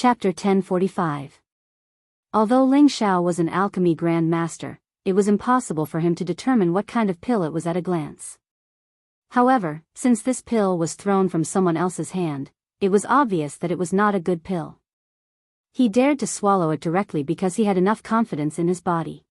Chapter 1045. Although Ling Xiao was an alchemy grand master, it was impossible for him to determine what kind of pill it was at a glance. However, since this pill was thrown from someone else's hand, it was obvious that it was not a good pill. He dared to swallow it directly because he had enough confidence in his body.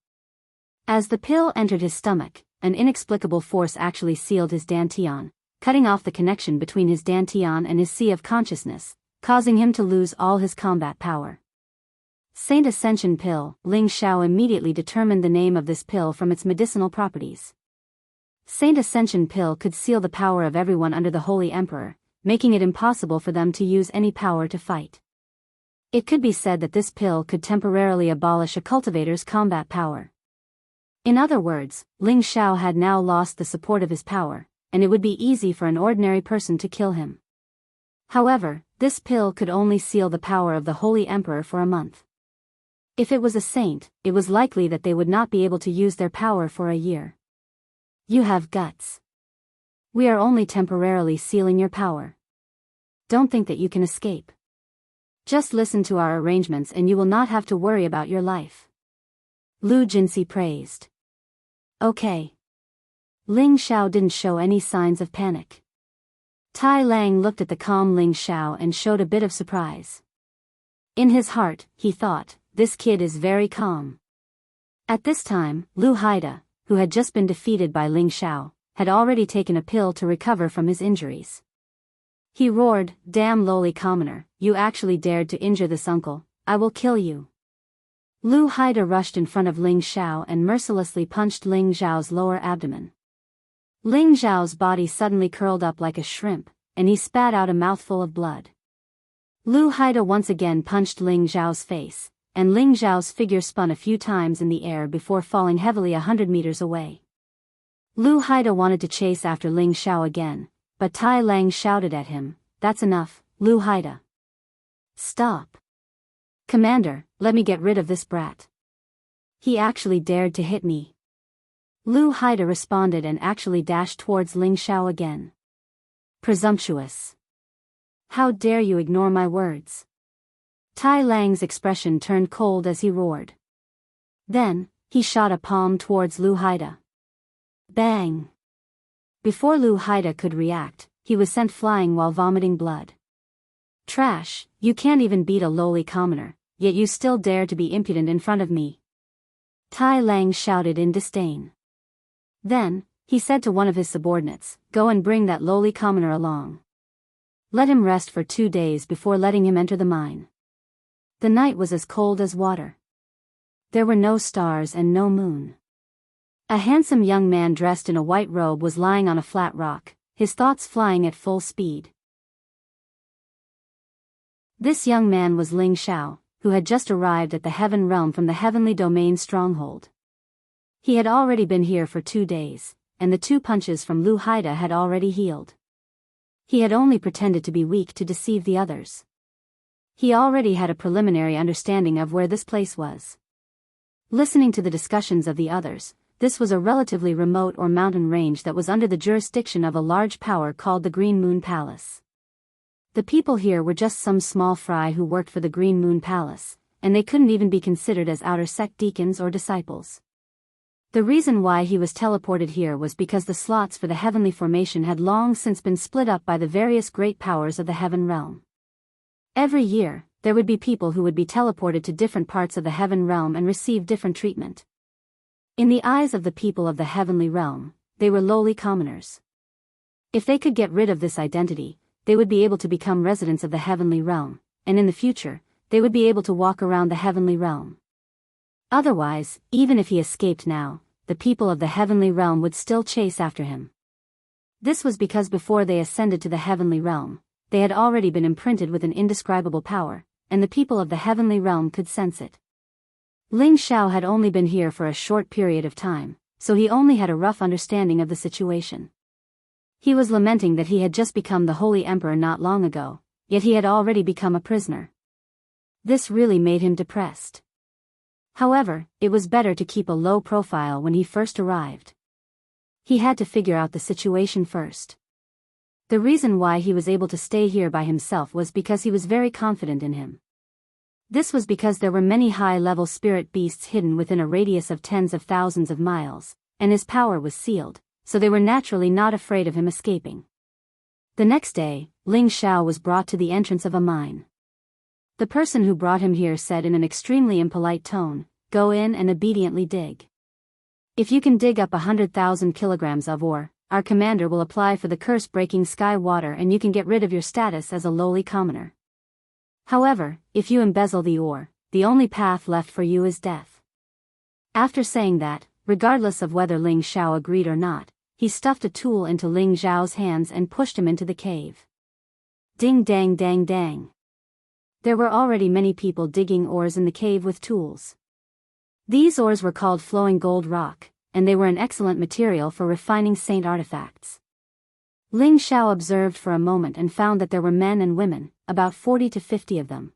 As the pill entered his stomach, an inexplicable force actually sealed his dantian, cutting off the connection between his dantian and his sea of consciousness, causing him to lose all his combat power. Saint Ascension Pill. Ling Xiao immediately determined the name of this pill from its medicinal properties. Saint Ascension Pill could seal the power of everyone under the Holy Emperor, making it impossible for them to use any power to fight. It could be said that this pill could temporarily abolish a cultivator's combat power. In other words, Ling Xiao had now lost the support of his power, and it would be easy for an ordinary person to kill him. However, this pill could only seal the power of the Holy Emperor for a month. If it was a saint, it was likely that they would not be able to use their power for a year. You have guts. We are only temporarily sealing your power. Don't think that you can escape. Just listen to our arrangements and you will not have to worry about your life. Lu Jinsi praised. Okay. Ling Xiao didn't show any signs of panic. Tai Lang looked at the calm Ling Xiao and showed a bit of surprise. In his heart, he thought, this kid is very calm. At this time, Lu Haida, who had just been defeated by Ling Xiao, had already taken a pill to recover from his injuries. He roared, "Damn lowly commoner, you actually dared to injure this uncle, I will kill you." Lu Haida rushed in front of Ling Xiao and mercilessly punched Ling Xiao's lower abdomen. Ling Xiao's body suddenly curled up like a shrimp, and he spat out a mouthful of blood. Lu Haida once again punched Ling Xiao's face, and Ling Xiao's figure spun a few times in the air before falling heavily 100 meters away. Lu Haida wanted to chase after Ling Xiao again, but Tai Lang shouted at him, "That's enough, Lu Haida. Stop. Commander, let me get rid of this brat. He actually dared to hit me." Lu Haida responded and actually dashed towards Ling Xiao again. Presumptuous. How dare you ignore my words? Tai Lang's expression turned cold as he roared. Then, he shot a palm towards Lu Haida. Bang! Before Lu Haida could react, he was sent flying while vomiting blood. Trash, you can't even beat a lowly commoner, yet you still dare to be impudent in front of me. Tai Lang shouted in disdain. Then, he said to one of his subordinates, "Go and bring that lowly commoner along. Let him rest for 2 days before letting him enter the mine." The night was as cold as water. There were no stars and no moon. A handsome young man dressed in a white robe was lying on a flat rock, his thoughts flying at full speed. This young man was Ling Xiao, who had just arrived at the Heaven Realm from the Heavenly Domain stronghold. He had already been here for 2 days, and the 2 punches from Lu Haida had already healed. He had only pretended to be weak to deceive the others. He already had a preliminary understanding of where this place was. Listening to the discussions of the others, this was a relatively remote or mountain range that was under the jurisdiction of a large power called the Green Moon Palace. The people here were just some small fry who worked for the Green Moon Palace, and they couldn't even be considered as outer sect deacons or disciples. The reason why he was teleported here was because the slots for the heavenly formation had long since been split up by the various great powers of the Heaven Realm. Every year, there would be people who would be teleported to different parts of the Heaven Realm and receive different treatment. In the eyes of the people of the Heavenly Realm, they were lowly commoners. If they could get rid of this identity, they would be able to become residents of the Heavenly Realm, and in the future, they would be able to walk around the Heavenly Realm. Otherwise, even if he escaped now, the people of the Heavenly Realm would still chase after him. This was because before they ascended to the Heavenly Realm, they had already been imprinted with an indescribable power, and the people of the Heavenly Realm could sense it. Ling Xiao had only been here for a short period of time, so he only had a rough understanding of the situation. He was lamenting that he had just become the Holy Emperor not long ago, yet he had already become a prisoner. This really made him depressed. However, it was better to keep a low profile when he first arrived. He had to figure out the situation first. The reason why he was able to stay here by himself was because he was very confident in him. This was because there were many high-level spirit beasts hidden within a radius of tens of thousands of miles, and his power was sealed, so they were naturally not afraid of him escaping. The next day, Ling Xiao was brought to the entrance of a mine. The person who brought him here said in an extremely impolite tone, "Go in and obediently dig. If you can dig up 100,000 kilograms of ore, our commander will apply for the curse-breaking sky water and you can get rid of your status as a lowly commoner. However, if you embezzle the ore, the only path left for you is death." After saying that, regardless of whether Ling Xiao agreed or not, he stuffed a tool into Ling Xiao's hands and pushed him into the cave. Ding dang dang dang. There were already many people digging ores in the cave with tools. These ores were called flowing gold rock, and they were an excellent material for refining saint artifacts. Ling Xiao observed for a moment and found that there were men and women, about 40 to 50 of them.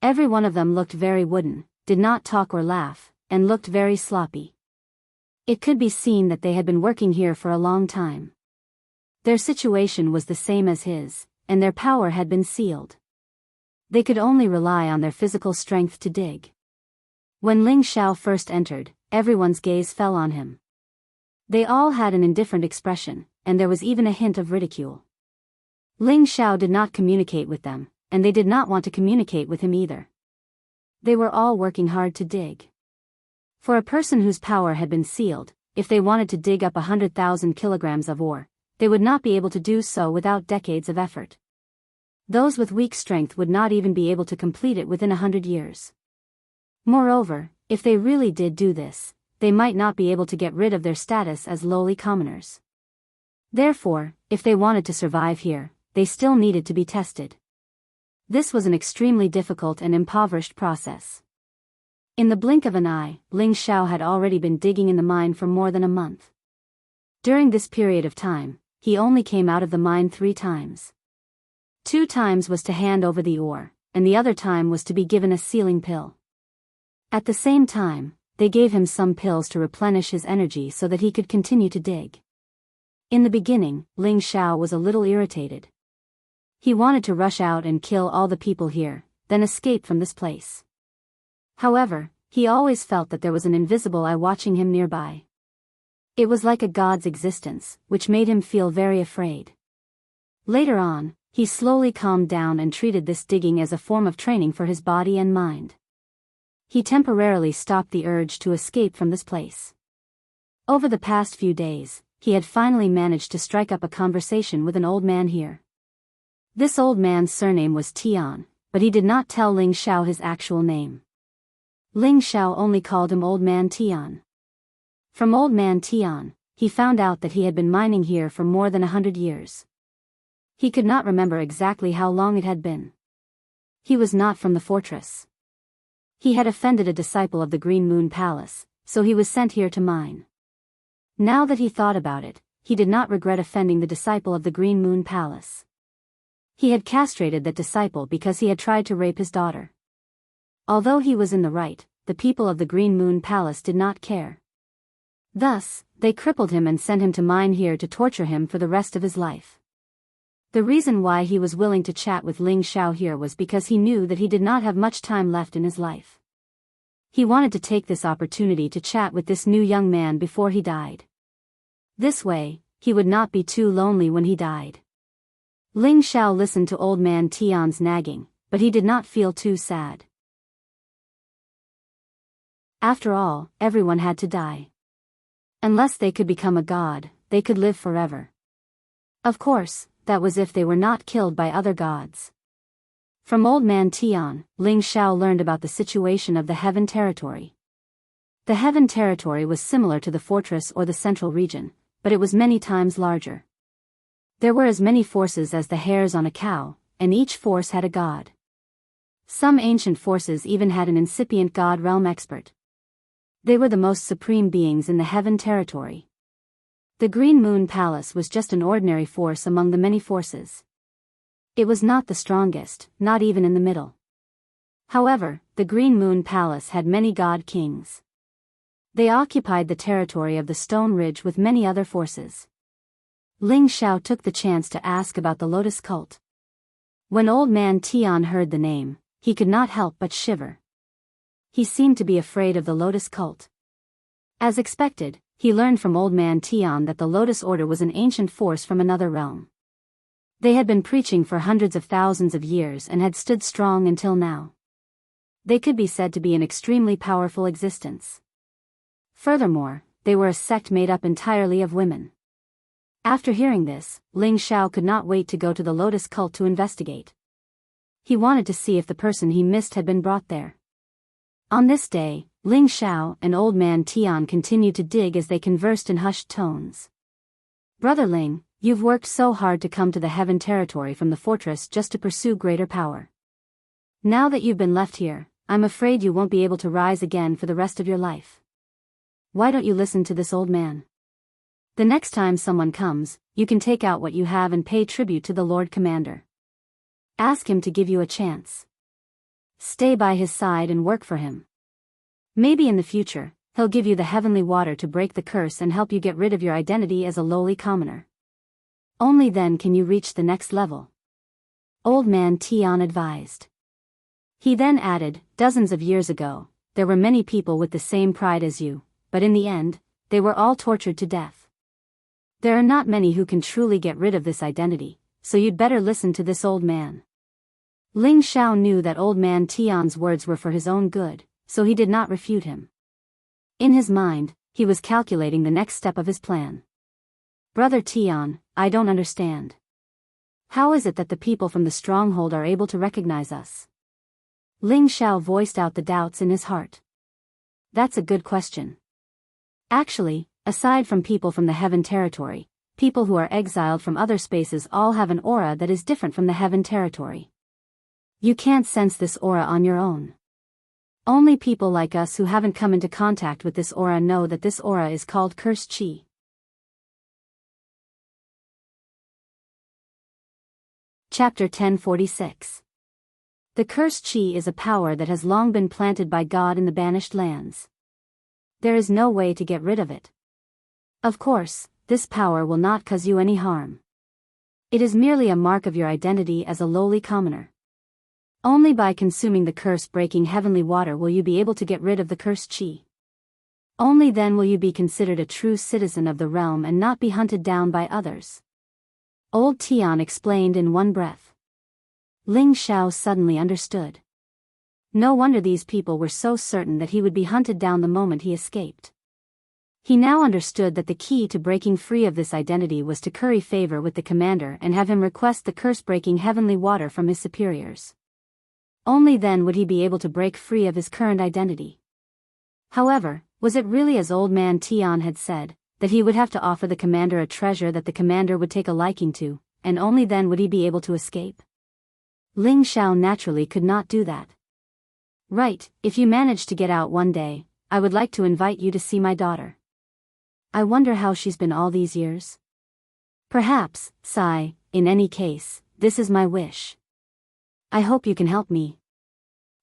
Every one of them looked very wooden, did not talk or laugh, and looked very sloppy. It could be seen that they had been working here for a long time. Their situation was the same as his, and their power had been sealed. They could only rely on their physical strength to dig. When Ling Xiao first entered, everyone's gaze fell on him. They all had an indifferent expression, and there was even a hint of ridicule. Ling Xiao did not communicate with them, and they did not want to communicate with him either. They were all working hard to dig. For a person whose power had been sealed, if they wanted to dig up 100,000 kilograms of ore, they would not be able to do so without decades of effort. Those with weak strength would not even be able to complete it within 100 years. Moreover, if they really did do this, they might not be able to get rid of their status as lowly commoners. Therefore, if they wanted to survive here, they still needed to be tested. This was an extremely difficult and impoverished process. In the blink of an eye, Ling Xiao had already been digging in the mine for more than a month. During this period of time, he only came out of the mine 3 times. 2 times was to hand over the ore, and the other time was to be given a sealing pill. At the same time, they gave him some pills to replenish his energy so that he could continue to dig. In the beginning, Ling Xiao was a little irritated. He wanted to rush out and kill all the people here, then escape from this place. However, he always felt that there was an invisible eye watching him nearby. It was like a god's existence, which made him feel very afraid. Later on, he slowly calmed down and treated this digging as a form of training for his body and mind. He temporarily stopped the urge to escape from this place. Over the past few days, he had finally managed to strike up a conversation with an old man here. This old man's surname was Tian, but he did not tell Ling Xiao his actual name. Ling Xiao only called him Old Man Tian. From Old Man Tian, he found out that he had been mining here for more than 100 years. He could not remember exactly how long it had been. He was not from the fortress. He had offended a disciple of the Green Moon Palace, so he was sent here to mine. Now that he thought about it, he did not regret offending the disciple of the Green Moon Palace. He had castrated that disciple because he had tried to rape his daughter. Although he was in the right, the people of the Green Moon Palace did not care. Thus, they crippled him and sent him to mine here to torture him for the rest of his life. The reason why he was willing to chat with Ling Xiao here was because he knew that he did not have much time left in his life. He wanted to take this opportunity to chat with this new young man before he died. This way, he would not be too lonely when he died. Ling Xiao listened to Old Man Tian's nagging, but he did not feel too sad. After all, everyone had to die. Unless they could become a god, they could live forever. Of course, that was if they were not killed by other gods. From Old Man Tian, Ling Xiao learned about the situation of the Heaven Territory. The Heaven Territory was similar to the fortress or the central region, but it was many times larger. There were as many forces as the hairs on a cow, and each force had a god. Some ancient forces even had an incipient god realm expert. They were the most supreme beings in the Heaven Territory. The Green Moon Palace was just an ordinary force among the many forces. It was not the strongest, not even in the middle. However, the Green Moon Palace had many god kings. They occupied the territory of the Stone Ridge with many other forces. Ling Xiao took the chance to ask about the Lotus cult. When Old Man Tian heard the name, he could not help but shiver. He seemed to be afraid of the Lotus cult. As expected, he learned from Old Man Tian that the Lotus Order was an ancient force from another realm. They had been preaching for hundreds of thousands of years and had stood strong until now. They could be said to be an extremely powerful existence. Furthermore, they were a sect made up entirely of women. After hearing this, Ling Xiao could not wait to go to the Lotus cult to investigate. He wanted to see if the person he missed had been brought there. On this day, Ling Xiao and Old Man Tian continued to dig as they conversed in hushed tones. "Brother Ling, you've worked so hard to come to the Heaven territory from the fortress just to pursue greater power. Now that you've been left here, I'm afraid you won't be able to rise again for the rest of your life. Why don't you listen to this old man? The next time someone comes, you can take out what you have and pay tribute to the Lord Commander. Ask him to give you a chance. Stay by his side and work for him. Maybe in the future, he'll give you the heavenly water to break the curse and help you get rid of your identity as a lowly commoner. Only then can you reach the next level," Old Man Tian advised. He then added, "Dozens of years ago, there were many people with the same pride as you, but in the end, they were all tortured to death. There are not many who can truly get rid of this identity, so you'd better listen to this old man." Ling Xiao knew that Old Man Tian's words were for his own good, so he did not refute him. In his mind, he was calculating the next step of his plan. "Brother Tian, I don't understand. How is it that the people from the stronghold are able to recognize us?" Ling Xiao voiced out the doubts in his heart. "That's a good question. Actually, aside from people from the Heaven territory, people who are exiled from other spaces all have an aura that is different from the Heaven territory. You can't sense this aura on your own. Only people like us who haven't come into contact with this aura know that this aura is called cursed chi." Chapter 1046. The cursed chi is a power that has long been planted by God in the banished lands. There is no way to get rid of it. Of course, this power will not cause you any harm. It is merely a mark of your identity as a lowly commoner. Only by consuming the curse-breaking heavenly water will you be able to get rid of the cursed chi. Only then will you be considered a true citizen of the realm and not be hunted down by others," Old Tian explained in one breath. Ling Xiao suddenly understood. No wonder these people were so certain that he would be hunted down the moment he escaped. He now understood that the key to breaking free of this identity was to curry favor with the commander and have him request the curse-breaking heavenly water from his superiors. Only then would he be able to break free of his current identity. However, was it really as Old Man Tian had said, that he would have to offer the commander a treasure that the commander would take a liking to, and only then would he be able to escape? Ling Xiao naturally could not do that. "Right, if you manage to get out one day, I would like to invite you to see my daughter. I wonder how she's been all these years. Perhaps, sigh, in any case, this is my wish. I hope you can help me."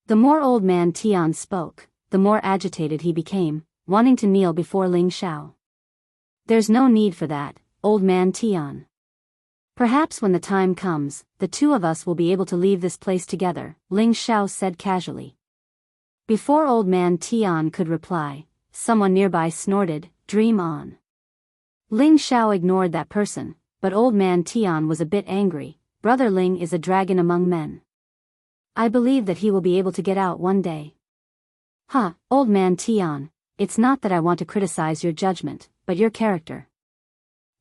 The more Old Man Tian spoke, the more agitated he became, wanting to kneel before Ling Xiao. "There's no need for that, Old Man Tian. Perhaps when the time comes, the two of us will be able to leave this place together," Ling Xiao said casually. Before Old Man Tian could reply, someone nearby snorted, "Dream on." Ling Xiao ignored that person, but Old Man Tian was a bit angry. "Brother Ling is a dragon among men. I believe that he will be able to get out one day." "Huh, Old Man Tian, it's not that I want to criticize your judgment, but your character.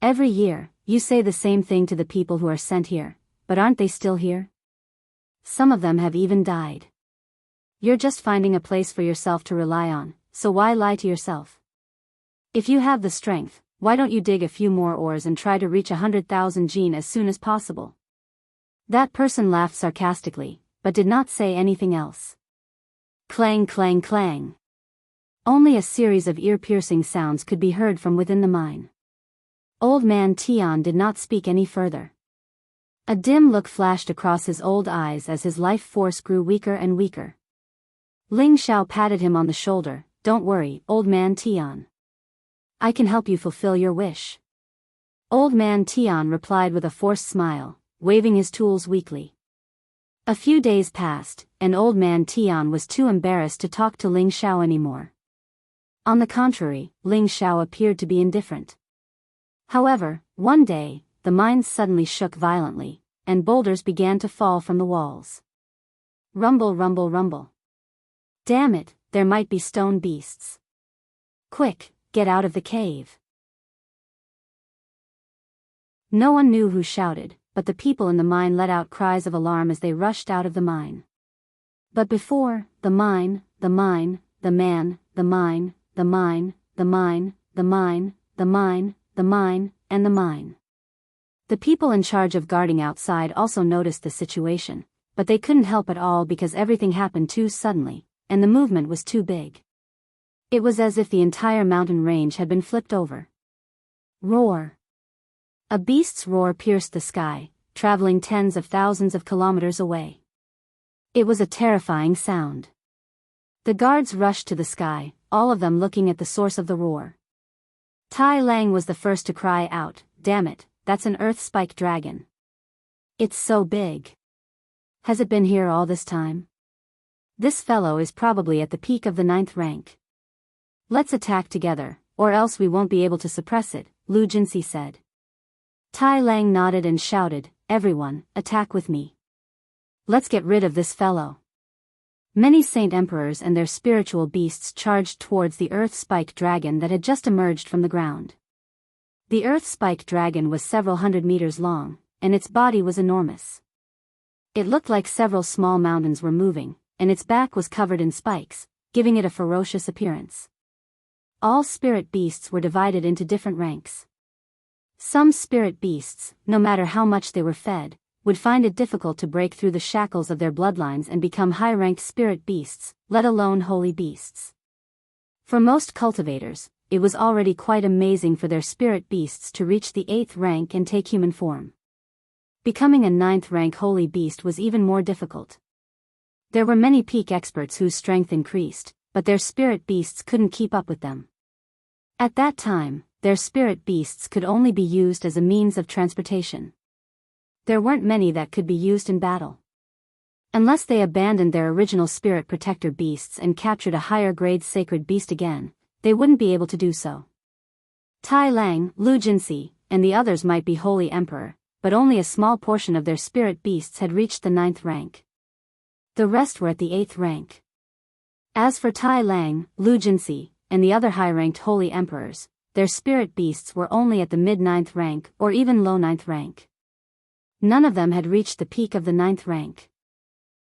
Every year, you say the same thing to the people who are sent here, but aren't they still here? Some of them have even died. You're just finding a place for yourself to rely on, so why lie to yourself? If you have the strength, why don't you dig a few more ores and try to reach 100,000 jin as soon as possible?" That person laughed sarcastically, but did not say anything else. Clang clang clang. Only a series of ear-piercing sounds could be heard from within the mine. Old Man Tian did not speak any further. A dim look flashed across his old eyes as his life force grew weaker and weaker. Ling Xiao patted him on the shoulder. "Don't worry, Old Man Tian. I can help you fulfill your wish." Old Man Tian replied with a forced smile, waving his tools weakly. A few days passed, and old man Tian was too embarrassed to talk to Ling Xiao anymore. On the contrary, Ling Xiao appeared to be indifferent. However, one day, the mines suddenly shook violently, and boulders began to fall from the walls. Rumble, rumble, rumble. Damn it, there might be stone beasts. Quick, get out of the cave. No one knew who shouted, but the people in the mine let out cries of alarm as they rushed out of the mine. But before, the mine, the man, the mine, the mine, the mine, the mine, the mine, the mine, and the mine. The people in charge of guarding outside also noticed the situation, but they couldn't help at all because everything happened too suddenly, and the movement was too big. It was as if the entire mountain range had been flipped over. Roar. A beast's roar pierced the sky, traveling tens of thousands of kilometers away. It was a terrifying sound. The guards rushed to the sky, all of them looking at the source of the roar. Tai Lang was the first to cry out, "Damn it, that's an earth spike dragon. It's so big. Has it been here all this time? This fellow is probably at the peak of the 9th rank. Let's attack together, or else we won't be able to suppress it," Lu Jinsi said. Tai Lang nodded and shouted, "Everyone, attack with me. Let's get rid of this fellow." Many saint emperors and their spiritual beasts charged towards the earth spike dragon that had just emerged from the ground. The earth spike dragon was several hundred meters long, and its body was enormous. It looked like several small mountains were moving, and its back was covered in spikes, giving it a ferocious appearance. All spirit beasts were divided into different ranks. Some spirit beasts, no matter how much they were fed, would find it difficult to break through the shackles of their bloodlines and become high-ranked spirit beasts, let alone holy beasts. For most cultivators, it was already quite amazing for their spirit beasts to reach the 8th rank and take human form. Becoming a 9th rank holy beast was even more difficult. There were many peak experts whose strength increased, but their spirit beasts couldn't keep up with them. At that time, their spirit beasts could only be used as a means of transportation. There weren't many that could be used in battle. Unless they abandoned their original spirit protector beasts and captured a higher grade sacred beast again, they wouldn't be able to do so. Tai Lang, Lu Jinsi, and the others might be holy emperor, but only a small portion of their spirit beasts had reached the 9th rank. The rest were at the 8th rank. As for Tai Lang, Lu Jinsi, and the other high-ranked holy emperors, their spirit beasts were only at the mid-9th rank or even low 9th rank. None of them had reached the peak of the 9th rank.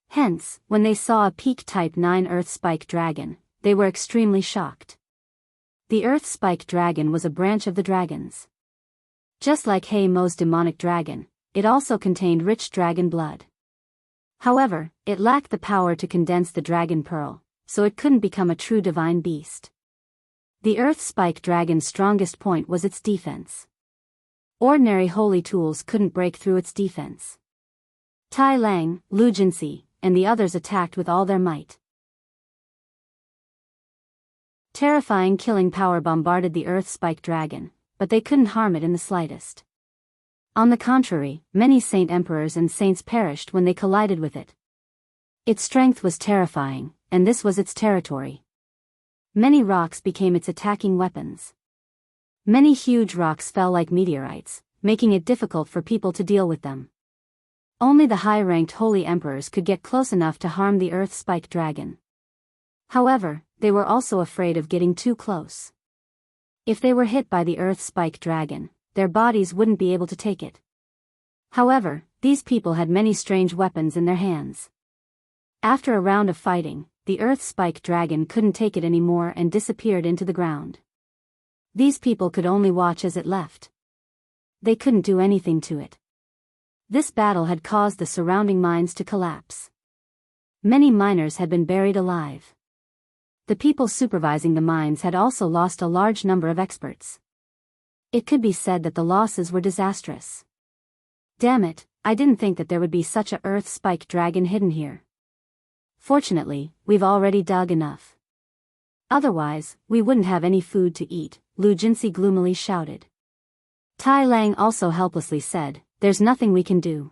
Hence, when they saw a peak Type 9 Earth Spike Dragon, they were extremely shocked. The Earth Spike Dragon was a branch of the dragons. Just like Hei Mo's demonic dragon, it also contained rich dragon blood. However, it lacked the power to condense the dragon pearl, so it couldn't become a true divine beast. The Earth Spike Dragon's strongest point was its defense. Ordinary holy tools couldn't break through its defense. Tai Lang, Lu Jinsi, and the others attacked with all their might. Terrifying killing power bombarded the Earth Spike Dragon, but they couldn't harm it in the slightest. On the contrary, many saint emperors and saints perished when they collided with it. Its strength was terrifying, and this was its territory. Many rocks became its attacking weapons. Many huge rocks fell like meteorites, making it difficult for people to deal with them. Only the high-ranked holy emperors could get close enough to harm the Earth Spike Dragon. However, they were also afraid of getting too close. If they were hit by the Earth Spike Dragon, their bodies wouldn't be able to take it. However, these people had many strange weapons in their hands. After a round of fighting, the Earth Spike Dragon couldn't take it anymore and disappeared into the ground. These people could only watch as it left. They couldn't do anything to it. This battle had caused the surrounding mines to collapse. Many miners had been buried alive. The people supervising the mines had also lost a large number of experts. It could be said that the losses were disastrous. Damn it, I didn't think that there would be such a Earth Spike Dragon hidden here. Fortunately, we've already dug enough. Otherwise, we wouldn't have any food to eat, Lu Jinsi gloomily shouted. Tai Lang also helplessly said, "There's nothing we can do.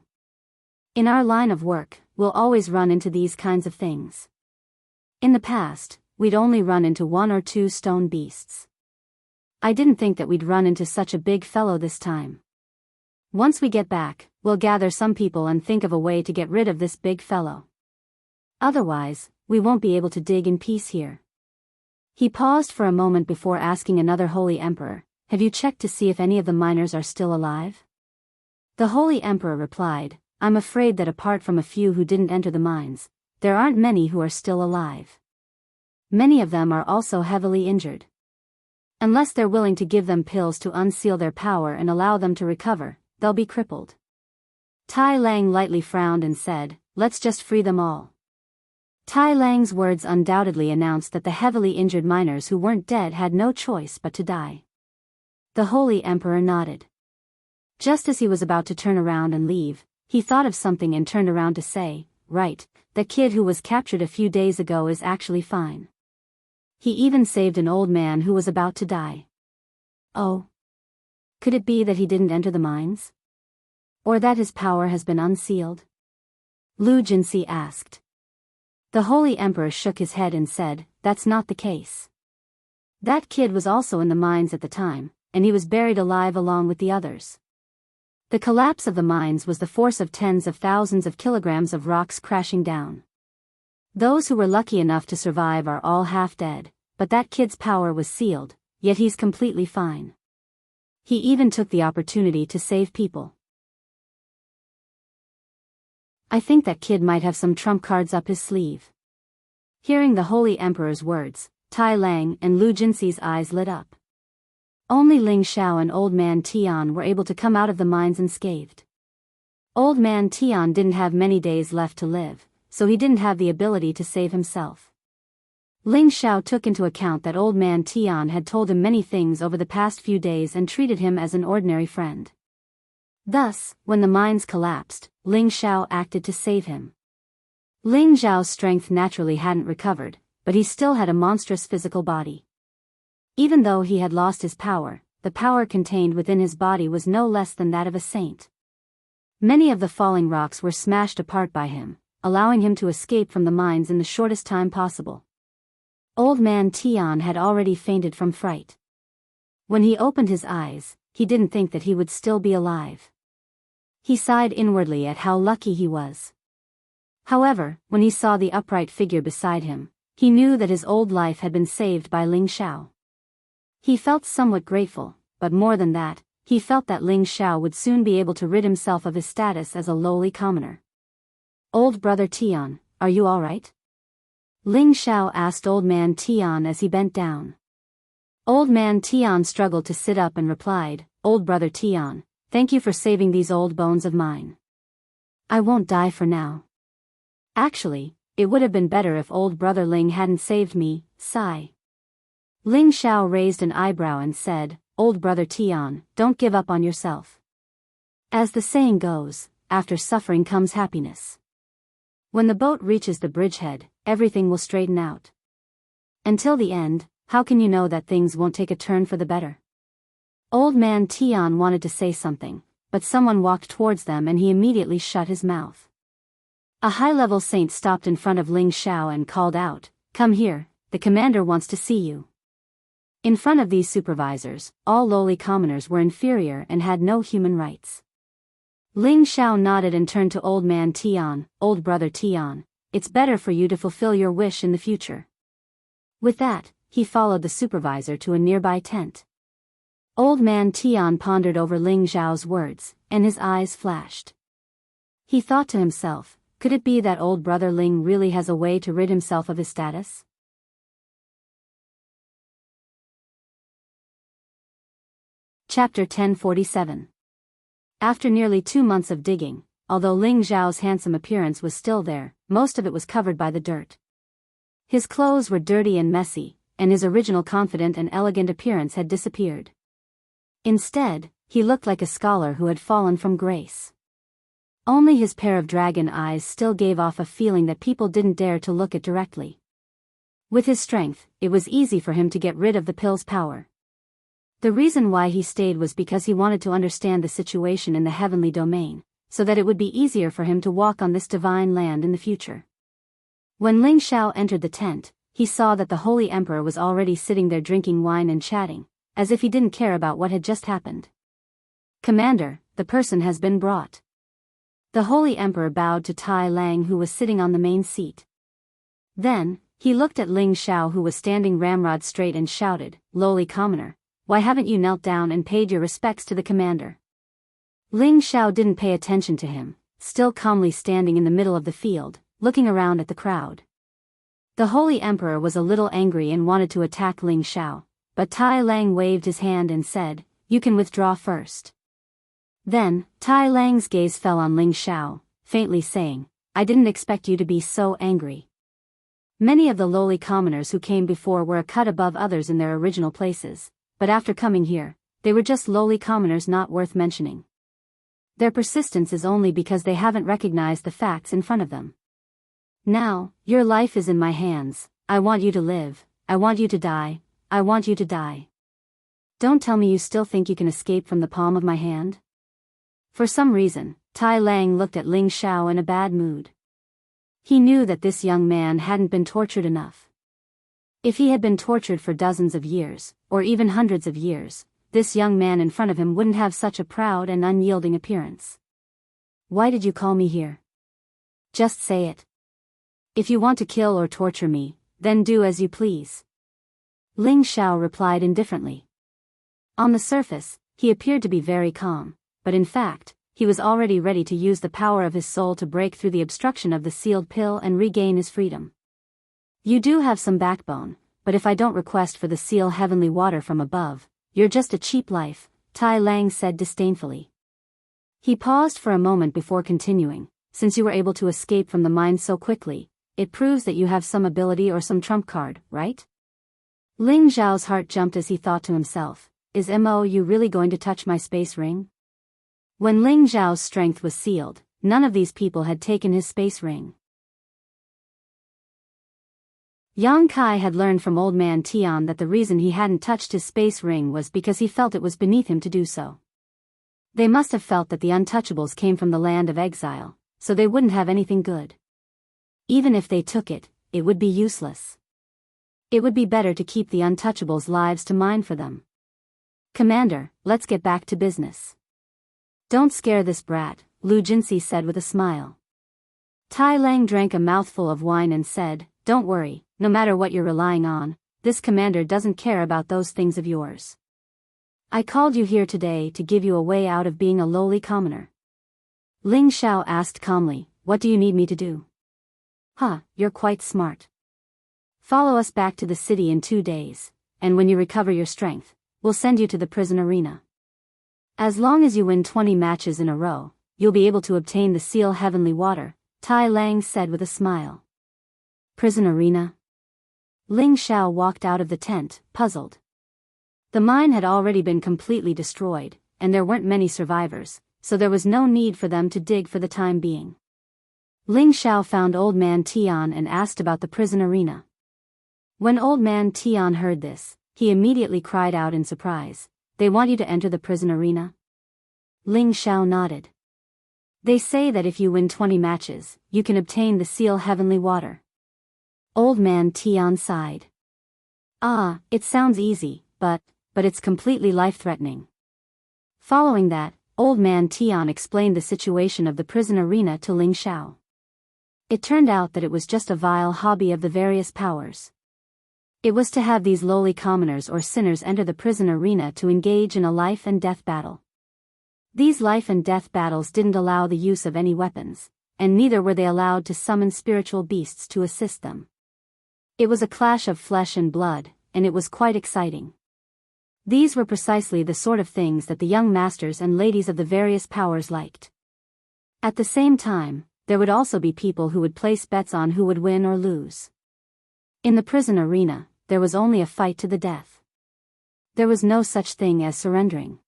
In our line of work, we'll always run into these kinds of things. In the past, we'd only run into 1 or 2 stone beasts. I didn't think that we'd run into such a big fellow this time. Once we get back, we'll gather some people and think of a way to get rid of this big fellow. Otherwise, we won't be able to dig in peace here." He paused for a moment before asking another holy emperor, "Have you checked to see if any of the miners are still alive?" The holy emperor replied, "I'm afraid that apart from a few who didn't enter the mines, there aren't many who are still alive. Many of them are also heavily injured. Unless they're willing to give them pills to unseal their power and allow them to recover, they'll be crippled." Tai Lang lightly frowned and said, "Let's just free them all." Tai Lang's words undoubtedly announced that the heavily injured miners who weren't dead had no choice but to die. The holy emperor nodded. Just as he was about to turn around and leave, he thought of something and turned around to say, "Right, the kid who was captured a few days ago is actually fine. He even saved an old man who was about to die." Oh. Could it be that he didn't enter the mines? Or that his power has been unsealed? Lu Jinsi asked. The holy emperor shook his head and said, "That's not the case. That kid was also in the mines at the time, and he was buried alive along with the others. The collapse of the mines was the force of tens of thousands of kilograms of rocks crashing down. Those who were lucky enough to survive are all half dead, but that kid's power was sealed, yet he's completely fine. He even took the opportunity to save people. I think that kid might have some trump cards up his sleeve." Hearing the holy emperor's words, Tai Lang and Lu Jinsi's eyes lit up. Only Ling Xiao and Old Man Tian were able to come out of the mines unscathed. Old Man Tian didn't have many days left to live, so he didn't have the ability to save himself. Ling Xiao took into account that Old Man Tian had told him many things over the past few days and treated him as an ordinary friend. Thus, when the mines collapsed, Ling Xiao acted to save him. Ling Xiao's strength naturally hadn't recovered, but he still had a monstrous physical body. Even though he had lost his power, the power contained within his body was no less than that of a saint. Many of the falling rocks were smashed apart by him, allowing him to escape from the mines in the shortest time possible. Old Man Tian had already fainted from fright. When he opened his eyes, he didn't think that he would still be alive. He sighed inwardly at how lucky he was. However, when he saw the upright figure beside him, he knew that his old life had been saved by Ling Xiao. He felt somewhat grateful, but more than that, he felt that Ling Xiao would soon be able to rid himself of his status as a lowly commoner. "Old brother Tian, are you all right?" Ling Xiao asked Old Man Tian as he bent down. Old Man Tian struggled to sit up and replied, "Old brother Tian, thank you for saving these old bones of mine. I won't die for now. Actually, it would have been better if old brother Ling hadn't saved me." Sigh. Ling Xiao raised an eyebrow and said, "Old brother Tian, don't give up on yourself. As the saying goes, after suffering comes happiness. When the boat reaches the bridgehead, everything will straighten out. Until the end, how can you know that things won't take a turn for the better?" Old Man Tian wanted to say something, but someone walked towards them and he immediately shut his mouth. A high-level saint stopped in front of Ling Xiao and called out, "Come here, the commander wants to see you." In front of these supervisors, all lowly commoners were inferior and had no human rights. Ling Xiao nodded and turned to Old Man Tian, "Old brother Tian, it's better for you to fulfill your wish in the future." With that, he followed the supervisor to a nearby tent. Old Man Tian pondered over Ling Xiao's words, and his eyes flashed. He thought to himself, could it be that old brother Ling really has a way to rid himself of his status? Chapter 1047. After nearly 2 months of digging, although Ling Xiao's handsome appearance was still there, most of it was covered by the dirt. His clothes were dirty and messy, and his original confident and elegant appearance had disappeared. Instead, he looked like a scholar who had fallen from grace. Only his pair of dragon eyes still gave off a feeling that people didn't dare to look at directly. With his strength, it was easy for him to get rid of the pill's power. The reason why he stayed was because he wanted to understand the situation in the heavenly domain, so that it would be easier for him to walk on this divine land in the future. When Ling Xiao entered the tent, he saw that the Holy Emperor was already sitting there drinking wine and chatting, as if he didn't care about what had just happened. "Commander, the person has been brought." The Holy Emperor bowed to Tai Lang, who was sitting on the main seat. Then, he looked at Ling Xiao, who was standing ramrod straight, and shouted, "Lowly commoner, why haven't you knelt down and paid your respects to the commander?" Ling Xiao didn't pay attention to him, still calmly standing in the middle of the field, looking around at the crowd. The Holy Emperor was a little angry and wanted to attack Ling Xiao, but Tai Lang waved his hand and said, "You can withdraw first." Then, Tai Lang's gaze fell on Ling Xiao, faintly saying, "I didn't expect you to be so angry." Many of the lowly commoners who came before were a cut above others in their original places, but after coming here, they were just lowly commoners not worth mentioning. Their persistence is only because they haven't recognized the facts in front of them. "Now, your life is in my hands. I want you to live, I want you to die, I want you to die. Don't tell me you still think you can escape from the palm of my hand?" For some reason, Tai Lang looked at Ling Xiao in a bad mood. He knew that this young man hadn't been tortured enough. If he had been tortured for dozens of years, or even hundreds of years, this young man in front of him wouldn't have such a proud and unyielding appearance. "Why did you call me here? Just say it. If you want to kill or torture me, then do as you please." Ling Xiao replied indifferently. On the surface, he appeared to be very calm, but in fact, he was already ready to use the power of his soul to break through the obstruction of the sealed pill and regain his freedom. "You do have some backbone, but if I don't request for the seal heavenly water from above, you're just a cheap life," Tai Lang said disdainfully. He paused for a moment before continuing, "Since you were able to escape from the mine so quickly, it proves that you have some ability or some trump card, right?" Ling Xiao's heart jumped as he thought to himself, "Is you really going to touch my space ring?" When Ling Xiao's strength was sealed, none of these people had taken his space ring. Yang Kai had learned from Old Man Tian that the reason he hadn't touched his space ring was because he felt it was beneath him to do so. They must have felt that the untouchables came from the land of exile, so they wouldn't have anything good. Even if they took it, it would be useless. It would be better to keep the untouchables' lives to mine for them. "Commander, let's get back to business." "Don't scare this brat," Lu Jinsi said with a smile. Tai Lang drank a mouthful of wine and said, "Don't worry, no matter what you're relying on, this commander doesn't care about those things of yours. I called you here today to give you a way out of being a lowly commoner." Ling Xiao asked calmly, "What do you need me to do?" You're quite smart. Follow us back to the city in 2 days, and when you recover your strength, we'll send you to the prison arena. As long as you win 20 matches in a row, you'll be able to obtain the seal heavenly water," Tai Lang said with a smile. Prison arena? Ling Xiao walked out of the tent, puzzled. The mine had already been completely destroyed, and there weren't many survivors, so there was no need for them to dig for the time being. Ling Xiao found Old Man Tian and asked about the prison arena. When Old Man Tian heard this, he immediately cried out in surprise, "They want you to enter the prison arena?" Ling Xiao nodded. "They say that if you win 20 matches, you can obtain the seal heavenly water." Old Man Tian sighed. It sounds easy, but it's completely life-threatening." Following that, Old Man Tian explained the situation of the prison arena to Ling Xiao. It turned out that it was just a vile hobby of the various powers. It was to have these lowly commoners or sinners enter the prison arena to engage in a life and death battle. These life and death battles didn't allow the use of any weapons, and neither were they allowed to summon spiritual beasts to assist them. It was a clash of flesh and blood, and it was quite exciting. These were precisely the sort of things that the young masters and ladies of the various powers liked. At the same time, there would also be people who would place bets on who would win or lose. In the prison arena, there was only a fight to the death. There was no such thing as surrendering.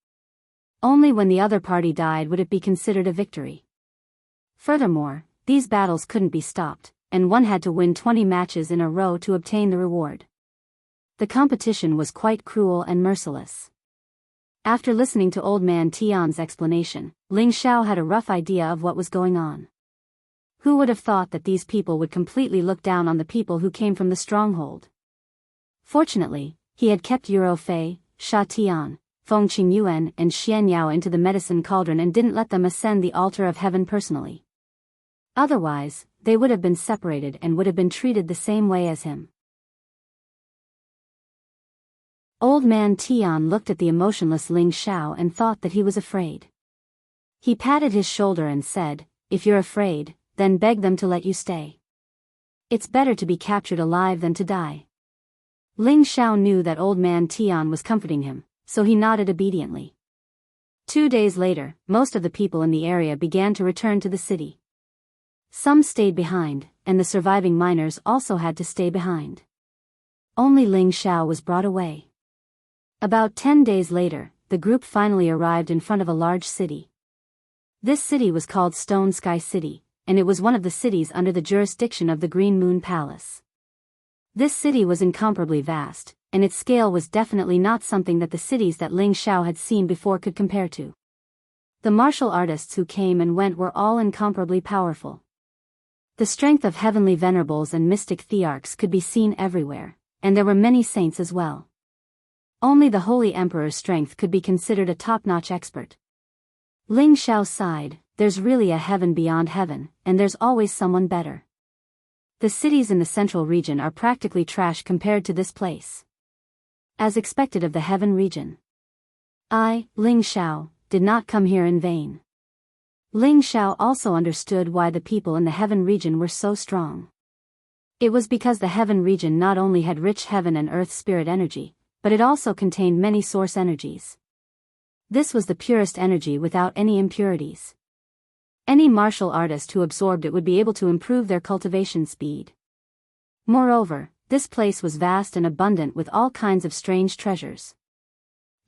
Only when the other party died would it be considered a victory. Furthermore, these battles couldn't be stopped, and one had to win 20 matches in a row to obtain the reward. The competition was quite cruel and merciless. After listening to Old Man Tian's explanation, Ling Xiao had a rough idea of what was going on. Who would have thought that these people would completely look down on the people who came from the stronghold? Fortunately, he had kept Euro Fei, Sha Tian, Feng Qingyuan and Xian Yao into the medicine cauldron and didn't let them ascend the altar of heaven personally. Otherwise, they would have been separated and would have been treated the same way as him. Old man Tian looked at the emotionless Ling Xiao and thought that he was afraid. He patted his shoulder and said, "If you're afraid, then beg them to let you stay. It's better to be captured alive than to die." Ling Xiao knew that old man Tian was comforting him, so he nodded obediently. 2 days later, most of the people in the area began to return to the city. Some stayed behind, and the surviving miners also had to stay behind. Only Ling Xiao was brought away. About 10 days later, the group finally arrived in front of a large city. This city was called Stone Sky City, and it was one of the cities under the jurisdiction of the Green Moon Palace. This city was incomparably vast, and its scale was definitely not something that the cities that Ling Xiao had seen before could compare to. The martial artists who came and went were all incomparably powerful. The strength of heavenly venerables and mystic thearchs could be seen everywhere, and there were many saints as well. Only the Holy Emperor's strength could be considered a top-notch expert. Ling Xiao sighed, "There's really a heaven beyond heaven, and there's always someone better. The cities in the central region are practically trash compared to this place." As expected of the heaven region. I, Ling Xiao, did not come here in vain. Ling Xiao also understood why the people in the heaven region were so strong. It was because the heaven region not only had rich heaven and earth spirit energy, but it also contained many source energies. This was the purest energy without any impurities. Any martial artist who absorbed it would be able to improve their cultivation speed. Moreover, this place was vast and abundant with all kinds of strange treasures.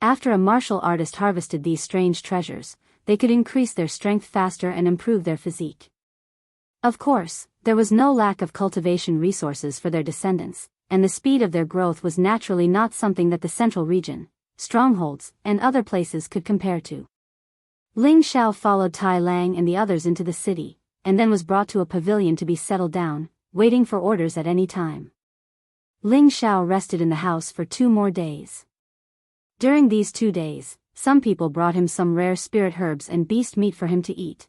After a martial artist harvested these strange treasures, they could increase their strength faster and improve their physique. Of course, there was no lack of cultivation resources for their descendants, and the speed of their growth was naturally not something that the central region, strongholds, and other places could compare to. Ling Xiao followed Tai Lang and the others into the city, and then was brought to a pavilion to be settled down, waiting for orders at any time. Ling Xiao rested in the house for 2 more days. During these 2 days, some people brought him some rare spirit herbs and beast meat for him to eat.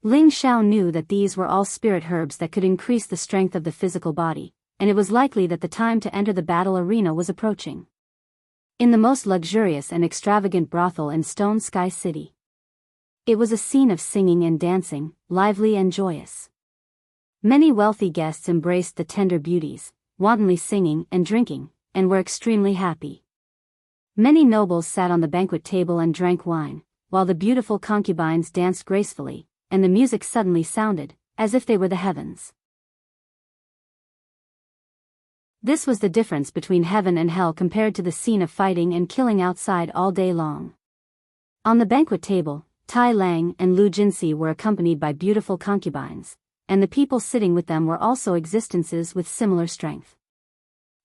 Ling Xiao knew that these were all spirit herbs that could increase the strength of the physical body, and it was likely that the time to enter the battle arena was approaching. In the most luxurious and extravagant brothel in Stone Sky City. It was a scene of singing and dancing, lively and joyous. Many wealthy guests embraced the tender beauties, wantonly singing and drinking, and were extremely happy. Many nobles sat on the banquet table and drank wine, while the beautiful concubines danced gracefully, and the music suddenly sounded, as if they were the heavens. This was the difference between heaven and hell compared to the scene of fighting and killing outside all day long. On the banquet table, Tai Lang and Lu Jinsi were accompanied by beautiful concubines, and the people sitting with them were also existences with similar strength.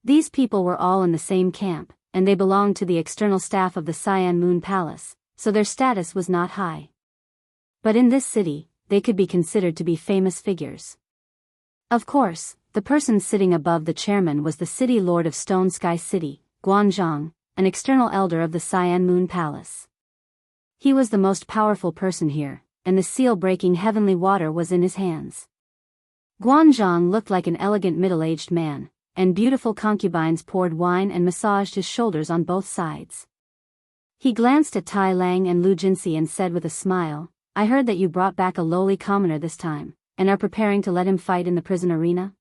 These people were all in the same camp, and they belonged to the external staff of the Cyan Moon Palace, so their status was not high. But in this city, they could be considered to be famous figures. Of course, the person sitting above the chairman was the city lord of Stone Sky City, Guanzhong, an external elder of the Cyan Moon Palace. He was the most powerful person here, and the seal-breaking heavenly water was in his hands. Guanzhong looked like an elegant middle-aged man, and beautiful concubines poured wine and massaged his shoulders on both sides. He glanced at Tai Lang and Lu Jinsi and said with a smile, "I heard that you brought back a lowly commoner this time, and are preparing to let him fight in the prison arena?"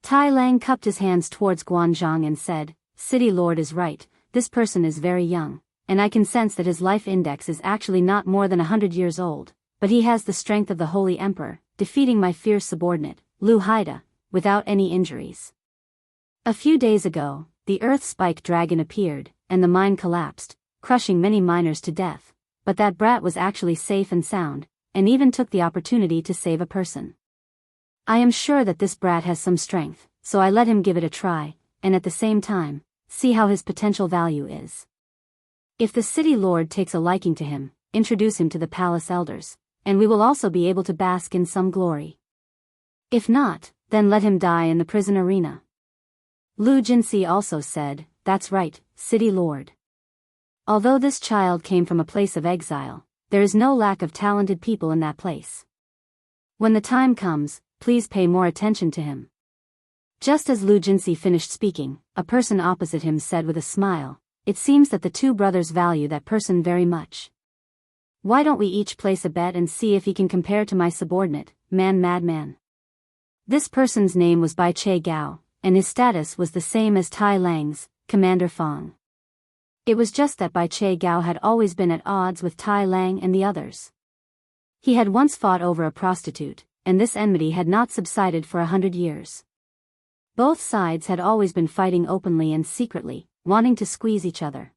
Tai Lang cupped his hands towards Guanzhong and said, "City Lord is right, this person is very young, and I can sense that his life index is actually not more than 100 years old, but he has the strength of the Holy Emperor, defeating my fierce subordinate, Lu Haida, without any injuries. A few days ago, the Earth Spike Dragon appeared, and the mine collapsed, crushing many miners to death, but that brat was actually safe and sound, and even took the opportunity to save a person. I am sure that this brat has some strength, so I let him give it a try, and at the same time, see how his potential value is. If the city lord takes a liking to him, introduce him to the palace elders, and we will also be able to bask in some glory. If not, then let him die in the prison arena." Lu Jinsi also said, "That's right, city lord. Although this child came from a place of exile, there is no lack of talented people in that place. When the time comes, please pay more attention to him." Just as Lu Jinsi finished speaking, a person opposite him said with a smile, "It seems that the two brothers value that person very much. Why don't we each place a bet and see if he can compare to my subordinate, madman?" This person's name was Bai Che Gao, and his status was the same as Tai Lang's, Commander Fong. It was just that Bai Che Gao had always been at odds with Tai Lang and the others. He had once fought over a prostitute, and this enmity had not subsided for 100 years. Both sides had always been fighting openly and secretly, wanting to squeeze each other.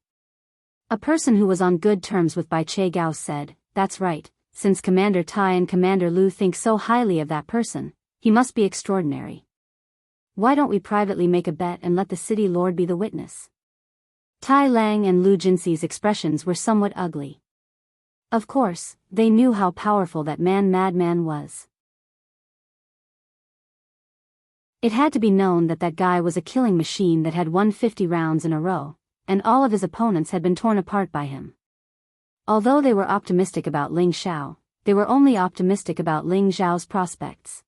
A person who was on good terms with Bai Che Gao said, "That's right, since Commander Tai and Commander Lu think so highly of that person, he must be extraordinary. Why don't we privately make a bet and let the city lord be the witness?" Tai Lang and Lu Jinsi's expressions were somewhat ugly. Of course, they knew how powerful that madman was. It had to be known that that guy was a killing machine that had won 50 rounds in a row, and all of his opponents had been torn apart by him. Although they were optimistic about Ling Xiao, they were only optimistic about Ling Xiao's prospects.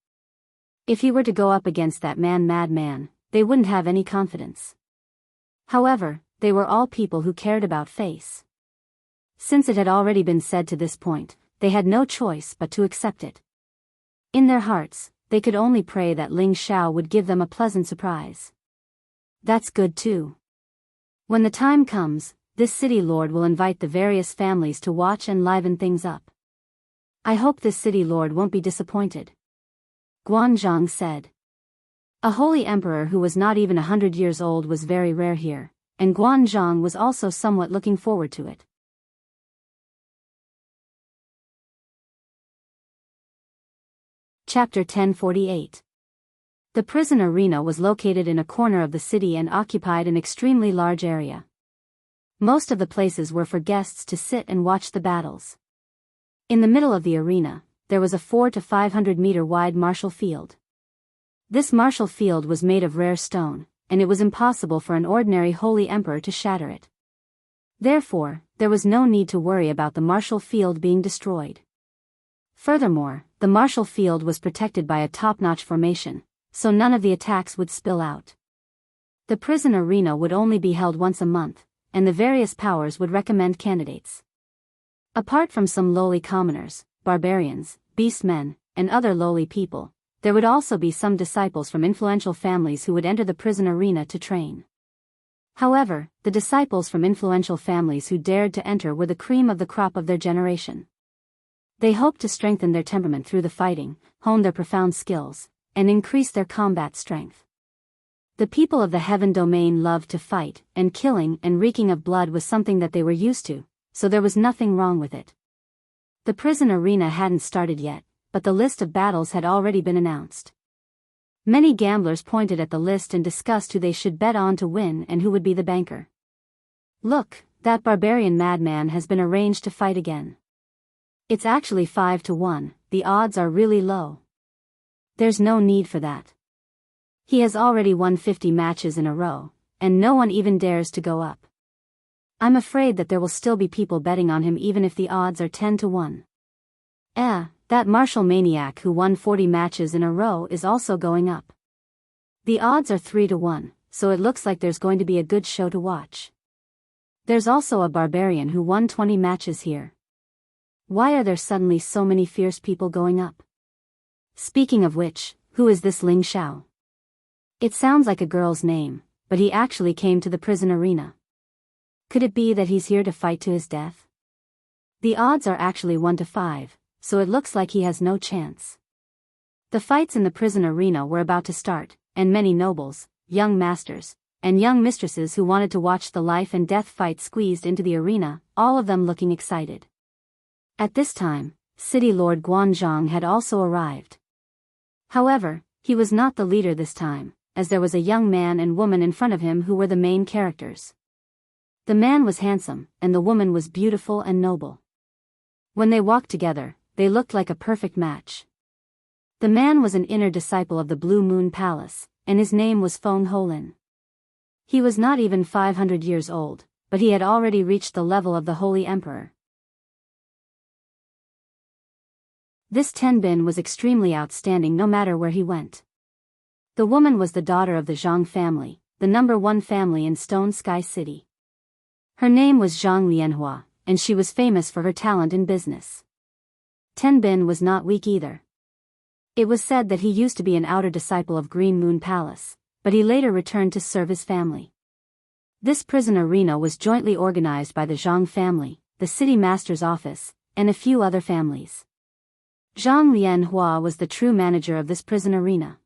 If he were to go up against that madman, they wouldn't have any confidence. However, they were all people who cared about face. Since it had already been said to this point, they had no choice but to accept it. In their hearts, they could only pray that Ling Xiao would give them a pleasant surprise. That's good too. When the time comes, this city lord will invite the various families to watch and liven things up. I hope this city lord won't be disappointed. Guanzhong said. A holy emperor who was not even 100 years old was very rare here, and Guanzhong was also somewhat looking forward to it. Chapter 1048. The prison arena was located in a corner of the city and occupied an extremely large area. Most of the places were for guests to sit and watch the battles. In the middle of the arena, there was a 400 to 500 meter wide martial field. This martial field was made of rare stone, and it was impossible for an ordinary holy emperor to shatter it. Therefore, there was no need to worry about the martial field being destroyed. Furthermore, the martial field was protected by a top-notch formation, so none of the attacks would spill out. The prison arena would only be held once a month, and the various powers would recommend candidates. Apart from some lowly commoners, barbarians, beastmen, and other lowly people, there would also be some disciples from influential families who would enter the prison arena to train. However, the disciples from influential families who dared to enter were the cream of the crop of their generation. They hoped to strengthen their temperament through the fighting, hone their profound skills, and increase their combat strength. The people of the heaven domain loved to fight, and killing and reeking of blood was something that they were used to, so there was nothing wrong with it. The prison arena hadn't started yet, but the list of battles had already been announced. Many gamblers pointed at the list and discussed who they should bet on to win and who would be the banker. Look, that barbarian madman has been arranged to fight again. It's actually 5 to 1, the odds are really low. There's no need for that. He has already won 50 matches in a row, and no one even dares to go up. I'm afraid that there will still be people betting on him even if the odds are 10 to 1. That martial maniac who won 40 matches in a row is also going up. The odds are 3 to 1, so it looks like there's going to be a good show to watch. There's also a barbarian who won 20 matches here. Why are there suddenly so many fierce people going up? Speaking of which, who is this Ling Xiao? It sounds like a girl's name, but he actually came to the prison arena. Could it be that he's here to fight to his death? The odds are actually 1 to 5, so it looks like he has no chance. The fights in the prison arena were about to start, and many nobles, young masters, and young mistresses who wanted to watch the life and death fight squeezed into the arena, all of them looking excited. At this time, City Lord Guanzhong had also arrived. However, he was not the leader this time, as there was a young man and woman in front of him who were the main characters. The man was handsome, and the woman was beautiful and noble. When they walked together, they looked like a perfect match. The man was an inner disciple of the Blue Moon Palace, and his name was Feng Holin. He was not even 500 years old, but he had already reached the level of the Holy Emperor. This Tenbin was extremely outstanding no matter where he went. The woman was the daughter of the Zhang family, the #1 family in Stone Sky City. Her name was Zhang Lianhua, and she was famous for her talent in business. Tenbin was not weak either. It was said that he used to be an outer disciple of Green Moon Palace, but he later returned to serve his family. This prison arena was jointly organized by the Zhang family, the city master's office, and a few other families. Zhang Lianhua was the true manager of this prison arena.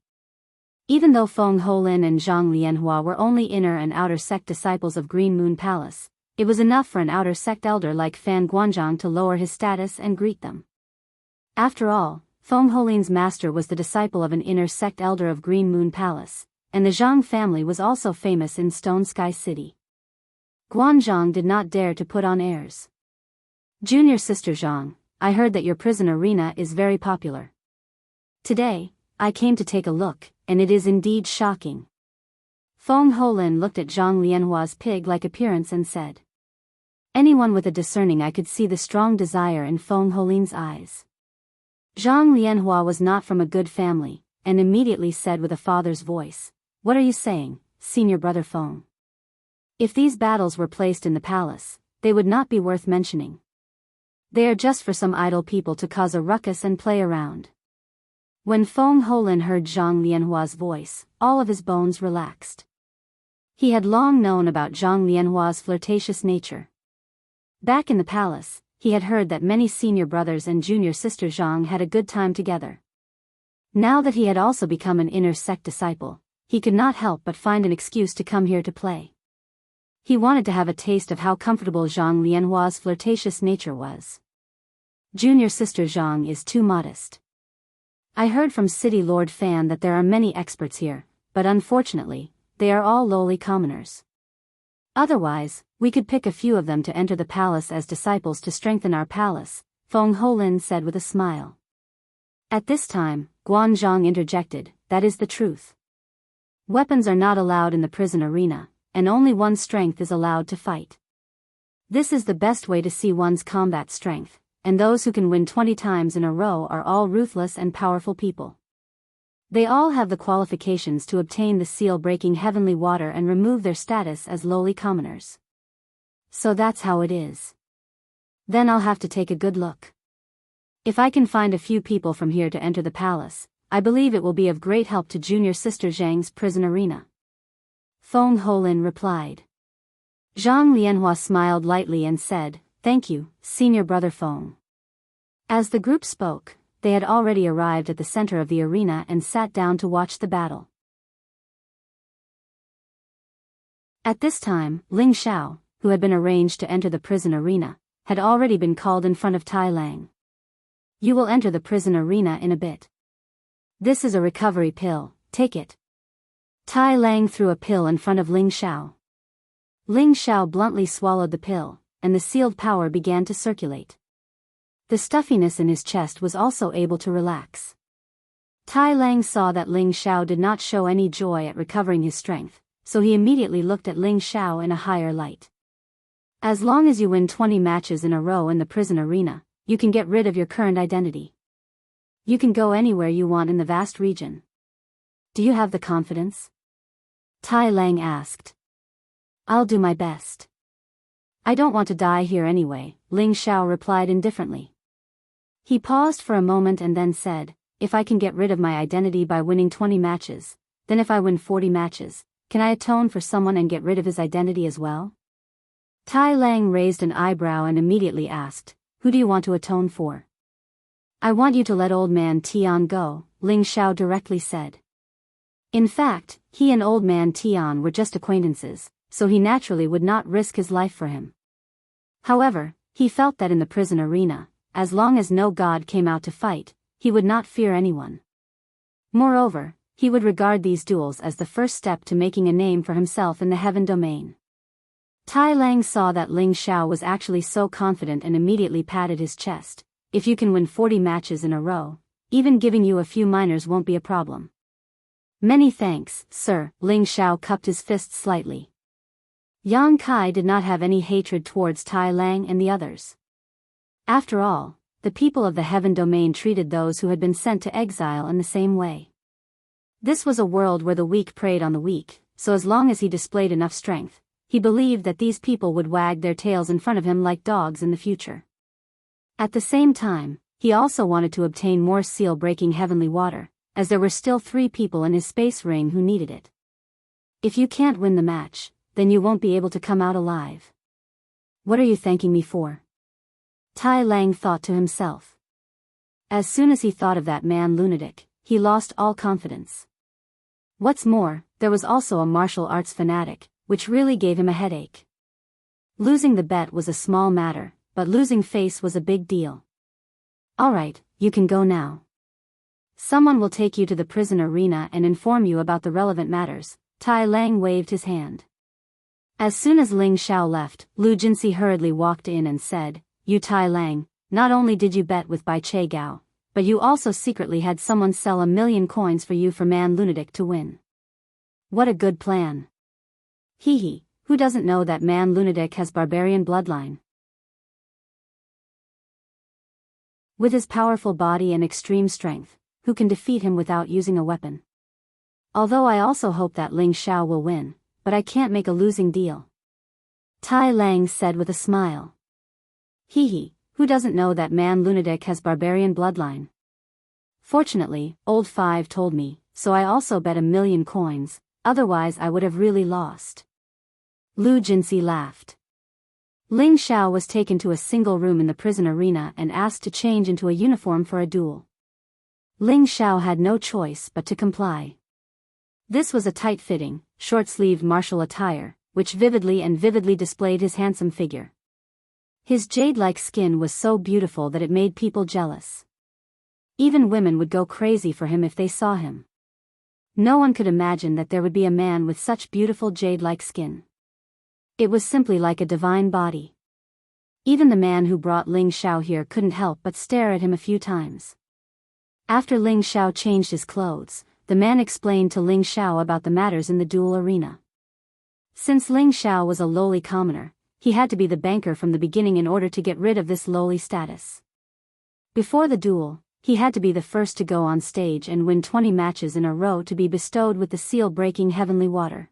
Even though Feng Holin and Zhang Lianhua were only inner and outer sect disciples of Green Moon Palace, it was enough for an outer sect elder like Fan Guanzhang to lower his status and greet them. After all, Feng Holin's master was the disciple of an inner sect elder of Green Moon Palace, and the Zhang family was also famous in Stone Sky City. Guanzhang did not dare to put on airs. "Junior sister Zhang, I heard that your prison arena is very popular. Today, I came to take a look, and it is indeed shocking." Feng Holin looked at Zhang Lianhua's pig-like appearance and said. Anyone with a discerning eye could see the strong desire in Feng Holin's eyes. Zhang Lianhua was not from a good family, and immediately said with a father's voice, "What are you saying, senior brother Feng? If these battles were placed in the palace, they would not be worth mentioning. They are just for some idle people to cause a ruckus and play around." When Feng Holin heard Zhang Lianhua's voice, all of his bones relaxed. He had long known about Zhang Lianhua's flirtatious nature. Back in the palace, he had heard that many senior brothers and junior sister Zhang had a good time together. Now that he had also become an inner sect disciple, he could not help but find an excuse to come here to play. He wanted to have a taste of how comfortable Zhang Lianhua's flirtatious nature was. Junior sister Zhang is too modest. I heard from City Lord Fan that there are many experts here, but unfortunately, they are all lowly commoners. Otherwise, we could pick a few of them to enter the palace as disciples to strengthen our palace, Feng Holin said with a smile. At this time, Guanzhang interjected, "That is the truth. Weapons are not allowed in the prison arena, and only one's strength is allowed to fight. This is the best way to see one's combat strength, and those who can win 20 times in a row are all ruthless and powerful people. They all have the qualifications to obtain the seal-breaking heavenly water and remove their status as lowly commoners. So that's how it is. Then I'll have to take a good look. If I can find a few people from here to enter the palace, I believe it will be of great help to junior sister Zhang's prison arena." Feng Holin replied. Zhang Lianhua smiled lightly and said, "Thank you, senior brother Feng." As the group spoke, they had already arrived at the center of the arena and sat down to watch the battle. At this time, Ling Xiao, who had been arranged to enter the prison arena, had already been called in front of Tai Lang. "You will enter the prison arena in a bit. This is a recovery pill, take it." Tai Lang threw a pill in front of Ling Xiao. Ling Xiao bluntly swallowed the pill, and the sealed power began to circulate. The stuffiness in his chest was also able to relax. Tai Lang saw that Ling Xiao did not show any joy at recovering his strength, so he immediately looked at Ling Xiao in a higher light. "As long as you win 20 matches in a row in the prison arena, you can get rid of your current identity. You can go anywhere you want in the vast region. Do you have the confidence?" Tai Lang asked. "I'll do my best. I don't want to die here anyway," Ling Xiao replied indifferently. He paused for a moment and then said, "If I can get rid of my identity by winning 20 matches, then if I win 40 matches, can I atone for someone and get rid of his identity as well?" Tai Lang raised an eyebrow and immediately asked, "Who do you want to atone for?" "I want you to let old man Tian go," Ling Xiao directly said. In fact, he and old man Tian were just acquaintances, so he naturally would not risk his life for him. However, he felt that in the prison arena, as long as no god came out to fight, he would not fear anyone. Moreover, he would regard these duels as the first step to making a name for himself in the heaven domain. Tai Lang saw that Ling Xiao was actually so confident and immediately patted his chest. If you can win 40 matches in a row, even giving you a few minors won't be a problem. Many thanks, sir. Ling Xiao cupped his fist slightly. Yang Kai did not have any hatred towards Tai Lang and the others. After all, the people of the Heaven Domain treated those who had been sent to exile in the same way. This was a world where the weak preyed on the weak, so as long as he displayed enough strength, he believed that these people would wag their tails in front of him like dogs in the future. At the same time, he also wanted to obtain more seal-breaking heavenly water, as there were still 3 people in his space ring who needed it. If you can't win the match, then you won't be able to come out alive. What are you thanking me for? Tai Lang thought to himself. As soon as he thought of that man lunatic, he lost all confidence. What's more, there was also a martial arts fanatic, which really gave him a headache. Losing the bet was a small matter, but losing face was a big deal. Alright, you can go now. Someone will take you to the prison arena and inform you about the relevant matters. Tai Lang waved his hand. As soon as Ling Xiao left, Lu Jinsi hurriedly walked in and said, "You Tai Lang, not only did you bet with Bai Che Gao, but you also secretly had someone sell 1,000,000 coins for you for Man Lunatic to win. What a good plan. Hee, who doesn't know that Man Lunatic has barbarian bloodline? With his powerful body and extreme strength, who can defeat him without using a weapon? Although I also hope that Ling Xiao will win, but I can't make a losing deal," Tai Lang said with a smile. Hee, who doesn't know that Man Lunatic has barbarian bloodline? Fortunately, Old Five told me, so I also bet 1,000,000 coins, otherwise I would have really lost. Lu Jinsi laughed. Ling Xiao was taken to a single room in the prison arena and asked to change into a uniform for a duel. Ling Xiao had no choice but to comply. This was a tight-fitting, short-sleeved martial attire, which vividly displayed his handsome figure. His jade-like skin was so beautiful that it made people jealous. Even women would go crazy for him if they saw him. No one could imagine that there would be a man with such beautiful jade-like skin. It was simply like a divine body. Even the man who brought Ling Xiao here couldn't help but stare at him a few times. After Ling Xiao changed his clothes, the man explained to Ling Xiao about the matters in the duel arena. Since Ling Xiao was a lowly commoner, he had to be the banker from the beginning in order to get rid of this lowly status. Before the duel, he had to be the first to go on stage and win 20 matches in a row to be bestowed with the seal-breaking heavenly water.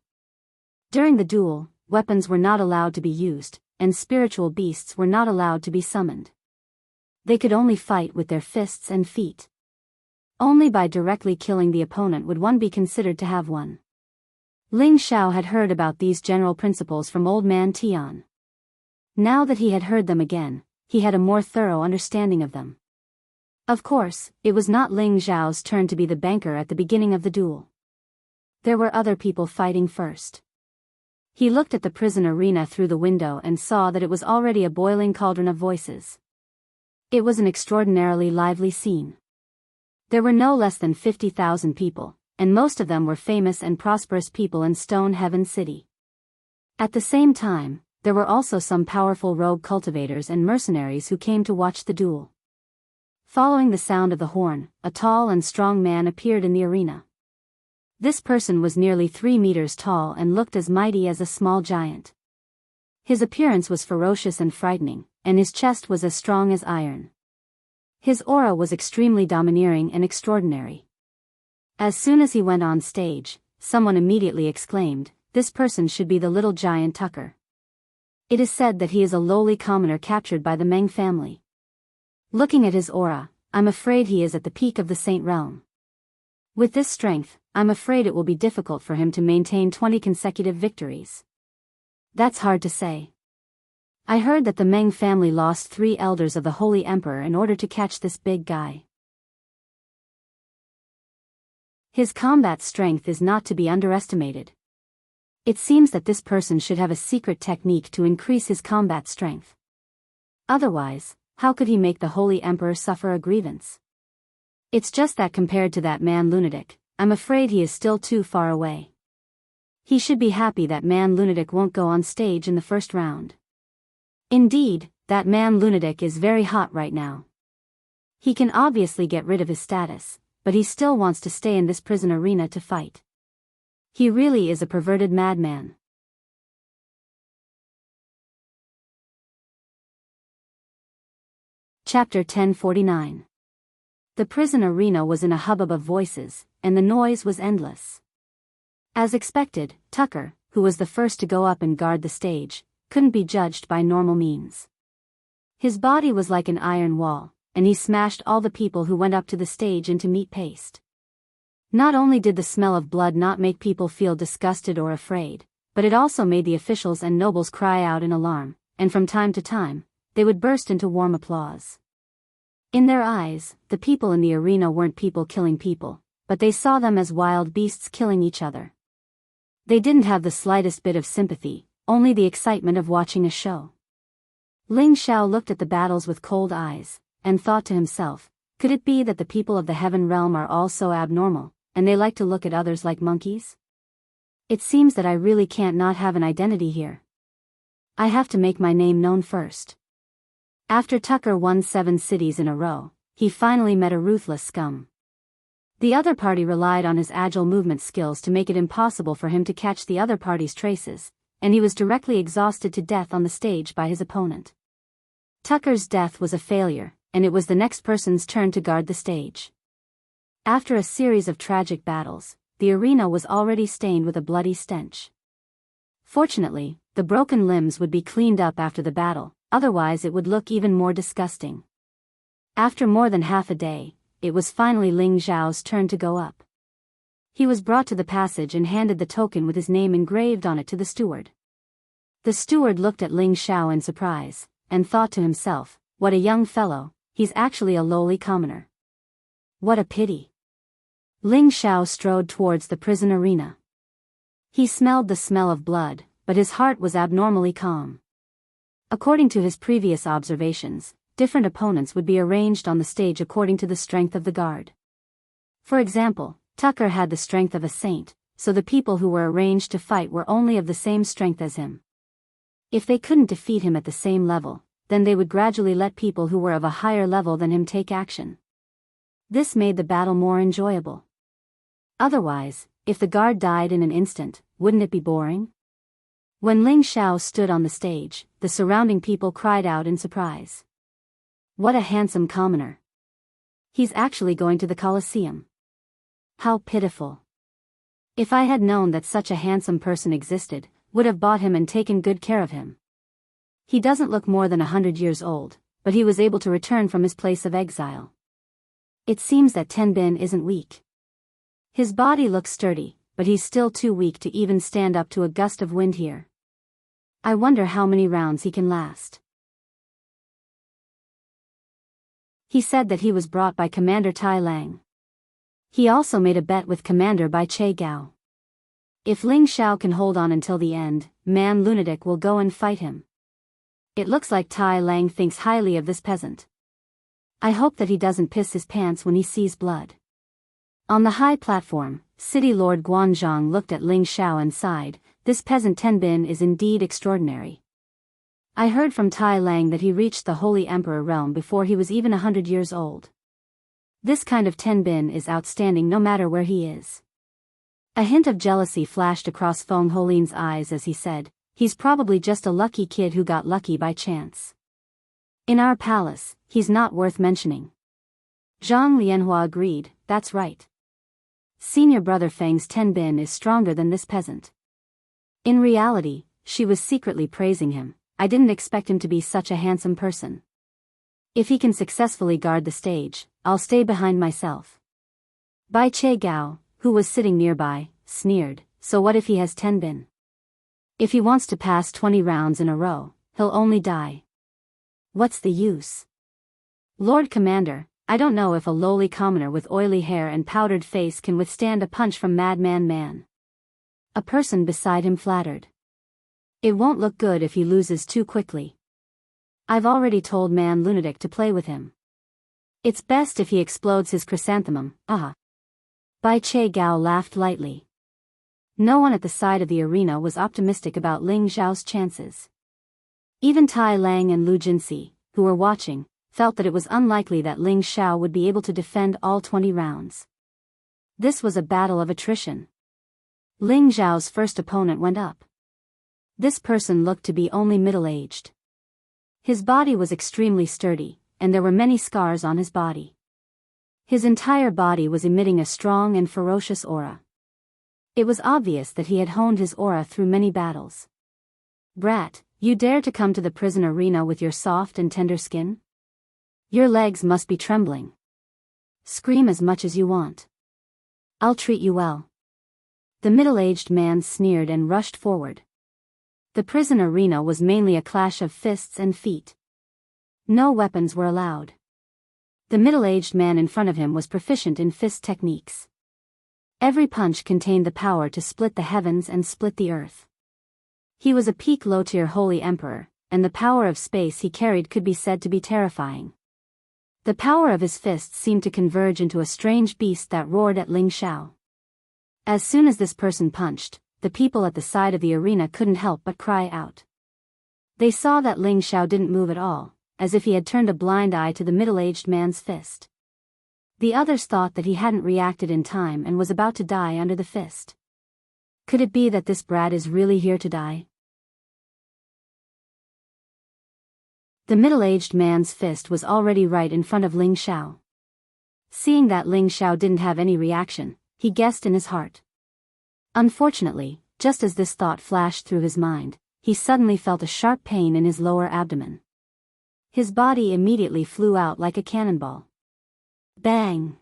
During the duel, weapons were not allowed to be used, and spiritual beasts were not allowed to be summoned. They could only fight with their fists and feet. Only by directly killing the opponent would one be considered to have won. Ling Xiao had heard about these general principles from Old Man Tian. Now that he had heard them again, he had a more thorough understanding of them. Of course, it was not Ling Xiao's turn to be the banker at the beginning of the duel. There were other people fighting first. He looked at the prison arena through the window and saw that it was already a boiling cauldron of voices. It was an extraordinarily lively scene. There were no less than 50,000 people, and most of them were famous and prosperous people in Stone Heaven City. At the same time, there were also some powerful rogue cultivators and mercenaries who came to watch the duel. Following the sound of the horn, a tall and strong man appeared in the arena. This person was nearly 3 meters tall and looked as mighty as a small giant. His appearance was ferocious and frightening, and his chest was as strong as iron. His aura was extremely domineering and extraordinary. As soon as he went on stage, someone immediately exclaimed, "This person should be the little giant Tucker." It is said that he is a lowly commoner captured by the Meng family. Looking at his aura, I'm afraid he is at the peak of the Saint realm. With this strength, I'm afraid it will be difficult for him to maintain 20 consecutive victories. That's hard to say. I heard that the Meng family lost 3 elders of the Holy Emperor in order to catch this big guy. His combat strength is not to be underestimated. It seems that this person should have a secret technique to increase his combat strength. Otherwise, how could he make the Holy Emperor suffer a grievance? It's just that compared to that man lunatic, I'm afraid he is still too far away. He should be happy that man lunatic won't go on stage in the first round. Indeed, that man lunatic is very hot right now. He can obviously get rid of his status, but he still wants to stay in this prison arena to fight. He really is a perverted madman. Chapter 1049. The prison arena was in a hubbub of voices, and the noise was endless. As expected, Tucker, who was the first to go up and guard the stage, couldn't be judged by normal means. His body was like an iron wall, and he smashed all the people who went up to the stage into meat paste. Not only did the smell of blood not make people feel disgusted or afraid, but it also made the officials and nobles cry out in alarm, and from time to time, they would burst into warm applause. In their eyes, the people in the arena weren't people killing people, but they saw them as wild beasts killing each other. They didn't have the slightest bit of sympathy, only the excitement of watching a show. Ling Xiao looked at the battles with cold eyes, and thought to himself, could it be that the people of the heaven realm are all so abnormal, and they like to look at others like monkeys? It seems that I really can't not have an identity here. I have to make my name known first. After Tucker won 7 cities in a row, he finally met a ruthless scum. The other party relied on his agile movement skills to make it impossible for him to catch the other party's traces, and he was directly exhausted to death on the stage by his opponent. Tucker's death was a failure, and it was the next person's turn to guard the stage. After a series of tragic battles, the arena was already stained with a bloody stench. Fortunately, the broken limbs would be cleaned up after the battle, otherwise it would look even more disgusting. After more than half a day, it was finally Ling Xiao's turn to go up. He was brought to the passage and handed the token with his name engraved on it to the steward. The steward looked at Ling Xiao in surprise, and thought to himself, what a young fellow, he's actually a lowly commoner. What a pity. Ling Xiao strode towards the prison arena. He smelled the smell of blood, but his heart was abnormally calm. According to his previous observations, different opponents would be arranged on the stage according to the strength of the guard. For example, Tucker had the strength of a saint, so the people who were arranged to fight were only of the same strength as him. If they couldn't defeat him at the same level, then they would gradually let people who were of a higher level than him take action. This made the battle more enjoyable. Otherwise, if the guard died in an instant, wouldn't it be boring? When Ling Xiao stood on the stage, the surrounding people cried out in surprise. What a handsome commoner. He's actually going to the Colosseum. How pitiful. If I had known that such a handsome person existed, would have bought him and taken good care of him. He doesn't look more than 100 years old, but he was able to return from his place of exile. It seems that Tenbin isn't weak. His body looks sturdy, but he's still too weak to even stand up to a gust of wind here. I wonder how many rounds he can last. He said that he was brought by Commander Tai Lang. He also made a bet with Commander Bai Che Gao. If Ling Xiao can hold on until the end, man lunatic will go and fight him. It looks like Tai Lang thinks highly of this peasant. I hope that he doesn't piss his pants when he sees blood. On the high platform, City Lord Guanzhong looked at Ling Xiao and sighed, this peasant Tenbin is indeed extraordinary. I heard from Tai Lang that he reached the Holy Emperor realm before he was even 100 years old. This kind of Tenbin is outstanding no matter where he is. A hint of jealousy flashed across Feng Holin's eyes as he said, he's probably just a lucky kid who got lucky by chance. In our palace, he's not worth mentioning. Zhang Lianhua agreed, that's right. Senior brother Feng's Tenbin is stronger than this peasant. In reality, she was secretly praising him. I didn't expect him to be such a handsome person. If he can successfully guard the stage, I'll stay behind myself. Bai Che Gao, who was sitting nearby, sneered, so what if he has Tenbin? If he wants to pass 20 rounds in a row, he'll only die. What's the use? Lord Commander, I don't know if a lowly commoner with oily hair and powdered face can withstand a punch from Madman Man. A person beside him flattered. It won't look good if he loses too quickly. I've already told Man Lunatic to play with him. It's best if he explodes his chrysanthemum, Bai Che Gao laughed lightly. No one at the side of the arena was optimistic about Ling Xiao's chances. Even Tai Lang and Lu Jinxi, who were watching, felt that it was unlikely that Ling Xiao would be able to defend all 20 rounds. This was a battle of attrition. Ling Xiao's first opponent went up. This person looked to be only middle-aged. His body was extremely sturdy, and there were many scars on his body. His entire body was emitting a strong and ferocious aura. It was obvious that he had honed his aura through many battles. "Brat, you dare to come to the prison arena with your soft and tender skin? Your legs must be trembling. Scream as much as you want. I'll treat you well." The middle-aged man sneered and rushed forward. The prison arena was mainly a clash of fists and feet. No weapons were allowed. The middle-aged man in front of him was proficient in fist techniques. Every punch contained the power to split the heavens and split the earth. He was a peak low-tier holy emperor, and the power of space he carried could be said to be terrifying. The power of his fists seemed to converge into a strange beast that roared at Ling Xiao. As soon as this person punched, the people at the side of the arena couldn't help but cry out. They saw that Ling Xiao didn't move at all, as if he had turned a blind eye to the middle-aged man's fist. The others thought that he hadn't reacted in time and was about to die under the fist. Could it be that this brat is really here to die? The middle-aged man's fist was already right in front of Ling Xiao. Seeing that Ling Xiao didn't have any reaction, he guessed in his heart. Unfortunately, just as this thought flashed through his mind, he suddenly felt a sharp pain in his lower abdomen. His body immediately flew out like a cannonball. Bang!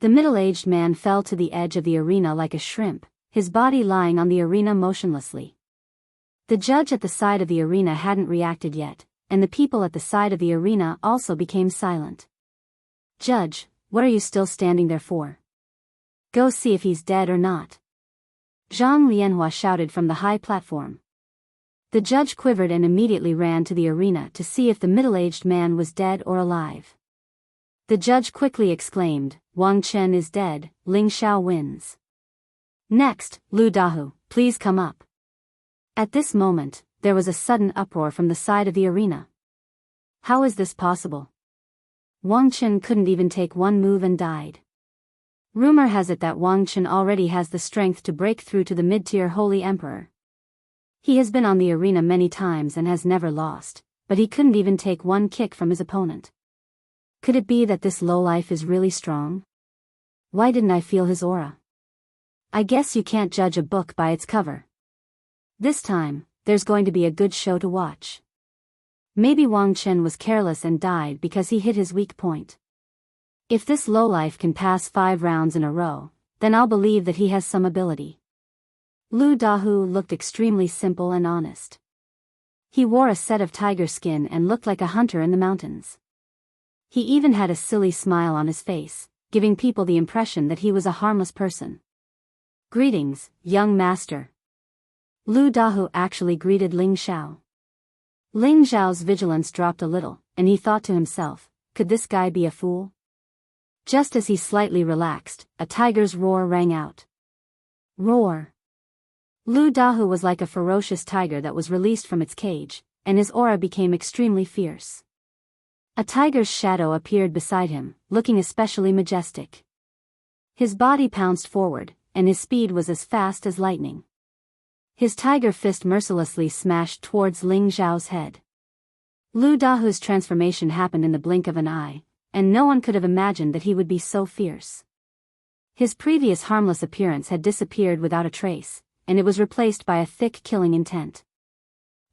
The middle-aged man fell to the edge of the arena like a shrimp, his body lying on the arena motionlessly. The judge at the side of the arena hadn't reacted yet, and the people at the side of the arena also became silent. "Judge, what are you still standing there for? Go see if he's dead or not," Zhang Lianhua shouted from the high platform. The judge quivered and immediately ran to the arena to see if the middle-aged man was dead or alive. The judge quickly exclaimed, "Wang Chen is dead, Ling Xiao wins. Next, Lu Dahu, please come up." At this moment, there was a sudden uproar from the side of the arena. How is this possible? Wang Chen couldn't even take one move and died. Rumor has it that Wang Chen already has the strength to break through to the mid-tier holy emperor. He has been on the arena many times and has never lost, but he couldn't even take one kick from his opponent. Could it be that this lowlife is really strong? Why didn't I feel his aura? I guess you can't judge a book by its cover. This time, there's going to be a good show to watch. Maybe Wang Chen was careless and died because he hit his weak point. If this lowlife can pass 5 rounds in a row, then I'll believe that he has some ability. Lu Dahu looked extremely simple and honest. He wore a set of tiger skin and looked like a hunter in the mountains. He even had a silly smile on his face, giving people the impression that he was a harmless person. "Greetings, young master." Lu Dahu actually greeted Ling Xiao. Ling Xiao's vigilance dropped a little, and he thought to himself, could this guy be a fool? Just as he slightly relaxed, a tiger's roar rang out. Roar! Lu Dahu was like a ferocious tiger that was released from its cage, and his aura became extremely fierce. A tiger's shadow appeared beside him, looking especially majestic. His body pounced forward, and his speed was as fast as lightning. His tiger fist mercilessly smashed towards Ling Xiao's head. Lu Dahu's transformation happened in the blink of an eye, and no one could have imagined that he would be so fierce. His previous harmless appearance had disappeared without a trace, and it was replaced by a thick killing intent.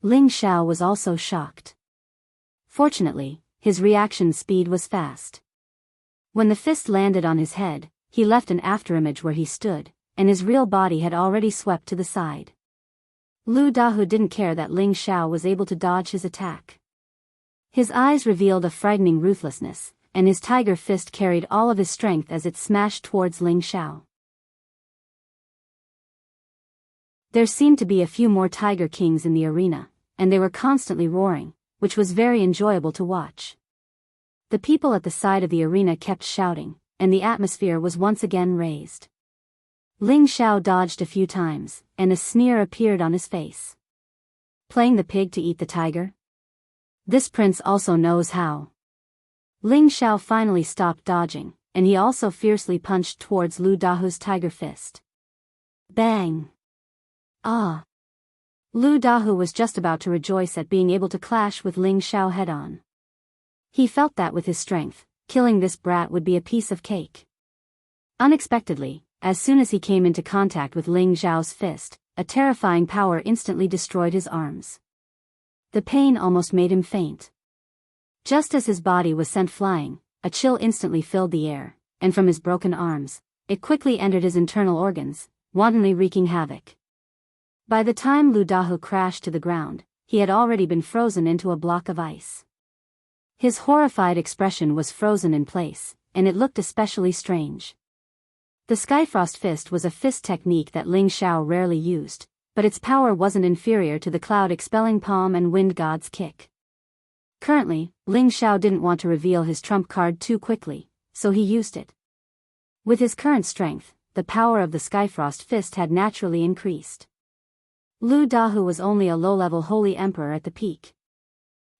Ling Xiao was also shocked. Fortunately, his reaction speed was fast. When the fist landed on his head, he left an afterimage where he stood, and his real body had already swept to the side. Lu Dahu didn't care that Ling Xiao was able to dodge his attack. His eyes revealed a frightening ruthlessness, and his tiger fist carried all of his strength as it smashed towards Ling Xiao. There seemed to be a few more tiger kings in the arena, and they were constantly roaring, which was very enjoyable to watch. The people at the side of the arena kept shouting, and the atmosphere was once again raised. Ling Xiao dodged a few times, and a sneer appeared on his face. Playing the pig to eat the tiger? This prince also knows how. Ling Xiao finally stopped dodging, and he also fiercely punched towards Lu Dahu's tiger fist. Bang! Ah! Lu Dahu was just about to rejoice at being able to clash with Ling Xiao head-on. He felt that with his strength, killing this brat would be a piece of cake. Unexpectedly, as soon as he came into contact with Ling Xiao's fist, a terrifying power instantly destroyed his arms. The pain almost made him faint. Just as his body was sent flying, a chill instantly filled the air, and from his broken arms, it quickly entered his internal organs, wantonly wreaking havoc. By the time Lu Dahu crashed to the ground, he had already been frozen into a block of ice. His horrified expression was frozen in place, and it looked especially strange. The Skyfrost Fist was a fist technique that Ling Xiao rarely used, but its power wasn't inferior to the cloud-expelling palm and wind god's kick. Currently, Ling Xiao didn't want to reveal his trump card too quickly, so he used it. With his current strength, the power of the Skyfrost Fist had naturally increased. Lu Dahu was only a low-level Holy Emperor at the peak.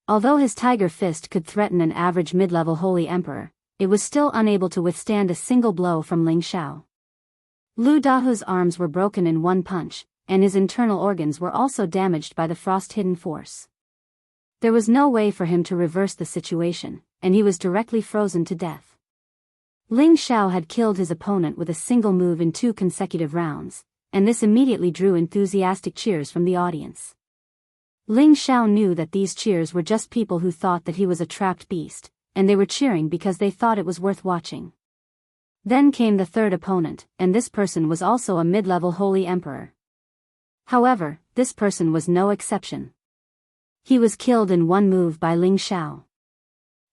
Although his Tiger Fist could threaten an average mid-level Holy Emperor, it was still unable to withstand a single blow from Ling Xiao. Lu Dahu's arms were broken in one punch, and his internal organs were also damaged by the frost-hidden force. There was no way for him to reverse the situation, and he was directly frozen to death. Ling Xiao had killed his opponent with a single move in 2 consecutive rounds, and this immediately drew enthusiastic cheers from the audience. Ling Xiao knew that these cheers were just people who thought that he was a trapped beast, and they were cheering because they thought it was worth watching. Then came the third opponent, and this person was also a mid-level Holy Emperor. However, this person was no exception. He was killed in one move by Ling Xiao.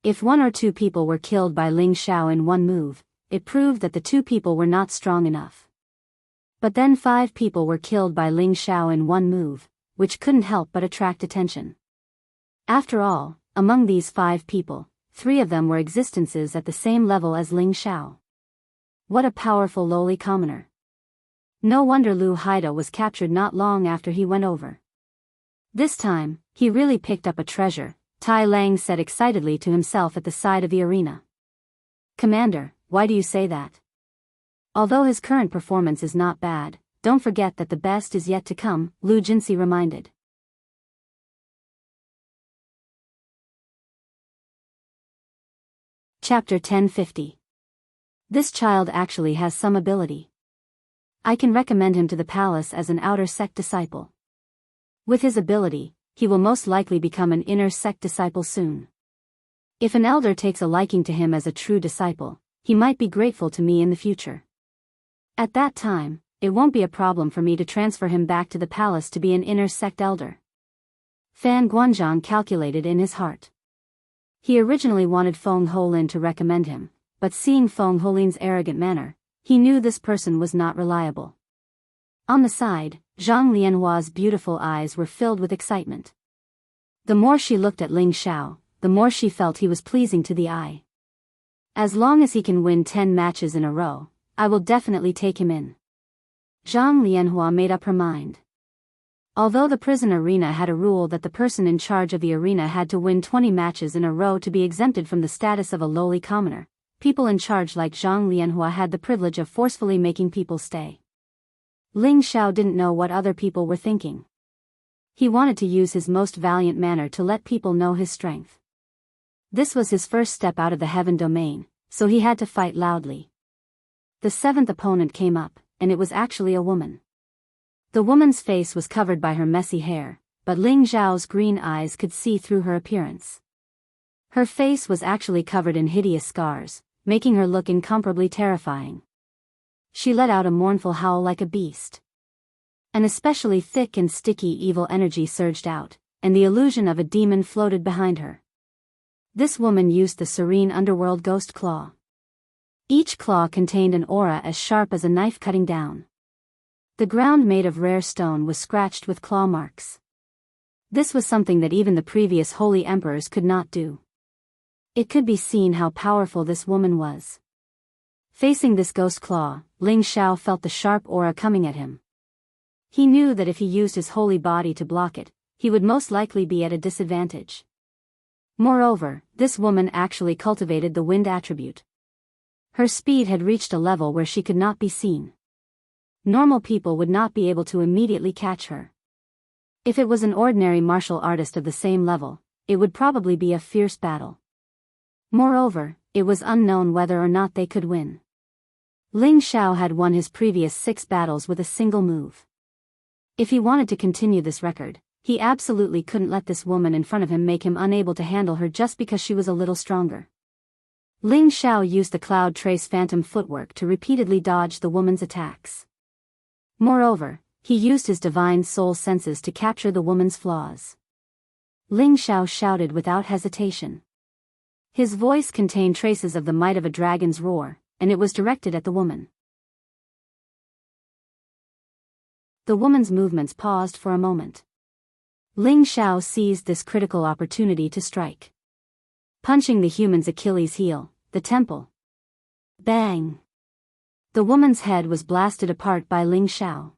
If 1 or 2 people were killed by Ling Xiao in one move, it proved that the 2 people were not strong enough. But then 5 people were killed by Ling Xiao in one move, which couldn't help but attract attention. After all, among these 5 people, 3 of them were existences at the same level as Ling Xiao. What a powerful lowly commoner. No wonder Lu Haida was captured not long after he went over. This time, he really picked up a treasure, Tai Lang said excitedly to himself at the side of the arena. Commander, why do you say that? Although his current performance is not bad, don't forget that the best is yet to come, Lu Jinsi reminded. Chapter 1050. This child actually has some ability. I can recommend him to the palace as an outer sect disciple. With his ability, he will most likely become an inner sect disciple soon. If an elder takes a liking to him as a true disciple, he might be grateful to me in the future. At that time, it won't be a problem for me to transfer him back to the palace to be an inner sect elder. Fan Guanzhang calculated in his heart. He originally wanted Feng Holin to recommend him, but seeing Feng Holin's arrogant manner, he knew this person was not reliable. On the side, Zhang Lianhua's beautiful eyes were filled with excitement. The more she looked at Ling Xiao, the more she felt he was pleasing to the eye. As long as he can win 10 matches in a row, I will definitely take him in. Zhang Lianhua made up her mind. Although the prison arena had a rule that the person in charge of the arena had to win 20 matches in a row to be exempted from the status of a lowly commoner, people in charge like Zhang Lianhua had the privilege of forcefully making people stay. Ling Xiao didn't know what other people were thinking. He wanted to use his most valiant manner to let people know his strength. This was his first step out of the heaven domain, so he had to fight loudly. The 7th opponent came up, and it was actually a woman. The woman's face was covered by her messy hair, but Ling Xiao's green eyes could see through her appearance. Her face was actually covered in hideous scars, making her look incomparably terrifying. She let out a mournful howl like a beast. An especially thick and sticky evil energy surged out, and the illusion of a demon floated behind her. This woman used the serene underworld ghost claw. Each claw contained an aura as sharp as a knife cutting down. The ground made of rare stone was scratched with claw marks. This was something that even the previous holy emperors could not do. It could be seen how powerful this woman was. Facing this ghost claw, Ling Xiao felt the sharp aura coming at him. He knew that if he used his holy body to block it, he would most likely be at a disadvantage. Moreover, this woman actually cultivated the wind attribute. Her speed had reached a level where she could not be seen. Normal people would not be able to immediately catch her. If it was an ordinary martial artist of the same level, it would probably be a fierce battle. Moreover, it was unknown whether or not they could win. Ling Xiao had won his previous 6 battles with a single move. If he wanted to continue this record, he absolutely couldn't let this woman in front of him make him unable to handle her just because she was a little stronger. Ling Xiao used the Cloud Trace Phantom footwork to repeatedly dodge the woman's attacks. Moreover, he used his divine soul senses to capture the woman's flaws. Ling Xiao shouted without hesitation. His voice contained traces of the might of a dragon's roar, and it was directed at the woman. The woman's movements paused for a moment. Ling Xiao seized this critical opportunity to strike. Punching the human's Achilles heel, the temple. Bang! The woman's head was blasted apart by Ling Xiao.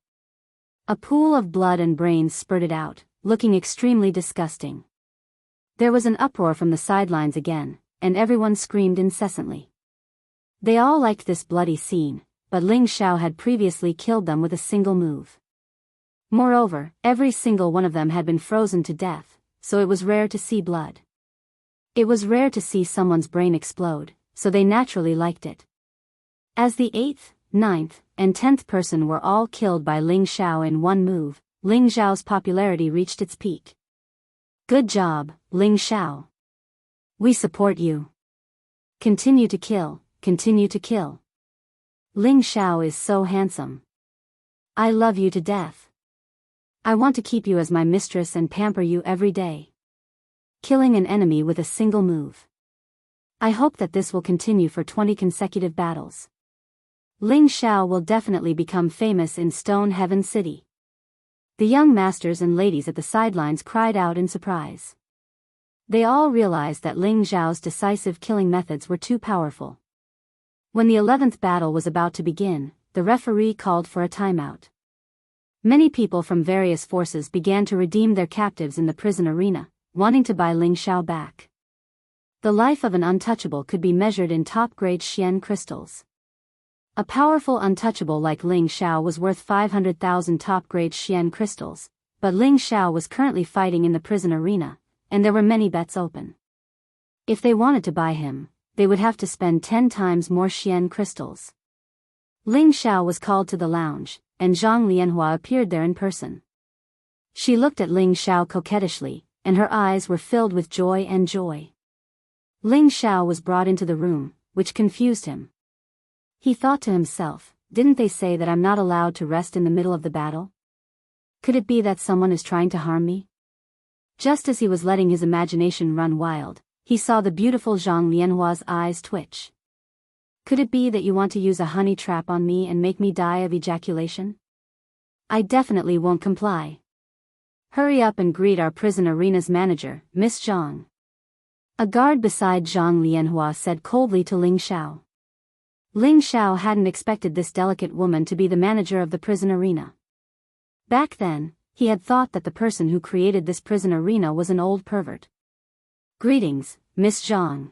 A pool of blood and brains spurted out, looking extremely disgusting. There was an uproar from the sidelines again, and everyone screamed incessantly. They all liked this bloody scene, but Ling Xiao had previously killed them with a single move. Moreover, every single one of them had been frozen to death, so it was rare to see blood. It was rare to see someone's brain explode, so they naturally liked it. As the 8th, 9th, and 10th person were all killed by Ling Xiao in one move, Ling Xiao's popularity reached its peak. Good job, Ling Xiao. We support you. Continue to kill, continue to kill. Ling Xiao is so handsome. I love you to death. I want to keep you as my mistress and pamper you every day. Killing an enemy with a single move. I hope that this will continue for 20 consecutive battles. Ling Xiao will definitely become famous in Stone Heaven City. The young masters and ladies at the sidelines cried out in surprise. They all realized that Ling Xiao's decisive killing methods were too powerful. When the 11th battle was about to begin, the referee called for a timeout. Many people from various forces began to redeem their captives in the prison arena, wanting to buy Ling Xiao back. The life of an untouchable could be measured in top-grade Xian crystals. A powerful untouchable like Ling Xiao was worth 500,000 top-grade Xian crystals, but Ling Xiao was currently fighting in the prison arena, and there were many bets open. If they wanted to buy him, they would have to spend 10 times more Xian crystals. Ling Xiao was called to the lounge, and Zhang Lianhua appeared there in person. She looked at Ling Xiao coquettishly, and her eyes were filled with joy and joy. Ling Xiao was brought into the room, which confused him. He thought to himself, didn't they say that I'm not allowed to rest in the middle of the battle? Could it be that someone is trying to harm me? Just as he was letting his imagination run wild, he saw the beautiful Zhang Lianhua's eyes twitch. Could it be that you want to use a honey trap on me and make me die of ejaculation? I definitely won't comply. Hurry up and greet our prison arena's manager, Miss Zhang. A guard beside Zhang Lianhua said coldly to Ling Xiao. Ling Xiao hadn't expected this delicate woman to be the manager of the prison arena. Back then, he had thought that the person who created this prison arena was an old pervert. Greetings, Miss Zhang.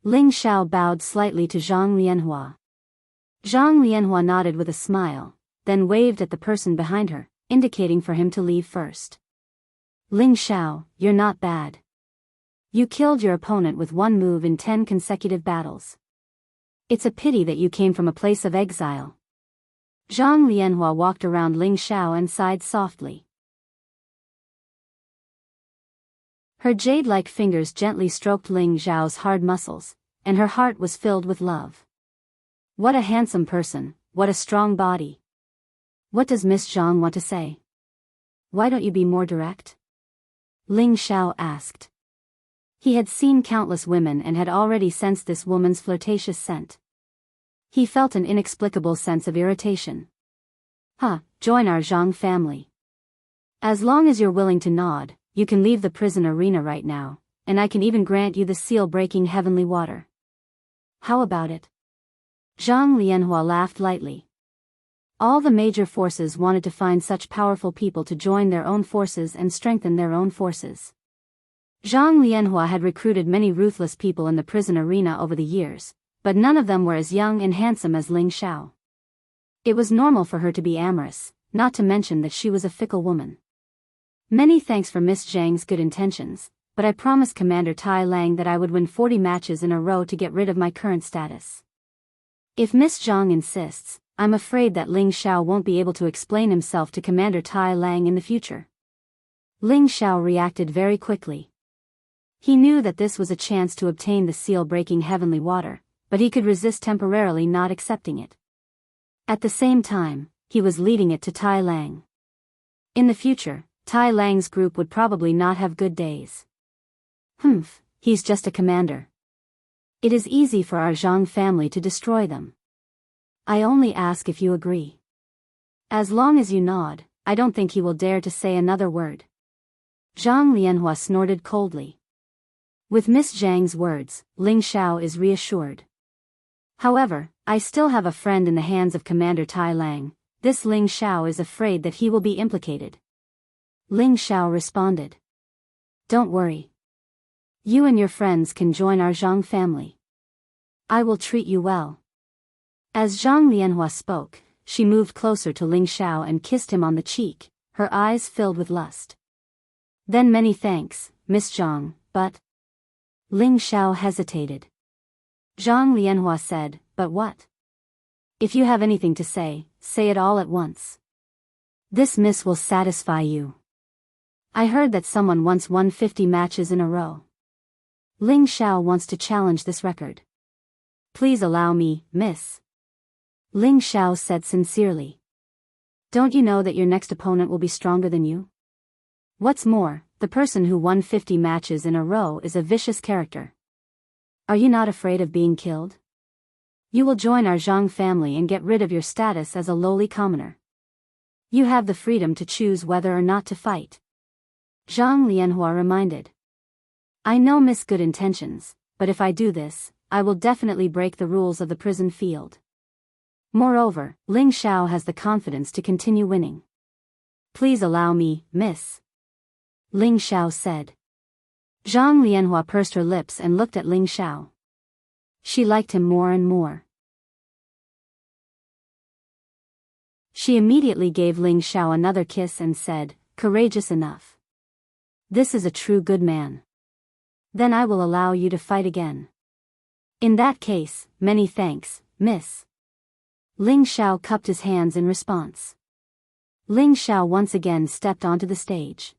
Ling Xiao bowed slightly to Zhang Lianhua. Zhang Lianhua nodded with a smile, then waved at the person behind her, indicating for him to leave first. Ling Xiao, you're not bad. You killed your opponent with one move in 10 consecutive battles. It's a pity that you came from a place of exile. Zhang Lianhua walked around Ling Xiao and sighed softly. Her jade-like fingers gently stroked Ling Xiao's hard muscles, and her heart was filled with love. What a handsome person, what a strong body. What does Miss Zhang want to say? Why don't you be more direct? Ling Xiao asked. He had seen countless women and had already sensed this woman's flirtatious scent. He felt an inexplicable sense of irritation. Join our Zhang family. As long as you're willing to nod, you can leave the prison arena right now, and I can even grant you the seal-breaking heavenly water. How about it? Zhang Lianhua laughed lightly. All the major forces wanted to find such powerful people to join their own forces and strengthen their own forces. Zhang Lianhua had recruited many ruthless people in the prison arena over the years, but none of them were as young and handsome as Ling Xiao. It was normal for her to be amorous, not to mention that she was a fickle woman. Many thanks for Miss Zhang's good intentions, but I promised Commander Tai Lang that I would win 40 matches in a row to get rid of my current status. If Miss Zhang insists, I'm afraid that Ling Xiao won't be able to explain himself to Commander Tai Lang in the future. Ling Xiao reacted very quickly. He knew that this was a chance to obtain the seal-breaking heavenly water, but he could resist temporarily not accepting it. At the same time, he was leading it to Tai Lang. In the future, Tai Lang's group would probably not have good days. He's just a commander. It is easy for our Zhang family to destroy them. I only ask if you agree. As long as you nod, I don't think he will dare to say another word. Zhang Lianhua snorted coldly. With Miss Zhang's words, Ling Xiao is reassured. However, I still have a friend in the hands of Commander Tai Lang. This Ling Xiao is afraid that he will be implicated. Ling Xiao responded. Don't worry. You and your friends can join our Zhang family. I will treat you well. As Zhang Lianhua spoke, she moved closer to Ling Xiao and kissed him on the cheek, her eyes filled with lust. Then many thanks, Miss Zhang, but... Ling Xiao hesitated. Zhang Lianhua said, but what? If you have anything to say, say it all at once. This miss will satisfy you. I heard that someone once won 50 matches in a row. Ling Xiao wants to challenge this record. Please allow me, miss. Ling Xiao said sincerely. Don't you know that your next opponent will be stronger than you? What's more, the person who won 50 matches in a row is a vicious character. Are you not afraid of being killed? You will join our Zhang family and get rid of your status as a lowly commoner. You have the freedom to choose whether or not to fight. Zhang Lianhua reminded. I know Miss Good Intentions, but if I do this, I will definitely break the rules of the prison field. Moreover, Ling Xiao has the confidence to continue winning. Please allow me, miss. Ling Xiao said. Zhang Lianhua pursed her lips and looked at Ling Xiao. She liked him more and more. She immediately gave Ling Xiao another kiss and said, courageous enough. This is a true good man. Then I will allow you to fight again. In that case, many thanks, miss. Ling Xiao cupped his hands in response. Ling Xiao once again stepped onto the stage.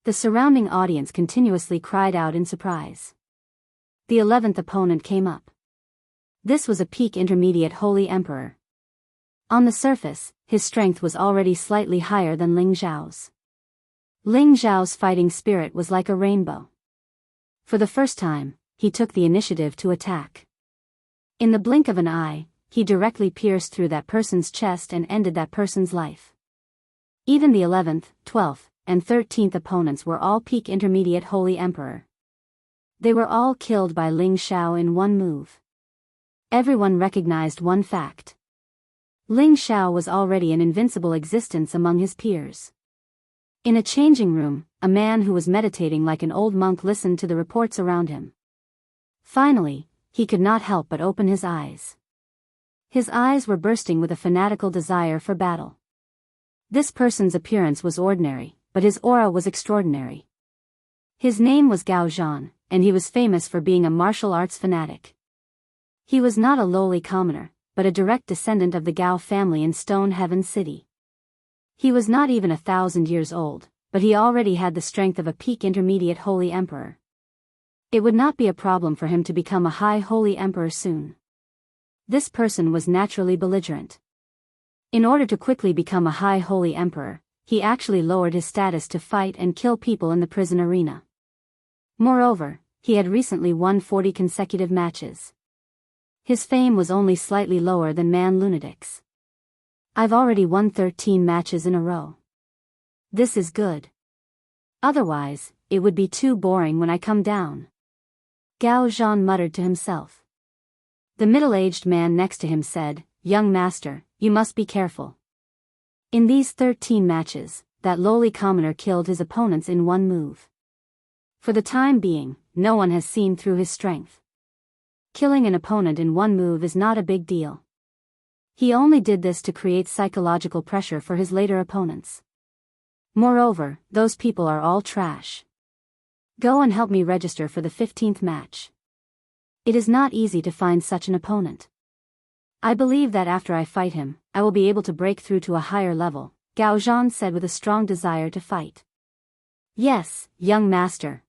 The surrounding audience continuously cried out in surprise. The 11th opponent came up. This was a peak intermediate holy emperor. On the surface, his strength was already slightly higher than Ling Xiao's. Ling Xiao's fighting spirit was like a rainbow. For the first time, he took the initiative to attack. In the blink of an eye, he directly pierced through that person's chest and ended that person's life. Even the 11th, 12th, and 13th opponents were all peak intermediate holy emperor. They were all killed by Ling Xiao in one move. Everyone recognized one fact. Ling Xiao was already an invincible existence among his peers. In a changing room, a man who was meditating like an old monk listened to the reports around him. Finally, he could not help but open his eyes. His eyes were bursting with a fanatical desire for battle. This person's appearance was ordinary, but his aura was extraordinary. His name was Gao Zhan, and he was famous for being a martial arts fanatic. He was not a lowly commoner, but a direct descendant of the Gao family in Stone Heaven City. He was not even 1,000 years old, but he already had the strength of a peak intermediate holy emperor. It would not be a problem for him to become a high holy emperor soon. This person was naturally belligerent. In order to quickly become a high holy emperor, he actually lowered his status to fight and kill people in the prison arena. Moreover, he had recently won 40 consecutive matches. His fame was only slightly lower than Man Lunatic's. I've already won 13 matches in a row. This is good. Otherwise, it would be too boring when I come down. Gao Zhan muttered to himself. The middle-aged man next to him said, "Young master, you must be careful. In these 13 matches, that lowly commoner killed his opponents in one move. For the time being, no one has seen through his strength. Killing an opponent in one move is not a big deal. He only did this to create psychological pressure for his later opponents. Moreover, those people are all trash. Go and help me register for the 15th match. It is not easy to find such an opponent. I believe that after I fight him, I will be able to break through to a higher level," Gao Zhan said with a strong desire to fight. "Yes, young master."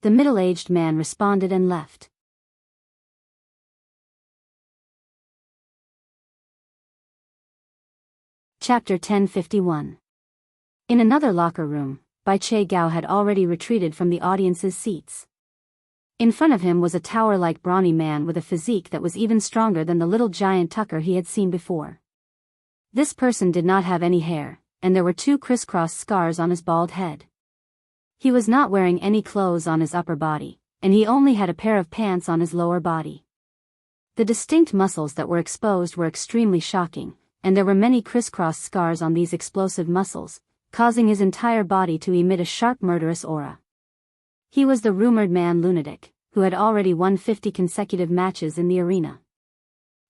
The middle-aged man responded and left. Chapter 1051. In another locker room, Bai Che Gao had already retreated from the audience's seats. In front of him was a tower-like brawny man with a physique that was even stronger than the little giant tucker he had seen before. This person did not have any hair, and there were 2 crisscross scars on his bald head. He was not wearing any clothes on his upper body, and he only had a pair of pants on his lower body. The distinct muscles that were exposed were extremely shocking, and there were many crisscross scars on these explosive muscles, causing his entire body to emit a sharp murderous aura. He was the rumored man lunatic, who had already won 50 consecutive matches in the arena.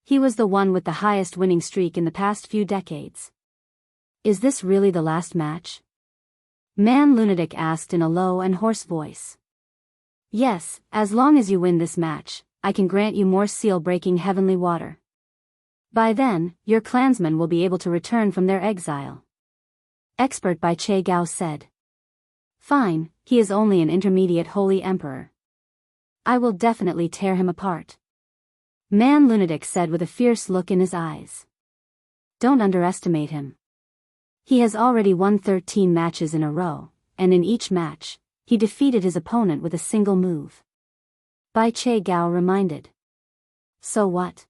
He was the one with the highest winning streak in the past few decades. "Is this really the last match?" Man Lunatic asked in a low and hoarse voice. "Yes, as long as you win this match, I can grant you more seal-breaking heavenly water. By then, your clansmen will be able to return from their exile." Expert Bai Che Gao said. "Fine, he is only an intermediate holy emperor. I will definitely tear him apart," Man Lunatic said with a fierce look in his eyes. "Don't underestimate him. He has already won 13 matches in a row, and in each match, he defeated his opponent with a single move." Bai Che Gao reminded. "So what?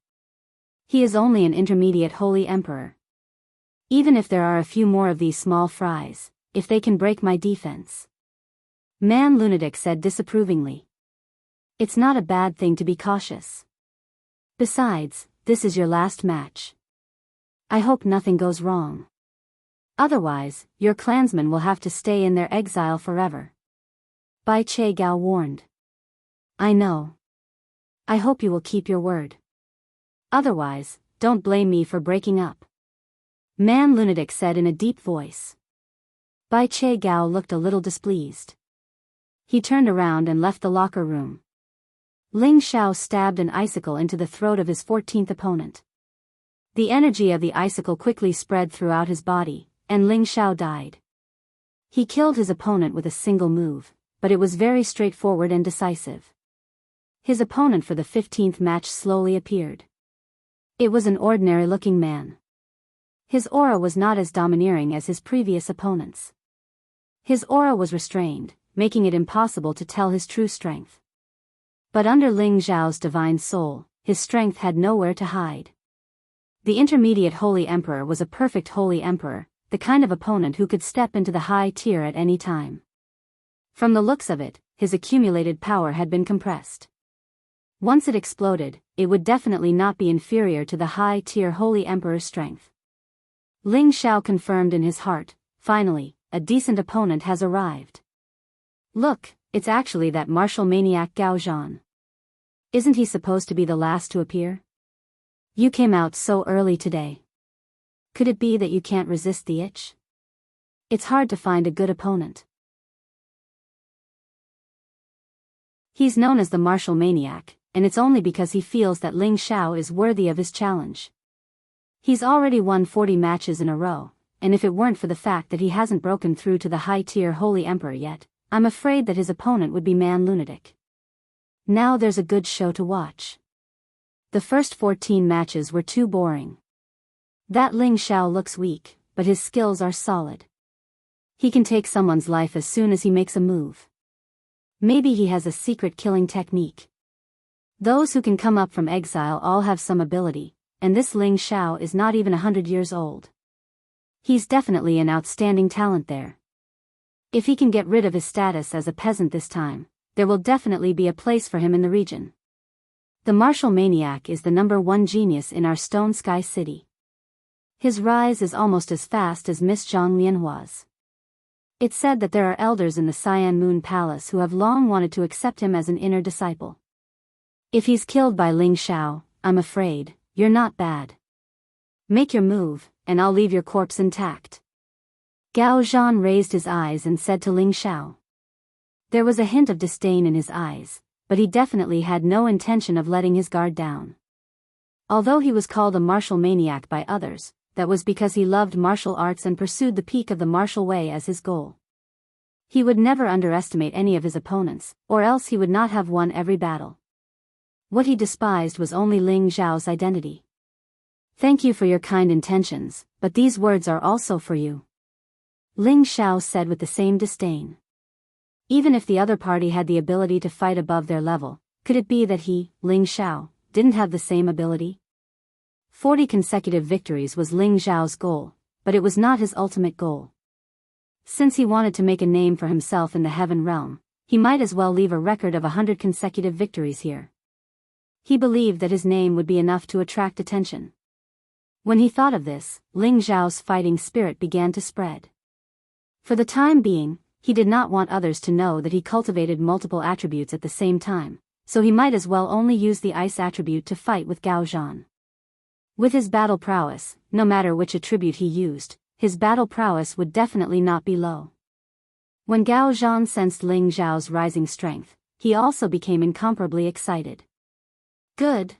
He is only an intermediate holy emperor. Even if there are a few more of these small fries, if they can break my defense." Man Lunatic said disapprovingly. "It's not a bad thing to be cautious. Besides, this is your last match. I hope nothing goes wrong. Otherwise, your clansmen will have to stay in their exile forever," Bai Che Gao warned. "I know. I hope you will keep your word. Otherwise, don't blame me for breaking up," Man Lunatic said in a deep voice. Bai Che Gao looked a little displeased. He turned around and left the locker room. Ling Xiao stabbed an icicle into the throat of his 14th opponent. The energy of the icicle quickly spread throughout his body, and Ling Xiao died. He killed his opponent with a single move, but it was very straightforward and decisive. His opponent for the 15th match slowly appeared. It was an ordinary-looking man. His aura was not as domineering as his previous opponents. His aura was restrained, making it impossible to tell his true strength. But under Ling Xiao's divine soul, his strength had nowhere to hide. The intermediate holy emperor was a perfect holy emperor, the kind of opponent who could step into the high tier at any time. From the looks of it, his accumulated power had been compressed. Once it exploded, it would definitely not be inferior to the high-tier holy emperor's strength. Ling Xiao confirmed in his heart, "Finally, a decent opponent has arrived. Look, it's actually that martial maniac Gao Zhan. Isn't he supposed to be the last to appear? You came out so early today. Could it be that you can't resist the itch? It's hard to find a good opponent." He's known as the martial maniac, and it's only because he feels that Ling Xiao is worthy of his challenge. He's already won 40 matches in a row, and if it weren't for the fact that he hasn't broken through to the high-tier holy emperor yet, I'm afraid that his opponent would be Man Lunatic. Now there's a good show to watch. The first 14 matches were too boring. That Ling Xiao looks weak, but his skills are solid. He can take someone's life as soon as he makes a move. Maybe he has a secret killing technique. Those who can come up from exile all have some ability, and this Ling Xiao is not even 100 years old. He's definitely an outstanding talent there. If he can get rid of his status as a peasant this time, there will definitely be a place for him in the region. The martial maniac is the #1 genius in our Stone Sky City. His rise is almost as fast as Miss Zhang Lianhua's. It's said that there are elders in the Cyan Moon Palace who have long wanted to accept him as an inner disciple. If he's killed by Ling Xiao, I'm afraid, you're not bad. Make your move, and I'll leave your corpse intact. Gao Zhan raised his eyes and said to Ling Xiao. There was a hint of disdain in his eyes, but he definitely had no intention of letting his guard down. Although he was called a martial maniac by others, that was because he loved martial arts and pursued the peak of the martial way as his goal. He would never underestimate any of his opponents, or else he would not have won every battle. What he despised was only Ling Xiao's identity. Thank you for your kind intentions, but these words are also for you. Ling Xiao said with the same disdain. Even if the other party had the ability to fight above their level, could it be that he, Ling Xiao, didn't have the same ability? 40 consecutive victories was Ling Xiao's goal, but it was not his ultimate goal. Since he wanted to make a name for himself in the Heaven Realm, he might as well leave a record of 100 consecutive victories here. He believed that his name would be enough to attract attention. When he thought of this, Ling Xiao's fighting spirit began to spread. For the time being, he did not want others to know that he cultivated multiple attributes at the same time, so he might as well only use the ice attribute to fight with Gao Zhan. With his battle prowess, no matter which attribute he used, his battle prowess would definitely not be low. When Gao Zhan sensed Ling Xiao's rising strength, he also became incomparably excited. Good,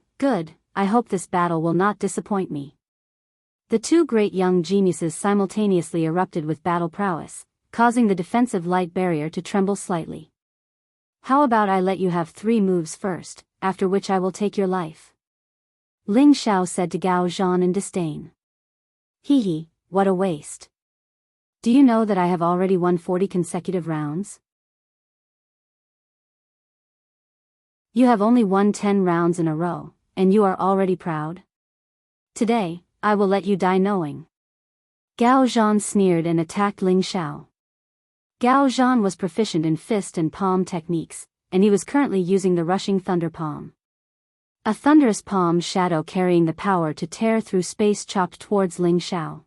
I hope this battle will not disappoint me. The two great young geniuses simultaneously erupted with battle prowess, causing the defensive light barrier to tremble slightly. How about I let you have 3 moves first, after which I will take your life? Ling Xiao said to Gao Zhan in disdain. Hee, what a waste. Do you know that I have already won 40 consecutive rounds? You have only won 10 rounds in a row, and you are already proud? Today, I will let you die knowing. Gao Zhan sneered and attacked Ling Xiao. Gao Zhan was proficient in fist and palm techniques, and he was currently using the rushing thunder palm. A thunderous palm shadow carrying the power to tear through space chopped towards Ling Xiao.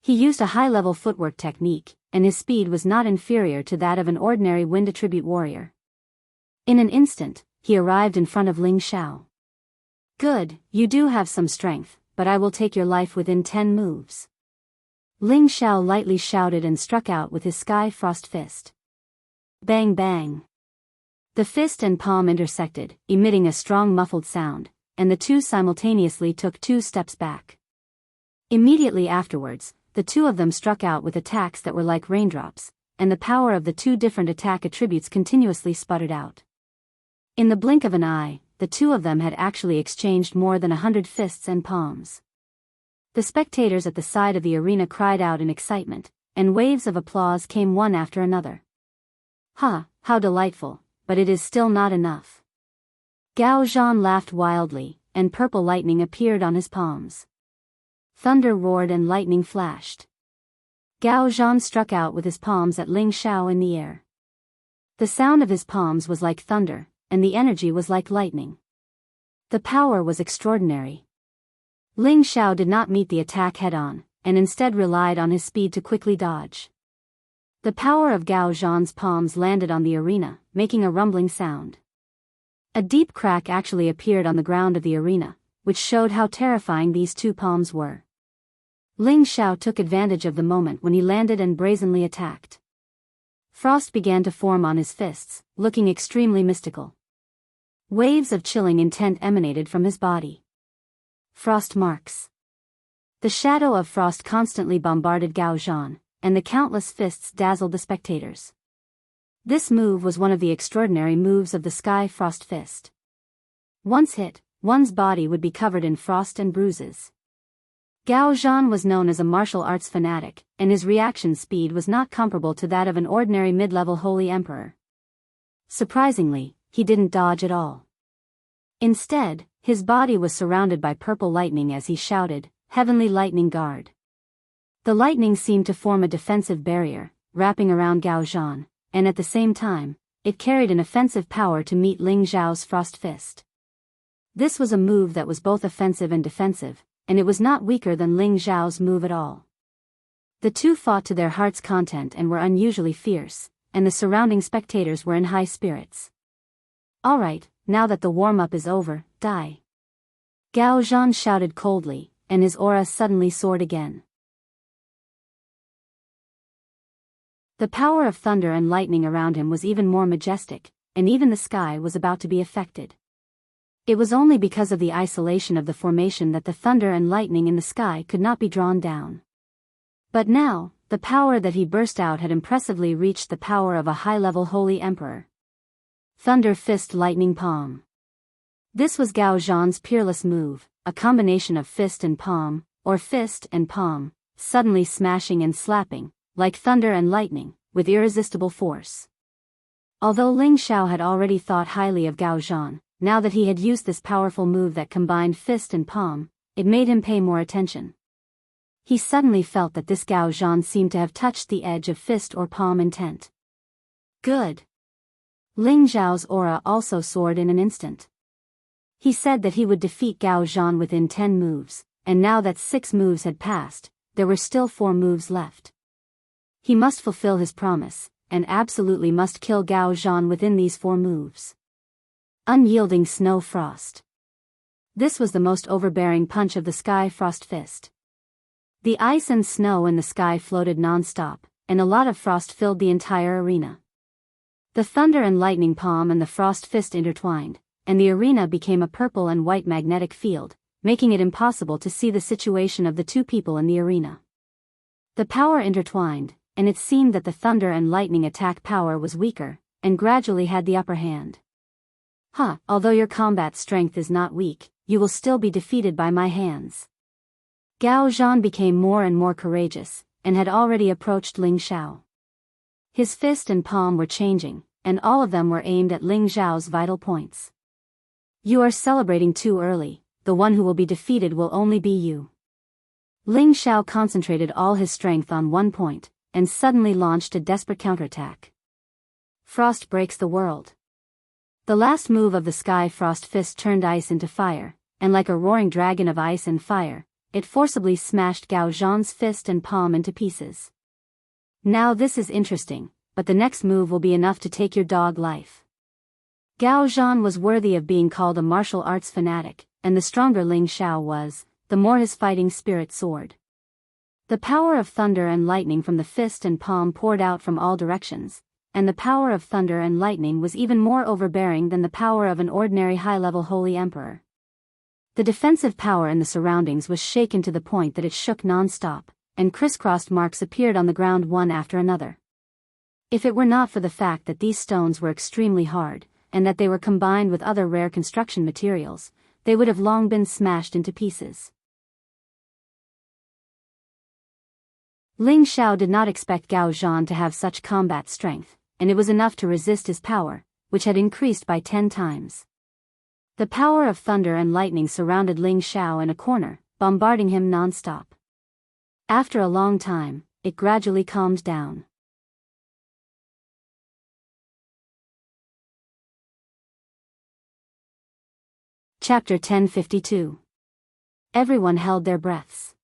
He used a high-level footwork technique, and his speed was not inferior to that of an ordinary wind attribute warrior. In an instant, he arrived in front of Ling Xiao. Good, you do have some strength, but I will take your life within 10 moves. Ling Xiao lightly shouted and struck out with his Sky Frost Fist. Bang bang. The fist and palm intersected, emitting a strong muffled sound, and the two simultaneously took 2 steps back. Immediately afterwards, the two of them struck out with attacks that were like raindrops, and the power of the 2 different attack attributes continuously sputtered out. In the blink of an eye, the 2 of them had actually exchanged more than 100 fists and palms. The spectators at the side of the arena cried out in excitement, and waves of applause came one after another. Ha, how delightful, but it is still not enough. Gao Zhan laughed wildly, and purple lightning appeared on his palms. Thunder roared and lightning flashed. Gao Zhan struck out with his palms at Ling Xiao in the air. The sound of his palms was like thunder, and the energy was like lightning. The power was extraordinary. Ling Xiao did not meet the attack head-on, and instead relied on his speed to quickly dodge. The power of Gao Zhan's palms landed on the arena, making a rumbling sound. A deep crack actually appeared on the ground of the arena, which showed how terrifying these 2 palms were. Ling Xiao took advantage of the moment when he landed and brazenly attacked. Frost began to form on his fists, looking extremely mystical. Waves of chilling intent emanated from his body. Frost marks. The shadow of frost constantly bombarded Gao Zhan, and the countless fists dazzled the spectators. This move was one of the extraordinary moves of the Sky Frost Fist. Once hit, one's body would be covered in frost and bruises. Gao Zhan was known as a martial arts fanatic, and his reaction speed was not comparable to that of an ordinary mid-level holy emperor. Surprisingly, he didn't dodge at all. Instead, his body was surrounded by purple lightning as he shouted, "Heavenly Lightning Guard." The lightning seemed to form a defensive barrier, wrapping around Gao Zhan, and at the same time, it carried an offensive power to meet Ling Xiao's Frost Fist. This was a move that was both offensive and defensive, and it was not weaker than Ling Xiao's move at all. The two fought to their heart's content and were unusually fierce, and the surrounding spectators were in high spirits. Alright, now that the warm-up is over, die. Gao Zhan shouted coldly, and his aura suddenly soared again. The power of thunder and lightning around him was even more majestic, and even the sky was about to be affected. It was only because of the isolation of the formation that the thunder and lightning in the sky could not be drawn down. But now, the power that he burst out had impressively reached the power of a high-level holy emperor. Thunder Fist Lightning Palm. This was Gao Zhan's peerless move, a combination of fist and palm, or fist and palm, suddenly smashing and slapping, like thunder and lightning, with irresistible force. Although Ling Xiao had already thought highly of Gao Zhan, now that he had used this powerful move that combined fist and palm, it made him pay more attention. He suddenly felt that this Gao Zhan seemed to have touched the edge of fist or palm intent. Good. Ling Xiao's aura also soared in an instant. He said that he would defeat Gao Zhan within 10 moves, and now that 6 moves had passed, there were still 4 moves left. He must fulfill his promise, and absolutely must kill Gao Zhan within these 4 moves. Unyielding Snow Frost. This was the most overbearing punch of the Sky Frost Fist. The ice and snow in the sky floated non-stop, and a lot of frost filled the entire arena. The thunder and lightning palm and the frost fist intertwined, and the arena became a purple and white magnetic field, making it impossible to see the situation of the two people in the arena. The power intertwined, and it seemed that the thunder and lightning attack power was weaker, and gradually had the upper hand. Although your combat strength is not weak, you will still be defeated by my hands. Gao Zhan became more and more courageous, and had already approached Ling Xiao. His fist and palm were changing, and all of them were aimed at Ling Xiao's vital points. You are celebrating too early, the one who will be defeated will only be you. Ling Xiao concentrated all his strength on one point, and suddenly launched a desperate counterattack. Frost breaks the world. The last move of the Sky Frost Fist turned ice into fire, and like a roaring dragon of ice and fire, it forcibly smashed Gao Zhan's fist and palm into pieces. Now this is interesting, but the next move will be enough to take your dog life. Gao Zhan was worthy of being called a martial arts fanatic, and the stronger Ling Xiao was, the more his fighting spirit soared. The power of thunder and lightning from the fist and palm poured out from all directions, and the power of thunder and lightning was even more overbearing than the power of an ordinary high-level holy emperor. The defensive power in the surroundings was shaken to the point that it shook non-stop, and crisscrossed marks appeared on the ground one after another. If it were not for the fact that these stones were extremely hard, and that they were combined with other rare construction materials, they would have long been smashed into pieces. Ling Xiao did not expect Gao Zhan to have such combat strength, and it was enough to resist his power, which had increased by 10 times. The power of thunder and lightning surrounded Ling Xiao in a corner, bombarding him non-stop. After a long time, it gradually calmed down. Chapter 1052. Everyone held their breaths.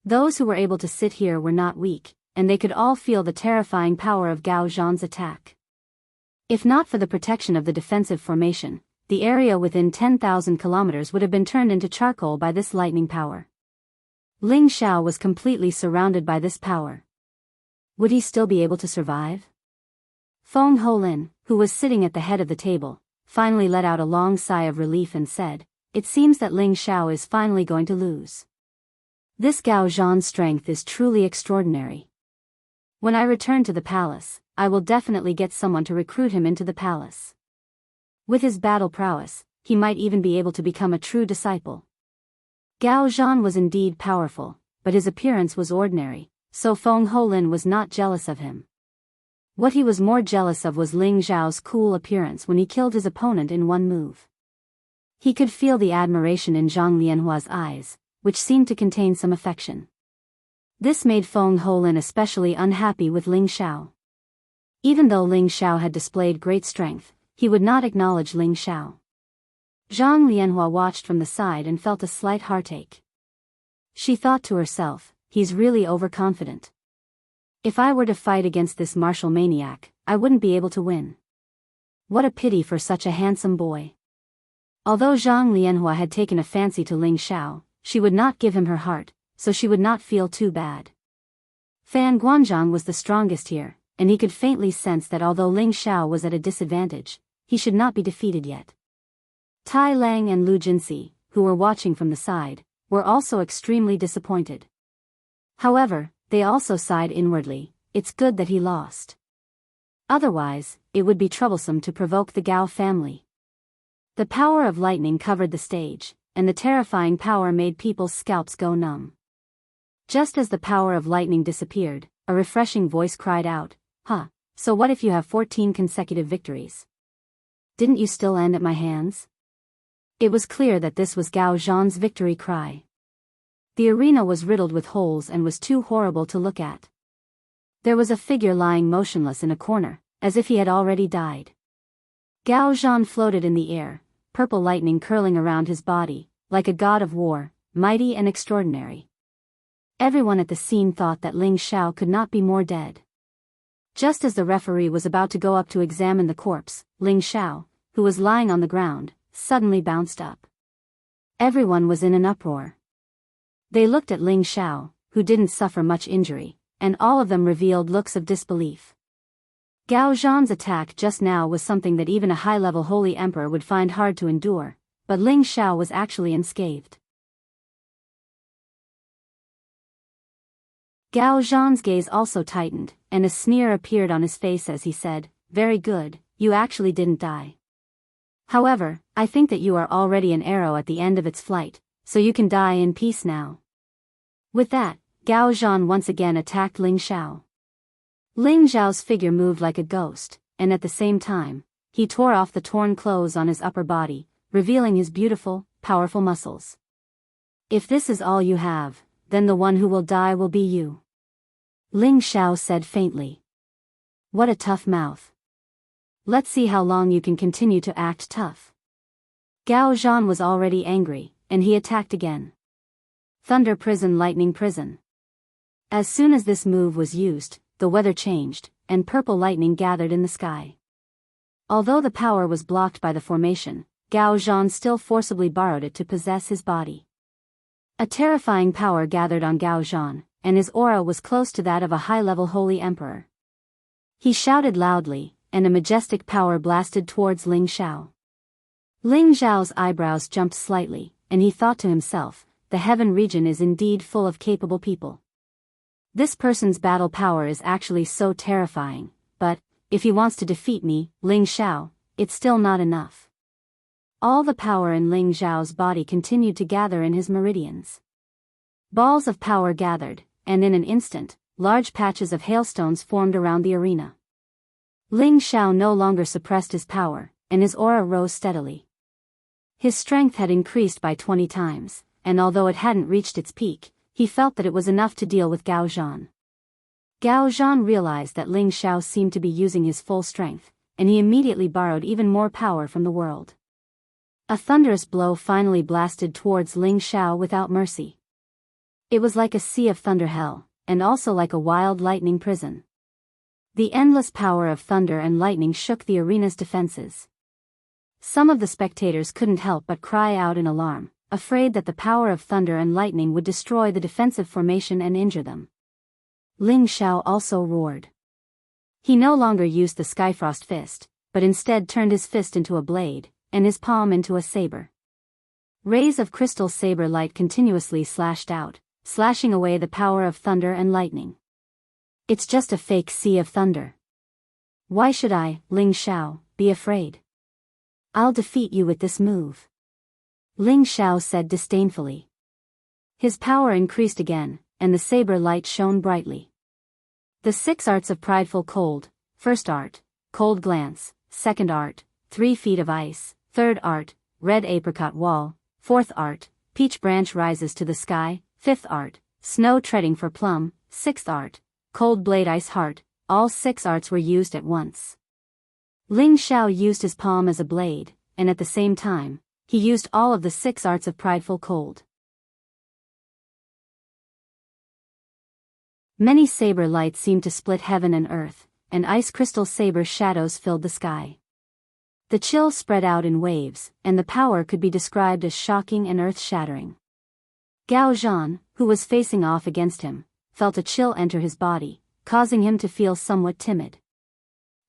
Those who were able to sit here were not weak, and they could all feel the terrifying power of Gao Zhan's attack. If not for the protection of the defensive formation, the area within 10,000 kilometers would have been turned into charcoal by this lightning power. Ling Xiao was completely surrounded by this power. Would he still be able to survive? Feng Holin, who was sitting at the head of the table, finally let out a long sigh of relief and said, "It seems that Ling Xiao is finally going to lose. This Gao Zhan's strength is truly extraordinary. When I return to the palace, I will definitely get someone to recruit him into the palace. With his battle prowess, he might even be able to become a true disciple." Gao Zhan was indeed powerful, but his appearance was ordinary, so Feng Holin was not jealous of him. What he was more jealous of was Ling Xiao's cool appearance when he killed his opponent in one move. He could feel the admiration in Zhang Lianhua's eyes, which seemed to contain some affection. This made Feng Holin especially unhappy with Ling Xiao. Even though Ling Xiao had displayed great strength, he would not acknowledge Ling Xiao. Zhang Lianhua watched from the side and felt a slight heartache. She thought to herself, he's really overconfident. If I were to fight against this martial maniac, I wouldn't be able to win. What a pity for such a handsome boy. Although Zhang Lianhua had taken a fancy to Ling Xiao, she would not give him her heart, so she would not feel too bad. Fan Guanzhang was the strongest here, and he could faintly sense that although Ling Xiao was at a disadvantage, he should not be defeated yet. Tai Lang and Lu Jinxi, who were watching from the side, were also extremely disappointed. However, they also sighed inwardly, it's good that he lost. Otherwise, it would be troublesome to provoke the Gao family. The power of lightning covered the stage, and the terrifying power made people's scalps go numb. Just as the power of lightning disappeared, a refreshing voice cried out, so what if you have 14 consecutive victories? Didn't you still end at my hands? It was clear that this was Gao Zhan's victory cry. The arena was riddled with holes and was too horrible to look at. There was a figure lying motionless in a corner, as if he had already died. Gao Zhan floated in the air, purple lightning curling around his body, like a god of war, mighty and extraordinary. Everyone at the scene thought that Ling Xiao could not be more dead. Just as the referee was about to go up to examine the corpse, Ling Xiao, who was lying on the ground, suddenly bounced up. Everyone was in an uproar. They looked at Ling Xiao, who didn't suffer much injury, and all of them revealed looks of disbelief. Gao Zhan's attack just now was something that even a high-level holy emperor would find hard to endure, but Ling Xiao was actually unscathed. Gao Zhan's gaze also tightened, and a sneer appeared on his face as he said, "Very good, you actually didn't die. However, I think that you are already an arrow at the end of its flight, so you can die in peace now." With that, Gao Zhan once again attacked Ling Xiao. Ling Xiao's figure moved like a ghost, and at the same time, he tore off the torn clothes on his upper body, revealing his beautiful, powerful muscles. "If this is all you have, then the one who will die will be you," Ling Xiao said faintly. "What a tough mouth. Let's see how long you can continue to act tough." Gao Zhan was already angry, and he attacked again. Thunder Prison, Lightning Prison. As soon as this move was used, the weather changed, and purple lightning gathered in the sky. Although the power was blocked by the formation, Gao Zhan still forcibly borrowed it to possess his body. A terrifying power gathered on Gao Zhan, and his aura was close to that of a high-level holy emperor. He shouted loudly, and a majestic power blasted towards Ling Xiao. Ling Xiao's eyebrows jumped slightly, and he thought to himself, the heaven region is indeed full of capable people. This person's battle power is actually so terrifying, but, if he wants to defeat me, Ling Xiao, it's still not enough. All the power in Ling Xiao's body continued to gather in his meridians. Balls of power gathered, and in an instant, large patches of hailstones formed around the arena. Ling Xiao no longer suppressed his power, and his aura rose steadily. His strength had increased by 20 times, and although it hadn't reached its peak, he felt that it was enough to deal with Gao Zhan. Gao Zhan realized that Ling Xiao seemed to be using his full strength, and he immediately borrowed even more power from the world. A thunderous blow finally blasted towards Ling Xiao without mercy. It was like a sea of thunder hell, and also like a wild lightning prison. The endless power of thunder and lightning shook the arena's defenses. Some of the spectators couldn't help but cry out in alarm, afraid that the power of thunder and lightning would destroy the defensive formation and injure them. Ling Xiao also roared. He no longer used the Skyfrost fist, but instead turned his fist into a blade, and his palm into a saber. Rays of crystal saber light continuously slashed out, slashing away the power of thunder and lightning. It's just a fake sea of thunder. Why should I, Ling Xiao, be afraid? I'll defeat you with this move, Ling Xiao said disdainfully. His power increased again, and the saber light shone brightly. The 6 arts of prideful cold: first art, cold glance; second art, 3 feet of ice; third art, red apricot wall; fourth art, peach branch rises to the sky; fifth art, snow treading for plum; sixth art, cold blade ice heart. All 6 arts were used at once. Ling Xiao used his palm as a blade, and at the same time, he used all of the 6 arts of prideful cold. Many saber lights seemed to split heaven and earth, and ice crystal saber shadows filled the sky. The chill spread out in waves, and the power could be described as shocking and earth-shattering. Gao Zhan, who was facing off against him, felt a chill enter his body, causing him to feel somewhat timid.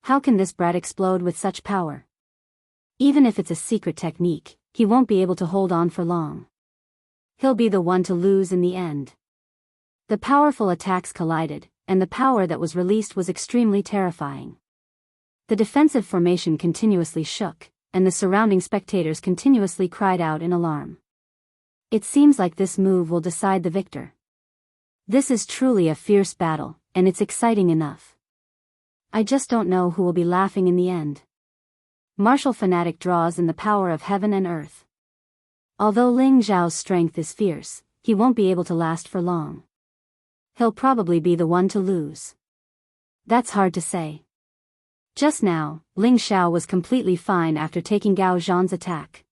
How can this brat explode with such power? Even if it's a secret technique, he won't be able to hold on for long. He'll be the one to lose in the end. The powerful attacks collided, and the power that was released was extremely terrifying. The defensive formation continuously shook, and the surrounding spectators continuously cried out in alarm. It seems like this move will decide the victor. This is truly a fierce battle, and it's exciting enough. I just don't know who will be laughing in the end. Martial fanatic draws in the power of heaven and earth. Although Ling Zhao's strength is fierce, he won't be able to last for long. He'll probably be the one to lose. That's hard to say. Just now, Ling Xiao was completely fine after taking Gao Zhan's attack.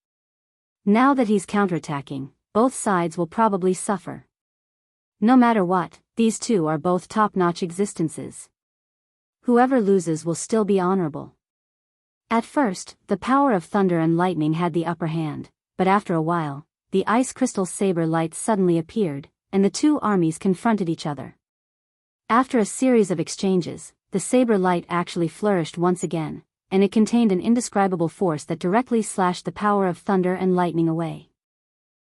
Now that he's counterattacking, both sides will probably suffer. No matter what, these two are both top-notch existences. Whoever loses will still be honorable. At first, the power of thunder and lightning had the upper hand, but after a while, the ice crystal saber light suddenly appeared, and the two armies confronted each other. After a series of exchanges, the saber light actually flourished once again, and it contained an indescribable force that directly slashed the power of thunder and lightning away.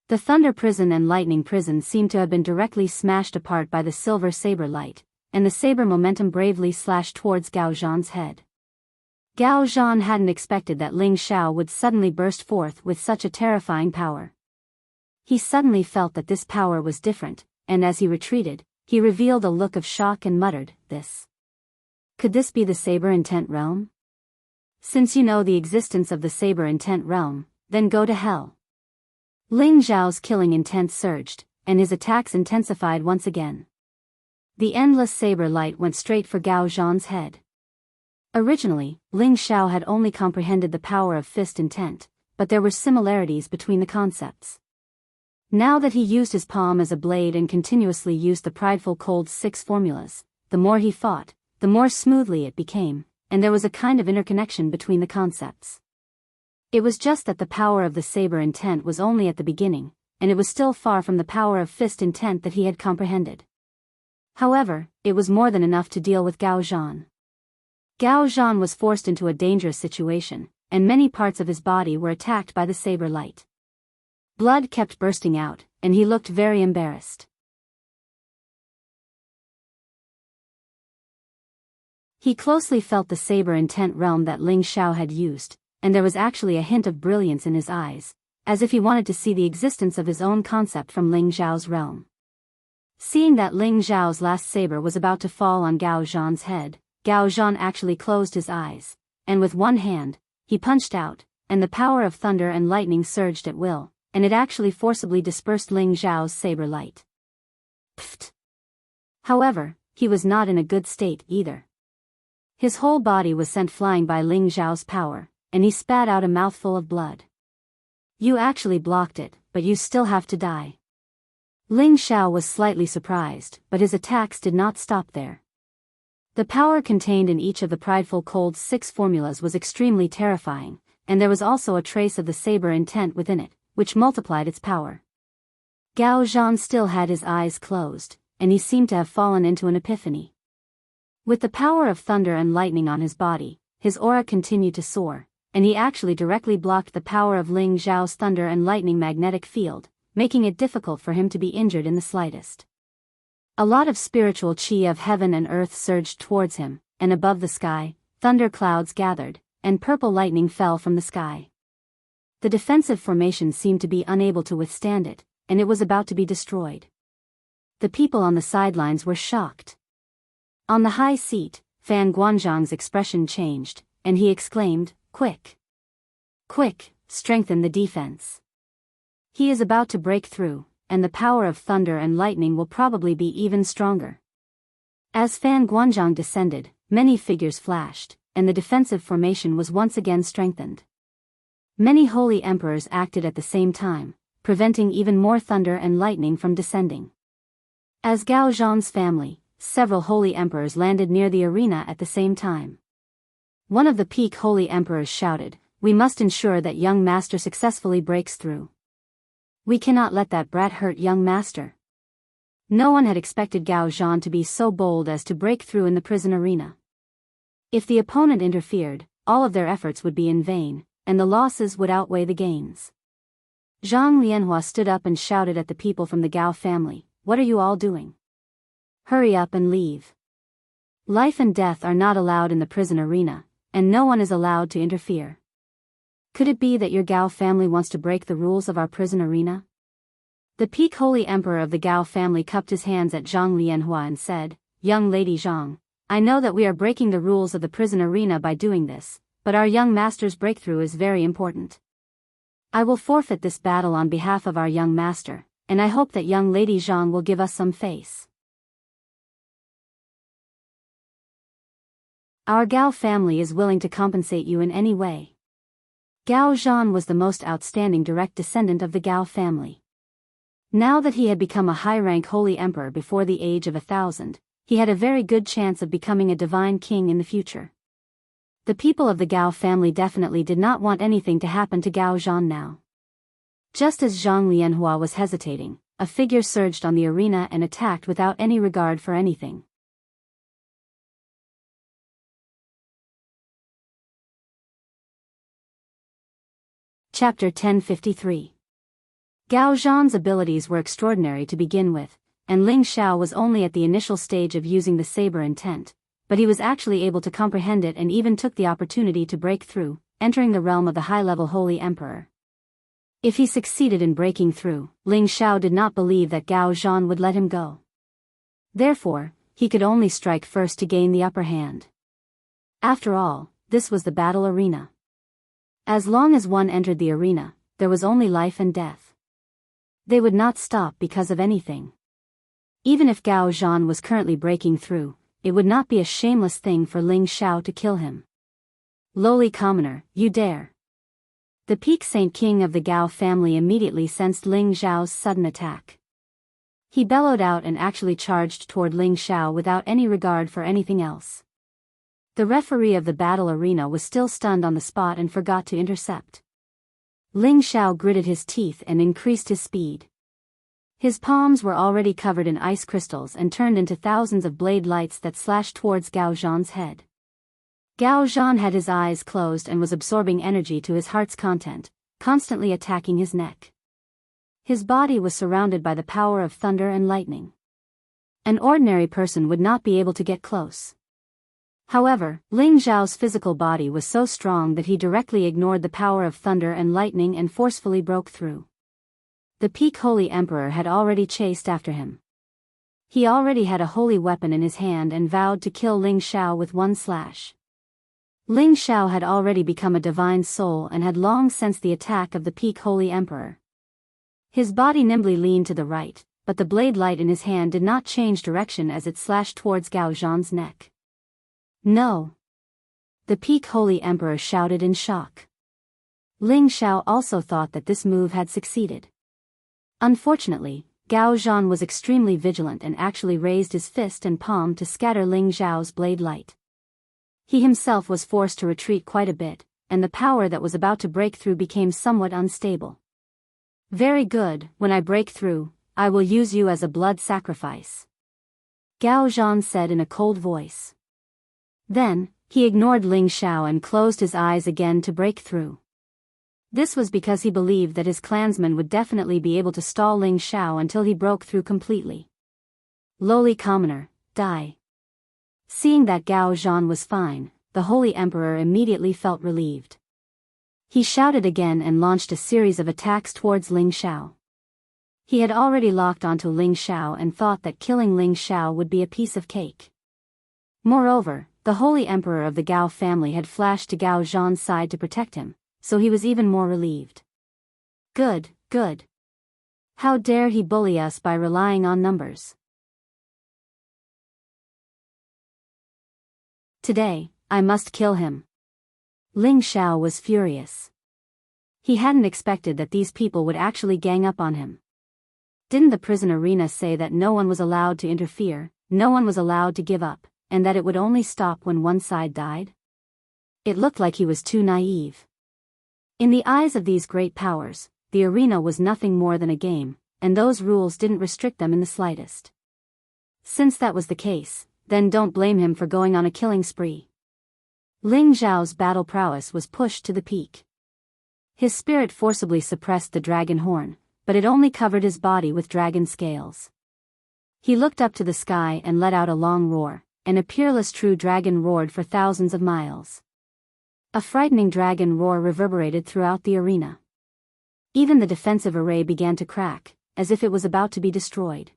The thunder prison and lightning prison seemed to have been directly smashed apart by the silver saber light, and the saber momentum bravely slashed towards Gao Zhan's head. Gao Zhan hadn't expected that Ling Xiao would suddenly burst forth with such a terrifying power. He suddenly felt that this power was different, and as he retreated, he revealed a look of shock and muttered, "This. Could this be the saber intent realm? Since you know the existence of the saber intent realm, then go to hell." Ling Zhao's killing intent surged, and his attacks intensified once again. The endless saber light went straight for Gao Zhan's head. Originally, Ling Xiao had only comprehended the power of fist intent, but there were similarities between the concepts. Now that he used his palm as a blade and continuously used the prideful cold 6 formulas, the more he fought, the more smoothly it became, and there was a kind of interconnection between the concepts. It was just that the power of the saber intent was only at the beginning, and it was still far from the power of fist intent that he had comprehended. However, it was more than enough to deal with Gao Zhan. Gao Zhan was forced into a dangerous situation, and many parts of his body were attacked by the saber light. Blood kept bursting out, and he looked very embarrassed. He closely felt the saber intent realm that Ling Xiao had used, and there was actually a hint of brilliance in his eyes, as if he wanted to see the existence of his own concept from Ling Xiao's realm. Seeing that Ling Xiao's last saber was about to fall on Gao Zhan's head, Gao Zhan actually closed his eyes, and with one hand, he punched out, and the power of thunder and lightning surged at will, and it actually forcibly dispersed Ling Xiao's saber light. Pfft! However, he was not in a good state either. His whole body was sent flying by Ling Xiao's power, and he spat out a mouthful of blood. "You actually blocked it, but you still have to die." Ling Xiao was slightly surprised, but his attacks did not stop there. The power contained in each of the prideful cold 6 formulas was extremely terrifying, and there was also a trace of the saber intent within it, which multiplied its power. Gao Zhan still had his eyes closed, and he seemed to have fallen into an epiphany. With the power of thunder and lightning on his body, his aura continued to soar, and he actually directly blocked the power of Ling Xiao's thunder and lightning magnetic field, making it difficult for him to be injured in the slightest. A lot of spiritual chi of heaven and earth surged towards him, and above the sky, thunder clouds gathered, and purple lightning fell from the sky. The defensive formation seemed to be unable to withstand it, and it was about to be destroyed. The people on the sidelines were shocked. On the high seat, Fan Guanzhang's expression changed, and he exclaimed, "Quick! Quick, strengthen the defense. He is about to break through, and the power of thunder and lightning will probably be even stronger." As Fan Guanzhang descended, many figures flashed, and the defensive formation was once again strengthened. Many holy emperors acted at the same time, preventing even more thunder and lightning from descending. As Gao Zhan's family, several holy emperors landed near the arena at the same time. One of the peak holy emperors shouted, "We must ensure that young master successfully breaks through. We cannot let that brat hurt young master." No one had expected Gao Zhan to be so bold as to break through in the prison arena. If the opponent interfered, all of their efforts would be in vain, and the losses would outweigh the gains. Zhang Lianhua stood up and shouted at the people from the Gao family, "What are you all doing? Hurry up and leave. Life and death are not allowed in the prison arena, and no one is allowed to interfere. Could it be that your Gao family wants to break the rules of our prison arena?" The peak holy emperor of the Gao family cupped his hands at Zhang Lianhua and said, "Young lady Zhang, I know that we are breaking the rules of the prison arena by doing this, but our young master's breakthrough is very important. I will forfeit this battle on behalf of our young master, and I hope that young lady Zhang will give us some face. Our Gao family is willing to compensate you in any way." Gao Zhan was the most outstanding direct descendant of the Gao family. Now that he had become a high-rank holy emperor before the age of 1,000, he had a very good chance of becoming a divine king in the future. The people of the Gao family definitely did not want anything to happen to Gao Zhan now. Just as Zhang Lianhua was hesitating, a figure surged on the arena and attacked without any regard for anything. Chapter 1053. Gao Zhan's abilities were extraordinary to begin with, and Ling Xiao was only at the initial stage of using the saber intent, but he was actually able to comprehend it and even took the opportunity to break through, entering the realm of the high-level holy emperor. If he succeeded in breaking through, Ling Xiao did not believe that Gao Zhan would let him go. Therefore, he could only strike first to gain the upper hand. After all, this was the battle arena. As long as one entered the arena, there was only life and death. They would not stop because of anything. Even if Gao Zhan was currently breaking through, it would not be a shameless thing for Ling Xiao to kill him. "Lowly commoner, you dare!" The peak Saint King of the Gao family immediately sensed Ling Xiao's sudden attack. He bellowed out and actually charged toward Ling Xiao without any regard for anything else. The referee of the battle arena was still stunned on the spot and forgot to intercept. Ling Xiao gritted his teeth and increased his speed. His palms were already covered in ice crystals and turned into thousands of blade lights that slashed towards Gao Zhan's head. Gao Zhan had his eyes closed and was absorbing energy to his heart's content, constantly attacking his neck. His body was surrounded by the power of thunder and lightning. An ordinary person would not be able to get close. However, Ling Xiao's physical body was so strong that he directly ignored the power of thunder and lightning and forcefully broke through. The peak holy emperor had already chased after him. He already had a holy weapon in his hand and vowed to kill Ling Xiao with one slash. Ling Xiao had already become a divine soul and had long sensed the attack of the peak holy emperor. His body nimbly leaned to the right, but the blade light in his hand did not change direction as it slashed towards Gao Zhan's neck. "No!" The peak holy emperor shouted in shock. Ling Xiao also thought that this move had succeeded. Unfortunately, Gao Zhan was extremely vigilant and actually raised his fist and palm to scatter Ling Xiao's blade light. He himself was forced to retreat quite a bit, and the power that was about to break through became somewhat unstable. "Very good, when I break through, I will use you as a blood sacrifice," Gao Zhan said in a cold voice. Then, he ignored Ling Xiao and closed his eyes again to break through. This was because he believed that his clansmen would definitely be able to stall Ling Xiao until he broke through completely. "Lowly commoner, die." Seeing that Gao Zhan was fine, the holy emperor immediately felt relieved. He shouted again and launched a series of attacks towards Ling Xiao. He had already locked onto Ling Xiao and thought that killing Ling Xiao would be a piece of cake. Moreover, the holy emperor of the Gao family had flashed to Gao Zhan's side to protect him, so he was even more relieved. Good, good. How dare he bully us by relying on numbers? Today, I must kill him. Ling Xiao was furious. He hadn't expected that these people would actually gang up on him. Didn't the prison arena say that no one was allowed to interfere, no one was allowed to give up, and that it would only stop when one side died? It looked like he was too naive. In the eyes of these great powers, the arena was nothing more than a game, and those rules didn't restrict them in the slightest. Since that was the case, then don't blame him for going on a killing spree. Ling Xiao's battle prowess was pushed to the peak. His spirit forcibly suppressed the dragon horn, but it only covered his body with dragon scales. He looked up to the sky and let out a long roar, and a peerless true dragon roared for thousands of miles. A frightening dragon roar reverberated throughout the arena. Even the defensive array began to crack, as if it was about to be destroyed.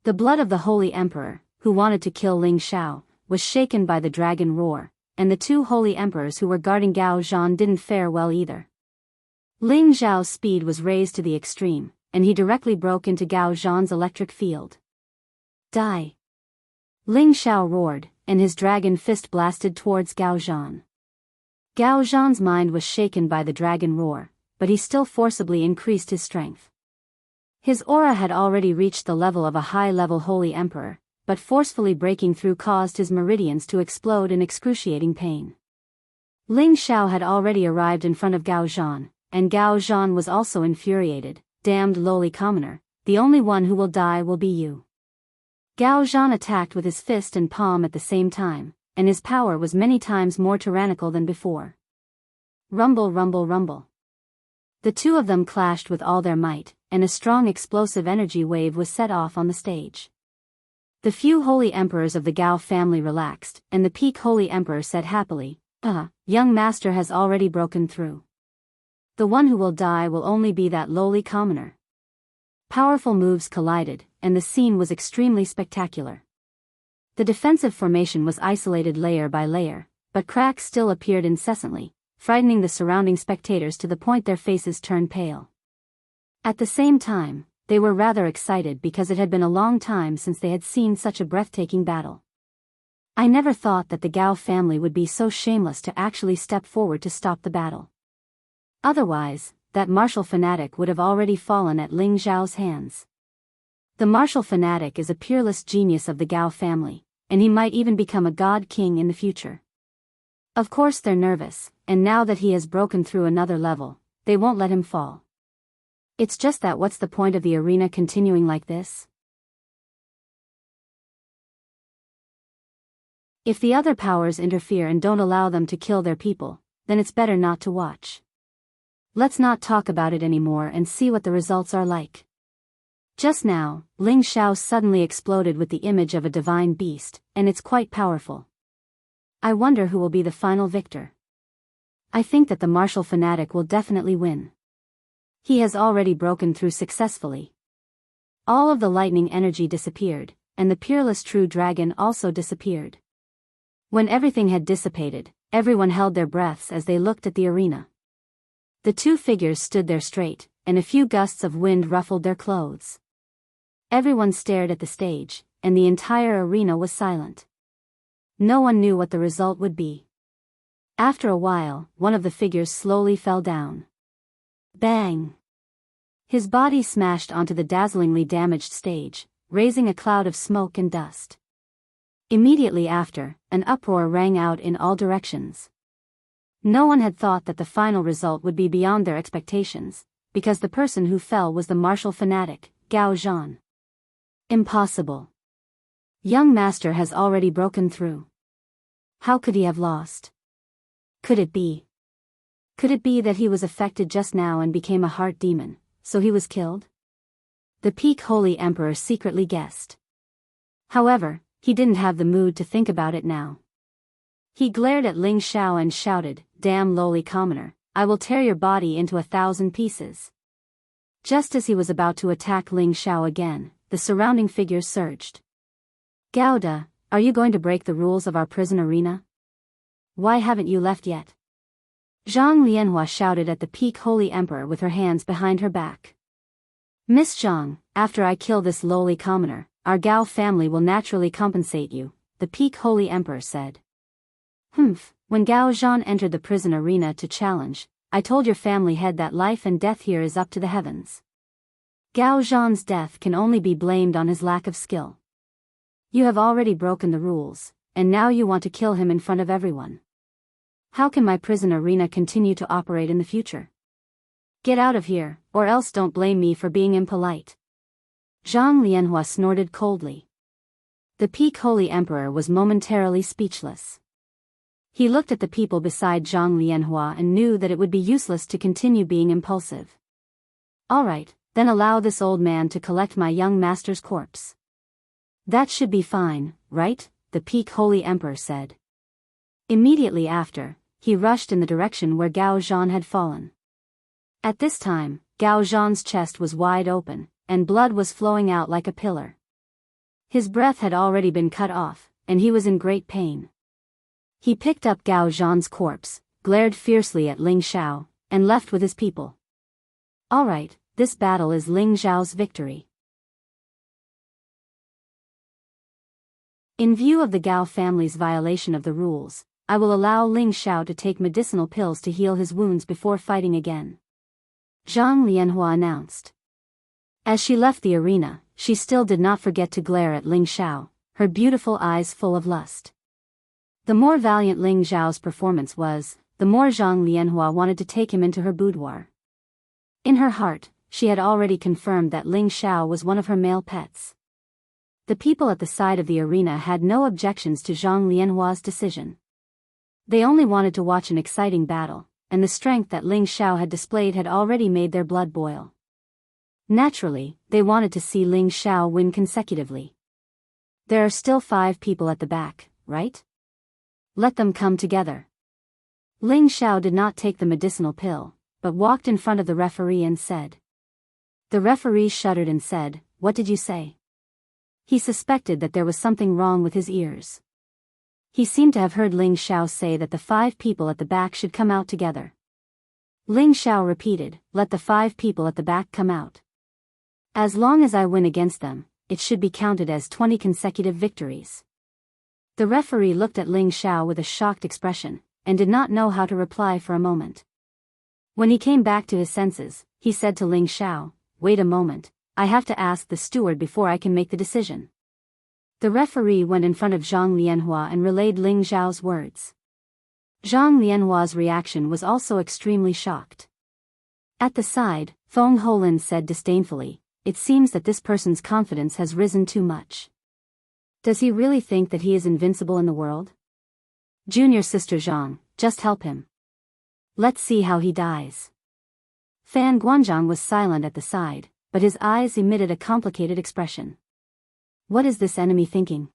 The blood of the Holy Emperor, who wanted to kill Ling Xiao, was shaken by the dragon roar, and the two Holy Emperors who were guarding Gao Zhan didn't fare well either. Ling Xiao's speed was raised to the extreme, and he directly broke into Gao Zhan's electric field. Die! Ling Xiao roared, and his dragon fist blasted towards Gao Zhan. Gao Zhan's mind was shaken by the dragon roar, but he still forcibly increased his strength. His aura had already reached the level of a high-level Holy Emperor, but forcefully breaking through caused his meridians to explode in excruciating pain. Ling Xiao had already arrived in front of Gao Zhan, and Gao Zhan was also infuriated. Damned lowly commoner, the only one who will die will be you. Gao Zhan attacked with his fist and palm at the same time, and his power was many times more tyrannical than before. Rumble, rumble, rumble. The two of them clashed with all their might, and a strong explosive energy wave was set off on the stage. The few Holy Emperors of the Gao family relaxed, and the peak Holy Emperor said happily, young master has already broken through. The one who will die will only be that lowly commoner. Powerful moves collided, and the scene was extremely spectacular. The defensive formation was isolated layer by layer, but cracks still appeared incessantly, frightening the surrounding spectators to the point their faces turned pale. At the same time, they were rather excited because it had been a long time since they had seen such a breathtaking battle. I never thought that the Gao family would be so shameless to actually step forward to stop the battle. Otherwise, that martial fanatic would have already fallen at Ling Xiao's hands. The martial fanatic is a peerless genius of the Gao family, and he might even become a god king in the future. Of course they're nervous, and now that he has broken through another level, they won't let him fall. It's just that what's the point of the arena continuing like this? If the other powers interfere and don't allow them to kill their people, then it's better not to watch. Let's not talk about it anymore and see what the results are like. Just now, Ling Xiao suddenly exploded with the image of a divine beast, and it's quite powerful. I wonder who will be the final victor. I think that the martial fanatic will definitely win. He has already broken through successfully. All of the lightning energy disappeared, and the peerless true dragon also disappeared. When everything had dissipated, everyone held their breaths as they looked at the arena. The two figures stood there straight, and a few gusts of wind ruffled their clothes. Everyone stared at the stage, and the entire arena was silent. No one knew what the result would be. After a while, one of the figures slowly fell down. Bang! His body smashed onto the dazzlingly damaged stage, raising a cloud of smoke and dust. Immediately after, an uproar rang out in all directions. No one had thought that the final result would be beyond their expectations, because the person who fell was the martial fanatic, Gao Zhan. Impossible. Young master has already broken through. How could he have lost? Could it be? Could it be that he was affected just now and became a heart demon, so he was killed? The peak Holy Emperor secretly guessed. However, he didn't have the mood to think about it now. He glared at Ling Xiao and shouted, "Damn lowly commoner, I will tear your body into 1,000 pieces." Just as he was about to attack Ling Xiao again, the surrounding figures surged. "Gauda, are you going to break the rules of our prison arena? Why haven't you left yet?" Zhang Lianhua shouted at the peak Holy Emperor with her hands behind her back. "Miss Zhang, after I kill this lowly commoner, our Gao family will naturally compensate you," the peak Holy Emperor said. When Gao Zhan entered the prison arena to challenge, I told your family head that life and death here is up to the heavens. Gao Zhan's death can only be blamed on his lack of skill. You have already broken the rules, and now you want to kill him in front of everyone. How can my prison arena continue to operate in the future? Get out of here, or else don't blame me for being impolite. Zhang Lianhua snorted coldly. The peak Holy Emperor was momentarily speechless. He looked at the people beside Zhang Lianhua and knew that it would be useless to continue being impulsive. All right, then allow this old man to collect my young master's corpse. That should be fine, right? The peak Holy Emperor said. Immediately after, he rushed in the direction where Gao Zhan had fallen. At this time, Gao Zhan's chest was wide open, and blood was flowing out like a pillar. His breath had already been cut off, and he was in great pain. He picked up Gao Zhan's corpse, glared fiercely at Ling Xiao, and left with his people. All right, this battle is Ling Xiao's victory. In view of the Gao family's violation of the rules, I will allow Ling Xiao to take medicinal pills to heal his wounds before fighting again. Zhang Lianhua announced. As she left the arena, she still did not forget to glare at Ling Xiao, her beautiful eyes full of lust. The more valiant Ling Xiao's performance was, the more Zhang Lianhua wanted to take him into her boudoir. In her heart, she had already confirmed that Ling Xiao was one of her male pets. The people at the side of the arena had no objections to Zhang Lianhua's decision. They only wanted to watch an exciting battle, and the strength that Ling Xiao had displayed had already made their blood boil. Naturally, they wanted to see Ling Xiao win consecutively. There are still 5 people at the back, right? Let them come together. Ling Xiao did not take the medicinal pill, but walked in front of the referee and said. The referee shuddered and said, "What did you say?" He suspected that there was something wrong with his ears. He seemed to have heard Ling Xiao say that the 5 people at the back should come out together. Ling Xiao repeated, "Let the 5 people at the back come out. As long as I win against them, it should be counted as 20 consecutive victories." The referee looked at Ling Xiao with a shocked expression, and did not know how to reply for a moment. When he came back to his senses, he said to Ling Xiao, "Wait a moment, I have to ask the steward before I can make the decision." The referee went in front of Zhang Lianhua and relayed Ling Xiao's words. Zhang Lianhua's reaction was also extremely shocked. At the side, Feng Holin said disdainfully, "It seems that this person's confidence has risen too much. Does he really think that he is invincible in the world? Junior sister Zhang, just help him. Let's see how he dies." Fan Guanzhang was silent at the side, but his eyes emitted a complicated expression. What is this enemy thinking?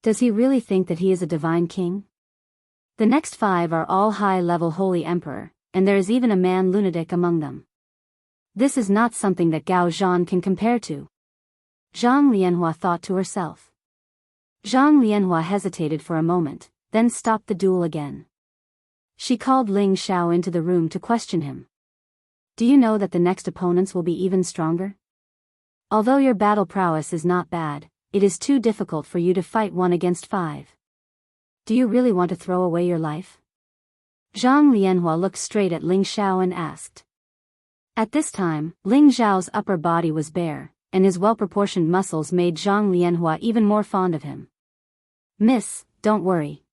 Does he really think that he is a divine king? The next 5 are all high-level holy emperor, and there is even a man lunatic among them. This is not something that Gao Zhan can compare to. Zhang Lianhua thought to herself. Zhang Lianhua hesitated for a moment, then stopped the duel again. She called Ling Xiao into the room to question him. Do you know that the next opponents will be even stronger? Although your battle prowess is not bad, it is too difficult for you to fight 1 against 5. Do you really want to throw away your life? Zhang Lianhua looked straight at Ling Xiao and asked. At this time, Ling Xiao's upper body was bare, and his well-proportioned muscles made Zhang Lianhua even more fond of him. Miss, don't worry.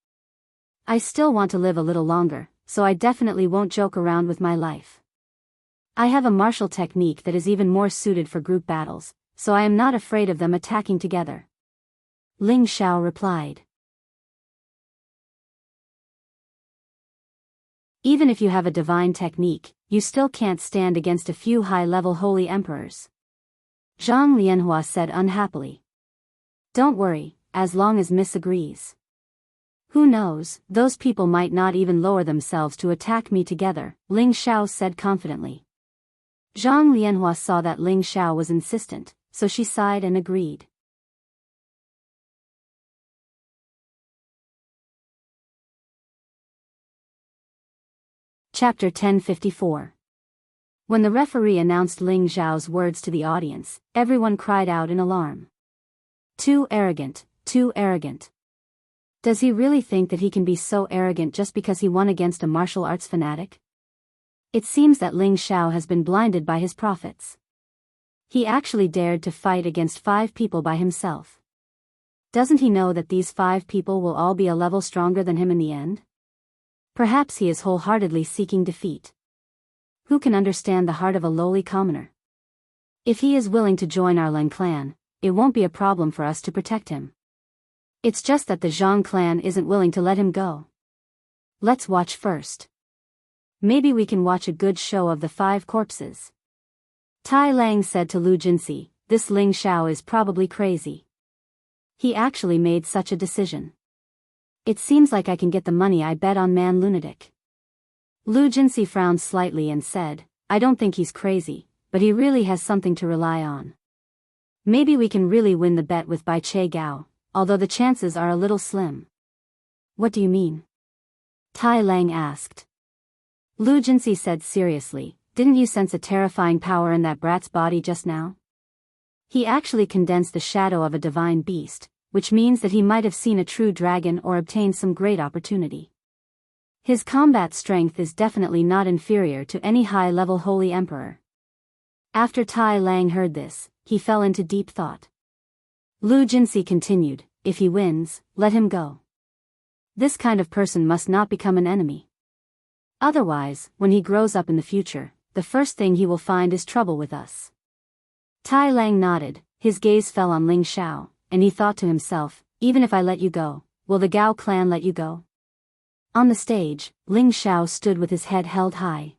I still want to live a little longer, so I definitely won't joke around with my life. I have a martial technique that is even more suited for group battles, so I am not afraid of them attacking together. Ling Xiao replied. Even if you have a divine technique, you still can't stand against a few high-level holy emperors. Zhang Lianhua said unhappily. Don't worry, as long as Miss agrees. Who knows, those people might not even lower themselves to attack me together, Ling Xiao said confidently. Zhang Lianhua saw that Ling Xiao was insistent, so she sighed and agreed. Chapter 1054. When the referee announced Ling Xiao's words to the audience, everyone cried out in alarm. Too arrogant, too arrogant. Does he really think that he can be so arrogant just because he won against a martial arts fanatic? It seems that Ling Xiao has been blinded by his prophets. He actually dared to fight against 5 people by himself. Doesn't he know that these 5 people will all be a level stronger than him in the end? Perhaps he is wholeheartedly seeking defeat. Who can understand the heart of a lowly commoner? If he is willing to join our Ling clan, it won't be a problem for us to protect him. It's just that the Zhang clan isn't willing to let him go. Let's watch first. Maybe we can watch a good show of the 5 corpses. Tai Lang said to Lu Jinsi, this Ling Xiao is probably crazy. He actually made such a decision. It seems like I can get the money I bet on man lunatic. Lu Jinsi frowned slightly and said, I don't think he's crazy, but he really has something to rely on. Maybe we can really win the bet with Bai Che Gao, although the chances are a little slim. What do you mean? Tai Lang asked. Lu Jinsi said seriously, didn't you sense a terrifying power in that brat's body just now? He actually condensed the shadow of a divine beast, which means that he might have seen a true dragon or obtained some great opportunity. His combat strength is definitely not inferior to any high-level holy emperor. After Tai Lang heard this, he fell into deep thought. Lu Jinsi continued, if he wins, let him go. This kind of person must not become an enemy. Otherwise, when he grows up in the future, the first thing he will find is trouble with us. Tai Lang nodded, his gaze fell on Ling Xiao, and he thought to himself, even if I let you go, will the Gao clan let you go? On the stage, Ling Xiao stood with his head held high.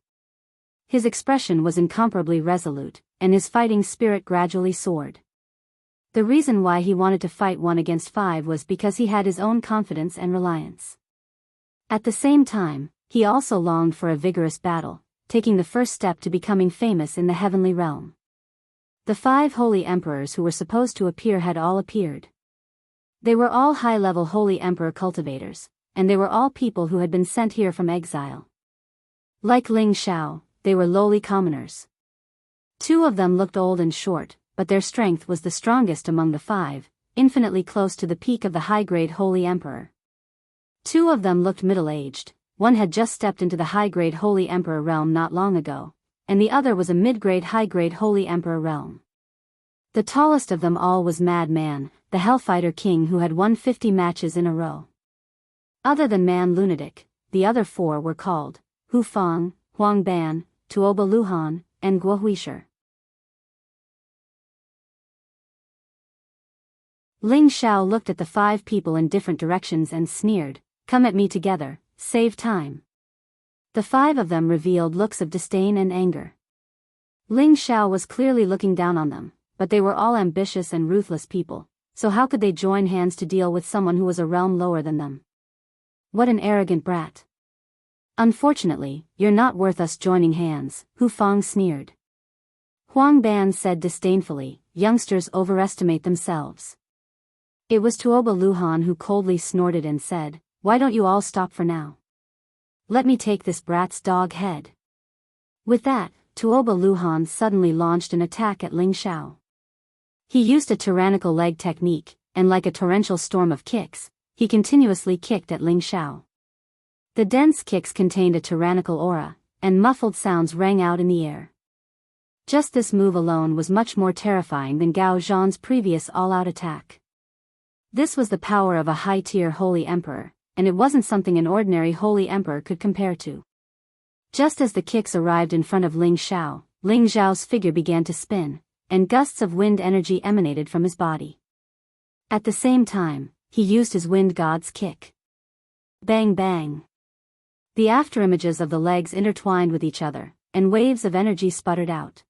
His expression was incomparably resolute, and his fighting spirit gradually soared. The reason why he wanted to fight 1 against 5 was because he had his own confidence and reliance. At the same time, he also longed for a vigorous battle, taking the first step to becoming famous in the heavenly realm. The 5 holy emperors who were supposed to appear had all appeared. They were all high-level holy emperor cultivators, and they were all people who had been sent here from exile. Like Ling Xiao, they were lowly commoners. 2 of them looked old and short, but their strength was the strongest among the 5, infinitely close to the peak of the high-grade holy emperor. 2 of them looked middle-aged, one had just stepped into the high-grade holy emperor realm not long ago, and the other was a mid-grade high-grade holy emperor realm. The tallest of them all was Mad Man, the Hellfighter King who had won 50 matches in a row. Other than Man Lunatic, the other 4 were called Hu Fang, Huang Ban, Tuoba Luhan, and Guo Huisher. Ling Xiao looked at the 5 people in different directions and sneered, come at me together, save time. The 5 of them revealed looks of disdain and anger. Ling Xiao was clearly looking down on them, but they were all ambitious and ruthless people, so how could they join hands to deal with someone who was a realm lower than them? What an arrogant brat. Unfortunately, you're not worth us joining hands, Hu Fang sneered. Huang Ban said disdainfully, youngsters overestimate themselves. It was Tuoba Luhan who coldly snorted and said, why don't you all stop for now? Let me take this brat's dog head. With that, Tuoba Luhan suddenly launched an attack at Ling Xiao. He used a tyrannical leg technique, and like a torrential storm of kicks, he continuously kicked at Ling Xiao. The dense kicks contained a tyrannical aura, and muffled sounds rang out in the air. Just this move alone was much more terrifying than Gao Zhan's previous all-out attack. This was the power of a high-tier holy emperor, and it wasn't something an ordinary holy emperor could compare to. Just as the kicks arrived in front of Ling Xiao's figure began to spin, and gusts of wind energy emanated from his body. At the same time, he used his wind god's kick. Bang bang. The afterimages of the legs intertwined with each other, and waves of energy sputtered out.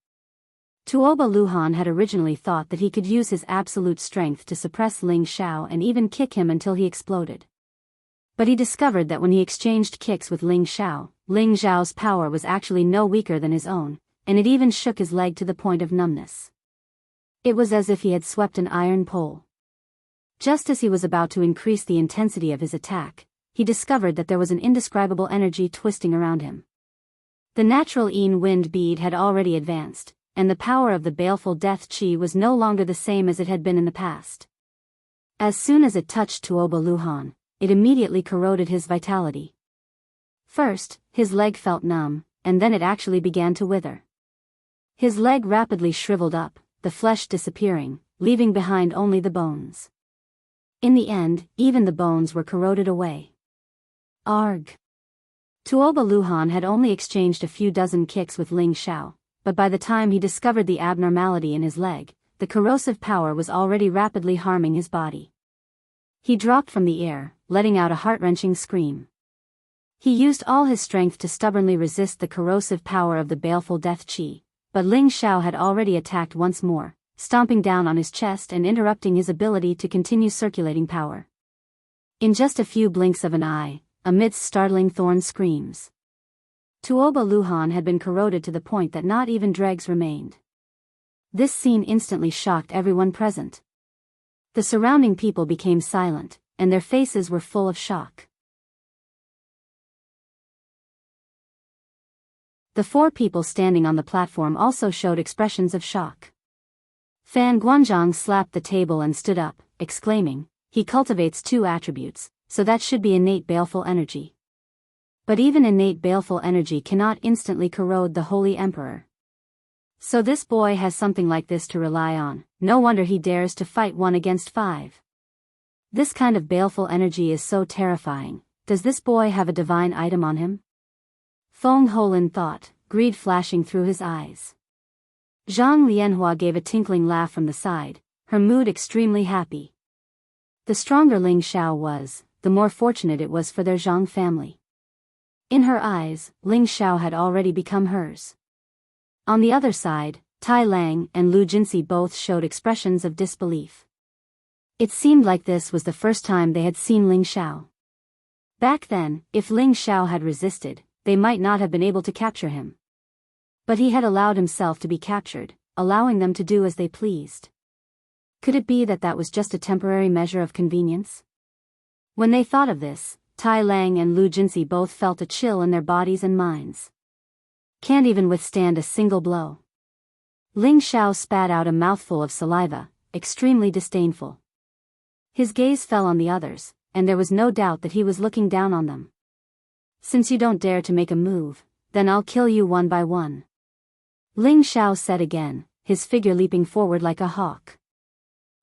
Tuoba Luhan had originally thought that he could use his absolute strength to suppress Ling Xiao and even kick him until he exploded. But he discovered that when he exchanged kicks with Ling Xiao's power was actually no weaker than his own, and it even shook his leg to the point of numbness. It was as if he had swept an iron pole. Just as he was about to increase the intensity of his attack, he discovered that there was an indescribable energy twisting around him. The natural Yin wind bead had already advanced, and the power of the baleful death chi was no longer the same as it had been in the past. As soon as it touched Tuoba Luhan, it immediately corroded his vitality. First, his leg felt numb, and then it actually began to wither. His leg rapidly shriveled up, the flesh disappearing, leaving behind only the bones. In the end, even the bones were corroded away. Arg! Tuoba Luhan had only exchanged a few dozen kicks with Ling Xiao, but by the time he discovered the abnormality in his leg, the corrosive power was already rapidly harming his body. He dropped from the air, letting out a heart-wrenching scream. He used all his strength to stubbornly resist the corrosive power of the baleful death chi, but Ling Xiao had already attacked once more, stomping down on his chest and interrupting his ability to continue circulating power. In just a few blinks of an eye, amidst startling thorn screams, Tuoba Luhan had been corroded to the point that not even dregs remained. This scene instantly shocked everyone present. The surrounding people became silent, and their faces were full of shock. The four people standing on the platform also showed expressions of shock. Fan Guanzhang slapped the table and stood up, exclaiming, "He cultivates two attributes, so that should be innate baleful energy." But even innate baleful energy cannot instantly corrode the Holy Emperor. So this boy has something like this to rely on, no wonder he dares to fight 1 against 5. This kind of baleful energy is so terrifying. Does this boy have a divine item on him? Feng Holin thought, greed flashing through his eyes. Zhang Lianhua gave a tinkling laugh from the side, her mood extremely happy. The stronger Ling Xiao was, the more fortunate it was for their Zhang family. In her eyes, Ling Xiao had already become hers. On the other side, Tai Lang and Lu Jinsi both showed expressions of disbelief. It seemed like this was the first time they had seen Ling Xiao. Back then, if Ling Xiao had resisted, they might not have been able to capture him. But he had allowed himself to be captured, allowing them to do as they pleased. Could it be that that was just a temporary measure of convenience? When they thought of this, Tai Lang and Lu Jinsi both felt a chill in their bodies and minds. Can't even withstand a single blow. Ling Xiao spat out a mouthful of saliva, extremely disdainful. His gaze fell on the others, and there was no doubt that he was looking down on them. "Since you don't dare to make a move, then I'll kill you one by one," Ling Xiao said again, his figure leaping forward like a hawk.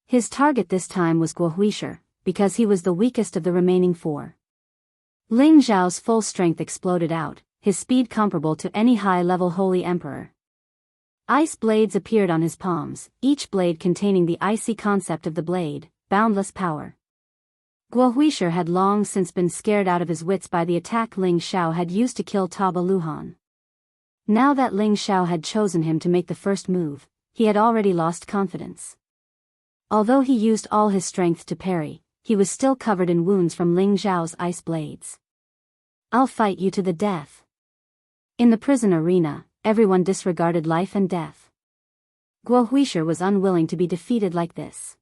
His target this time was Guo Huisher, because he was the weakest of the remaining 4. Ling Xiao's full strength exploded out, his speed comparable to any high-level Holy Emperor. Ice blades appeared on his palms, each blade containing the icy concept of the blade, boundless power. Guo Huisher had long since been scared out of his wits by the attack Ling Xiao had used to kill Taba Luhan. Now that Ling Xiao had chosen him to make the first move, he had already lost confidence. Although he used all his strength to parry, he was still covered in wounds from Ling Xiao's ice blades. "I'll fight you to the death." In the prison arena, everyone disregarded life and death. Guo Huisher was unwilling to be defeated like this.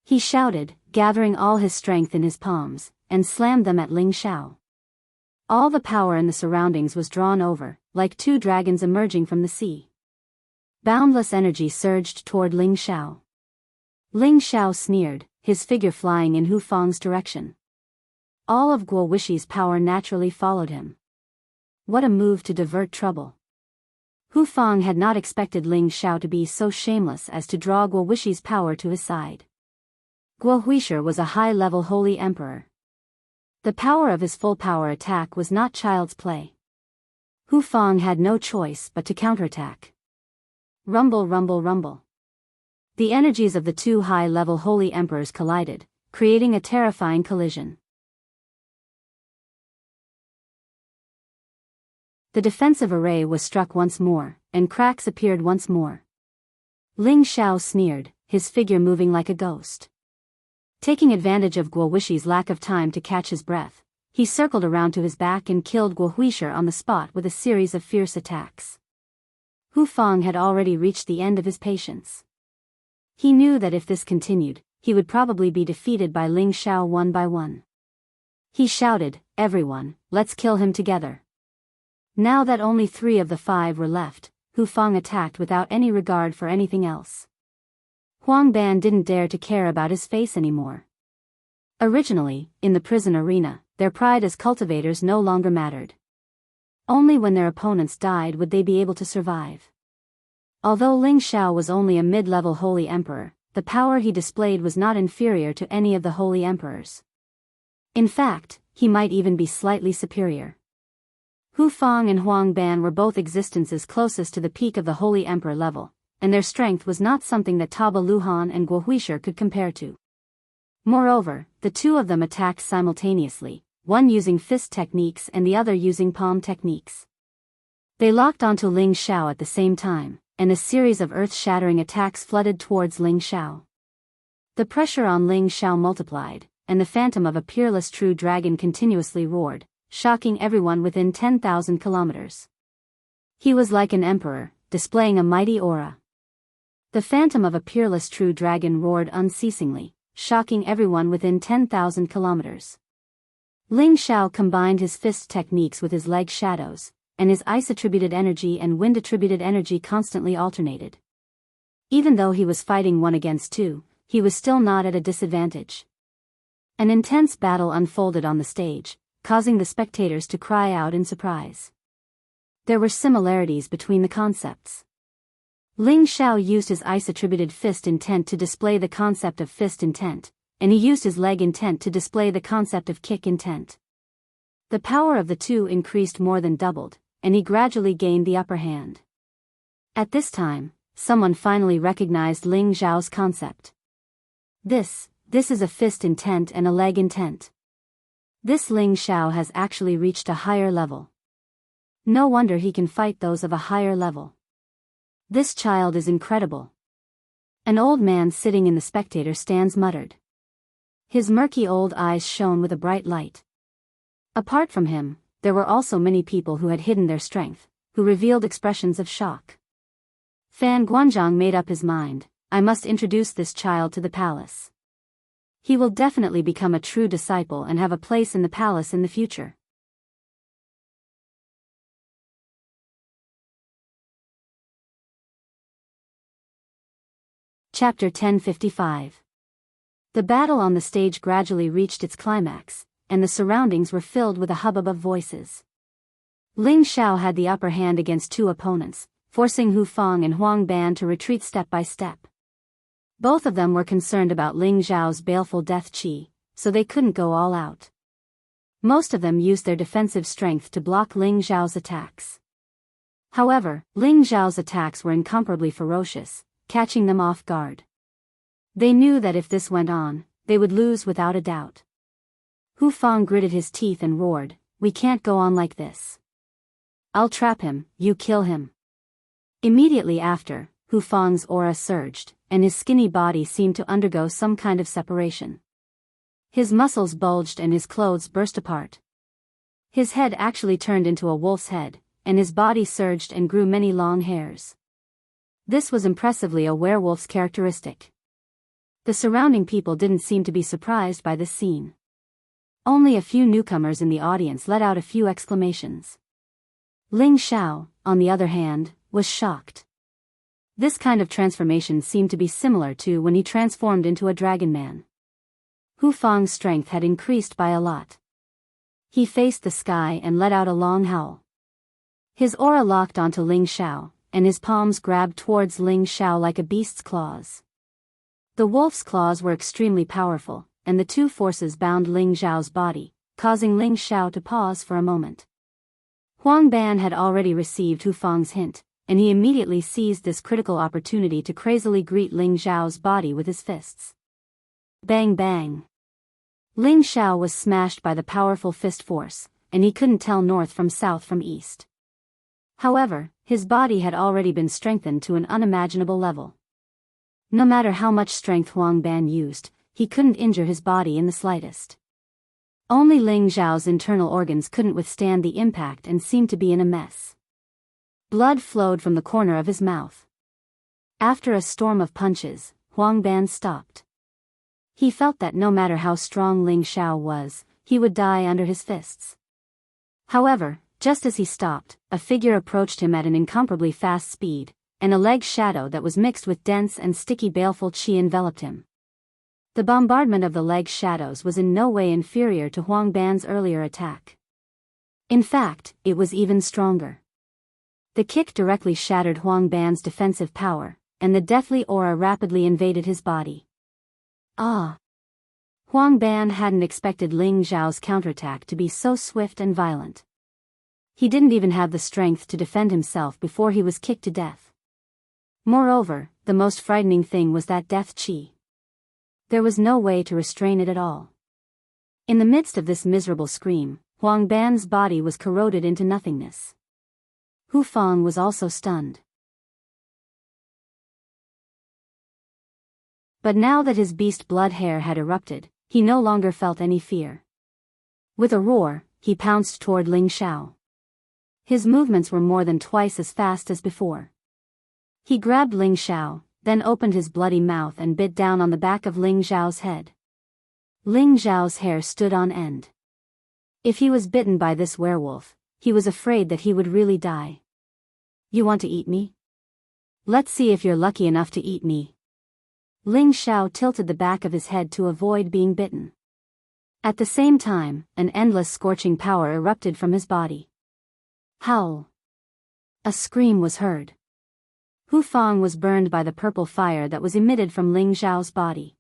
He shouted, gathering all his strength in his palms, and slammed them at Ling Xiao. All the power in the surroundings was drawn over, like 2 dragons emerging from the sea. Boundless energy surged toward Ling Xiao. Ling Xiao sneered, his figure flying in Hu Fang's direction. All of Guo Huisher's power naturally followed him. What a move to divert trouble. Hu Fang had not expected Ling Xiao to be so shameless as to draw Guo Huisher's power to his side. Guo Huisher was a high-level Holy Emperor. The power of his full power attack was not child's play. Hu Fang had no choice but to counterattack. Rumble, rumble, rumble. The energies of the 2 high-level Holy Emperors collided, creating a terrifying collision. The defensive array was struck once more, and cracks appeared once more. Ling Xiao sneered, his figure moving like a ghost. Taking advantage of Guo Huisher's lack of time to catch his breath, he circled around to his back and killed Guo Huisher on the spot with a series of fierce attacks. Hu Fang had already reached the end of his patience. He knew that if this continued, he would probably be defeated by Ling Xiao one by one. He shouted, "Everyone, let's kill him together." Now that only 3 of the 5 were left, Hu Fang attacked without any regard for anything else. Huang Ban didn't dare to care about his face anymore. Originally, in the prison arena, their pride as cultivators no longer mattered. Only when their opponents died would they be able to survive. Although Ling Xiao was only a mid-level holy emperor, the power he displayed was not inferior to any of the holy emperors. In fact, he might even be slightly superior. Hu Fang and Huang Ban were both existences closest to the peak of the holy emperor level, and their strength was not something that Taba Luhan and Guo Huisher could compare to. Moreover, the two of them attacked simultaneously, one using fist techniques and the other using palm techniques. They locked onto Ling Xiao at the same time, and a series of earth-shattering attacks flooded towards Ling Xiao. The pressure on Ling Xiao multiplied, and the phantom of a peerless true dragon continuously roared, shocking everyone within 10,000 kilometers. He was like an emperor, displaying a mighty aura. The phantom of a peerless true dragon roared unceasingly, shocking everyone within 10,000 kilometers. Ling Xiao combined his fist techniques with his leg shadows, and his ice-attributed energy and wind-attributed energy constantly alternated. Even though he was fighting 1 against 2, he was still not at a disadvantage. An intense battle unfolded on the stage, causing the spectators to cry out in surprise. There were similarities between the concepts. Ling Xiao used his ice-attributed fist intent to display the concept of fist intent, and he used his leg intent to display the concept of kick intent. The power of the two increased more than doubled, and he gradually gained the upper hand. At this time, someone finally recognized Ling Xiao's concept. This is a fist intent and a leg intent. This Ling Xiao has actually reached a higher level. No wonder he can fight those of a higher level. This child is incredible. An old man sitting in the spectator stands muttered. His murky old eyes shone with a bright light. Apart from him, there were also many people who had hidden their strength, who revealed expressions of shock. Fan Guanzhong made up his mind, I must introduce this child to the palace. He will definitely become a true disciple and have a place in the palace in the future. Chapter 1055. The battle on the stage gradually reached its climax, and the surroundings were filled with a hubbub of voices. Ling Xiao had the upper hand against two opponents, forcing Hu Fang and Huang Ban to retreat step by step. Both of them were concerned about Ling Xiao's baleful death qi, so they couldn't go all out. Most of them used their defensive strength to block Ling Xiao's attacks. However, Ling Xiao's attacks were incomparably ferocious, catching them off guard. They knew that if this went on, they would lose without a doubt. Hu Fang gritted his teeth and roared, we can't go on like this. I'll trap him, you kill him. Immediately after, Hu Fang's aura surged, and his skinny body seemed to undergo some kind of separation. His muscles bulged and his clothes burst apart. His head actually turned into a wolf's head, and his body surged and grew many long hairs. This was impressively a werewolf's characteristic. The surrounding people didn't seem to be surprised by this scene. Only a few newcomers in the audience let out a few exclamations. Ling Xiao, on the other hand, was shocked. This kind of transformation seemed to be similar to when he transformed into a dragon man. Hu Fang's strength had increased by a lot. He faced the sky and let out a long howl. His aura locked onto Ling Xiao, and his palms grabbed towards Ling Xiao like a beast's claws. The wolf's claws were extremely powerful, and the two forces bound Ling Xiao's body, causing Ling Xiao to pause for a moment. Huang Ban had already received Hu Fang's hint, and he immediately seized this critical opportunity to crazily greet Ling Xiao's body with his fists. Bang bang. Ling Xiao was smashed by the powerful fist force, and he couldn't tell north from south from east. However, his body had already been strengthened to an unimaginable level. No matter how much strength Huang Ban used, he couldn't injure his body in the slightest. Only Ling Xiao's internal organs couldn't withstand the impact and seemed to be in a mess. Blood flowed from the corner of his mouth. After a storm of punches, Huang Ban stopped. He felt that no matter how strong Ling Xiao was, he would die under his fists. However, just as he stopped, a figure approached him at an incomparably fast speed, and a leg shadow that was mixed with dense and sticky baleful qi enveloped him. The bombardment of the leg shadows was in no way inferior to Huang Ban's earlier attack. In fact, it was even stronger. The kick directly shattered Huang Ban's defensive power, and the deathly aura rapidly invaded his body. Ah! Huang Ban hadn't expected Ling Zhao's counterattack to be so swift and violent. He didn't even have the strength to defend himself before he was kicked to death. Moreover, the most frightening thing was that death qi. There was no way to restrain it at all. In the midst of this miserable scream, Huang Ban's body was corroded into nothingness. Hu Fang was also stunned. But now that his beast blood hair had erupted, he no longer felt any fear. With a roar, he pounced toward Ling Xiao. His movements were more than twice as fast as before. He grabbed Ling Xiao, then opened his bloody mouth and bit down on the back of Ling Xiao's head. Ling Xiao's hair stood on end. If he was bitten by this werewolf, he was afraid that he would really die. You want to eat me? Let's see if you're lucky enough to eat me. Ling Xiao tilted the back of his head to avoid being bitten. At the same time, an endless scorching power erupted from his body. Howl! A scream was heard. Hu Fang was burned by the purple fire that was emitted from Ling Zhao's body.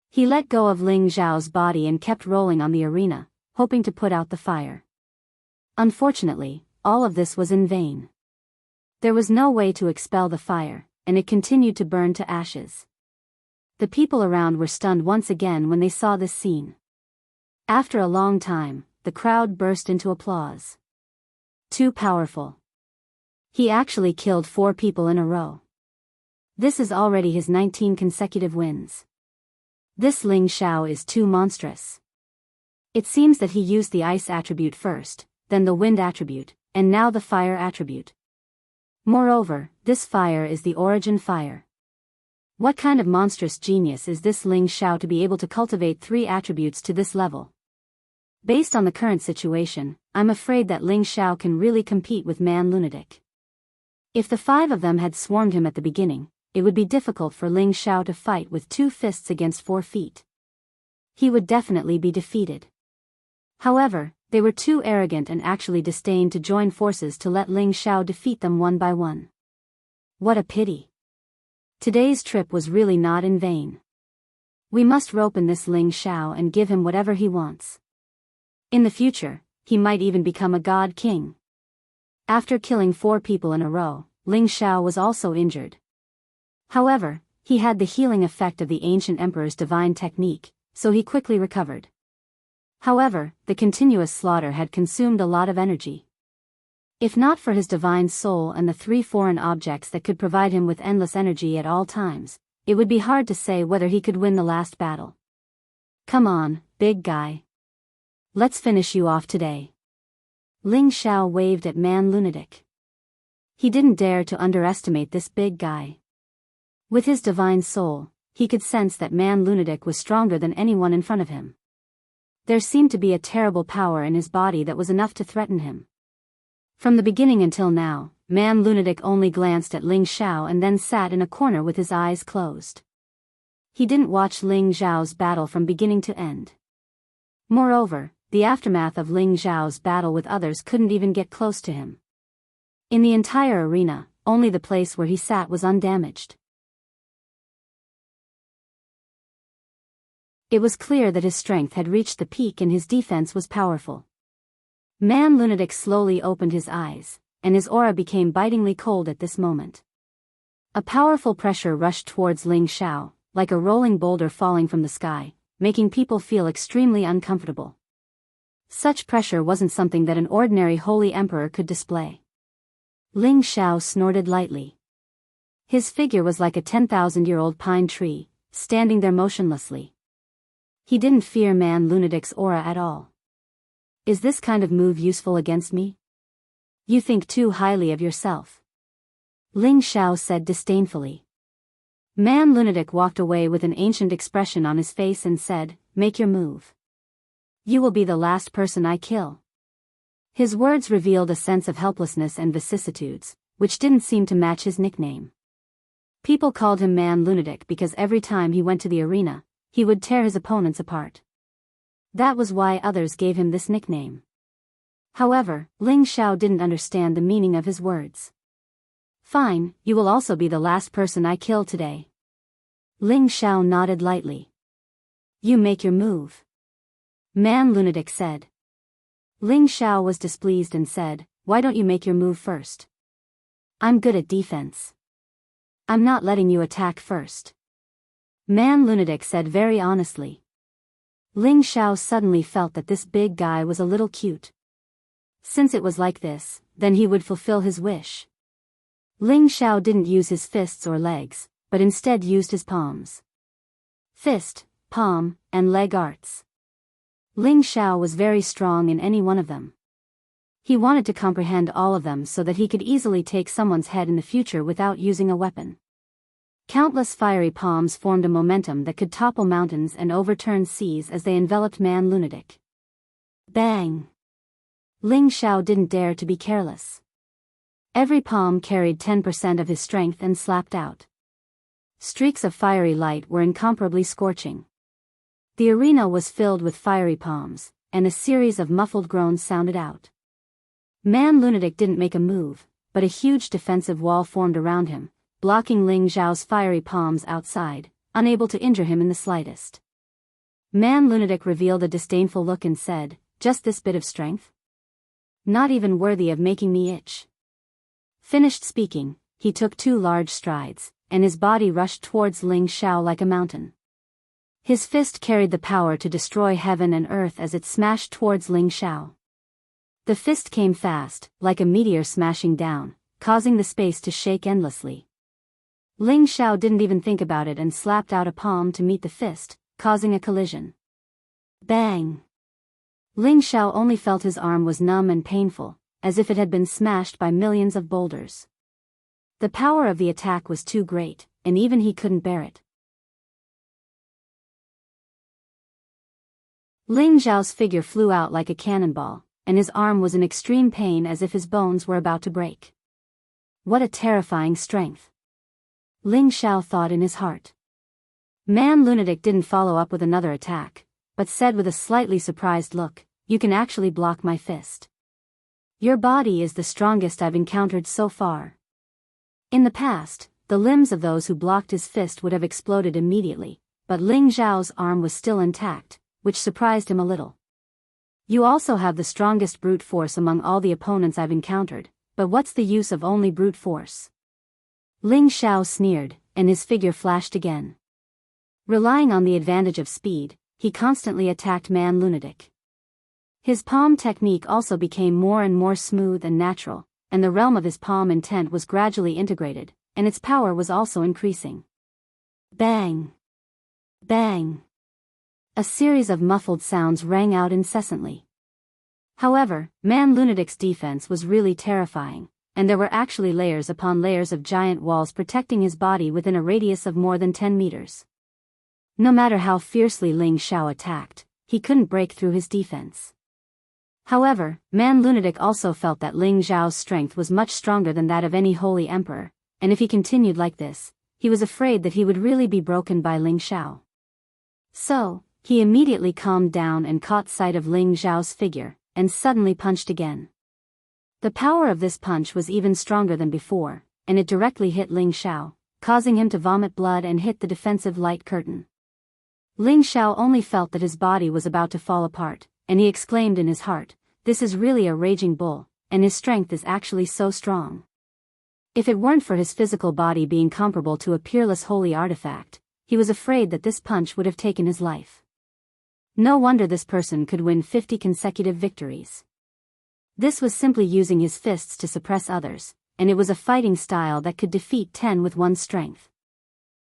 He let go of Ling Zhao's body and kept rolling on the arena, hoping to put out the fire. Unfortunately, all of this was in vain. There was no way to expel the fire, and it continued to burn to ashes. The people around were stunned once again when they saw this scene. After a long time, the crowd burst into applause. Too powerful. He actually killed 4 people in a row. This is already his 19 consecutive wins. This Ling Xiao is too monstrous. It seems that he used the ice attribute first, then the wind attribute, and now the fire attribute. Moreover, this fire is the origin fire. What kind of monstrous genius is this Ling Xiao to be able to cultivate 3 attributes to this level? Based on the current situation, I'm afraid that Ling Xiao can really compete with Man Lunatic. If the 5 of them had swarmed him at the beginning, it would be difficult for Ling Xiao to fight with 2 fists against 4 feet. He would definitely be defeated. However, they were too arrogant and actually disdained to join forces to let Ling Xiao defeat them one by one. What a pity. Today's trip was really not in vain. We must rope in this Ling Xiao and give him whatever he wants. In the future, he might even become a god king. After killing 4 people in a row, Ling Xiao was also injured. However, he had the healing effect of the ancient emperor's divine technique, so he quickly recovered. However, the continuous slaughter had consumed a lot of energy. If not for his divine soul and the 3 foreign objects that could provide him with endless energy at all times, it would be hard to say whether he could win the last battle. Come on, big guy. Let's finish you off today. Ling Xiao waved at Man Lunatic. He didn't dare to underestimate this big guy. With his divine soul, he could sense that Man Lunatic was stronger than anyone in front of him. There seemed to be a terrible power in his body that was enough to threaten him. From the beginning until now, Man Lunatic only glanced at Ling Xiao and then sat in a corner with his eyes closed. He didn't watch Ling Zhao's battle from beginning to end. Moreover, the aftermath of Ling Zhao's battle with others couldn't even get close to him. In the entire arena, only the place where he sat was undamaged. It was clear that his strength had reached the peak and his defense was powerful. Man Lunatic slowly opened his eyes, and his aura became bitingly cold at this moment. A powerful pressure rushed towards Ling Xiao, like a rolling boulder falling from the sky, making people feel extremely uncomfortable. Such pressure wasn't something that an ordinary holy emperor could display. Ling Xiao snorted lightly. His figure was like a 10,000-year-old pine tree, standing there motionlessly. He didn't fear Man Lunatic's aura at all. Is this kind of move useful against me? You think too highly of yourself. Ling Xiao said disdainfully. Man Lunatic walked away with an ancient expression on his face and said, "Make your move. You will be the last person I kill." His words revealed a sense of helplessness and vicissitudes, which didn't seem to match his nickname. People called him Man Lunatic because every time he went to the arena, he would tear his opponents apart. That was why others gave him this nickname. However, Ling Xiao didn't understand the meaning of his words. Fine, you will also be the last person I kill today. Ling Xiao nodded lightly. You make your move. Man Lunatic said. Ling Xiao was displeased and said, why don't you make your move first? I'm good at defense. I'm not letting you attack first. Man Lunatic said very honestly. Ling Xiao suddenly felt that this big guy was a little cute. Since it was like this, then he would fulfill his wish. Ling Xiao didn't use his fists or legs, but instead used his palms. Fist, palm, and leg arts. Ling Xiao was very strong in any one of them. He wanted to comprehend all of them so that he could easily take someone's head in the future without using a weapon. Countless fiery palms formed a momentum that could topple mountains and overturn seas as they enveloped Man Lunatic. Bang! Ling Xiao didn't dare to be careless. Every palm carried 10% of his strength and slapped out. Streaks of fiery light were incomparably scorching. The arena was filled with fiery palms, and a series of muffled groans sounded out. Man Lunatic didn't make a move, but a huge defensive wall formed around him, blocking Ling Xiao's fiery palms outside, unable to injure him in the slightest. Man Lunatic revealed a disdainful look and said, just this bit of strength? Not even worthy of making me itch. Finished speaking, he took 2 large strides, and his body rushed towards Ling Xiao like a mountain. His fist carried the power to destroy heaven and earth as it smashed towards Ling Xiao. The fist came fast, like a meteor smashing down, causing the space to shake endlessly. Ling Xiao didn't even think about it and slapped out a palm to meet the fist, causing a collision. Bang! Ling Xiao only felt his arm was numb and painful, as if it had been smashed by millions of boulders. The power of the attack was too great, and even he couldn't bear it. Ling Xiao's figure flew out like a cannonball, and his arm was in extreme pain as if his bones were about to break. What a terrifying strength! Ling Xiao thought in his heart. Man Lunatic didn't follow up with another attack, but said with a slightly surprised look, you can actually block my fist. Your body is the strongest I've encountered so far. In the past, the limbs of those who blocked his fist would have exploded immediately, but Ling Xiao's arm was still intact, which surprised him a little. You also have the strongest brute force among all the opponents I've encountered, but what's the use of only brute force? Ling Xiao sneered, and his figure flashed again. Relying on the advantage of speed, he constantly attacked Man Lunatic. His palm technique also became more and more smooth and natural, and the realm of his palm intent was gradually integrated, and its power was also increasing. Bang! Bang! A series of muffled sounds rang out incessantly. However, Man Lunatic's defense was really terrifying, and there were actually layers upon layers of giant walls protecting his body within a radius of more than 10 meters. No matter how fiercely Ling Xiao attacked, he couldn't break through his defense. However, Man Lunatic also felt that Ling Xiao's strength was much stronger than that of any holy emperor, and if he continued like this, he was afraid that he would really be broken by Ling Xiao. So, he immediately calmed down and caught sight of Ling Xiao's figure, and suddenly punched again. The power of this punch was even stronger than before, and it directly hit Ling Xiao, causing him to vomit blood and hit the defensive light curtain. Ling Xiao only felt that his body was about to fall apart, and he exclaimed in his heart, this is really a raging bull, and his strength is actually so strong. If it weren't for his physical body being comparable to a peerless holy artifact, he was afraid that this punch would have taken his life. No wonder this person could win 50 consecutive victories. This was simply using his fists to suppress others, and it was a fighting style that could defeat 10 with one's strength.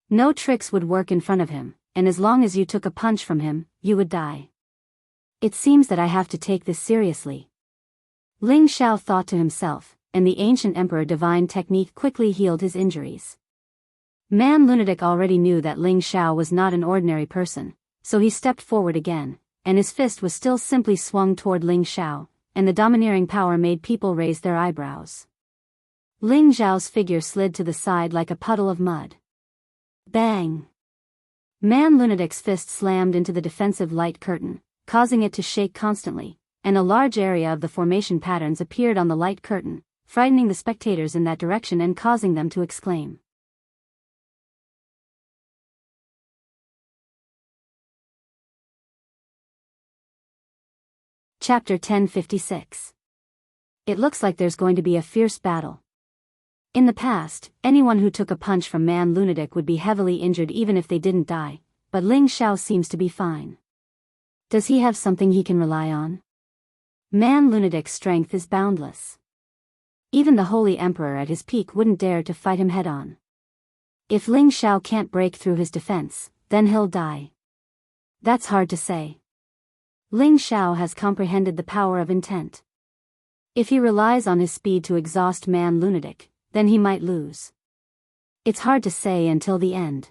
No tricks would work in front of him, and as long as you took a punch from him, you would die. It seems that I have to take this seriously. Ling Xiao thought to himself, and the ancient emperor divine technique quickly healed his injuries. Man Lunatic already knew that Ling Xiao was not an ordinary person, so he stepped forward again, and his fist was still simply swung toward Ling Xiao, and the domineering power made people raise their eyebrows. Ling Xiao's figure slid to the side like a puddle of mud. Bang! Man Lunatic's fist slammed into the defensive light curtain, causing it to shake constantly, and a large area of the formation patterns appeared on the light curtain, frightening the spectators in that direction and causing them to exclaim. Chapter 1056. It looks like there's going to be a fierce battle. In the past, anyone who took a punch from Man Lunatic would be heavily injured even if they didn't die, but Ling Xiao seems to be fine. Does he have something he can rely on? Man Lunatic's strength is boundless. Even the Holy Emperor at his peak wouldn't dare to fight him head-on. If Ling Xiao can't break through his defense, then he'll die. That's hard to say. Ling Xiao has comprehended the power of intent. If he relies on his speed to exhaust Man Lunatic, then he might lose. It's hard to say until the end.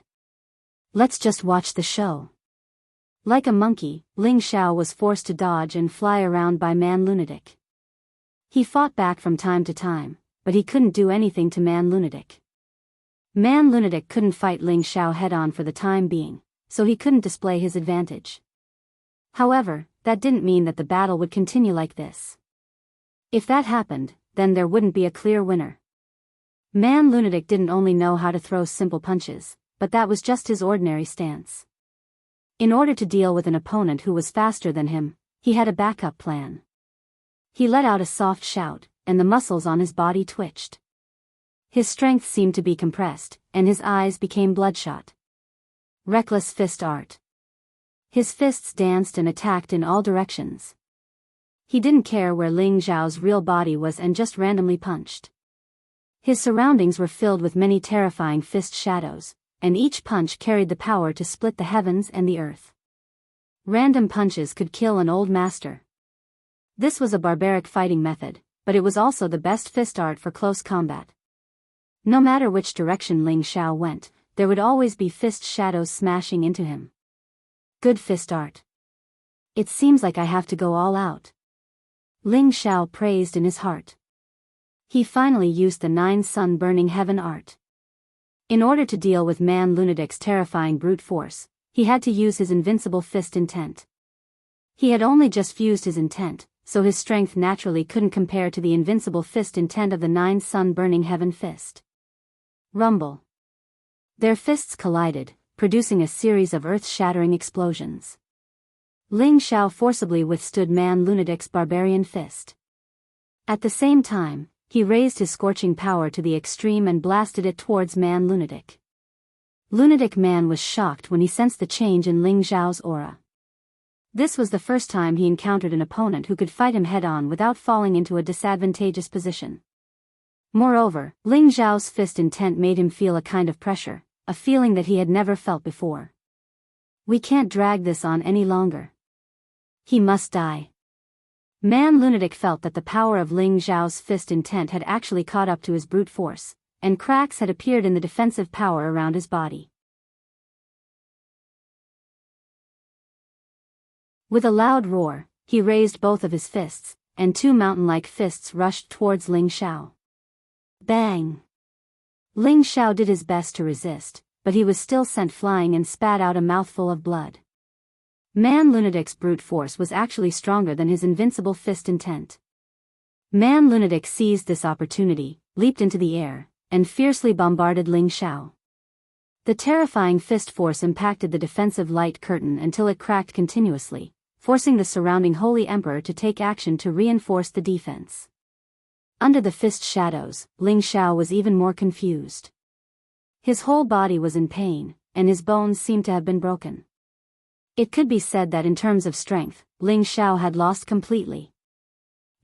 Let's just watch the show. Like a monkey, Ling Xiao was forced to dodge and fly around by Man Lunatic. He fought back from time to time, but he couldn't do anything to Man Lunatic. Man Lunatic couldn't fight Ling Xiao head-on for the time being, so he couldn't display his advantage. However, that didn't mean that the battle would continue like this. If that happened, then there wouldn't be a clear winner. Man Lunatic didn't only know how to throw simple punches, but that was just his ordinary stance. In order to deal with an opponent who was faster than him, he had a backup plan. He let out a soft shout, and the muscles on his body twitched. His strength seemed to be compressed, and his eyes became bloodshot. Reckless fist art. His fists danced and attacked in all directions. He didn't care where Ling Xiao's real body was and just randomly punched. His surroundings were filled with many terrifying fist shadows, and each punch carried the power to split the heavens and the earth. Random punches could kill an old master. This was a barbaric fighting method, but it was also the best fist art for close combat. No matter which direction Ling Xiao went, there would always be fist shadows smashing into him. Good fist art. It seems like I have to go all out. Ling Xiao praised in his heart. He finally used the 9 sun burning heaven art. In order to deal with Man Lunatic's terrifying brute force, he had to use his invincible fist intent. He had only just fused his intent, so his strength naturally couldn't compare to the invincible fist intent of the 9 sun burning heaven fist. Rumble. Their fists collided, producing a series of earth-shattering explosions. Ling Xiao forcibly withstood Man Lunatic's barbarian fist. At the same time, he raised his scorching power to the extreme and blasted it towards Man Lunatic. Lunatic Man was shocked when he sensed the change in Ling Xiao's aura. This was the first time he encountered an opponent who could fight him head-on without falling into a disadvantageous position. Moreover, Ling Xiao's fist intent made him feel a kind of pressure, a feeling that he had never felt before. We can't drag this on any longer. He must die. Man Lunatic felt that the power of Ling Xiao's fist intent had actually caught up to his brute force, and cracks had appeared in the defensive power around his body. With a loud roar, he raised both of his fists, and 2 mountain-like fists rushed towards Ling Xiao. Bang! Ling Xiao did his best to resist, but he was still sent flying and spat out a mouthful of blood. Man Lunatic's brute force was actually stronger than his invincible fist intent. Man Lunatic seized this opportunity, leaped into the air, and fiercely bombarded Ling Xiao. The terrifying fist force impacted the defensive light curtain until it cracked continuously, forcing the surrounding Holy Emperor to take action to reinforce the defense. Under the fist shadows, Ling Xiao was even more confused. His whole body was in pain, and his bones seemed to have been broken. It could be said that in terms of strength, Ling Xiao had lost completely.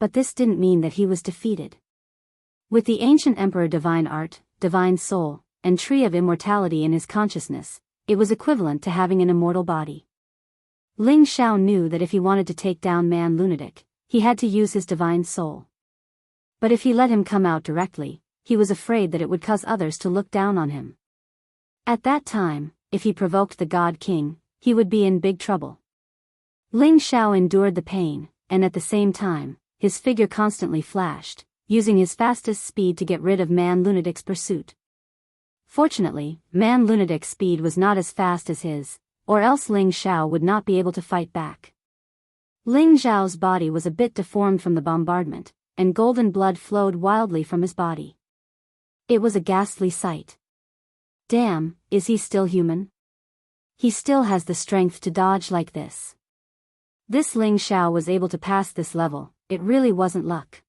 But this didn't mean that he was defeated. With the ancient Emperor Divine Art, Divine Soul, and Tree of Immortality in his consciousness, it was equivalent to having an immortal body. Ling Xiao knew that if he wanted to take down Man Lunatic, he had to use his Divine Soul. But if he let him come out directly, he was afraid that it would cause others to look down on him. At that time, if he provoked the God King, he would be in big trouble. Ling Xiao endured the pain, and at the same time, his figure constantly flashed, using his fastest speed to get rid of Man Lunatic's pursuit. Fortunately, Man Lunatic's speed was not as fast as his, or else Ling Xiao would not be able to fight back. Ling Xiao's body was a bit deformed from the bombardment, and golden blood flowed wildly from his body. It was a ghastly sight. Damn, is he still human? He still has the strength to dodge like this. This Ling Xiao was able to pass this level, it really wasn't luck.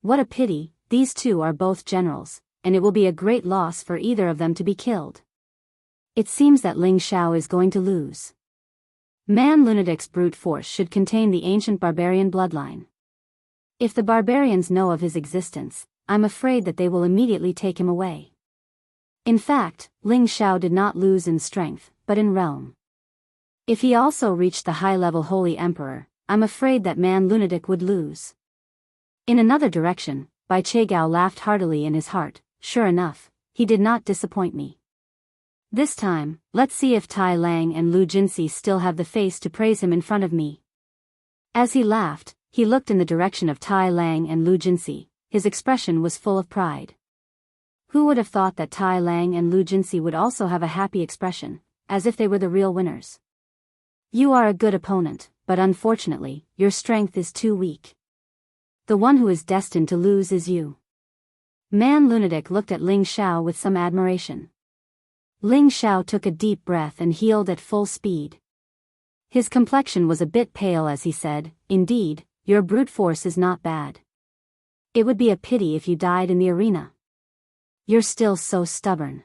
What a pity, these two are both generals, and it will be a great loss for either of them to be killed. It seems that Ling Xiao is going to lose. Man Lunatic's brute force should contain the ancient barbarian bloodline. If the barbarians know of his existence, I'm afraid that they will immediately take him away. In fact, Ling Xiao did not lose in strength, but in realm. If he also reached the high-level Holy Emperor, I'm afraid that Man Lunatic would lose. In another direction, Bai Chegao laughed heartily in his heart. Sure enough, he did not disappoint me. This time, let's see if Tai Lang and Lu Jinsi still have the face to praise him in front of me. As he laughed, he looked in the direction of Tai Lang and Lu Jinsi. His expression was full of pride. Who would have thought that Tai Lang and Lu Jinsi would also have a happy expression, as if they were the real winners? You are a good opponent, but unfortunately, your strength is too weak. The one who is destined to lose is you. Man Lunatic looked at Ling Xiao with some admiration. Ling Xiao took a deep breath and healed at full speed. His complexion was a bit pale as he said, "Indeed, your brute force is not bad. It would be a pity if you died in the arena. You're still so stubborn."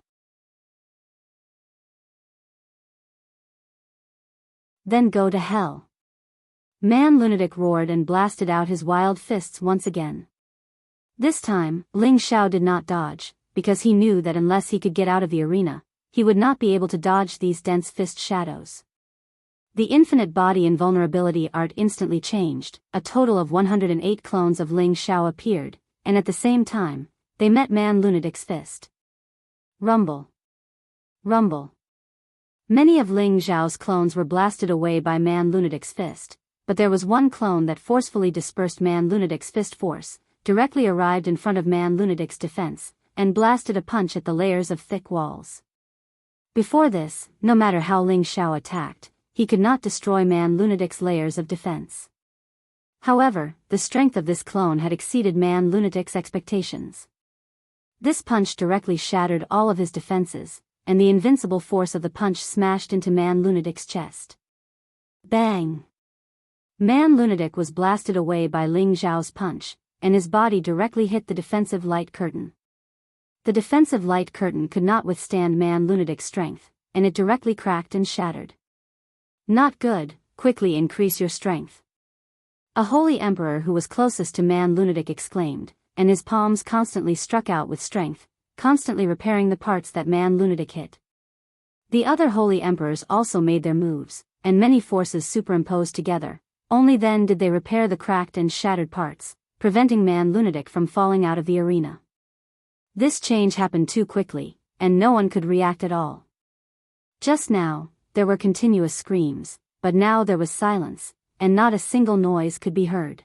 Then go to hell. Man Lunatic roared and blasted out his wild fists once again. This time, Ling Xiao did not dodge, because he knew that unless he could get out of the arena, he would not be able to dodge these dense fist shadows. The infinite body invulnerability art instantly changed, a total of 108 clones of Ling Xiao appeared, and at the same time, they met Man Lunatic's fist. Rumble. Rumble. Many of Ling Xiao's clones were blasted away by Man Lunatic's fist, but there was one clone that forcefully dispersed Man Lunatic's fist force, directly arrived in front of Man Lunatic's defense, and blasted a punch at the layers of thick walls. Before this, no matter how Ling Xiao attacked, he could not destroy Man Lunatic's layers of defense. However, the strength of this clone had exceeded Man Lunatic's expectations. This punch directly shattered all of his defenses, and the invincible force of the punch smashed into Man Lunatic's chest. Bang! Man Lunatic was blasted away by Ling Xiao's punch, and his body directly hit the defensive light curtain. The defensive light curtain could not withstand Man Lunatic's strength, and it directly cracked and shattered. Not good, quickly increase your strength. A holy emperor who was closest to Man Lunatic exclaimed, and his palms constantly struck out with strength, constantly repairing the parts that Man Lunatic hit. The other holy emperors also made their moves, and many forces superimposed together. Only then did they repair the cracked and shattered parts, preventing Man Lunatic from falling out of the arena. This change happened too quickly, and no one could react at all. Just now, there were continuous screams, but now there was silence, and not a single noise could be heard.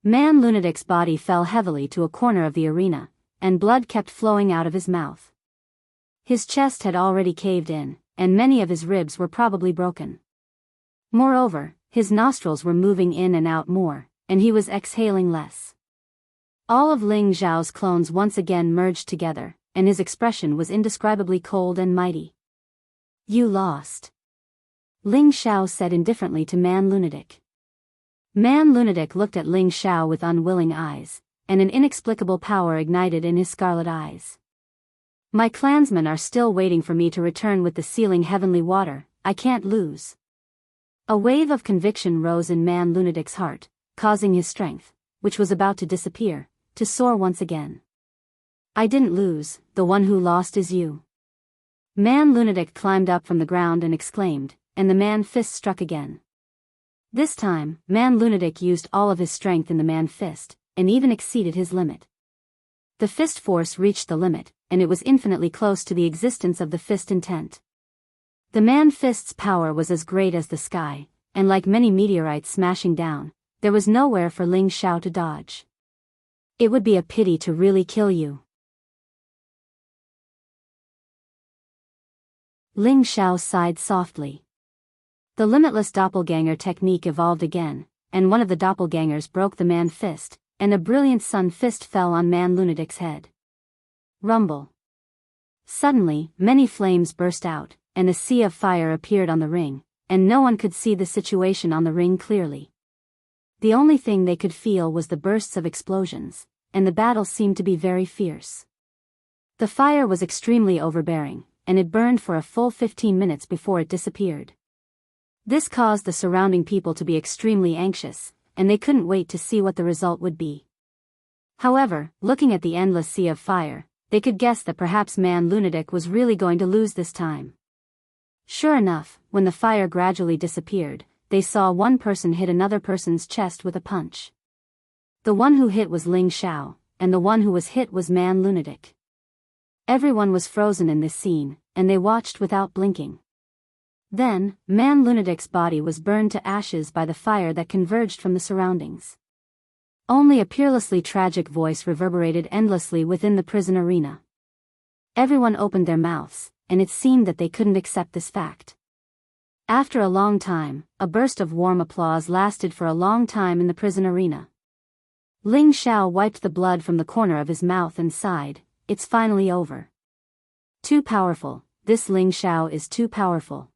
Man Lunatic's body fell heavily to a corner of the arena, and blood kept flowing out of his mouth. His chest had already caved in, and many of his ribs were probably broken. Moreover, his nostrils were moving in and out more, and he was exhaling less. All of Ling Xiao's clones once again merged together, and his expression was indescribably cold and mighty. You lost. Ling Xiao said indifferently to Man Lunatic. Man Lunatic looked at Ling Xiao with unwilling eyes, and an inexplicable power ignited in his scarlet eyes. My clansmen are still waiting for me to return with the sealing heavenly water, I can't lose. A wave of conviction rose in Man Lunatic's heart, causing his strength, which was about to disappear, to soar once again. I didn't lose, the one who lost is you. Man Lunatic climbed up from the ground and exclaimed, and the man fist struck again. This time, Man Lunatic used all of his strength in the man fist, and even exceeded his limit. The fist force reached the limit, and it was infinitely close to the existence of the fist intent. The man fist's power was as great as the sky, and like many meteorites smashing down, there was nowhere for Ling Xiao to dodge. It would be a pity to really kill you. Ling Xiao sighed softly. The limitless doppelganger technique evolved again, and one of the doppelgangers broke the man fist, and a brilliant sun fist fell on man lunatic's head. Rumble. Suddenly, many flames burst out, and a sea of fire appeared on the ring, and no one could see the situation on the ring clearly. The only thing they could feel was the bursts of explosions, and the battle seemed to be very fierce. The fire was extremely overbearing, and it burned for a full 15 minutes before it disappeared. This caused the surrounding people to be extremely anxious, and they couldn't wait to see what the result would be. However, looking at the endless sea of fire, they could guess that perhaps man lunatic was really going to lose this time. Sure enough, when the fire gradually disappeared, they saw one person hit another person's chest with a punch. The one who hit was Ling Xiao, and the one who was hit was man lunatic. Everyone was frozen in this scene, and they watched without blinking. Then, man lunatic's body was burned to ashes by the fire that converged from the surroundings. Only a peerlessly tragic voice reverberated endlessly within the prison arena. Everyone opened their mouths, and it seemed that they couldn't accept this fact. After a long time, a burst of warm applause lasted for a long time in the prison arena. Ling Xiao wiped the blood from the corner of his mouth and sighed, "It's finally over. Too powerful, this Ling Xiao is too powerful.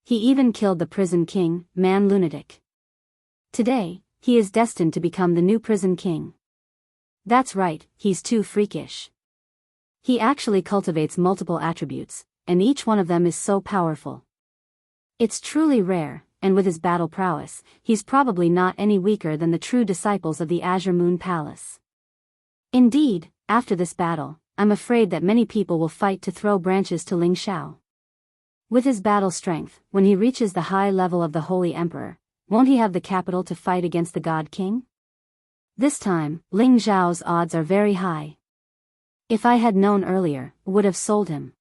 He even killed the prison king, man lunatic. Today, he is destined to become the new prison king. That's right, he's too freakish. He actually cultivates multiple attributes, and each one of them is so powerful. It's truly rare, and with his battle prowess, he's probably not any weaker than the true disciples of the Azure Moon Palace. Indeed, after this battle, I'm afraid that many people will fight to throw branches to Ling Xiao. With his battle strength, when he reaches the high level of the Holy Emperor, won't he have the capital to fight against the God King? This time, Ling Xiao's odds are very high. If I had known earlier, would have sold him.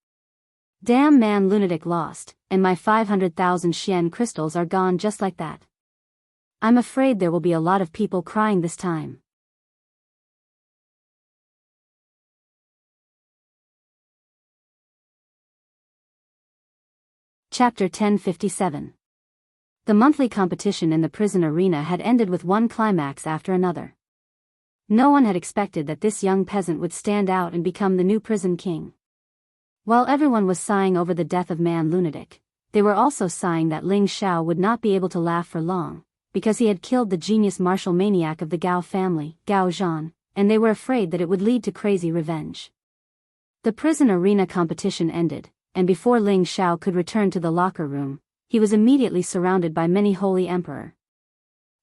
Damn man lunatic lost, and my 500,000 Xian crystals are gone just like that. I'm afraid there will be a lot of people crying this time. Chapter 1057. The monthly competition in the prison arena had ended with one climax after another. No one had expected that this young peasant would stand out and become the new prison king. While everyone was sighing over the death of man lunatic, they were also sighing that Ling Xiao would not be able to laugh for long, because he had killed the genius martial maniac of the Gao family, Gao Zhan, and they were afraid that it would lead to crazy revenge. The prison arena competition ended, and before Ling Xiao could return to the locker room, he was immediately surrounded by many holy emperor.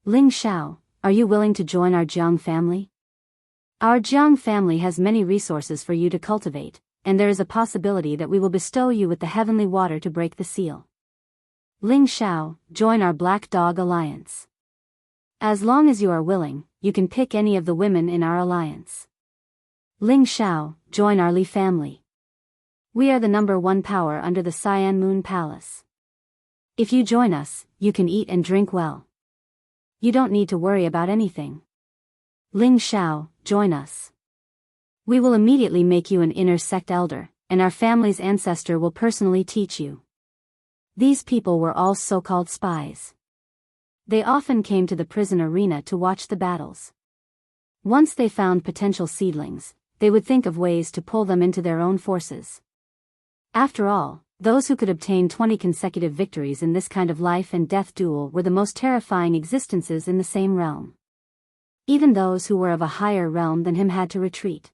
Ling Xiao, are you willing to join our Jiang family? Our Jiang family has many resources for you to cultivate, and there is a possibility that we will bestow you with the heavenly water to break the seal. Ling Xiao, join our Black Dog Alliance. As long as you are willing, you can pick any of the women in our alliance. Ling Xiao, join our Li family. We are the #1 power under the Cyan Moon Palace. If you join us, you can eat and drink well. You don't need to worry about anything. Ling Xiao, join us. We will immediately make you an inner sect elder, and our family's ancestor will personally teach you. These people were all so-called spies. They often came to the prison arena to watch the battles. Once they found potential seedlings, they would think of ways to pull them into their own forces. After all, those who could obtain 20 consecutive victories in this kind of life and death duel were the most terrifying existences in the same realm. Even those who were of a higher realm than him had to retreat.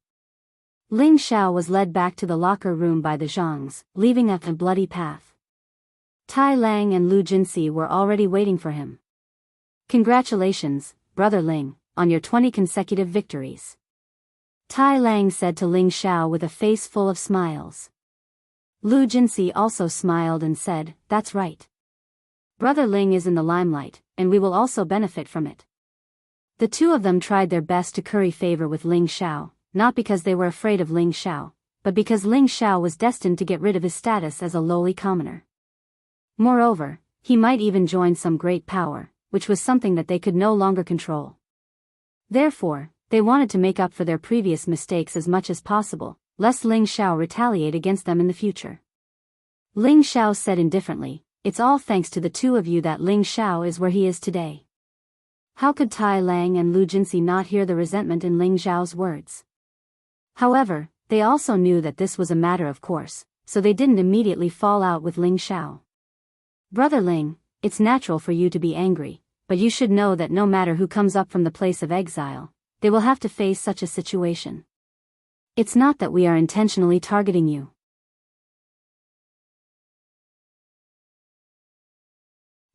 Ling Xiao was led back to the locker room by the Zhangs, leaving a bloody path. Tai Lang and Lu Jinsi were already waiting for him. Congratulations, Brother Ling, on your 20 consecutive victories. Tai Lang said to Ling Xiao with a face full of smiles. Lu Jinsi also smiled and said, "That's right. Brother Ling is in the limelight, and we will also benefit from it." The two of them tried their best to curry favor with Ling Xiao, not because they were afraid of Ling Xiao, but because Ling Xiao was destined to get rid of his status as a lowly commoner. Moreover, he might even join some great power, which was something that they could no longer control. Therefore, they wanted to make up for their previous mistakes as much as possible, lest Ling Xiao retaliate against them in the future. Ling Xiao said indifferently, it's all thanks to the two of you that Ling Xiao is where he is today. How could Tai Lang and Lu Jinsi not hear the resentment in Ling Xiao's words? However, they also knew that this was a matter of course, so they didn't immediately fall out with Ling Xiao. Brother Ling, it's natural for you to be angry, but you should know that no matter who comes up from the place of exile, they will have to face such a situation. It's not that we are intentionally targeting you.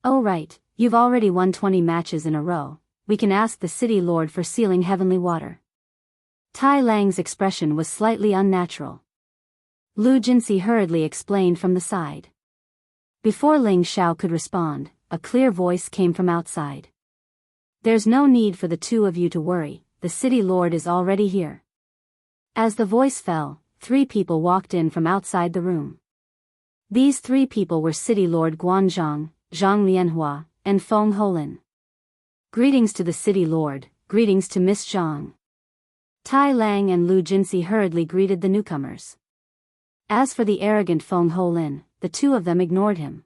Oh right, you've already won 20 matches in a row, we can ask the city lord for sealing heavenly water. Tai Lang's expression was slightly unnatural. Lu Jinsi hurriedly explained from the side. Before Ling Xiao could respond, a clear voice came from outside. There's no need for the two of you to worry, the city lord is already here. As the voice fell, 3 people walked in from outside the room. These 3 people were City Lord Guanzhong, Zhang Lianhua, and Feng Holin. Greetings to the City Lord, greetings to Miss Zhang. Tai Lang and Lu Jinsi hurriedly greeted the newcomers. As for the arrogant Feng Holin, the two of them ignored him.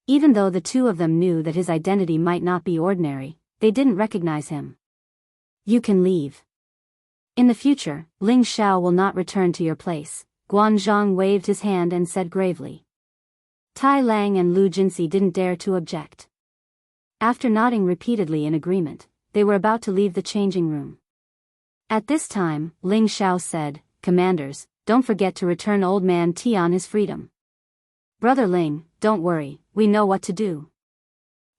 Even though the two of them knew that his identity might not be ordinary, they didn't recognize him. You can leave. In the future, Ling Xiao will not return to your place, Guanzhong waved his hand and said gravely. Tai Lang and Lu Jinsi didn't dare to object. After nodding repeatedly in agreement, they were about to leave the changing room. At this time, Ling Xiao said, Commanders, don't forget to return old man Tian his freedom. Brother Ling, don't worry, we know what to do.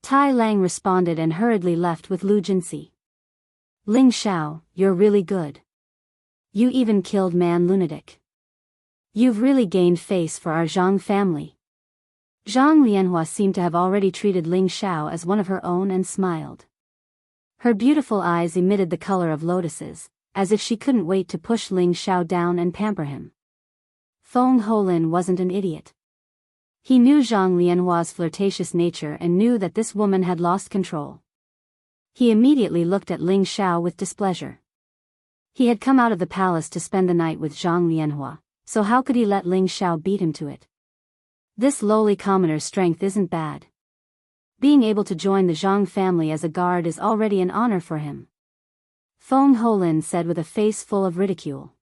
Tai Lang responded and hurriedly left with Lu Jinsi. Ling Xiao, you're really good. You even killed Man Lunatic. You've really gained face for our Zhang family. Zhang Lianhua seemed to have already treated Ling Xiao as one of her own and smiled. Her beautiful eyes emitted the color of lotuses, as if she couldn't wait to push Ling Xiao down and pamper him. Feng Holin wasn't an idiot. He knew Zhang Lianhua's flirtatious nature and knew that this woman had lost control. He immediately looked at Ling Xiao with displeasure. He had come out of the palace to spend the night with Zhang Lianhua, so how could he let Ling Xiao beat him to it? This lowly commoner's strength isn't bad. Being able to join the Zhang family as a guard is already an honor for him. Feng Holin said with a face full of ridicule.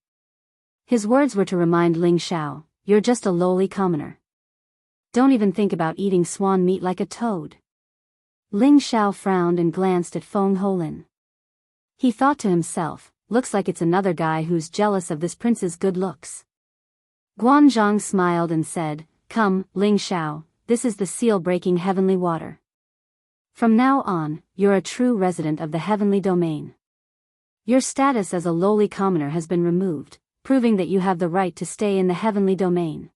His words were to remind Ling Xiao, you're just a lowly commoner. Don't even think about eating swan meat like a toad. Ling Xiao frowned and glanced at Feng Holin. He thought to himself, looks like it's another guy who's jealous of this prince's good looks. Guanzhong smiled and said, Come, Ling Xiao, this is the seal-breaking heavenly water. From now on, you're a true resident of the heavenly domain. Your status as a lowly commoner has been removed, proving that you have the right to stay in the heavenly domain.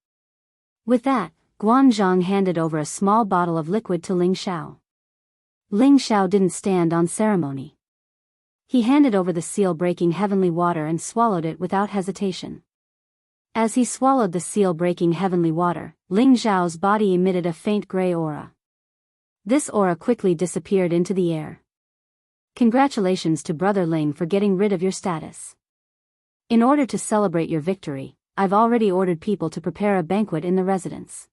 With that, Guanzhong handed over a small bottle of liquid to Ling Xiao. Ling Xiao didn't stand on ceremony. He handed over the seal-breaking heavenly water and swallowed it without hesitation. As he swallowed the seal-breaking heavenly water, Ling Xiao's body emitted a faint gray aura. This aura quickly disappeared into the air. Congratulations to Brother Ling for getting rid of your status. In order to celebrate your victory, I've already ordered people to prepare a banquet in the residence.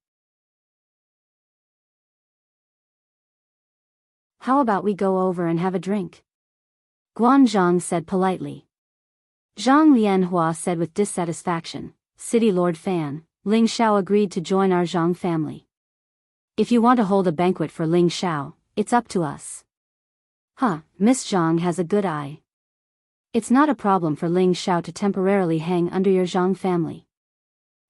How about we go over and have a drink? Guanzhong said politely. Zhang Lianhua said with dissatisfaction, City Lord Fan, Ling Xiao agreed to join our Zhang family. If you want to hold a banquet for Ling Xiao, it's up to us. Miss Zhang has a good eye. It's not a problem for Ling Xiao to temporarily hang under your Zhang family.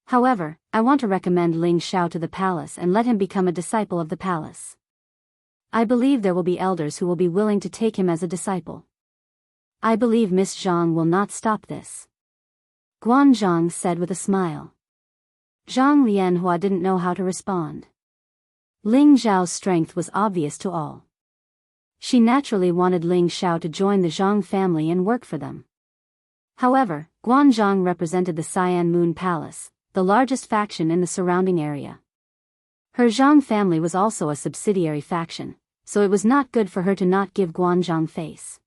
However, I want to recommend Ling Xiao to the palace and let him become a disciple of the palace. I believe there will be elders who will be willing to take him as a disciple. I believe Miss Zhang will not stop this. Guanzhong said with a smile. Zhang Lianhua didn't know how to respond. Ling Xiao's strength was obvious to all. She naturally wanted Ling Xiao to join the Zhang family and work for them. However, Guanzhong represented the Cyan Moon Palace, the largest faction in the surrounding area. Her Zhang family was also a subsidiary faction, so it was not good for her to not give Guanzhong face.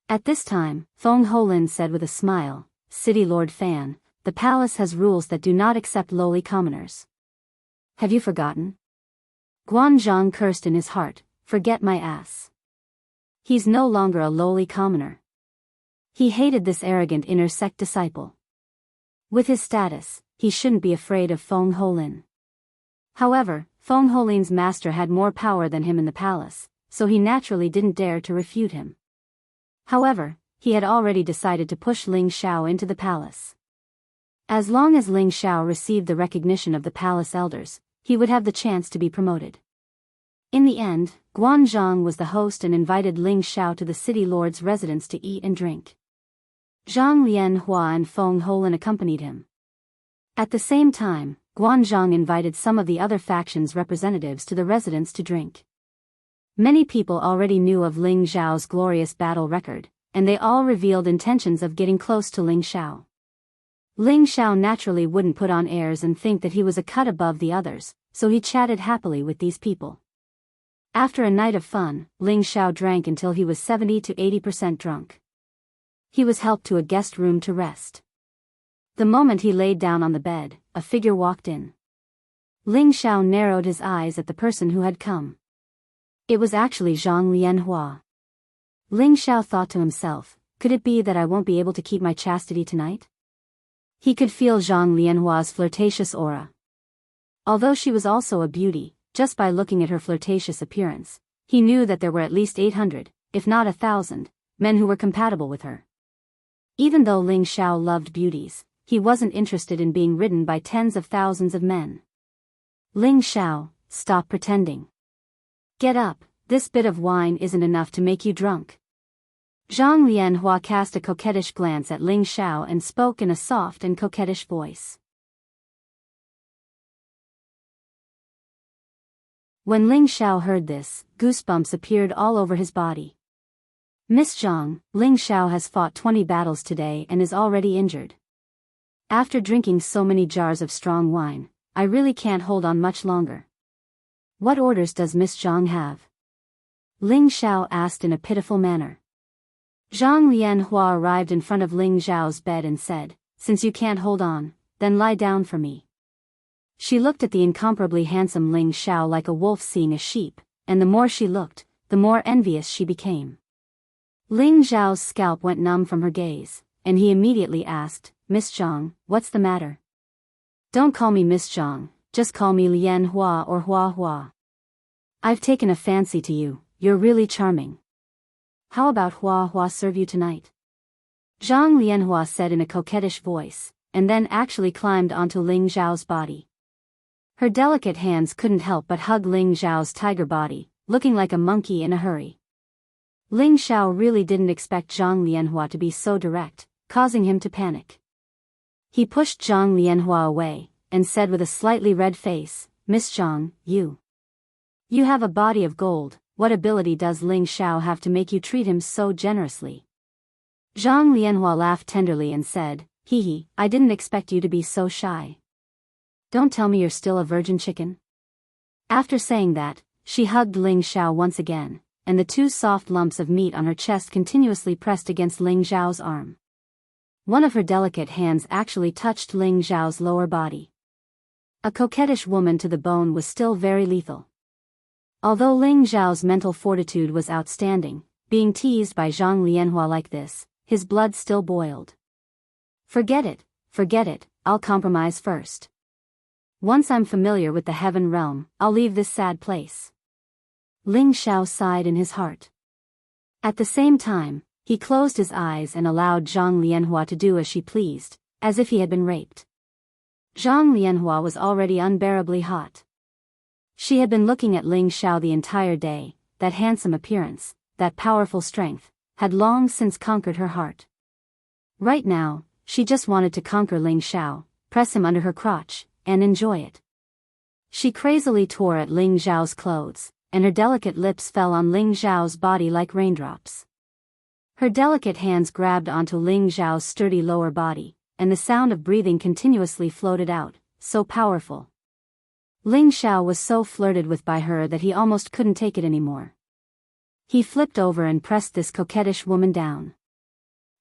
At this time, Feng Holin said with a smile, City Lord Fan, the palace has rules that do not accept lowly commoners. Have you forgotten? Guanzhong cursed in his heart, "Forget my ass. He's no longer a lowly commoner." He hated this arrogant inner sect disciple. With his status, he shouldn't be afraid of Feng Holin. However, Feng Holin's master had more power than him in the palace, so he naturally didn't dare to refute him. However, he had already decided to push Ling Xiao into the palace. As long as Ling Xiao received the recognition of the palace elders, he would have the chance to be promoted. In the end, Guanzhong was the host and invited Ling Xiao to the city lord's residence to eat and drink. Zhang Lianhua and Feng Holin accompanied him. At the same time, Guanzhong invited some of the other factions' representatives to the residence to drink. Many people already knew of Ling Xiao's glorious battle record, and they all revealed intentions of getting close to Ling Xiao. Ling Xiao naturally wouldn't put on airs and think that he was a cut above the others, so he chatted happily with these people. After a night of fun, Ling Xiao drank until he was 70 to 80% drunk. He was helped to a guest room to rest. The moment he laid down on the bed, a figure walked in. Ling Xiao narrowed his eyes at the person who had come. It was actually Zhang Lianhua. Ling Xiao thought to himself, could it be that I won't be able to keep my chastity tonight? He could feel Zhang Lianhua's flirtatious aura. Although she was also a beauty, just by looking at her flirtatious appearance, he knew that there were at least 800, if not 1,000, men who were compatible with her. Even though Ling Xiao loved beauties, he wasn't interested in being ridden by tens of thousands of men. Ling Xiao, stop pretending. Get up, this bit of wine isn't enough to make you drunk. Zhang Lianhua cast a coquettish glance at Ling Xiao and spoke in a soft and coquettish voice. When Ling Xiao heard this, goosebumps appeared all over his body. Miss Zhang, Ling Xiao has fought 20 battles today and is already injured. After drinking so many jars of strong wine, I really can't hold on much longer. What orders does Miss Zhang have? Ling Xiao asked in a pitiful manner. Zhang Lianhua arrived in front of Ling Xiao's bed and said, since you can't hold on, then lie down for me. She looked at the incomparably handsome Ling Xiao like a wolf seeing a sheep, and the more she looked, the more envious she became. Ling Xiao's scalp went numb from her gaze, and he immediately asked, Miss Zhang, what's the matter? Don't call me Miss Zhang, just call me Lianhua or Hua Hua. I've taken a fancy to you, you're really charming. How about Hua Hua serve you tonight? Zhang Lianhua said in a coquettish voice, and then actually climbed onto Ling Xiao's body. Her delicate hands couldn't help but hug Ling Xiao's tiger body, looking like a monkey in a hurry. Ling Xiao really didn't expect Zhang Lianhua to be so direct, causing him to panic. He pushed Zhang Lianhua away, and said with a slightly red face, Miss Zhang, you have a body of gold, what ability does Ling Xiao have to make you treat him so generously? Zhang Lianhua laughed tenderly and said, hee, I didn't expect you to be so shy. Don't tell me you're still a virgin chicken. After saying that, she hugged Ling Xiao once again, and the two soft lumps of meat on her chest continuously pressed against Ling Xiao's arm. One of her delicate hands actually touched Ling Xiao's lower body. A coquettish woman to the bone was still very lethal. Although Ling Xiao's mental fortitude was outstanding, being teased by Zhang Lianhua like this, his blood still boiled. Forget it, I'll compromise first. Once I'm familiar with the heaven realm, I'll leave this sad place. Ling Xiao sighed in his heart. At the same time, he closed his eyes and allowed Zhang Lianhua to do as she pleased, as if he had been raped. Zhang Lianhua was already unbearably hot. She had been looking at Ling Xiao the entire day, that handsome appearance, that powerful strength, had long since conquered her heart. Right now, she just wanted to conquer Ling Xiao, press him under her crotch, and enjoy it. She crazily tore at Ling Xiao's clothes, and her delicate lips fell on Ling Xiao's body like raindrops. Her delicate hands grabbed onto Ling Xiao's sturdy lower body, and the sound of breathing continuously floated out, so powerful. Ling Xiao was so flirted with by her that he almost couldn't take it anymore. He flipped over and pressed this coquettish woman down.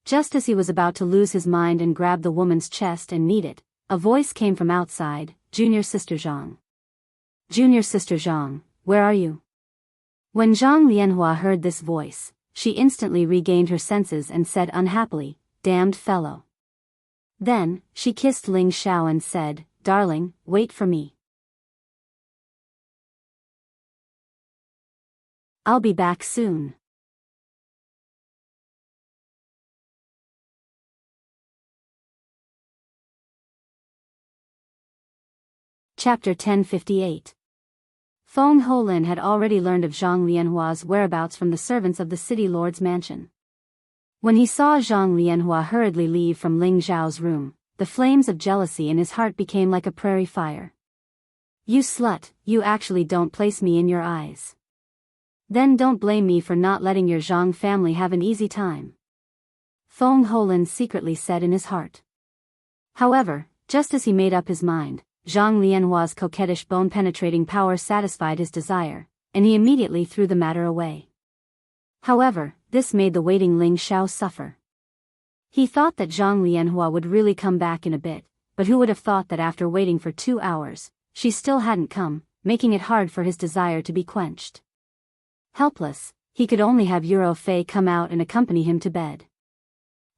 Just as he was about to lose his mind and grab the woman's chest and knead it, a voice came from outside, Junior Sister Zhang. Junior Sister Zhang, where are you? When Zhang Lianhua heard this voice, she instantly regained her senses and said unhappily, damned fellow. Then, she kissed Ling Xiao and said, darling, wait for me. I'll be back soon. Chapter 1058. Feng Holin had already learned of Zhang Lianhua's whereabouts from the servants of the city lord's mansion. When he saw Zhang Lianhua hurriedly leave from Ling Zhao's room, the flames of jealousy in his heart became like a prairie fire. You slut, you actually don't place me in your eyes. Then don't blame me for not letting your Zhang family have an easy time. Feng Holin secretly said in his heart. However, just as he made up his mind, Zhang Lianhua's coquettish bone-penetrating power satisfied his desire, and he immediately threw the matter away. However, this made the waiting Ling Xiao suffer. He thought that Zhang Lianhua would really come back in a bit, but who would have thought that after waiting for 2 hours, she still hadn't come, making it hard for his desire to be quenched. Helpless, he could only have Euro Fei come out and accompany him to bed.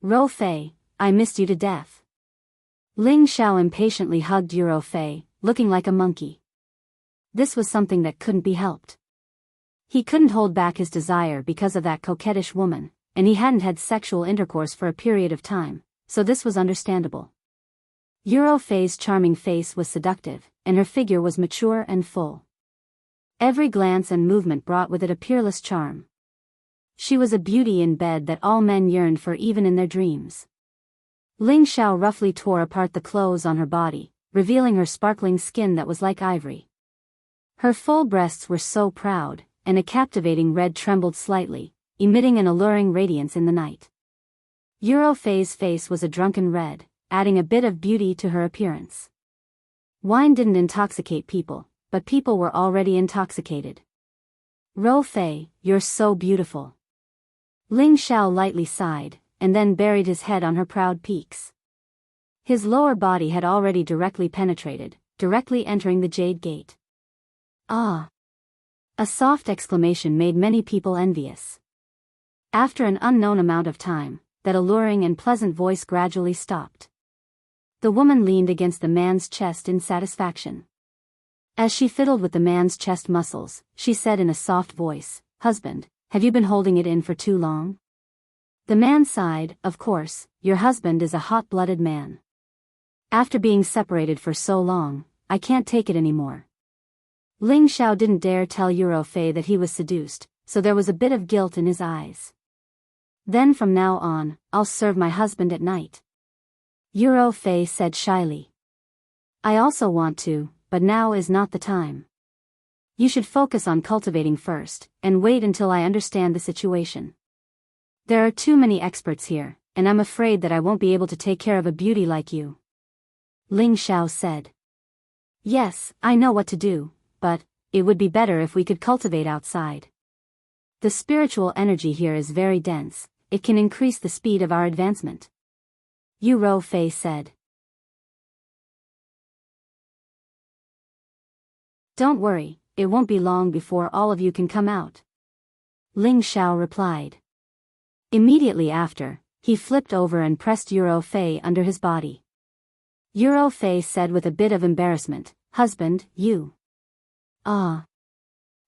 Ro Fei, I missed you to death. Ling Xiao impatiently hugged Euro Fei, looking like a monkey. This was something that couldn't be helped. He couldn't hold back his desire because of that coquettish woman, and he hadn't had sexual intercourse for a period of time, so this was understandable. Euro Fei's charming face was seductive, and her figure was mature and full. Every glance and movement brought with it a peerless charm. She was a beauty in bed that all men yearned for even in their dreams. Ling Xiao roughly tore apart the clothes on her body, revealing her sparkling skin that was like ivory. Her full breasts were so proud, and a captivating red trembled slightly, emitting an alluring radiance in the night. Euro Fei's face was a drunken red, adding a bit of beauty to her appearance. Wine didn't intoxicate people, but people were already intoxicated. Ro Fei, you're so beautiful. Ling Xiao lightly sighed, and then buried his head on her proud peaks. His lower body had already directly penetrated, directly entering the jade gate. Ah! A soft exclamation made many people envious. After an unknown amount of time, that alluring and pleasant voice gradually stopped. The woman leaned against the man's chest in satisfaction. As she fiddled with the man's chest muscles, she said in a soft voice, "Husband, have you been holding it in for too long?" The man sighed, "Of course, your husband is a hot-blooded man. After being separated for so long, I can't take it anymore." Ling Xiao didn't dare tell Euro Fei that he was seduced, so there was a bit of guilt in his eyes. "Then from now on, I'll serve my husband at night," Euro Fei said shyly. "I also want to, but now is not the time. You should focus on cultivating first, and wait until I understand the situation. There are too many experts here, and I'm afraid that I won't be able to take care of a beauty like you," Ling Xiao said. "Yes, I know what to do, but it would be better if we could cultivate outside. The spiritual energy here is very dense, it can increase the speed of our advancement," Ro Fei said. "Don't worry, it won't be long before all of you can come out," Ling Xiao replied. Immediately after, he flipped over and pressed Euro Fei under his body. Euro Fei said with a bit of embarrassment, "Husband, you." Ah.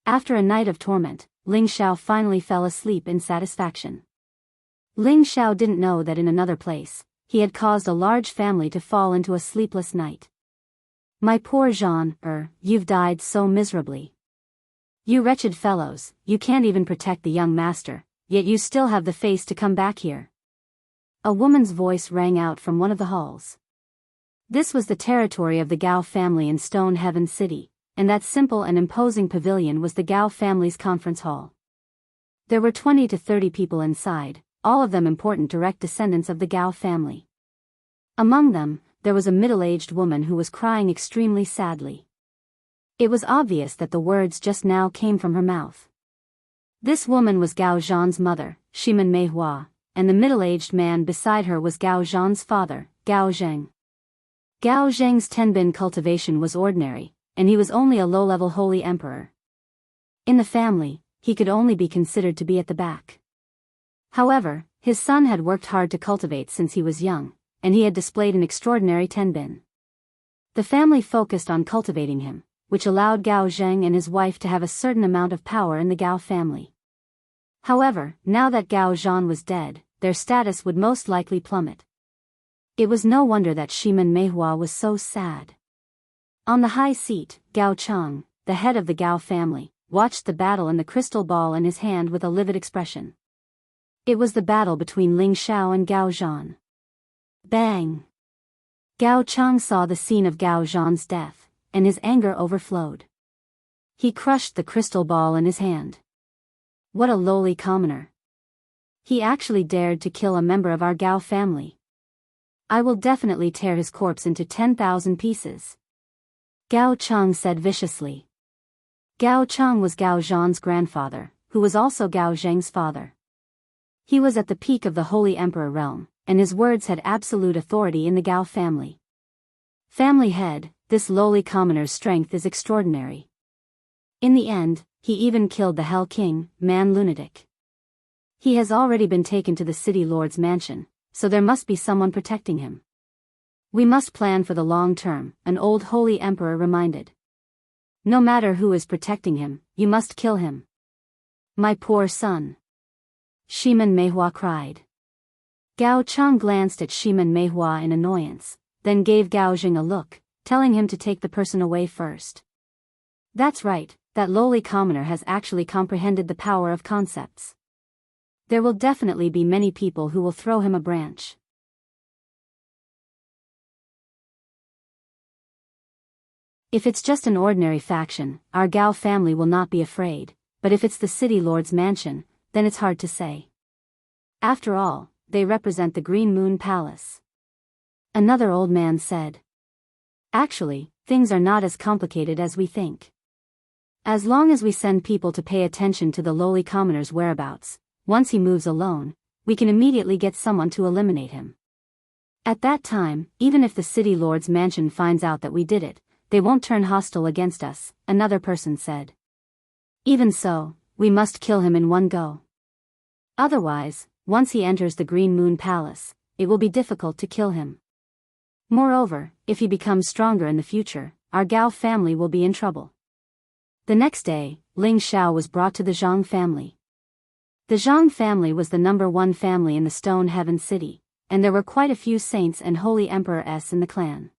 After a night of torment, Ling Xiao finally fell asleep in satisfaction. Ling Xiao didn't know that in another place, he had caused a large family to fall into a sleepless night. "My poor Jean, you've died so miserably. You wretched fellows, you can't even protect the young master, yet you still have the face to come back here." A woman's voice rang out from one of the halls. This was the territory of the Gao family in Stone Heaven City, and that simple and imposing pavilion was the Gao family's conference hall. There were 20 to 30 people inside, all of them important direct descendants of the Gao family. Among them, there was a middle-aged woman who was crying extremely sadly. It was obvious that the words just now came from her mouth. This woman was Gao Zhan's mother, Shimen Meihua, and the middle-aged man beside her was Gao Zhan's father, Gao Zheng. Gao Zheng's tenbin cultivation was ordinary, and he was only a low-level holy emperor. In the family, he could only be considered to be at the back. However, his son had worked hard to cultivate since he was young, and he had displayed an extraordinary tenbin. The family focused on cultivating him, which allowed Gao Zheng and his wife to have a certain amount of power in the Gao family. However, now that Gao Zhan was dead, their status would most likely plummet. It was no wonder that Shimen Meihua was so sad. On the high seat, Gao Chang, the head of the Gao family, watched the battle and the crystal ball in his hand with a livid expression. It was the battle between Ling Xiao and Gao Zhan. Bang! Gao Chang saw the scene of Gao Zhan's death, and his anger overflowed. He crushed the crystal ball in his hand. What a lowly commoner. He actually dared to kill a member of our Gao family. I will definitely tear his corpse into 10,000 pieces. Gao Chang said viciously. Gao Chang was Gao Zhan's grandfather, who was also Gao Zheng's father. He was at the peak of the Holy Emperor realm, and his words had absolute authority in the Gao family. Family head, this lowly commoner's strength is extraordinary. In the end, he even killed the Hell King, man lunatic. He has already been taken to the city lord's mansion, so there must be someone protecting him. We must plan for the long term, an old holy emperor reminded. No matter who is protecting him, you must kill him. My poor son. Shimen Meihua cried. Gao Chang glanced at Shimen Meihua in annoyance, then gave Gao Jing a look, telling him to take the person away first. That's right, that lowly commoner has actually comprehended the power of concepts. There will definitely be many people who will throw him a branch. If it's just an ordinary faction, our Gao family will not be afraid, but if it's the city lord's mansion, then it's hard to say. After all, they represent the Green Moon Palace. Another old man said. Actually, things are not as complicated as we think. As long as we send people to pay attention to the lowly commoner's whereabouts, once he moves alone, we can immediately get someone to eliminate him. At that time, even if the city lord's mansion finds out that we did it, they won't turn hostile against us, another person said. Even so, we must kill him in one go. Otherwise, once he enters the Green Moon Palace, it will be difficult to kill him. Moreover, if he becomes stronger in the future, our Gao family will be in trouble. The next day, Ling Xiao was brought to the Zhang family. The Zhang family was the #1 family in the Stone Heaven City, and there were quite a few saints and holy emperors in the clan.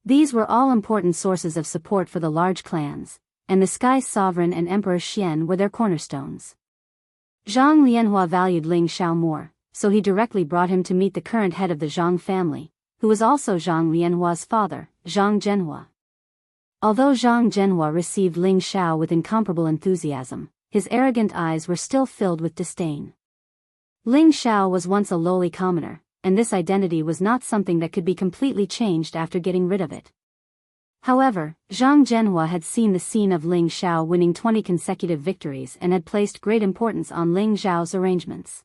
These were all important sources of support for the large clans, and the Sky Sovereign and Emperor Xian were their cornerstones. Zhang Lianhua valued Ling Xiao more, so he directly brought him to meet the current head of the Zhang family, who was also Zhang Lianhua's father, Zhang Zhenhua. Although Zhang Zhenhua received Ling Xiao with incomparable enthusiasm, his arrogant eyes were still filled with disdain. Ling Xiao was once a lowly commoner, and this identity was not something that could be completely changed after getting rid of it. However, Zhang Zhenhua had seen the scene of Ling Xiao winning 20 consecutive victories and had placed great importance on Ling Xiao's arrangements.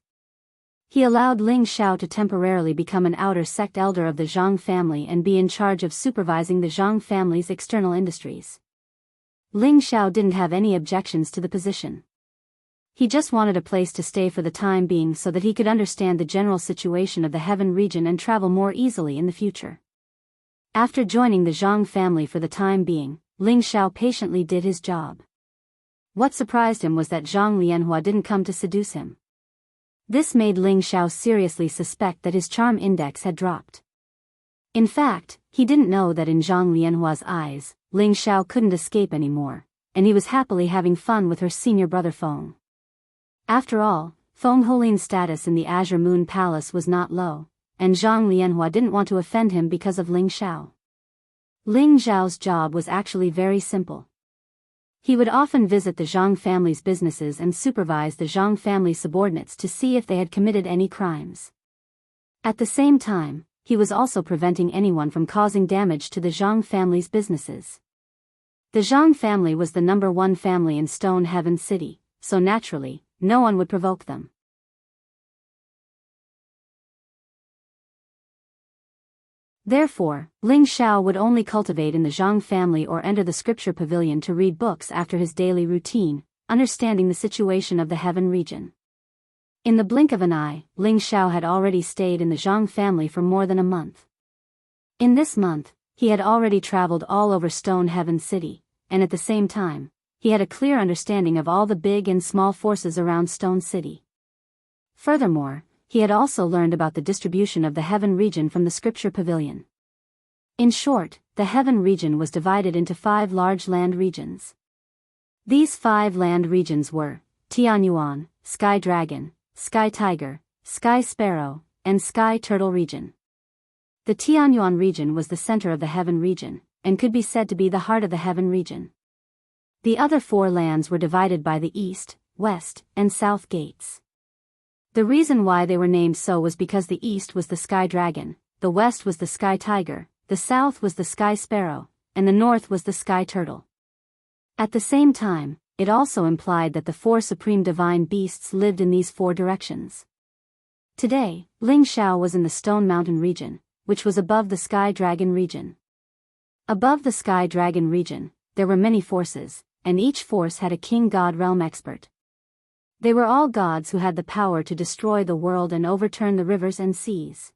He allowed Ling Xiao to temporarily become an outer sect elder of the Zhang family and be in charge of supervising the Zhang family's external industries. Ling Xiao didn't have any objections to the position. He just wanted a place to stay for the time being so that he could understand the general situation of the Heaven region and travel more easily in the future. After joining the Zhang family for the time being, Ling Xiao patiently did his job. What surprised him was that Zhang Lianhua didn't come to seduce him. This made Ling Xiao seriously suspect that his charm index had dropped. In fact, he didn't know that in Zhang Lianhua's eyes, Ling Xiao couldn't escape anymore, and he was happily having fun with her senior brother Feng. After all, Feng Holin's status in the Azure Moon Palace was not low, and Zhang Lianhua didn't want to offend him because of Ling Xiao. Ling Xiao's job was actually very simple. He would often visit the Zhang family's businesses and supervise the Zhang family's subordinates to see if they had committed any crimes. At the same time, he was also preventing anyone from causing damage to the Zhang family's businesses. The Zhang family was the #1 family in Stone Heaven City, so naturally, no one would provoke them. Therefore, Ling Xiao would only cultivate in the Zhang family or enter the scripture pavilion to read books after his daily routine, understanding the situation of the heaven region. In the blink of an eye, Ling Xiao had already stayed in the Zhang family for more than a month. In this month, he had already traveled all over Stone Heaven City, and at the same time, he had a clear understanding of all the big and small forces around Stone City. Furthermore, he had also learned about the distribution of the heaven region from the scripture pavilion. In short, the heaven region was divided into 5 large land regions. These 5 land regions were Tianyuan, Sky Dragon, Sky Tiger, Sky Sparrow, and Sky Turtle region. The Tianyuan region was the center of the heaven region, and could be said to be the heart of the heaven region. The other 4 lands were divided by the east, west, and south gates. The reason why they were named so was because the east was the Sky Dragon, the west was the Sky Tiger, the south was the Sky Sparrow, and the north was the Sky Turtle. At the same time, it also implied that the 4 supreme divine beasts lived in these 4 directions. Today, Ling Xiao was in the Stone Mountain region, which was above the Sky Dragon region. Above the Sky Dragon region, there were many forces, and each force had a king god realm expert. They were all gods who had the power to destroy the world and overturn the rivers and seas.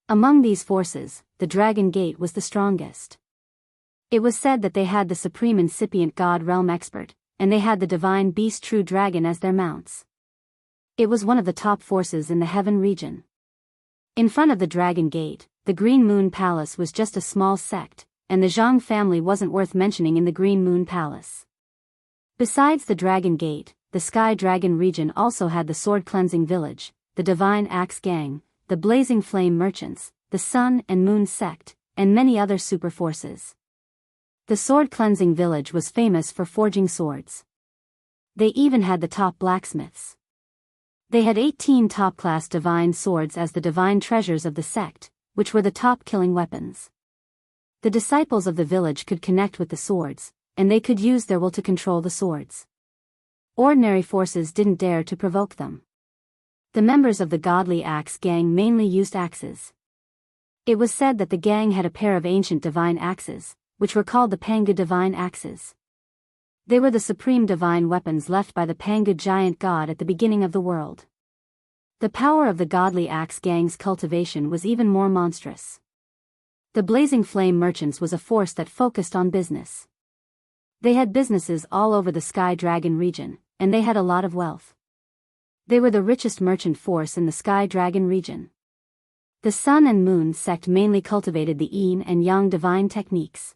Among these forces, the Dragon Gate was the strongest. It was said that they had the supreme incipient god realm expert, and they had the divine beast true dragon as their mounts. It was one of the top forces in the heaven region. In front of the Dragon Gate, the Green Moon Palace was just a small sect, and the Zhang family wasn't worth mentioning in the Green Moon Palace. Besides the Dragon Gate, the Sky Dragon region also had the Sword Cleansing Village, the Divine Axe Gang, the Blazing Flame Merchants, the Sun and Moon Sect, and many other super forces. The Sword Cleansing Village was famous for forging swords. They even had the top blacksmiths. They had 18 top-class divine swords as the divine treasures of the sect, which were the top killing weapons. The disciples of the village could connect with the swords, and they could use their will to control the swords. Ordinary forces didn't dare to provoke them. The members of the Godly Axe Gang mainly used axes. It was said that the gang had a pair of ancient divine axes, which were called the Panga divine axes. They were the supreme divine weapons left by the Panga giant god at the beginning of the world. The power of the Godly Axe Gang's cultivation was even more monstrous. The Blazing Flame Merchants was a force that focused on business. They had businesses all over the Sky Dragon region, and they had a lot of wealth. They were the richest merchant force in the Sky Dragon region. The Sun and Moon sect mainly cultivated the Yin and Yang divine techniques.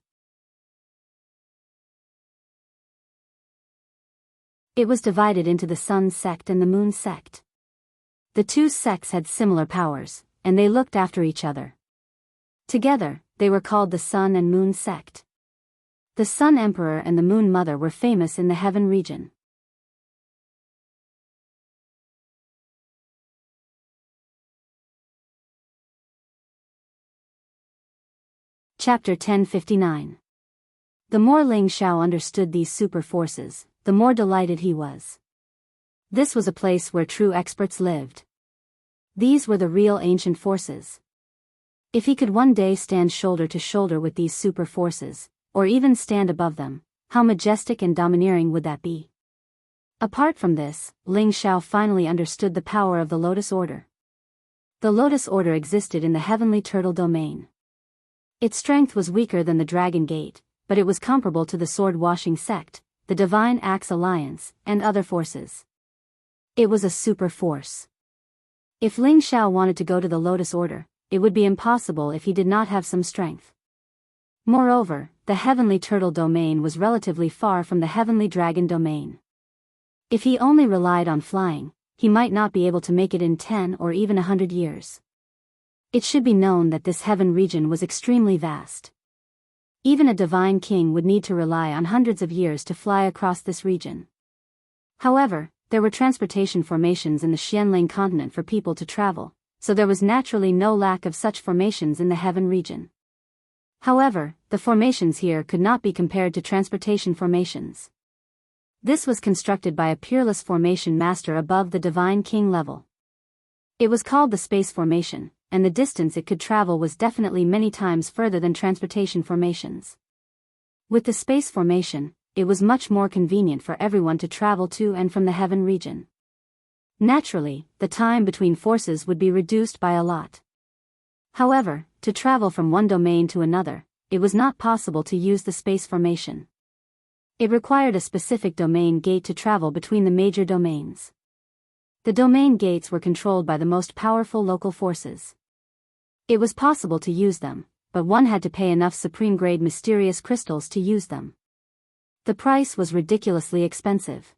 It was divided into the Sun sect and the Moon sect. The 2 sects had similar powers, and they looked after each other. Together, they were called the Sun and Moon sect. The Sun Emperor and the Moon Mother were famous in the heaven region. Chapter 1059. The more Ling Xiao understood these super forces, the more delighted he was. This was a place where true experts lived. These were the real ancient forces. If he could one day stand shoulder to shoulder with these super forces, or even stand above them, how majestic and domineering would that be? Apart from this, Ling Xiao finally understood the power of the Lotus Order. The Lotus Order existed in the Heavenly Turtle domain. Its strength was weaker than the Dragon Gate, but it was comparable to the Sword Washing Sect, the Divine Axe Alliance, and other forces. It was a super force. If Ling Xiao wanted to go to the Lotus Order, it would be impossible if he did not have some strength. Moreover, the Heavenly Turtle domain was relatively far from the Heavenly Dragon domain. If he only relied on flying, he might not be able to make it in 10 or even 100 years. It should be known that this heaven region was extremely vast. Even a divine king would need to rely on hundreds of years to fly across this region. However, there were transportation formations in the Xianling continent for people to travel, so there was naturally no lack of such formations in the heaven region. However, the formations here could not be compared to transportation formations. This was constructed by a peerless formation master above the divine king level. It was called the space formation, and the distance it could travel was definitely many times further than transportation formations. With the space formation, it was much more convenient for everyone to travel to and from the heaven region. Naturally, the time between forces would be reduced by a lot. However, to travel from one domain to another, it was not possible to use the space formation. It required a specific domain gate to travel between the major domains. The domain gates were controlled by the most powerful local forces. It was possible to use them, but one had to pay enough supreme-grade mysterious crystals to use them. The price was ridiculously expensive.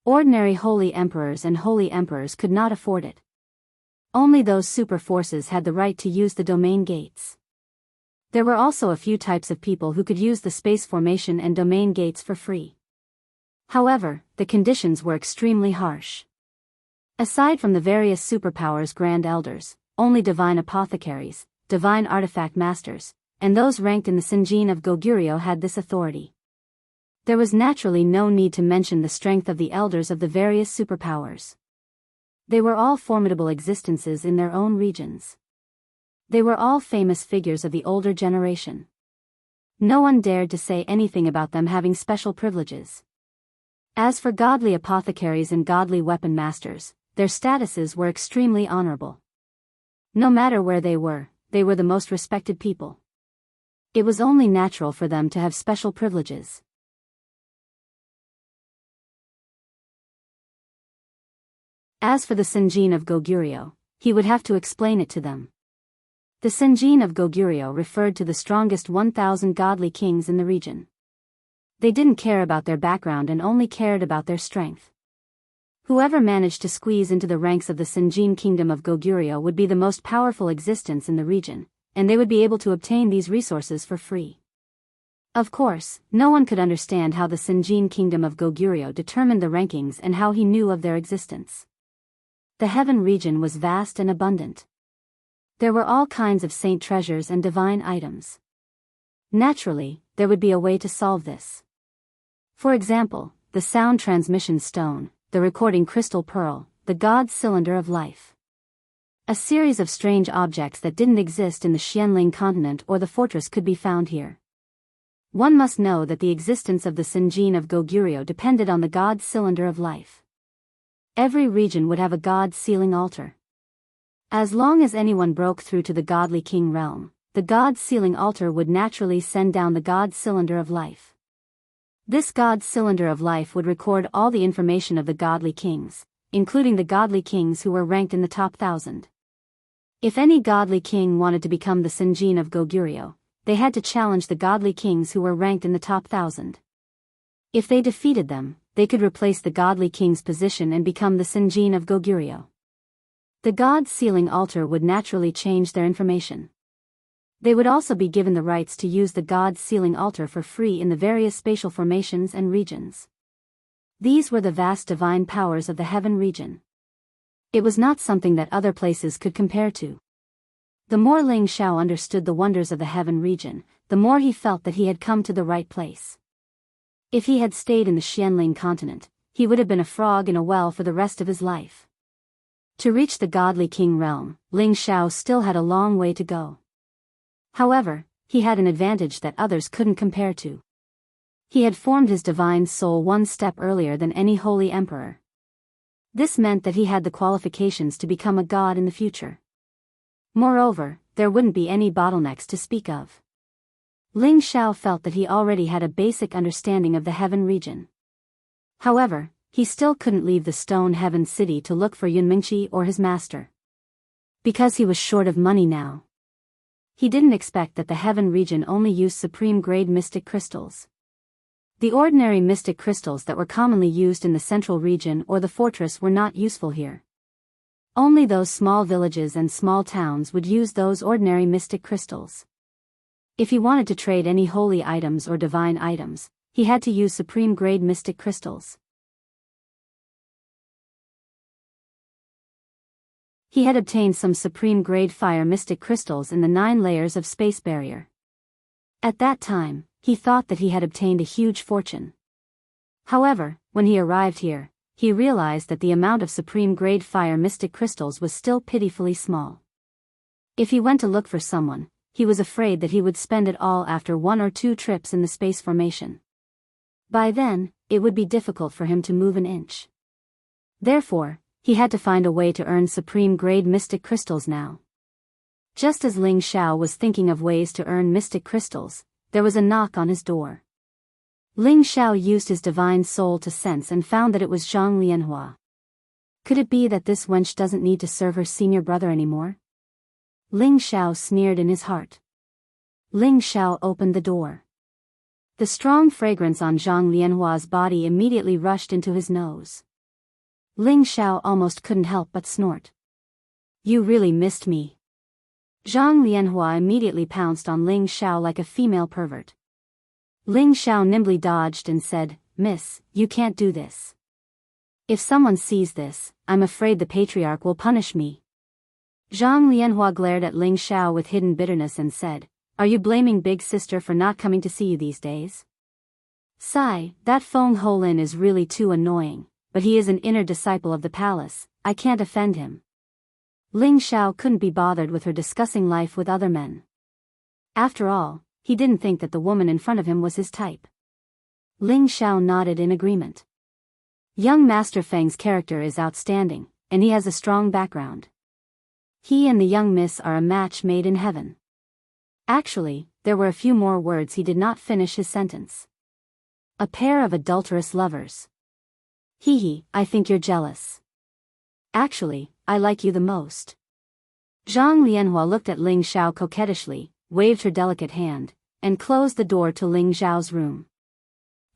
Ordinary holy emperors and holy emperors could not afford it. Only those super forces had the right to use the domain gates. There were also a few types of people who could use the space formation and domain gates for free. However, the conditions were extremely harsh. Aside from the various superpowers Grand Elders, only divine apothecaries, divine artifact masters, and those ranked in the Sinjin of Goguryeo had this authority. There was naturally no need to mention the strength of the elders of the various superpowers. They were all formidable existences in their own regions. They were all famous figures of the older generation. No one dared to say anything about them having special privileges. As for godly apothecaries and godly weapon masters, their statuses were extremely honorable. No matter where they were the most respected people. It was only natural for them to have special privileges. As for the Sinjin of Goguryeo, he would have to explain it to them. The Sinjin of Goguryeo referred to the strongest 1,000 godly kings in the region. They didn't care about their background and only cared about their strength. Whoever managed to squeeze into the ranks of the Sinjin kingdom of Goguryeo would be the most powerful existence in the region, and they would be able to obtain these resources for free. Of course, no one could understand how the Sinjin kingdom of Goguryeo determined the rankings and how he knew of their existence. The heaven region was vast and abundant. There were all kinds of saint treasures and divine items. Naturally, there would be a way to solve this. For example, the sound transmission stone, the recording crystal pearl, the God's cylinder of life. A series of strange objects that didn't exist in the Xianling continent or the fortress could be found here. One must know that the existence of the Sinjin of Goguryeo depended on the God's cylinder of life. Every region would have a God sealing altar. As long as anyone broke through to the godly king realm, the God sealing altar would naturally send down the God cylinder of life. This God cylinder of life would record all the information of the godly kings, including the godly kings who were ranked in the top 1,000. If any godly king wanted to become the Sinjin of Goguryeo, they had to challenge the godly kings who were ranked in the top 1,000. If they defeated them, they could replace the godly king's position and become the Sinjin of Goguryeo. The God sealing altar would naturally change their information. They would also be given the rights to use the God sealing altar for free in the various spatial formations and regions. These were the vast divine powers of the heaven region. It was not something that other places could compare to. The more Ling Xiao understood the wonders of the heaven region, the more he felt that he had come to the right place. If he had stayed in the Xianling continent, he would have been a frog in a well for the rest of his life. To reach the godly king realm, Ling Xiao still had a long way to go. However, he had an advantage that others couldn't compare to. He had formed his divine soul one step earlier than any holy emperor. This meant that he had the qualifications to become a god in the future. Moreover, there wouldn't be any bottlenecks to speak of. Ling Xiao felt that he already had a basic understanding of the heaven region. However, he still couldn't leave the stone heaven city to look for Yunmingqi or his master. Because he was short of money now. He didn't expect that the heaven region only used supreme-grade mystic crystals. The ordinary mystic crystals that were commonly used in the central region or the fortress were not useful here. Only those small villages and small towns would use those ordinary mystic crystals. If he wanted to trade any holy items or divine items, he had to use supreme-grade mystic crystals. He had obtained some supreme-grade fire mystic crystals in the 9 layers of space barrier. At that time, he thought that he had obtained a huge fortune. However, when he arrived here, he realized that the amount of supreme-grade fire mystic crystals was still pitifully small. If he went to look for someone, he was afraid that he would spend it all after 1 or 2 trips in the space formation. By then, it would be difficult for him to move an inch. Therefore, he had to find a way to earn supreme-grade mystic crystals now. Just as Ling Xiao was thinking of ways to earn mystic crystals, there was a knock on his door. Ling Xiao used his divine soul to sense and found that it was Zhang Lianhua. Could it be that this wench doesn't need to serve her senior brother anymore? Ling Xiao sneered in his heart. Ling Xiao opened the door. The strong fragrance on Zhang Lianhua's body immediately rushed into his nose. Ling Xiao almost couldn't help but snort. You really missed me. Zhang Lianhua immediately pounced on Ling Xiao like a female pervert. Ling Xiao nimbly dodged and said, Miss, you can't do this. If someone sees this, I'm afraid the patriarch will punish me. Zhang Lianhua glared at Ling Xiao with hidden bitterness and said, Are you blaming big sister for not coming to see you these days? Sigh, that Feng Holin is really too annoying, but he is an inner disciple of the palace, I can't offend him. Ling Xiao couldn't be bothered with her discussing life with other men. After all, he didn't think that the woman in front of him was his type. Ling Xiao nodded in agreement. Young Master Feng's character is outstanding, and he has a strong background. He and the young miss are a match made in heaven. Actually, there were a few more words he did not finish his sentence. A pair of adulterous lovers. Hee hee, I think you're jealous. Actually, I like you the most. Zhang Lianhua looked at Ling Xiao coquettishly, waved her delicate hand, and closed the door to Ling Xiao's room.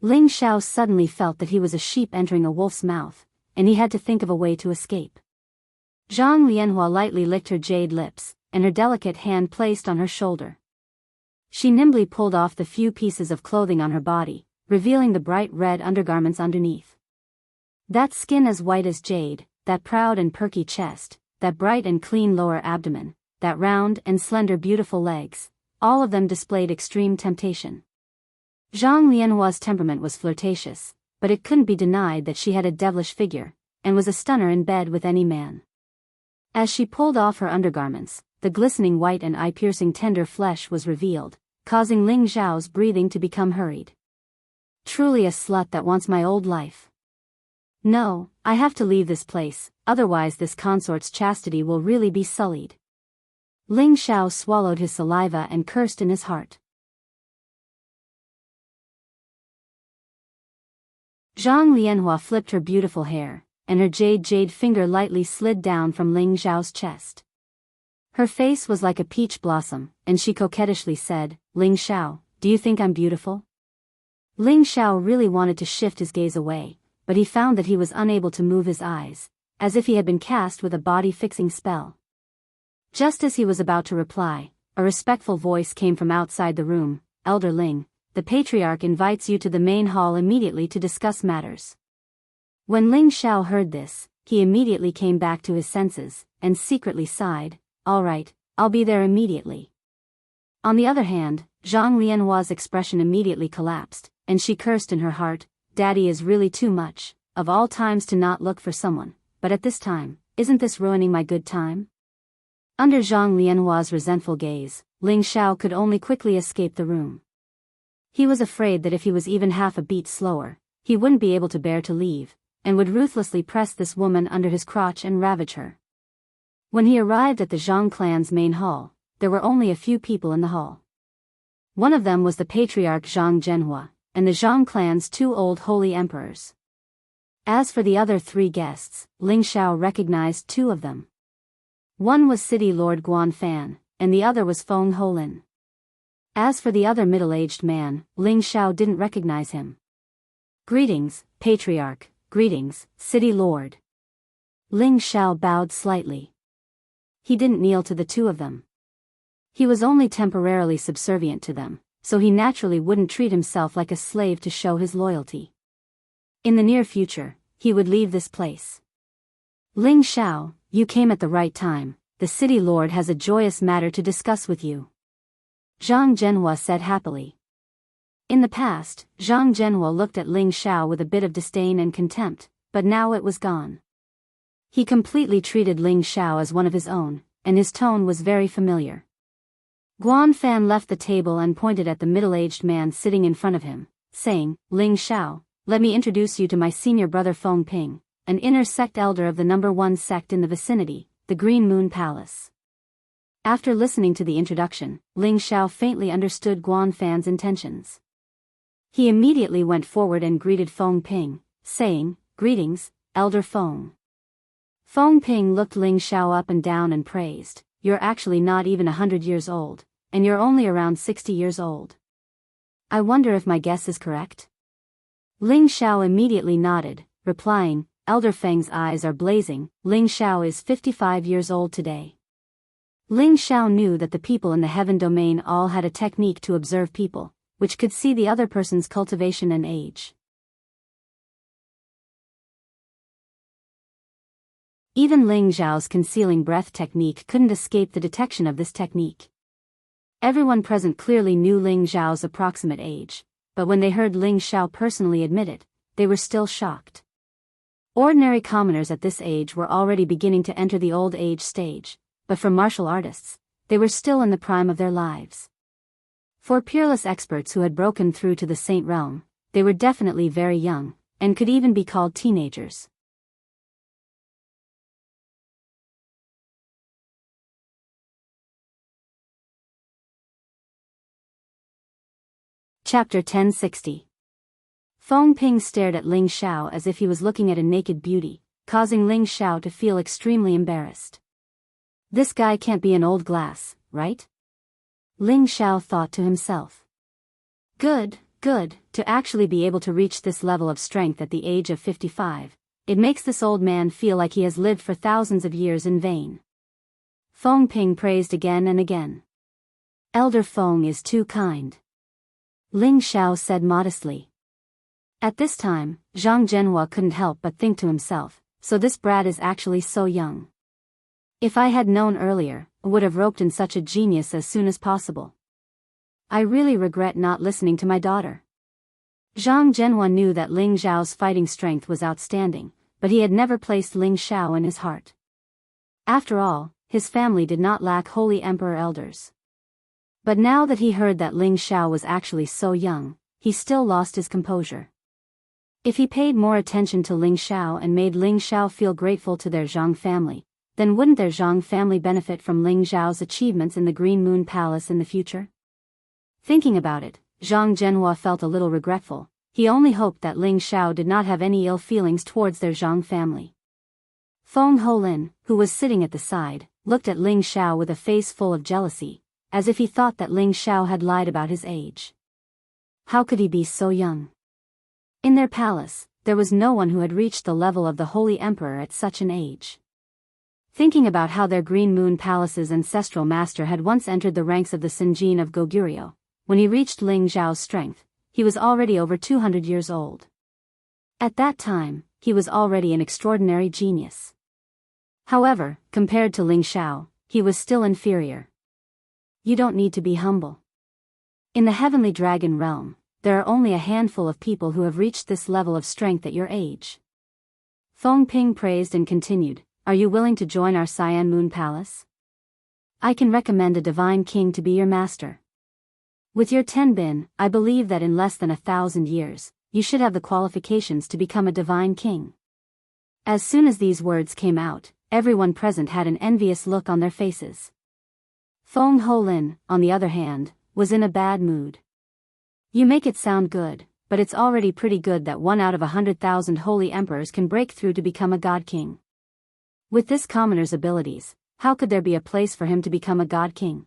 Ling Xiao suddenly felt that he was a sheep entering a wolf's mouth, and he had to think of a way to escape. Zhang Lianhua lightly licked her jade lips, and her delicate hand placed on her shoulder. She nimbly pulled off the few pieces of clothing on her body, revealing the bright red undergarments underneath. That skin as white as jade, that proud and perky chest, that bright and clean lower abdomen, that round and slender beautiful legs, all of them displayed extreme temptation. Zhang Lianhua's temperament was flirtatious, but it couldn't be denied that she had a devilish figure, and was a stunner in bed with any man. As she pulled off her undergarments, the glistening white and eye-piercing tender flesh was revealed, causing Ling Xiao's breathing to become hurried. Truly a slut that wants my old life. No, I have to leave this place, otherwise this consort's chastity will really be sullied. Ling Xiao swallowed his saliva and cursed in his heart. Zhang Lianhua flipped her beautiful hair, and her jade finger lightly slid down from Ling Xiao's chest. Her face was like a peach blossom, and she coquettishly said, Ling Xiao, do you think I'm beautiful? Ling Xiao really wanted to shift his gaze away, but he found that he was unable to move his eyes, as if he had been cast with a body-fixing spell. Just as he was about to reply, a respectful voice came from outside the room, Elder Ling, the patriarch invites you to the main hall immediately to discuss matters. When Ling Xiao heard this, he immediately came back to his senses, and secretly sighed, All right, I'll be there immediately. On the other hand, Zhang Lianhua's expression immediately collapsed, and she cursed in her heart, Daddy is really too much, of all times to not look for someone, but at this time, isn't this ruining my good time? Under Zhang Lianhua's resentful gaze, Ling Xiao could only quickly escape the room. He was afraid that if he was even half a beat slower, he wouldn't be able to bear to leave, and would ruthlessly press this woman under his crotch and ravage her. When he arrived at the Zhang clan's main hall, there were only a few people in the hall. One of them was the patriarch Zhang Zhenhua, and the Zhang clan's 2 old holy emperors. As for the other 3 guests, Ling Xiao recognized 2 of them. One was City Lord Guan Fan, and the other was Feng Holin. As for the other middle-aged man, Ling Xiao didn't recognize him. Greetings, patriarch, greetings, City Lord. Ling Xiao bowed slightly. He didn't kneel to the 2 of them. He was only temporarily subservient to them, so he naturally wouldn't treat himself like a slave to show his loyalty. In the near future, he would leave this place. Ling Xiao, you came at the right time, the city lord has a joyous matter to discuss with you. Zhang Zhenhua said happily. In the past, Zhang Zhenhua looked at Ling Xiao with a bit of disdain and contempt, but now it was gone. He completely treated Ling Xiao as one of his own, and his tone was very familiar. Guan Fan left the table and pointed at the middle-aged man sitting in front of him, saying, "Ling Xiao, let me introduce you to my senior brother Feng Ping, an inner sect elder of the #1 sect in the vicinity, the Green Moon Palace." After listening to the introduction, Ling Xiao faintly understood Guan Fan's intentions. He immediately went forward and greeted Feng Ping, saying, "Greetings, Elder Feng." Feng Ping looked Ling Xiao up and down and praised, "You're actually not even 100 years old, and you're only around 60 years old. I wonder if my guess is correct?" Ling Xiao immediately nodded, replying, "Elder Feng's eyes are blazing. Ling Xiao is 55 years old today." Ling Xiao knew that the people in the heaven domain all had a technique to observe people, which could see the other person's cultivation and age. Even Ling Xiao's concealing breath technique couldn't escape the detection of this technique. Everyone present clearly knew Ling Xiao's approximate age, but when they heard Ling Xiao personally admit it, they were still shocked. Ordinary commoners at this age were already beginning to enter the old age stage, but for martial artists, they were still in the prime of their lives. For peerless experts who had broken through to the saint realm, they were definitely very young, and could even be called teenagers. Chapter 1060. Feng Ping stared at Ling Xiao as if he was looking at a naked beauty, causing Ling Xiao to feel extremely embarrassed. This guy can't be an old glass, right? Ling Xiao thought to himself. Good, to actually be able to reach this level of strength at the age of 55, it makes this old man feel like he has lived for thousands of years in vain. Feng Ping praised again and again. "Elder Feng is too kind," Ling Xiao said modestly. At this time, Zhang Zhenhua couldn't help but think to himself, so this brat is actually so young. If I had known earlier, I would have roped in such a genius as soon as possible. I really regret not listening to my daughter. Zhang Zhenhua knew that Ling Xiao's fighting strength was outstanding, but he had never placed Ling Xiao in his heart. After all, his family did not lack holy emperor elders. But now that he heard that Ling Xiao was actually so young, he still lost his composure. If he paid more attention to Ling Xiao and made Ling Xiao feel grateful to their Zhang family, then wouldn't their Zhang family benefit from Ling Xiao's achievements in the Green Moon Palace in the future? Thinking about it, Zhang Zhenhua felt a little regretful. He only hoped that Ling Xiao did not have any ill feelings towards their Zhang family. Feng Holin, who was sitting at the side, looked at Ling Xiao with a face full of jealousy, as if he thought that Ling Xiao had lied about his age. How could he be so young? In their palace, there was no one who had reached the level of the Holy Emperor at such an age. Thinking about how their Green Moon Palace's ancestral master had once entered the ranks of the Sinjin of Goguryeo, when he reached Ling Xiao's strength, he was already over 200 years old. At that time, he was already an extraordinary genius. However, compared to Ling Xiao, he was still inferior. You don't need to be humble. In the Heavenly Dragon realm, there are only a handful of people who have reached this level of strength at your age. Feng Ping praised and continued, "Are you willing to join our Cyan Moon Palace? I can recommend a divine king to be your master. With your 10 bin, I believe that in less than 1,000 years, you should have the qualifications to become a divine king." As soon as these words came out, everyone present had an envious look on their faces. Feng Holin, on the other hand, was in a bad mood. "You make it sound good, but it's already pretty good that 1 out of 100,000 holy emperors can break through to become a god king. With this commoner's abilities, how could there be a place for him to become a god king?"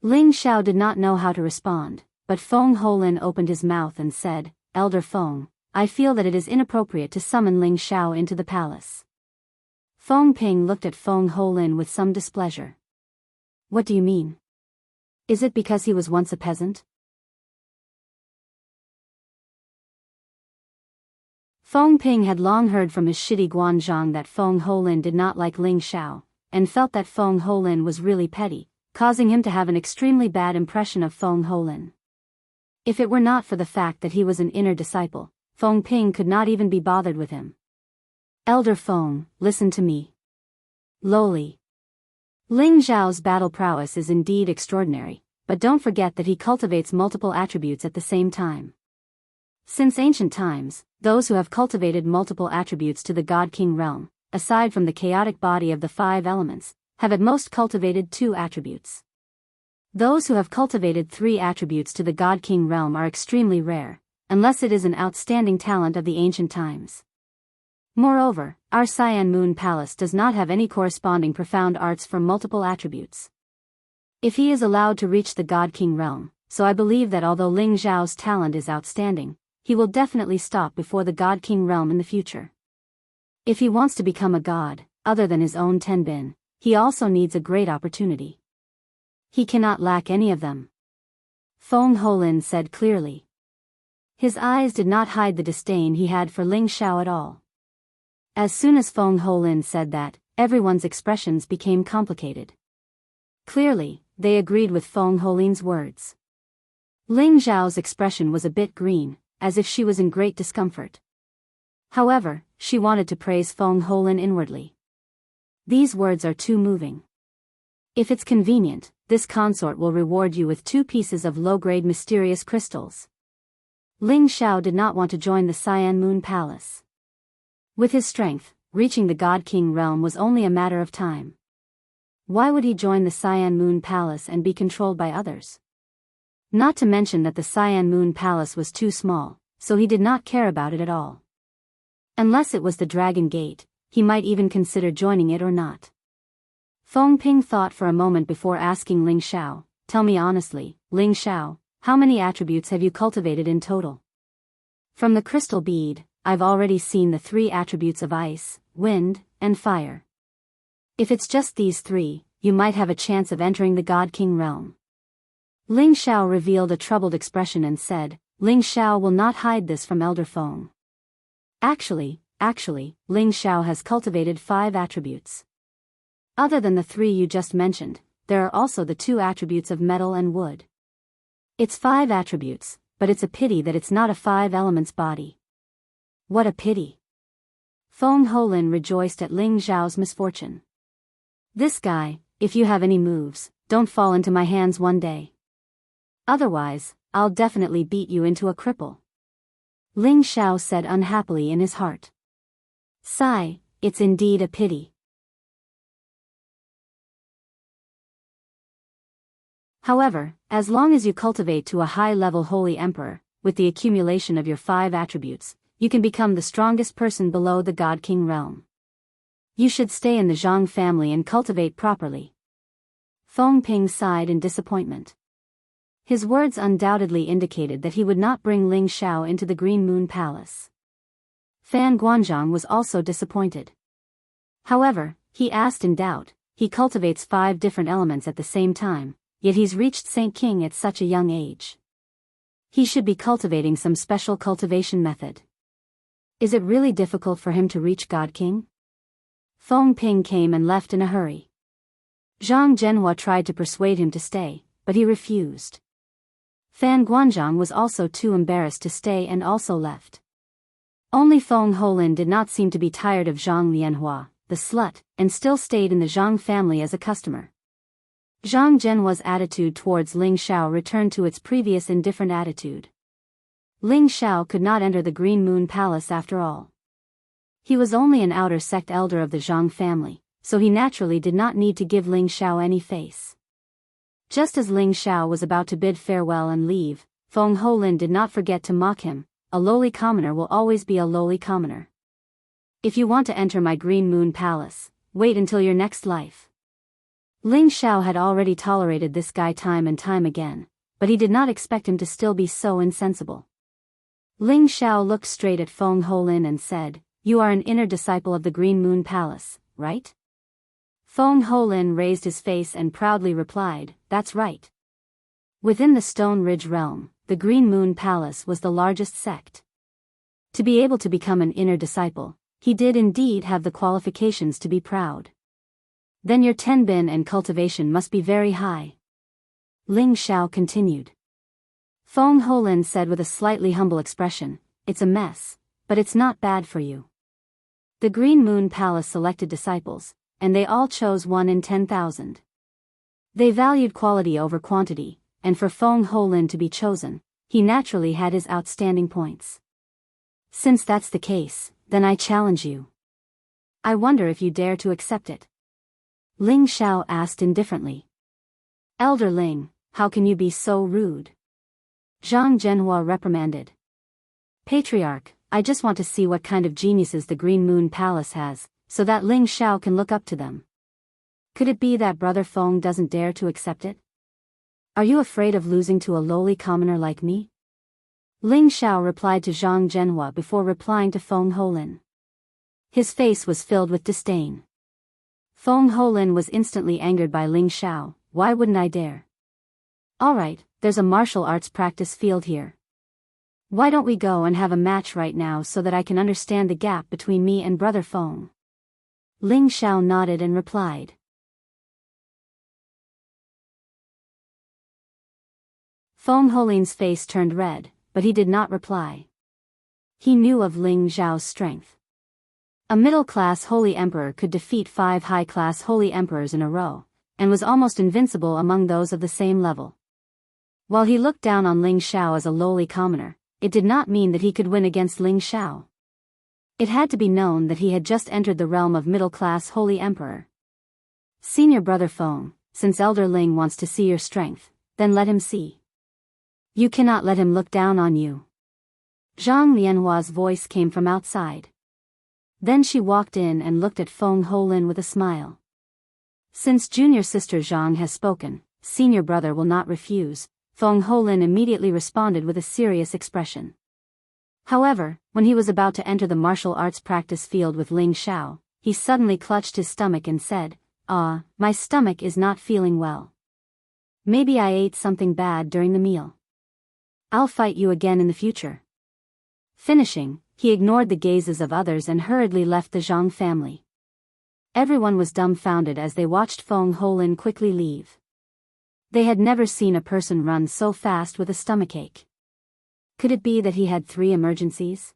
Ling Xiao did not know how to respond, but Feng Holin opened his mouth and said, "Elder Feng, I feel that it is inappropriate to summon Ling Xiao into the palace." Feng Ping looked at Feng Holin with some displeasure. "What do you mean? Is it because he was once a peasant?" Feng Ping had long heard from his shitty Guanzhang that Feng Holin did not like Ling Xiao, and felt that Feng Holin was really petty, causing him to have an extremely bad impression of Feng Holin. If it were not for the fact that he was an inner disciple, Feng Ping could not even be bothered with him. "Elder Feng, listen to me. Lowly. Ling Xiao's battle prowess is indeed extraordinary, but don't forget that he cultivates multiple attributes at the same time. Since ancient times, those who have cultivated multiple attributes to the God-King realm, aside from the chaotic body of the 5 elements, have at most cultivated 2 attributes. Those who have cultivated 3 attributes to the God-King realm are extremely rare, unless it is an outstanding talent of the ancient times. Moreover, our Cyan Moon Palace does not have any corresponding profound arts for multiple attributes. If he is allowed to reach the God-King realm, so I believe that although Ling Zhao's talent is outstanding, he will definitely stop before the God-King realm in the future. If he wants to become a god, other than his own Tenbin, he also needs a great opportunity. He cannot lack any of them. Feng Holin said clearly. His eyes did not hide the disdain he had for Ling Xiao at all. As soon as Feng Holin said that, everyone's expressions became complicated. Clearly, they agreed with Feng Holin's words. Ling Zhao's expression was a bit green, as if she was in great discomfort. However, she wanted to praise Feng Holin inwardly. These words are too moving. If it's convenient, this consort will reward you with 2 pieces of low-grade mysterious crystals. Ling Xiao did not want to join the Cyan Moon Palace. With his strength, reaching the God-King realm was only a matter of time. Why would he join the Cyan Moon Palace and be controlled by others? Not to mention that the Cyan Moon Palace was too small, so he did not care about it at all. Unless it was the Dragon Gate, he might even consider joining it or not. Feng Ping thought for a moment before asking Ling Xiao, "Tell me honestly, Ling Xiao, how many attributes have you cultivated in total?" From the crystal bead, I've already seen the 3 attributes of ice, wind, and fire. If it's just these 3, you might have a chance of entering the God-King realm. Ling Xiao revealed a troubled expression and said, Ling Xiao will not hide this from Elder Feng. Actually, Ling Xiao has cultivated 5 attributes. Other than the 3 you just mentioned, there are also the 2 attributes of metal and wood. It's 5 attributes, but it's a pity that it's not a 5 elements body. What a pity. Feng Holin rejoiced at Ling Zhao's misfortune. This guy, if you have any moves, don't fall into my hands one day. Otherwise, I'll definitely beat you into a cripple. Ling Xiao said unhappily in his heart. Sigh, it's indeed a pity. However, as long as you cultivate to a high-level Holy Emperor, with the accumulation of your 5 attributes, you can become the strongest person below the God-King realm. You should stay in the Zhang family and cultivate properly. Feng Ping sighed in disappointment. His words undoubtedly indicated that he would not bring Ling Xiao into the Green Moon Palace. Fan Guanzhong was also disappointed. However, he asked in doubt, he cultivates 5 different elements at the same time, yet he's reached Saint King at such a young age. He should be cultivating some special cultivation method. Is it really difficult for him to reach God King? Feng Ping came and left in a hurry. Zhang Zhenhua tried to persuade him to stay, but he refused. Fan Guanzhong was also too embarrassed to stay and also left. Only Feng Holin did not seem to be tired of Zhang Lianhua, the slut, and still stayed in the Zhang family as a customer. Zhang Zhenhua's attitude towards Ling Xiao returned to its previous indifferent attitude. Ling Xiao could not enter the Green Moon Palace after all. He was only an outer sect elder of the Zhang family, so he naturally did not need to give Ling Xiao any face. Just as Ling Xiao was about to bid farewell and leave, Feng Holin did not forget to mock him. A lowly commoner will always be a lowly commoner. If you want to enter my Green Moon Palace, wait until your next life. Ling Xiao had already tolerated this guy time and time again, but he did not expect him to still be so insensible. Ling Xiao looked straight at Feng Holin and said, "You are an inner disciple of the Green Moon Palace, right?" Feng Holin raised his face and proudly replied, "That's right." Within the Stone Ridge realm, the Green Moon Palace was the largest sect. To be able to become an inner disciple, he did indeed have the qualifications to be proud. Then your tenbin and cultivation must be very high. Ling Xiao continued. Feng Holin said with a slightly humble expression, "It's a mess, but it's not bad for you." The Green Moon Palace selected disciples, and they all chose 1 in 10,000. They valued quality over quantity, and for Feng Holin to be chosen, he naturally had his outstanding points. Since that's the case, then I challenge you. I wonder if you dare to accept it. Ling Xiao asked indifferently. Elder Ling, how can you be so rude? Zhang Zhenhua reprimanded. Patriarch, I just want to see what kind of geniuses the Green Moon Palace has, so that Ling Xiao can look up to them. Could it be that Brother Feng doesn't dare to accept it? Are you afraid of losing to a lowly commoner like me? Ling Xiao replied to Zhang Zhenhua before replying to Feng Holin. His face was filled with disdain. Feng Holin was instantly angered by Ling Xiao. Why wouldn't I dare? Alright, there's a martial arts practice field here. Why don't we go and have a match right now so that I can understand the gap between me and Brother Feng? Ling Xiao nodded and replied. Feng Holin's face turned red, but he did not reply. He knew of Ling Xiao's strength. A middle-class holy emperor could defeat 5 high-class holy emperors in a row, and was almost invincible among those of the same level. While he looked down on Ling Xiao as a lowly commoner, it did not mean that he could win against Ling Xiao. It had to be known that he had just entered the realm of middle-class holy emperor. Senior Brother Feng, since Elder Ling wants to see your strength, then let him see. You cannot let him look down on you. Zhang Lianhua's voice came from outside. Then she walked in and looked at Feng Holin with a smile. Since junior sister Zhang has spoken, senior brother will not refuse, Feng Holin immediately responded with a serious expression. However, when he was about to enter the martial arts practice field with Ling Xiao, he suddenly clutched his stomach and said, my stomach is not feeling well. Maybe I ate something bad during the meal. I'll fight you again in the future. Finishing, he ignored the gazes of others and hurriedly left the Zhang family. Everyone was dumbfounded as they watched Feng Holin quickly leave. They had never seen a person run so fast with a stomachache. Could it be that he had 3 emergencies?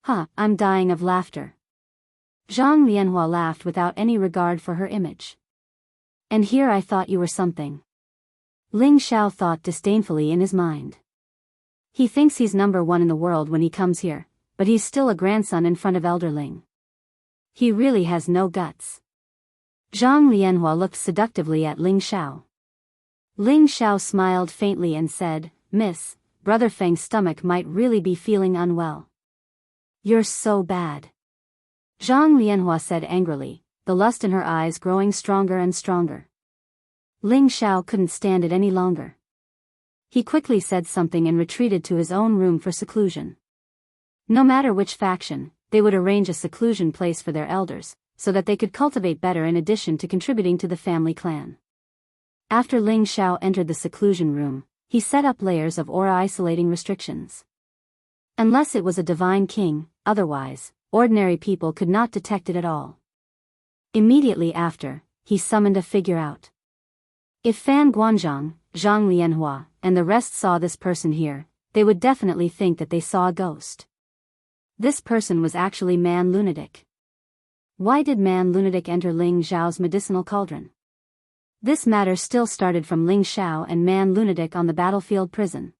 I'm dying of laughter. Zhang Lianhua laughed without any regard for her image. And here I thought you were something. Ling Xiao thought disdainfully in his mind. He thinks he's number 1 in the world when he comes here, but he's still a grandson in front of Elder Ling. He really has no guts. Zhang Lianhua looked seductively at Ling Xiao. Ling Xiao smiled faintly and said, Miss, Brother Feng's stomach might really be feeling unwell. You're so bad. Zhang Lianhua said angrily, the lust in her eyes growing stronger and stronger. Ling Xiao couldn't stand it any longer. He quickly said something and retreated to his own room for seclusion. No matter which faction, they would arrange a seclusion place for their elders, so that they could cultivate better in addition to contributing to the family clan. After Ling Xiao entered the seclusion room, he set up layers of aura isolating restrictions. Unless it was a divine king, otherwise, ordinary people could not detect it at all. Immediately after, he summoned a figure out. If Fan Guanzhang, Zhang Lianhua, and the rest saw this person here, they would definitely think that they saw a ghost. This person was actually Man Lunatic. Why did Man Lunatic enter Ling Xiao's medicinal cauldron? This matter still started from Ling Xiao and Man Lunatic on the battlefield prison.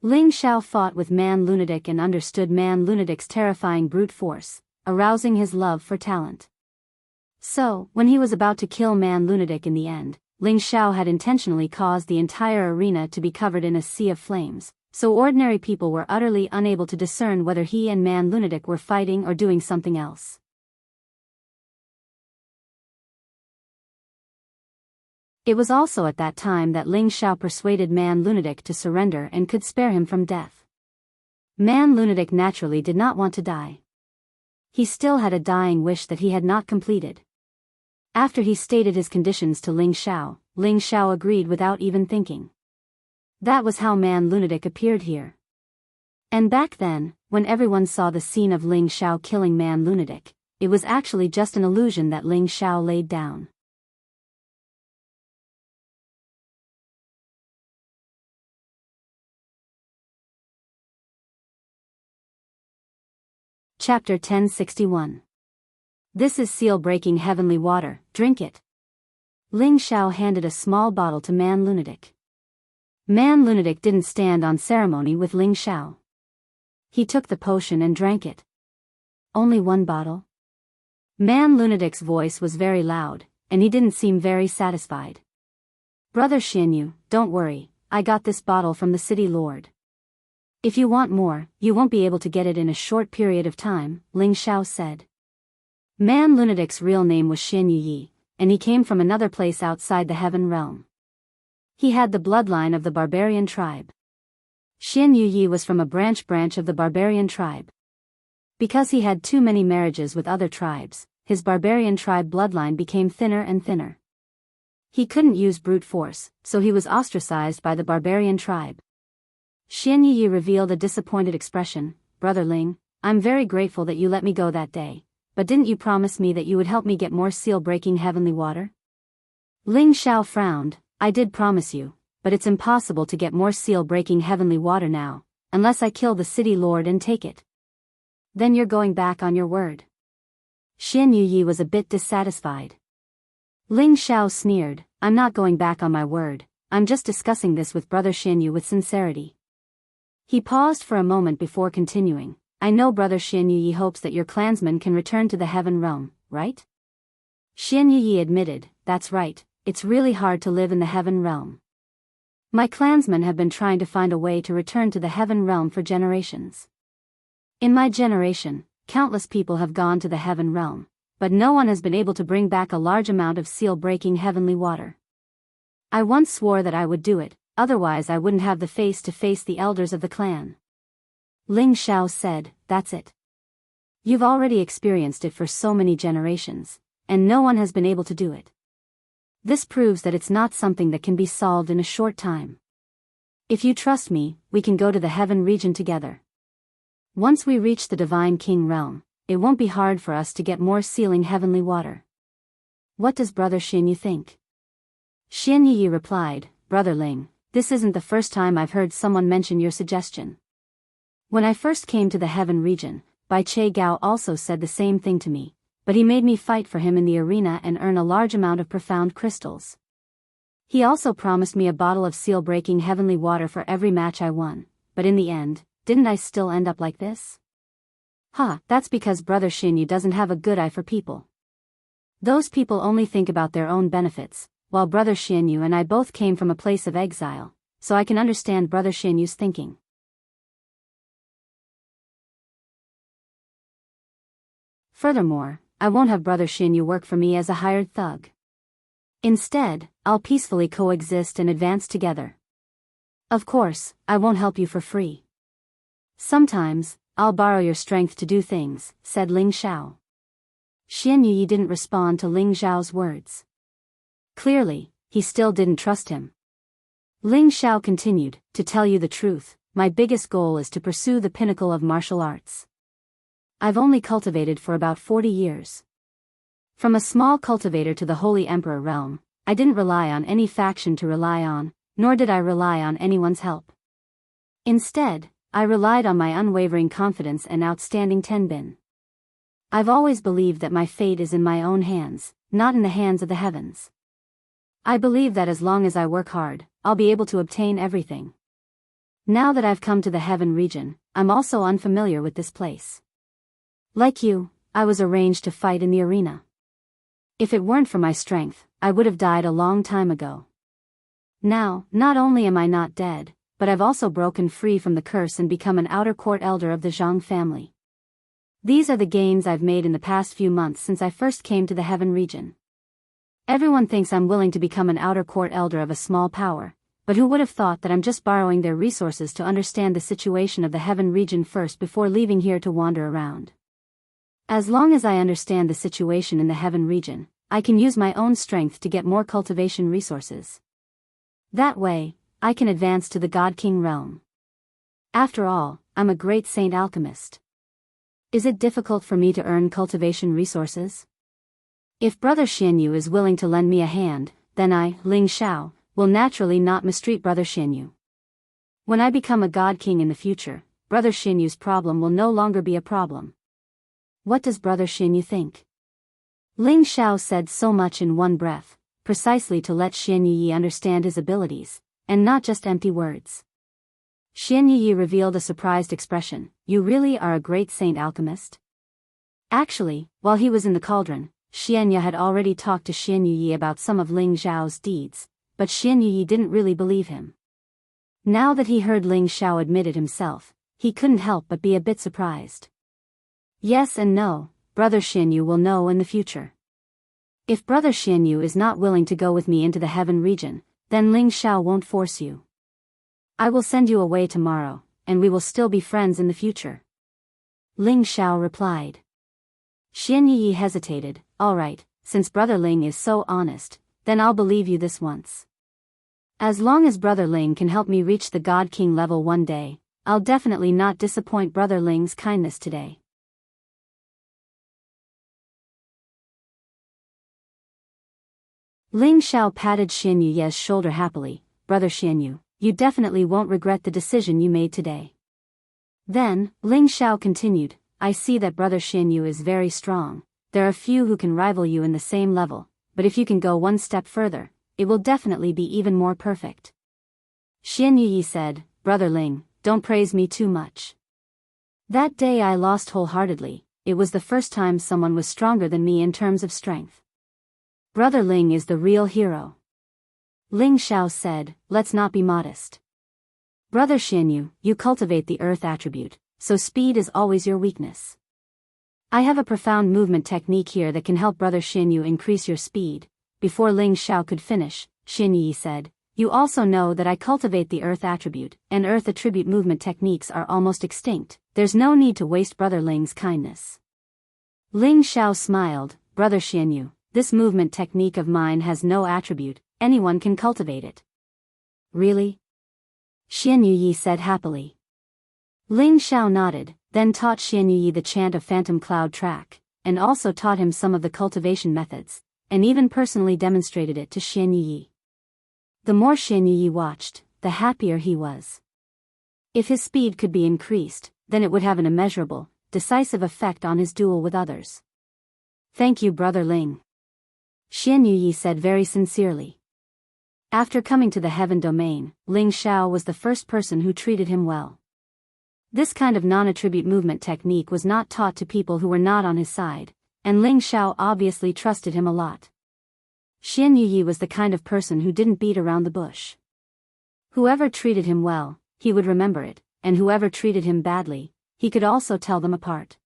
Ling Xiao fought with Man Lunatic and understood Man Lunatic's terrifying brute force, arousing his love for talent. So, when he was about to kill Man Lunatic in the end, Ling Xiao had intentionally caused the entire arena to be covered in a sea of flames, so ordinary people were utterly unable to discern whether he and Man Lunatic were fighting or doing something else. It was also at that time that Ling Xiao persuaded Man Lunatic to surrender and could spare him from death. Man Lunatic naturally did not want to die. He still had a dying wish that he had not completed. After he stated his conditions to Ling Xiao agreed without even thinking. That was how Man Lunatic appeared here. And back then, when everyone saw the scene of Ling Xiao killing Man Lunatic, it was actually just an illusion that Ling Xiao laid down. Chapter 1061. This is seal-breaking heavenly water, drink it. Ling Xiao handed a small bottle to Man Lunatic. Man Lunatic didn't stand on ceremony with Ling Xiao. He took the potion and drank it. Only one bottle? Man Lunatic's voice was very loud, and he didn't seem very satisfied. Brother Xianyu, don't worry, I got this bottle from the city lord. If you want more, you won't be able to get it in a short period of time, Ling Xiao said. Man Lunatic's real name was Xianyu Yi, and he came from another place outside the heaven realm. He had the bloodline of the barbarian tribe. Xianyu Yi was from a branch of the barbarian tribe. Because he had too many marriages with other tribes, his barbarian tribe bloodline became thinner and thinner. He couldn't use brute force, so he was ostracized by the barbarian tribe. Xianyu Yi revealed a disappointed expression. Brother Ling, I'm very grateful that you let me go that day, but didn't you promise me that you would help me get more seal-breaking heavenly water? Ling Xiao frowned. I did promise you, but it's impossible to get more seal-breaking heavenly water now, unless I kill the city lord and take it. Then you're going back on your word. Xianyu Yi was a bit dissatisfied. Ling Xiao sneered, I'm not going back on my word, I'm just discussing this with Brother Xianyu with sincerity. He paused for a moment before continuing, I know Brother Xianyu Yi hopes that your clansmen can return to the heaven realm, right? Xianyu Yi admitted, that's right, it's really hard to live in the heaven realm. My clansmen have been trying to find a way to return to the heaven realm for generations. In my generation, countless people have gone to the heaven realm, but no one has been able to bring back a large amount of seal-breaking heavenly water. I once swore that I would do it, otherwise I wouldn't have the face to face the elders of the clan. Ling Xiao said, that's it. You've already experienced it for so many generations, and no one has been able to do it. This proves that it's not something that can be solved in a short time. If you trust me, we can go to the heaven region together. Once we reach the Divine King realm, it won't be hard for us to get more sealing heavenly water. What does Brother Xianyu think? Xianyu Yi replied, Brother Ling, this isn't the first time I've heard someone mention your suggestion. When I first came to the heaven region, Bai Che Gao also said the same thing to me, but he made me fight for him in the arena and earn a large amount of profound crystals. He also promised me a bottle of seal-breaking heavenly water for every match I won, but in the end, didn't I still end up like this? That's because Brother Xianyu doesn't have a good eye for people. Those people only think about their own benefits, while Brother Xianyu and I both came from a place of exile, so I can understand Brother Xianyu's thinking. Furthermore, I won't have Brother Xianyu work for me as a hired thug. Instead, I'll peacefully coexist and advance together. Of course, I won't help you for free. Sometimes, I'll borrow your strength to do things, said Ling Xiao. Xianyu Yi didn't respond to Ling Xiao's words. Clearly, he still didn't trust him. Ling Xiao continued, to tell you the truth, my biggest goal is to pursue the pinnacle of martial arts. I've only cultivated for about 40 years. From a small cultivator to the Holy Emperor realm, I didn't rely on any faction to rely on, nor did I rely on anyone's help. Instead, I relied on my unwavering confidence and outstanding tenbin. I've always believed that my fate is in my own hands, not in the hands of the heavens. I believe that as long as I work hard, I'll be able to obtain everything. Now that I've come to the heaven region, I'm also unfamiliar with this place. Like you, I was arranged to fight in the arena. If it weren't for my strength, I would have died a long time ago. Now, not only am I not dead, but I've also broken free from the curse and become an outer court elder of the Zhang family. These are the gains I've made in the past few months since I first came to the heaven region. Everyone thinks I'm willing to become an outer court elder of a small power, but who would have thought that I'm just borrowing their resources to understand the situation of the heaven region first before leaving here to wander around. As long as I understand the situation in the heaven region, I can use my own strength to get more cultivation resources. That way, I can advance to the God King realm. After all, I'm a great saint alchemist. Is it difficult for me to earn cultivation resources? If Brother Xianyu is willing to lend me a hand, then I, Ling Xiao, will naturally not mistreat Brother Xianyu. When I become a God King in the future, Brother Xianyu's problem will no longer be a problem. What does Brother Xianyu think? Ling Xiao said so much in one breath, precisely to let Xianyu Yi understand his abilities, and not just empty words. Xian Yi revealed a surprised expression. You really are a great saint alchemist? Actually, while he was in the cauldron, Xian Yi had already talked to Xian Yi about some of Ling Xiao's deeds, but Xian Yi didn't really believe him. Now that he heard Ling Xiao admit it himself, he couldn't help but be a bit surprised. Yes and no, Brother Xian Yu will know in the future. If Brother Xian Yu is not willing to go with me into the heaven region, then Ling Xiao won't force you. I will send you away tomorrow, and we will still be friends in the future. Ling Xiao replied. Xian Yi hesitated. All right, since Brother Ling is so honest, then I'll believe you this once. As long as Brother Ling can help me reach the God King level one day, I'll definitely not disappoint Brother Ling's kindness today. Ling Xiao patted Xian Yu's shoulder happily. Brother Xian Yu, you definitely won't regret the decision you made today. Then, Ling Xiao continued, I see that Brother Xian Yu is very strong. There are few who can rival you in the same level, but if you can go one step further, it will definitely be even more perfect. Xian Yi said, Brother Ling, don't praise me too much. That day I lost wholeheartedly. It was the first time someone was stronger than me in terms of strength. Brother Ling is the real hero. Ling Xiao said, let's not be modest. Brother Xian Yu, you cultivate the earth attribute, so speed is always your weakness. I have a profound movement technique here that can help Brother Xian Yu increase your speed. Before Ling Xiao could finish, Xian Yi said, you also know that I cultivate the earth attribute, and earth attribute movement techniques are almost extinct. There's no need to waste Brother Ling's kindness. Ling Xiao smiled, Brother Xian Yu, this movement technique of mine has no attribute, anyone can cultivate it. Really? Xian Yi said happily. Ling Xiao nodded, then taught Xian Yi the chant of Phantom Cloud Track, and also taught him some of the cultivation methods, and even personally demonstrated it to Xian Yi. The more Xian Yi watched, the happier he was. If his speed could be increased, then it would have an immeasurable, decisive effect on his duel with others. Thank you, Brother Ling. Xian Yi said very sincerely. After coming to the heaven domain, Ling Xiao was the first person who treated him well. This kind of non-attribute movement technique was not taught to people who were not on his side, and Ling Xiao obviously trusted him a lot. Xian Yi was the kind of person who didn't beat around the bush. Whoever treated him well, he would remember it, and whoever treated him badly, he could also tell them apart.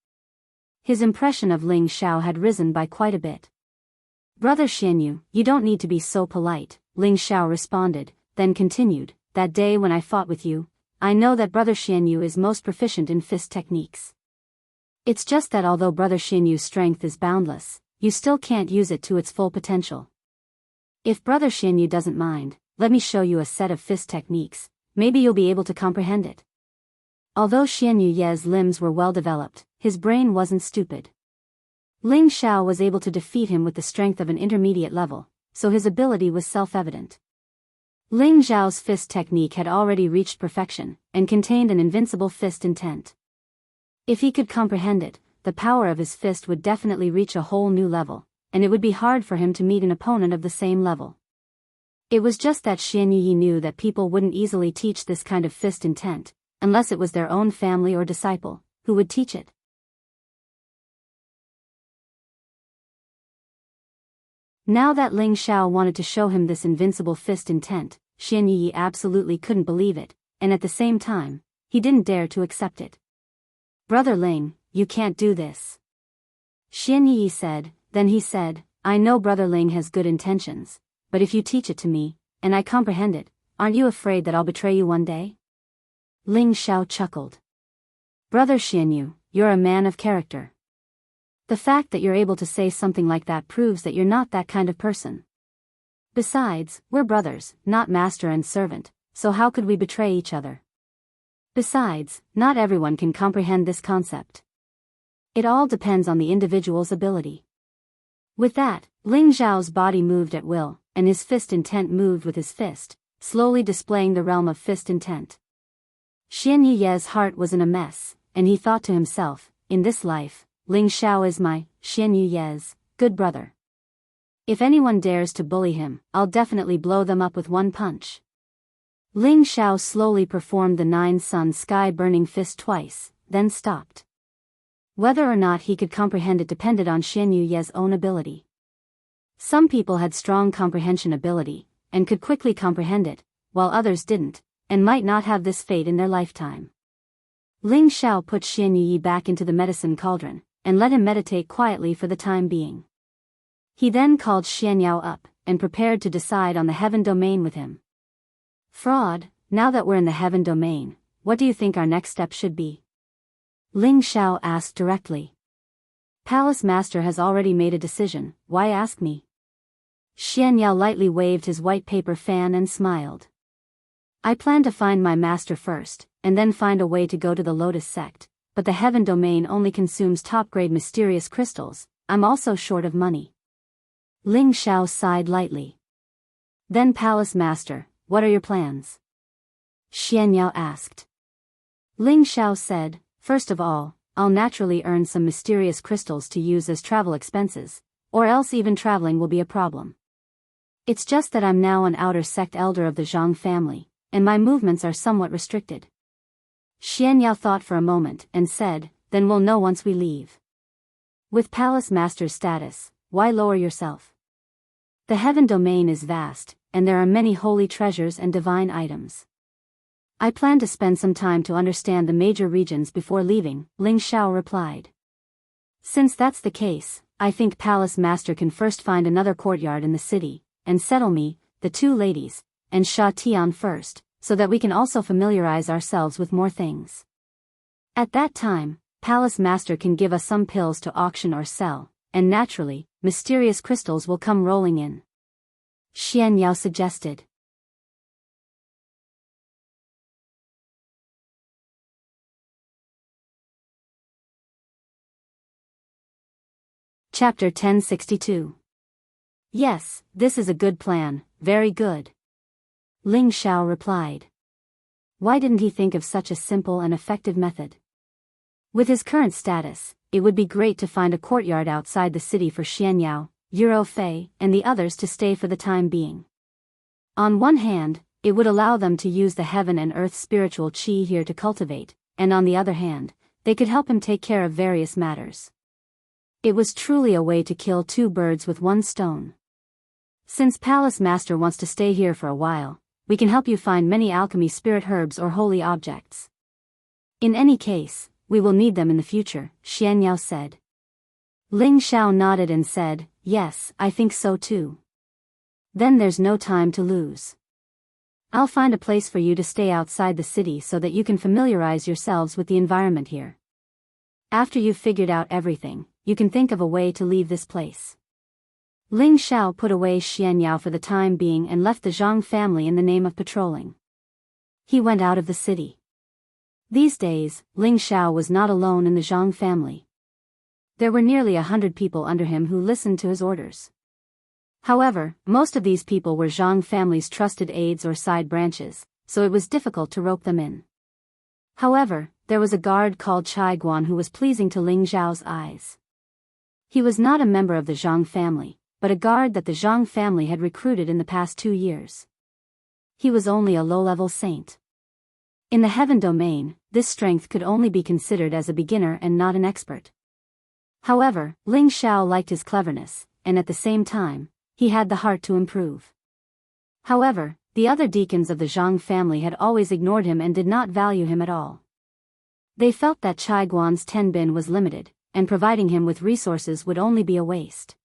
His impression of Ling Xiao had risen by quite a bit. Brother Xian Yu, you don't need to be so polite, Ling Xiao responded, then continued, that day when I fought with you, I know that Brother Xian Yu is most proficient in fist techniques. It's just that although Brother Xian Yu's strength is boundless, you still can't use it to its full potential. If Brother Xian Yu doesn't mind, let me show you a set of fist techniques, maybe you'll be able to comprehend it. Although Xian Yu's limbs were well developed, his brain wasn't stupid. Ling Xiao was able to defeat him with the strength of an intermediate level, so his ability was self-evident. Ling Xiao's fist technique had already reached perfection, and contained an invincible fist intent. If he could comprehend it, the power of his fist would definitely reach a whole new level, and it would be hard for him to meet an opponent of the same level. It was just that Xian Yi knew that people wouldn't easily teach this kind of fist intent, unless it was their own family or disciple, who would teach it. Now that Ling Xiao wanted to show him this invincible fist intent, Xian Yi absolutely couldn't believe it, and at the same time, he didn't dare to accept it. Brother Ling, you can't do this. Xian Yi said, then he said, I know Brother Ling has good intentions, but if you teach it to me, and I comprehend it, aren't you afraid that I'll betray you one day? Ling Xiao chuckled. Brother Xian Yu, you're a man of character. The fact that you're able to say something like that proves that you're not that kind of person. Besides, we're brothers, not master and servant, so how could we betray each other? Besides, not everyone can comprehend this concept. It all depends on the individual's ability. With that, Ling Xiao's body moved at will, and his fist intent moved with his fist, slowly displaying the realm of fist intent. Xian Yi's heart was in a mess, and he thought to himself, in this life, Ling Xiao is my, Xian Yi's, good brother. If anyone dares to bully him, I'll definitely blow them up with one punch. Ling Xiao slowly performed the 9-sun sky-burning fist twice, then stopped. Whether or not he could comprehend it depended on Xian Yuye's own ability. Some people had strong comprehension ability, and could quickly comprehend it, while others didn't, and might not have this fate in their lifetime. Ling Xiao put Xian Yuyi back into the medicine cauldron, and let him meditate quietly for the time being. He then called Xian Yao up, and prepared to decide on the heaven domain with him. Fraud, now that we're in the heaven domain, what do you think our next step should be? Ling Xiao asked directly. Palace Master has already made a decision, why ask me? Xian Yao lightly waved his white paper fan and smiled. I plan to find my master first, and then find a way to go to the Lotus sect, but the heaven domain only consumes top-grade mysterious crystals, I'm also short of money. Ling Xiao sighed lightly. Then Palace Master, what are your plans? Xian Yao asked. Ling Xiao said, first of all, I'll naturally earn some mysterious crystals to use as travel expenses, or else even traveling will be a problem. It's just that I'm now an outer sect elder of the Zhang family, and my movements are somewhat restricted. Xian Yao thought for a moment and said, then we'll know once we leave. With Palace Master's status, why lower yourself? The heaven domain is vast, and there are many holy treasures and divine items. I plan to spend some time to understand the major regions before leaving, Ling Xiao replied. Since that's the case, I think Palace Master can first find another courtyard in the city, and settle me, the two ladies, and Sha Tian first, so that we can also familiarize ourselves with more things. At that time, Palace Master can give us some pills to auction or sell, and naturally, mysterious crystals will come rolling in. Xian Yao suggested. Chapter 1062. Yes, this is a good plan, very good. Ling Xiao replied. Why didn't he think of such a simple and effective method? With his current status, it would be great to find a courtyard outside the city for Xian Yao, Euro Fei, and the others to stay for the time being. On one hand, it would allow them to use the heaven and earth spiritual qi here to cultivate, and on the other hand, they could help him take care of various matters. It was truly a way to kill two birds with one stone. Since Palace Master wants to stay here for a while, we can help you find many alchemy spirit herbs or holy objects. In any case, we will need them in the future, Xian Yao said. Ling Xiao nodded and said, yes, I think so too. Then there's no time to lose. I'll find a place for you to stay outside the city so that you can familiarize yourselves with the environment here. After you've figured out everything, you can think of a way to leave this place. Ling Xiao put away Xian Yao for the time being and left the Zhang family in the name of patrolling. He went out of the city. These days, Ling Xiao was not alone in the Zhang family. There were nearly 100 people under him who listened to his orders. However, most of these people were Zhang family's trusted aides or side branches, so it was difficult to rope them in. However, there was a guard called Chai Guan who was pleasing to Ling Xiao's eyes. He was not a member of the Zhang family, but a guard that the Zhang family had recruited in the past 2 years. He was only a low-level saint. In the heaven domain, this strength could only be considered as a beginner and not an expert. However, Ling Xiao liked his cleverness, and at the same time, he had the heart to improve. However, the other deacons of the Zhang family had always ignored him and did not value him at all. They felt that Chai Guan's tenbin was limited, and providing him with resources would only be a waste.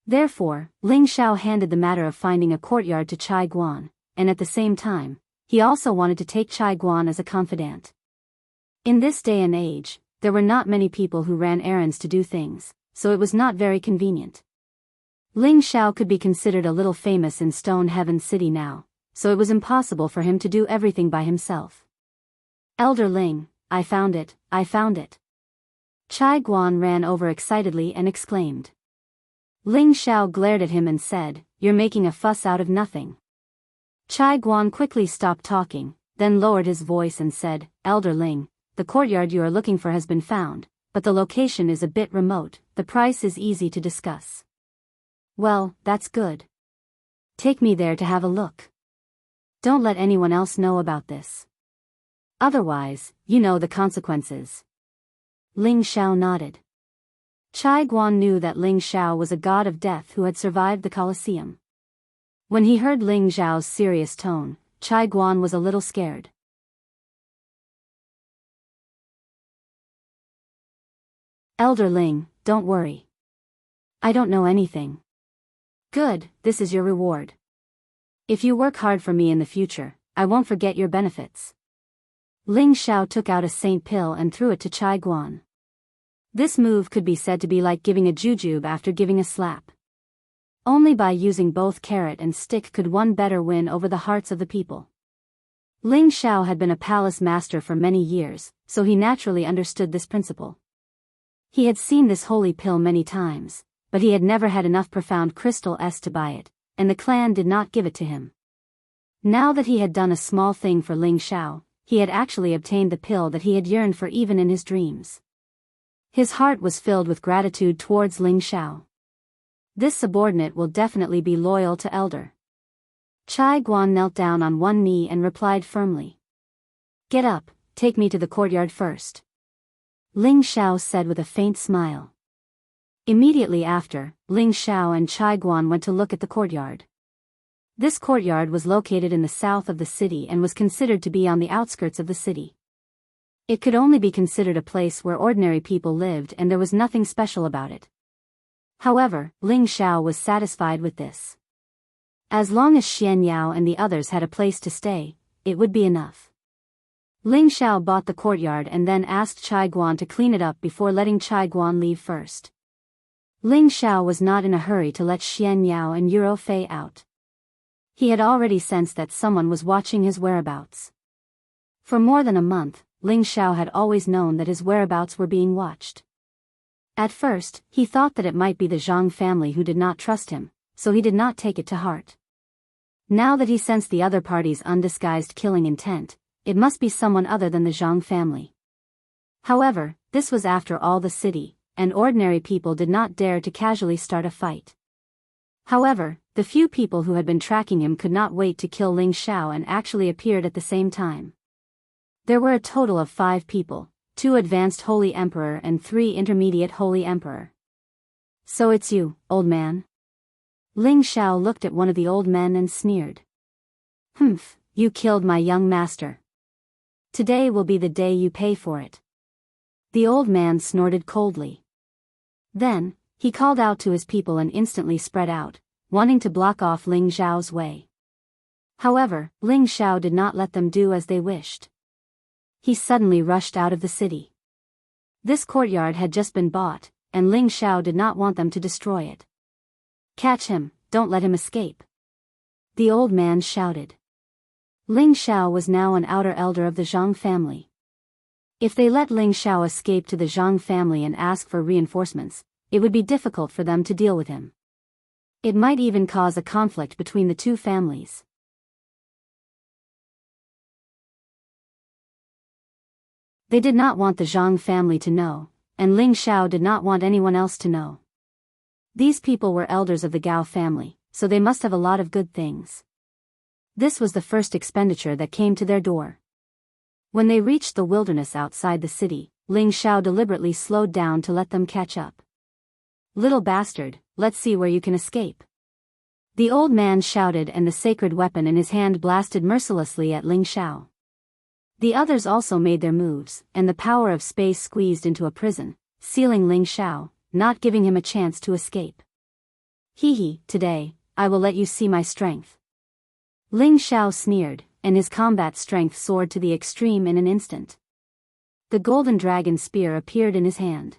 Therefore, Ling Xiao handed the matter of finding a courtyard to Chai Guan, and at the same time, he also wanted to take Chai Guan as a confidant. In this day and age, there were not many people who ran errands to do things, so it was not very convenient. Ling Xiao could be considered a little famous in Stone Heaven City now, so it was impossible for him to do everything by himself. Elder Ling, I found it, I found it. Chai Guan ran over excitedly and exclaimed. Ling Xiao glared at him and said, you're making a fuss out of nothing. Chai Guan quickly stopped talking, then lowered his voice and said, Elder Ling, the courtyard you are looking for has been found, but the location is a bit remote, the price is easy to discuss. Well, that's good. Take me there to have a look. Don't let anyone else know about this. Otherwise, you know the consequences. Ling Xiao nodded. Chai Guan knew that Ling Xiao was a god of death who had survived the Colosseum. When he heard Ling Xiao's serious tone, Chai Guan was a little scared. Elder Ling, don't worry. I don't know anything. Good, this is your reward. If you work hard for me in the future, I won't forget your benefits. Ling Xiao took out a saint pill and threw it to Chai Guan. This move could be said to be like giving a jujube after giving a slap. Only by using both carrot and stick could one better win over the hearts of the people. Ling Xiao had been a palace master for many years, so he naturally understood this principle. He had seen this holy pill many times, but he had never had enough profound crystal to buy it, and the clan did not give it to him. Now that he had done a small thing for Ling Xiao, he had actually obtained the pill that he had yearned for even in his dreams. His heart was filled with gratitude towards Ling Xiao. This subordinate will definitely be loyal to Elder. Chai Guan knelt down on one knee and replied firmly. Get up, take me to the courtyard first. Ling Xiao said with a faint smile. Immediately after, Ling Xiao and Chai Guan went to look at the courtyard. This courtyard was located in the south of the city and was considered to be on the outskirts of the city. It could only be considered a place where ordinary people lived and there was nothing special about it. However, Ling Xiao was satisfied with this. As long as Xian Yao and the others had a place to stay, it would be enough. Ling Xiao bought the courtyard and then asked Chai Guan to clean it up before letting Chai Guan leave first. Ling Xiao was not in a hurry to let Xian Yao and Euro Fei out. He had already sensed that someone was watching his whereabouts. For more than a month, Ling Xiao had always known that his whereabouts were being watched. At first, he thought that it might be the Zhang family who did not trust him, so he did not take it to heart. Now that he sensed the other party's undisguised killing intent, it must be someone other than the Zhang family. However, this was after all the city, and ordinary people did not dare to casually start a fight. However, the few people who had been tracking him could not wait to kill Ling Xiao and actually appeared at the same time. There were a total of 5 people, 2 advanced Holy Emperor and 3 intermediate Holy Emperor. So it's you, old man? Ling Xiao looked at one of the old men and sneered. Humph, you killed my young master. Today will be the day you pay for it. The old man snorted coldly. Then, he called out to his people and instantly spread out, wanting to block off Ling Xiao's way. However, Ling Xiao did not let them do as they wished. He suddenly rushed out of the city. This courtyard had just been bought, and Ling Xiao did not want them to destroy it. Catch him, don't let him escape. The old man shouted. Ling Xiao was now an outer elder of the Zhang family. If they let Ling Xiao escape to the Zhang family and ask for reinforcements, it would be difficult for them to deal with him. It might even cause a conflict between the two families. They did not want the Zhang family to know, and Ling Xiao did not want anyone else to know. These people were elders of the Gao family, so they must have a lot of good things. This was the first expenditure that came to their door. When they reached the wilderness outside the city, Ling Xiao deliberately slowed down to let them catch up. Little bastard, let's see where you can escape. The old man shouted and the sacred weapon in his hand blasted mercilessly at Ling Xiao. The others also made their moves, and the power of space squeezed into a prison, sealing Ling Xiao, not giving him a chance to escape. Hee, today, I will let you see my strength. Ling Xiao sneered, and his combat strength soared to the extreme in an instant. The golden dragon spear appeared in his hand.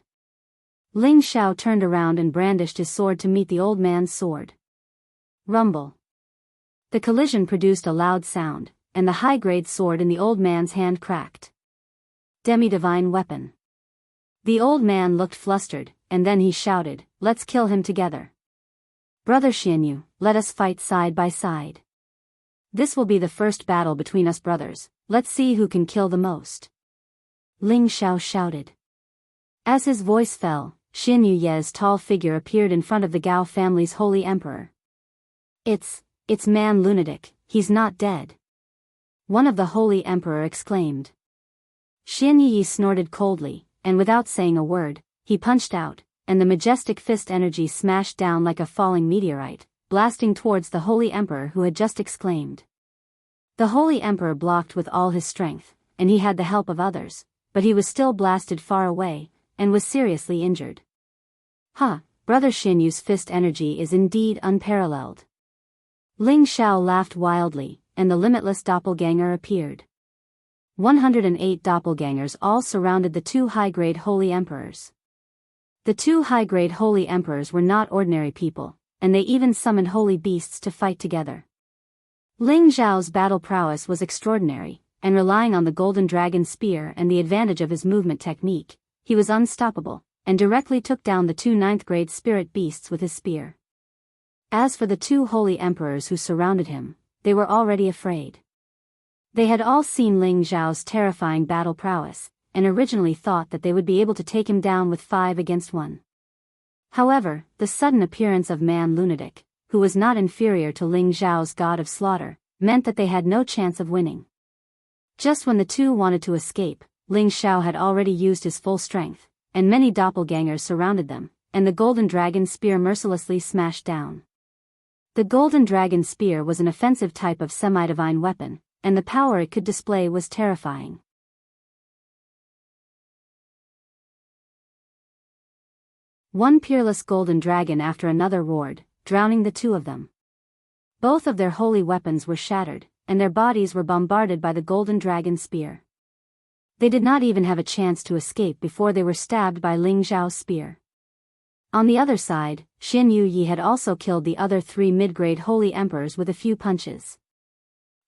Ling Xiao turned around and brandished his sword to meet the old man's sword. Rumble. The collision produced a loud sound, and the high-grade sword in the old man's hand cracked. Demi-divine weapon. The old man looked flustered, and then he shouted, "Let's kill him together. Brother Xianyu, let us fight side by side. This will be the first battle between us brothers, let's see who can kill the most." Ling Xiao shouted. As his voice fell, Xianyu Ye's tall figure appeared in front of the Gao family's holy emperor. It's man lunatic, he's not dead. one of the Holy Emperor exclaimed. Xian Yi snorted coldly, and without saying a word, he punched out, and the majestic fist energy smashed down like a falling meteorite, blasting towards the Holy Emperor who had just exclaimed. The Holy Emperor blocked with all his strength, and he had the help of others, but he was still blasted far away, and was seriously injured. Brother Xian Yu's fist energy is indeed unparalleled. Ling Xiao laughed wildly, and the limitless doppelganger appeared. 108 doppelgangers all surrounded the two high-grade Holy Emperors. The two high-grade Holy Emperors were not ordinary people, and they even summoned holy beasts to fight together. Ling Xiao's battle prowess was extraordinary, and relying on the golden dragon spear and the advantage of his movement technique, he was unstoppable, and directly took down the two ninth-grade spirit beasts with his spear. As for the two holy emperors who surrounded him, they were already afraid. They had all seen Ling Xiao's terrifying battle prowess, and originally thought that they would be able to take him down with 5 against 1. However, the sudden appearance of Man Lunatic, who was not inferior to Ling Xiao's god of slaughter, meant that they had no chance of winning. Just when the two wanted to escape, Ling Xiao had already used his full strength, and many doppelgangers surrounded them, and the golden dragon spear mercilessly smashed down. The golden dragon spear was an offensive type of semi-divine weapon, and the power it could display was terrifying. One peerless golden dragon after another roared, drowning the two of them. Both of their holy weapons were shattered, and their bodies were bombarded by the golden dragon spear. They did not even have a chance to escape before they were stabbed by Ling Xiao's spear. On the other side, Xian Yi had also killed the other 3 mid-grade holy emperors with a few punches.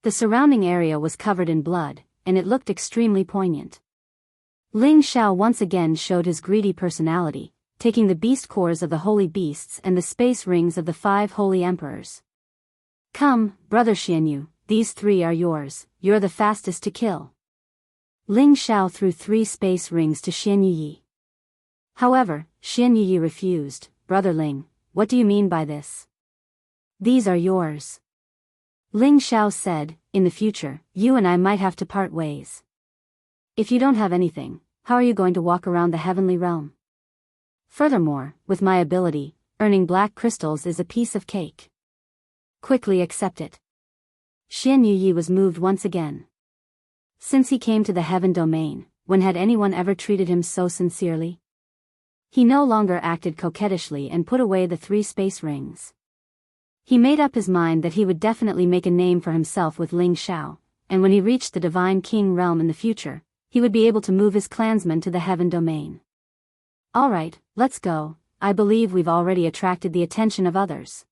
The surrounding area was covered in blood, and it looked extremely poignant. Ling Xiao once again showed his greedy personality, taking the beast cores of the holy beasts and the space rings of the 5 holy emperors. Come, brother Xian Yu, these 3 are yours, you're the fastest to kill. Ling Xiao threw 3 space rings to Xian Yi. However, Xian Yi refused. Brother Ling, what do you mean by this? These are yours. Ling Xiao said, in the future, you and I might have to part ways. If you don't have anything, how are you going to walk around the heavenly realm? Furthermore, with my ability, earning black crystals is a piece of cake. Quickly accept it. Xian Yi was moved once again. Since he came to the heaven domain, when had anyone ever treated him so sincerely? He no longer acted coquettishly and put away the 3 space rings. He made up his mind that he would definitely make a name for himself with Ling Xiao, and when he reached the Divine King realm in the future, he would be able to move his clansmen to the heaven domain. Alright, let's go, I believe we've already attracted the attention of others.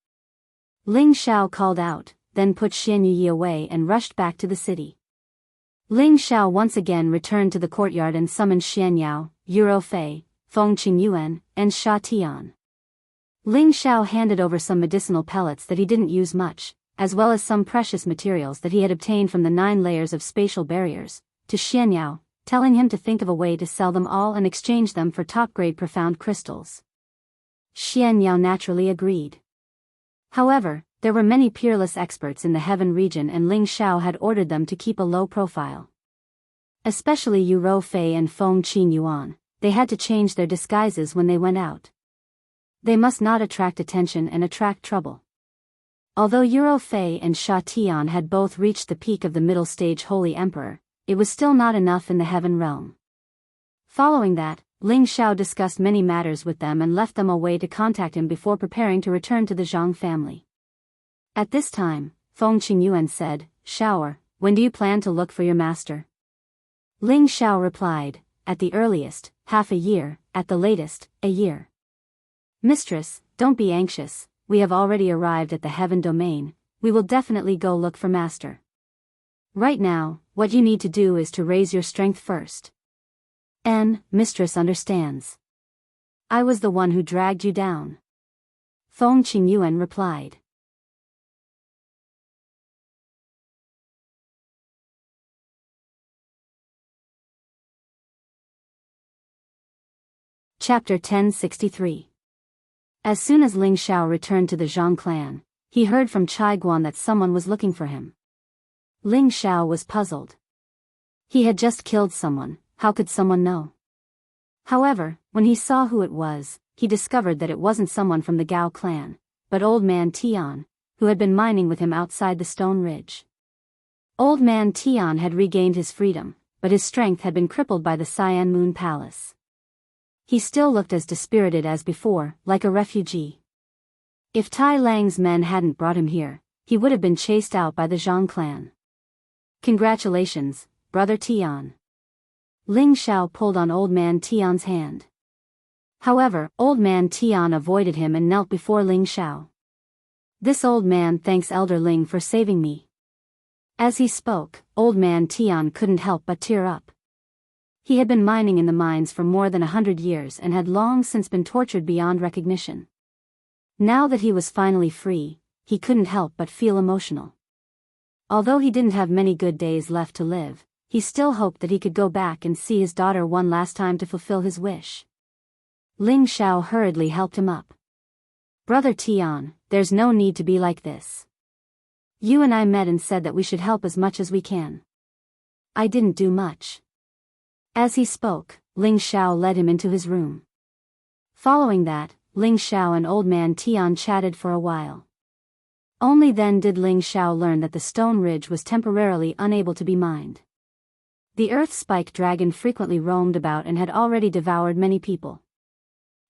Ling Xiao called out, then put Xian Yi away and rushed back to the city. Ling Xiao once again returned to the courtyard and summoned Xian Yao, Yuro Fei, Feng Qingyuan, and Sha Tian. Ling Xiao handed over some medicinal pellets that he didn't use much, as well as some precious materials that he had obtained from the 9 layers of spatial barriers, to Xian Yao, telling him to think of a way to sell them all and exchange them for top-grade profound crystals. Xian Yao naturally agreed. However, there were many peerless experts in the heaven region and Ling Xiao had ordered them to keep a low profile. Especially Yuro Fei and Feng Qingyuan, they had to change their disguises when they went out. They must not attract attention and attract trouble. Although Yuro Fei and Sha Tian had both reached the peak of the middle stage Holy Emperor, it was still not enough in the heaven realm. Following that, Ling Xiao discussed many matters with them and left them a way to contact him before preparing to return to the Zhang family. At this time, Feng Qingyuan said, Xiaoer, when do you plan to look for your master? Ling Xiao replied, at the earliest, half a year, at the latest, a year. Mistress, don't be anxious, we have already arrived at the heaven domain, we will definitely go look for master. Right now, what you need to do is to raise your strength first. Mistress understands. I was the one who dragged you down. Feng Qingyuan replied. Chapter 1063. As soon as Ling Xiao returned to the Zhang clan, he heard from Chai Guan that someone was looking for him. Ling Xiao was puzzled. He had just killed someone, how could someone know? However, when he saw who it was, he discovered that it wasn't someone from the Gao clan, but Old Man Tian, who had been mining with him outside the stone ridge. Old Man Tian had regained his freedom, but his strength had been crippled by the Cyan Moon Palace. He still looked as dispirited as before, like a refugee. If Tai Lang's men hadn't brought him here, he would have been chased out by the Zhang clan. Congratulations, Brother Tian. Ling Xiao pulled on Old Man Tian's hand. However, Old Man Tian avoided him and knelt before Ling Xiao. This old man thanks Elder Ling for saving me. As he spoke, Old Man Tian couldn't help but tear up. He had been mining in the mines for more than 100 years and had long since been tortured beyond recognition. Now that he was finally free, he couldn't help but feel emotional. Although he didn't have many good days left to live, he still hoped that he could go back and see his daughter one last time to fulfill his wish. Ling Xiao hurriedly helped him up. Brother Tian, there's no need to be like this. You and I met and said that we should help as much as we can. I didn't do much. As he spoke, Ling Xiao led him into his room. Following that, Ling Xiao and Old Man Tian chatted for a while. Only then did Ling Xiao learn that the stone ridge was temporarily unable to be mined. The earth spike dragon frequently roamed about and had already devoured many people.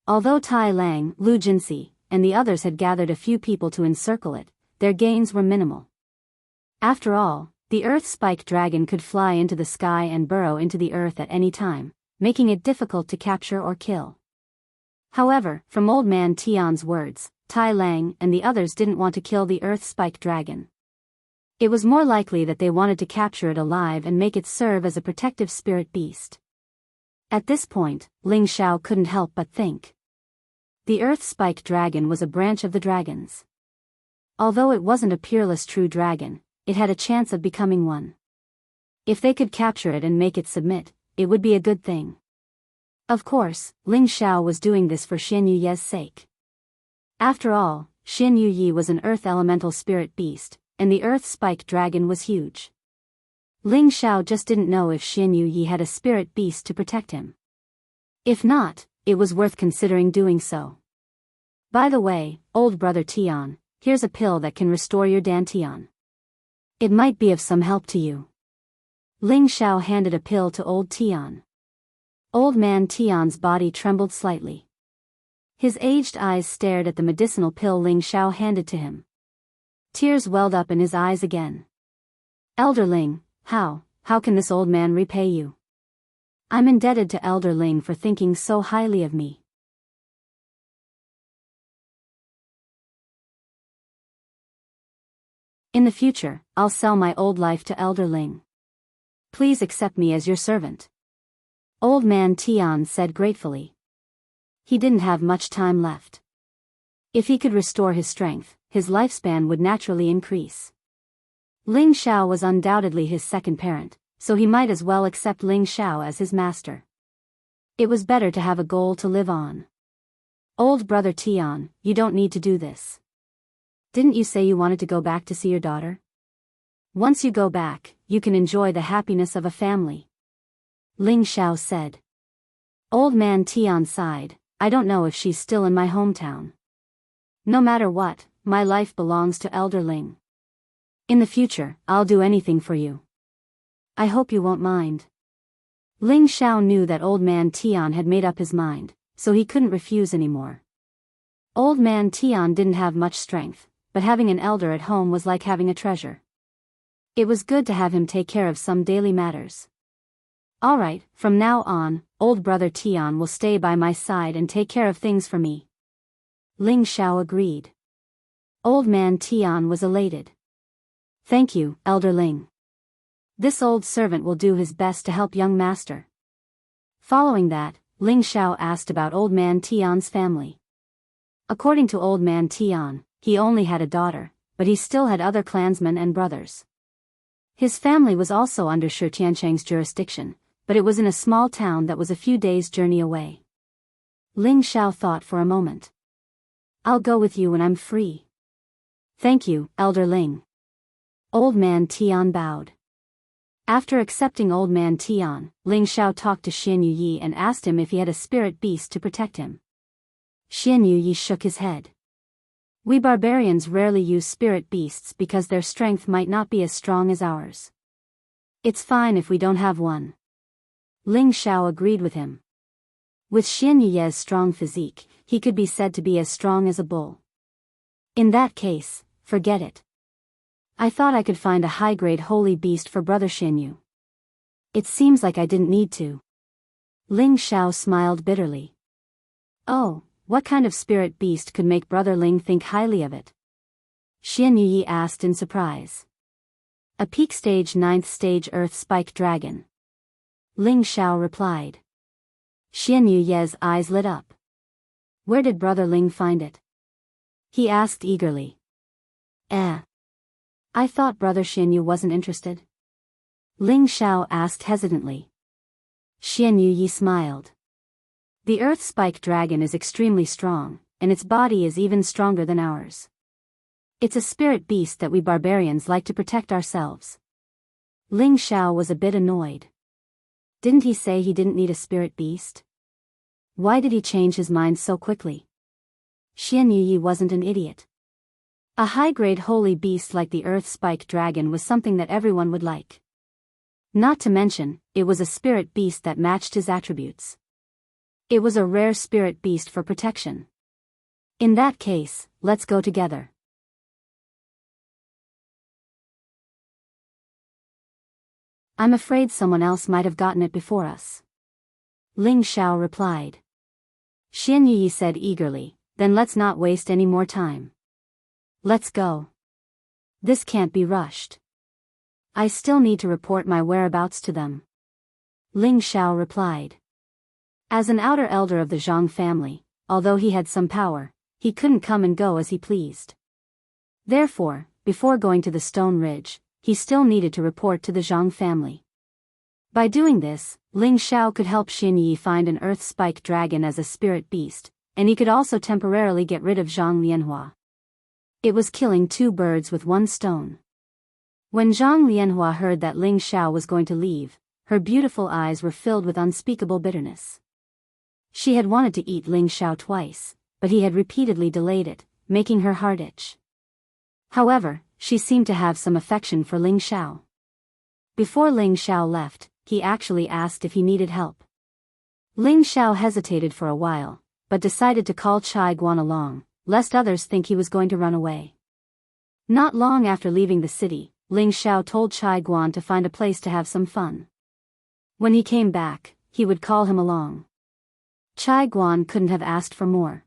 Although Tai Lang, Lu Jinsi, and the others had gathered a few people to encircle it, their gains were minimal. After all, the earth spike dragon could fly into the sky and burrow into the earth at any time, making it difficult to capture or kill. However, from Old Man Tian's words, Tai Lang and the others didn't want to kill the earth spike dragon. It was more likely that they wanted to capture it alive and make it serve as a protective spirit beast. At this point, Ling Xiao couldn't help but think. The earth spike dragon was a branch of the dragons. Although it wasn't a peerless true dragon, it had a chance of becoming one. If they could capture it and make it submit, it would be a good thing. Of course, Ling Xiao was doing this for Xin Yuye's sake. After all, Xin Yuyi was an earth elemental spirit beast, and the earth spike dragon was huge. Ling Xiao just didn't know if Xin Yuyi had a spirit beast to protect him. If not, it was worth considering doing so. By the way, old brother Tian, here's a pill that can restore your dantian. It might be of some help to you. Ling Xiao handed a pill to old Tian. Old Man Tian's body trembled slightly. His aged eyes stared at the medicinal pill Ling Xiao handed to him. Tears welled up in his eyes again. Elder Ling, how can this old man repay you? I'm indebted to Elder Ling for thinking so highly of me. In the future, I'll sell my old life to Elder Ling. Please accept me as your servant. Old Man Tian said gratefully. He didn't have much time left. If he could restore his strength, his lifespan would naturally increase. Ling Xiao was undoubtedly his second parent, so he might as well accept Ling Xiao as his master. It was better to have a goal to live on. Old brother Tian, you don't need to do this. Didn't you say you wanted to go back to see your daughter? Once you go back, you can enjoy the happiness of a family. Ling Xiao said. Old Man Tian sighed, I don't know if she's still in my hometown. No matter what, my life belongs to Elder Ling. In the future, I'll do anything for you. I hope you won't mind. Ling Xiao knew that Old Man Tian had made up his mind, so he couldn't refuse anymore. Old Man Tian didn't have much strength, but having an elder at home was like having a treasure. It was good to have him take care of some daily matters. All right, from now on, old brother Tian will stay by my side and take care of things for me. Ling Xiao agreed. Old Man Tian was elated. Thank you, Elder Ling. This old servant will do his best to help young master. Following that, Ling Xiao asked about Old Man Tian's family. According to Old Man Tian, he only had a daughter, but he still had other clansmen and brothers. His family was also under Shi Tiancheng's jurisdiction, but it was in a small town that was a few days' journey away. Ling Xiao thought for a moment. I'll go with you when I'm free. Thank you, Elder Ling. Old Man Tian bowed. After accepting Old Man Tian, Ling Xiao talked to Xian Yi and asked him if he had a spirit beast to protect him. Xian Yi shook his head. We barbarians rarely use spirit beasts because their strength might not be as strong as ours. It's fine if we don't have one. Ling Xiao agreed with him. With Xian Yi's strong physique, he could be said to be as strong as a bull. In that case, forget it. I thought I could find a high-grade holy beast for Brother Xianyu. It seems like I didn't need to. Ling Xiao smiled bitterly. Oh, what kind of spirit beast could make Brother Ling think highly of it? Xian Yi asked in surprise. A peak stage 9th stage earth spike dragon. Ling Xiao replied. Xian Yi's eyes lit up. Where did Brother Ling find it? He asked eagerly. I thought Brother Xianyu wasn't interested. Ling Xiao asked hesitantly. Xian Yi smiled. The earth spike dragon is extremely strong, and its body is even stronger than ours. It's a spirit beast that we barbarians like to protect ourselves. Ling Xiao was a bit annoyed. Didn't he say he didn't need a spirit beast? Why did he change his mind so quickly? Xian Yi wasn't an idiot. A high-grade holy beast like the earth spike dragon was something that everyone would like. Not to mention, it was a spirit beast that matched his attributes. It was a rare spirit beast for protection. In that case, let's go together. I'm afraid someone else might have gotten it before us. Ling Xiao replied. Xian Yi said eagerly, then let's not waste any more time. Let's go. This can't be rushed. I still need to report my whereabouts to them. Ling Xiao replied. As an outer elder of the Zhang family, although he had some power, he couldn't come and go as he pleased. Therefore, before going to the Stone Ridge, he still needed to report to the Zhang family. By doing this, Ling Xiao could help Xian Yi find an earth spike dragon as a spirit beast, and he could also temporarily get rid of Zhang Lianhua. It was killing two birds with one stone. When Zhang Lianhua heard that Ling Xiao was going to leave, her beautiful eyes were filled with unspeakable bitterness. She had wanted to eat Ling Xiao twice, but he had repeatedly delayed it, making her heart itch. However, she seemed to have some affection for Ling Xiao. Before Ling Xiao left, he actually asked if he needed help. Ling Xiao hesitated for a while, but decided to call Chai Guan along, lest others think he was going to run away. Not long after leaving the city, Ling Xiao told Chai Guan to find a place to have some fun. When he came back, he would call him along. Chai Guan couldn't have asked for more.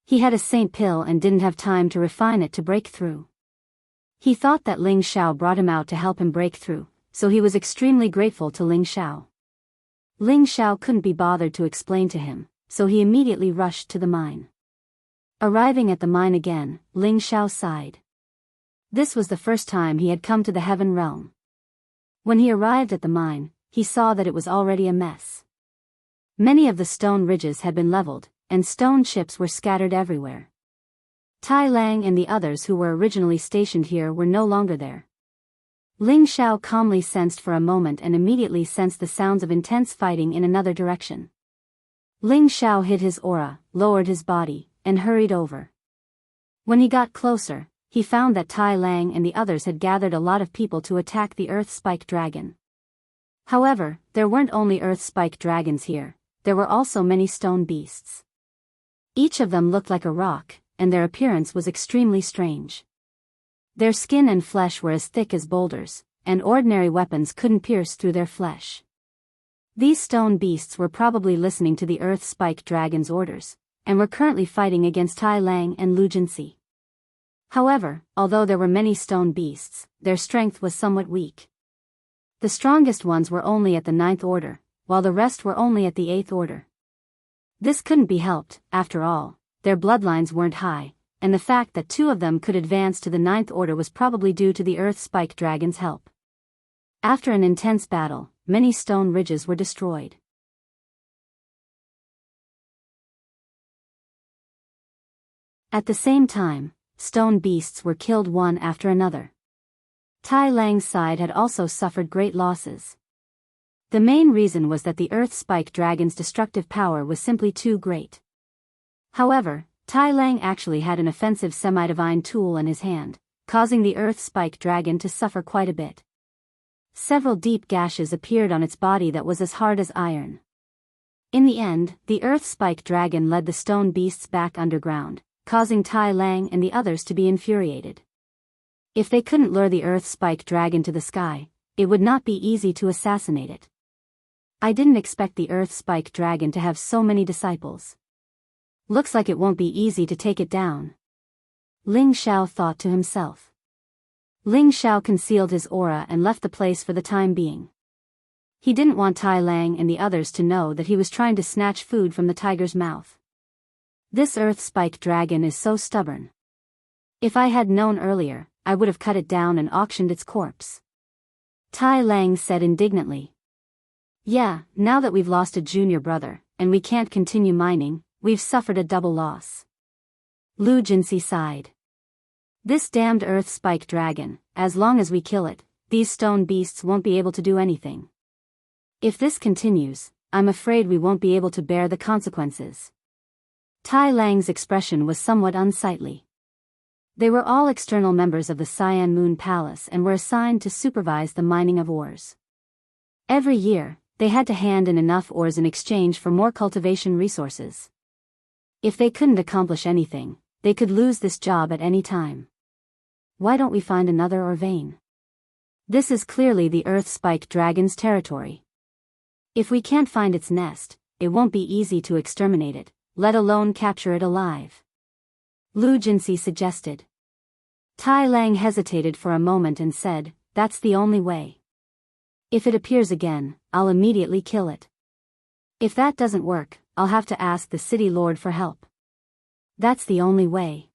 He had a saint pill and didn't have time to refine it to break through. He thought that Ling Xiao brought him out to help him break through, so he was extremely grateful to Ling Xiao. Ling Xiao couldn't be bothered to explain to him, so he immediately rushed to the mine. Arriving at the mine again, Ling Xiao sighed. This was the first time he had come to the Heaven Realm. When he arrived at the mine, he saw that it was already a mess. Many of the stone ridges had been leveled, and stone chips were scattered everywhere. Tai Lang and the others who were originally stationed here were no longer there. Ling Xiao calmly sensed for a moment and immediately sensed the sounds of intense fighting in another direction. Ling Xiao hid his aura, lowered his body, and hurried over. When he got closer, he found that Tai Lang and the others had gathered a lot of people to attack the Earth Spike Dragon. However, there weren't only Earth Spike Dragons here, there were also many stone beasts. Each of them looked like a rock, and their appearance was extremely strange. Their skin and flesh were as thick as boulders, and ordinary weapons couldn't pierce through their flesh. These stone beasts were probably listening to the Earth Spike Dragon's orders, and were currently fighting against Tai Lang and Lu Jinsi. However, although there were many stone beasts, their strength was somewhat weak. The strongest ones were only at the 9th order, while the rest were only at the 8th order. This couldn't be helped, after all, their bloodlines weren't high, and the fact that 2 of them could advance to the 9th order was probably due to the Earth Spike Dragon's help. After an intense battle, many stone ridges were destroyed. At the same time, stone beasts were killed one after another. Tai Lang's side had also suffered great losses. The main reason was that the Earth Spike Dragon's destructive power was simply too great. However, Tai Lang actually had an offensive semi-divine tool in his hand, causing the Earth Spike Dragon to suffer quite a bit. Several deep gashes appeared on its body that was as hard as iron. In the end, the Earth Spike Dragon led the stone beasts back underground, causing Tai Lang and the others to be infuriated. If they couldn't lure the Earth Spike Dragon to the sky, it would not be easy to assassinate it. I didn't expect the Earth Spike Dragon to have so many disciples. Looks like it won't be easy to take it down. Ling Xiao thought to himself. Ling Xiao concealed his aura and left the place for the time being. He didn't want Tai Lang and the others to know that he was trying to snatch food from the tiger's mouth. This Earth Spike Dragon is so stubborn. If I had known earlier, I would have cut it down and auctioned its corpse. Tai Lang said indignantly. Yeah, now that we've lost a junior brother, and we can't continue mining, we've suffered a double loss. Lu Jinsi sighed. This damned Earth Spike Dragon, as long as we kill it, these stone beasts won't be able to do anything. If this continues, I'm afraid we won't be able to bear the consequences. Tai Lang's expression was somewhat unsightly. They were all external members of the Cyan Moon Palace and were assigned to supervise the mining of ores. Every year, they had to hand in enough ores in exchange for more cultivation resources. If they couldn't accomplish anything, they could lose this job at any time. Why don't we find another ore vein? This is clearly the Earth Spike Dragon's territory. If we can't find its nest, it won't be easy to exterminate it, let alone capture it alive. Lu Jinsi suggested. Tai Lang hesitated for a moment and said, that's the only way. If it appears again, I'll immediately kill it. If that doesn't work, I'll have to ask the city lord for help. That's the only way.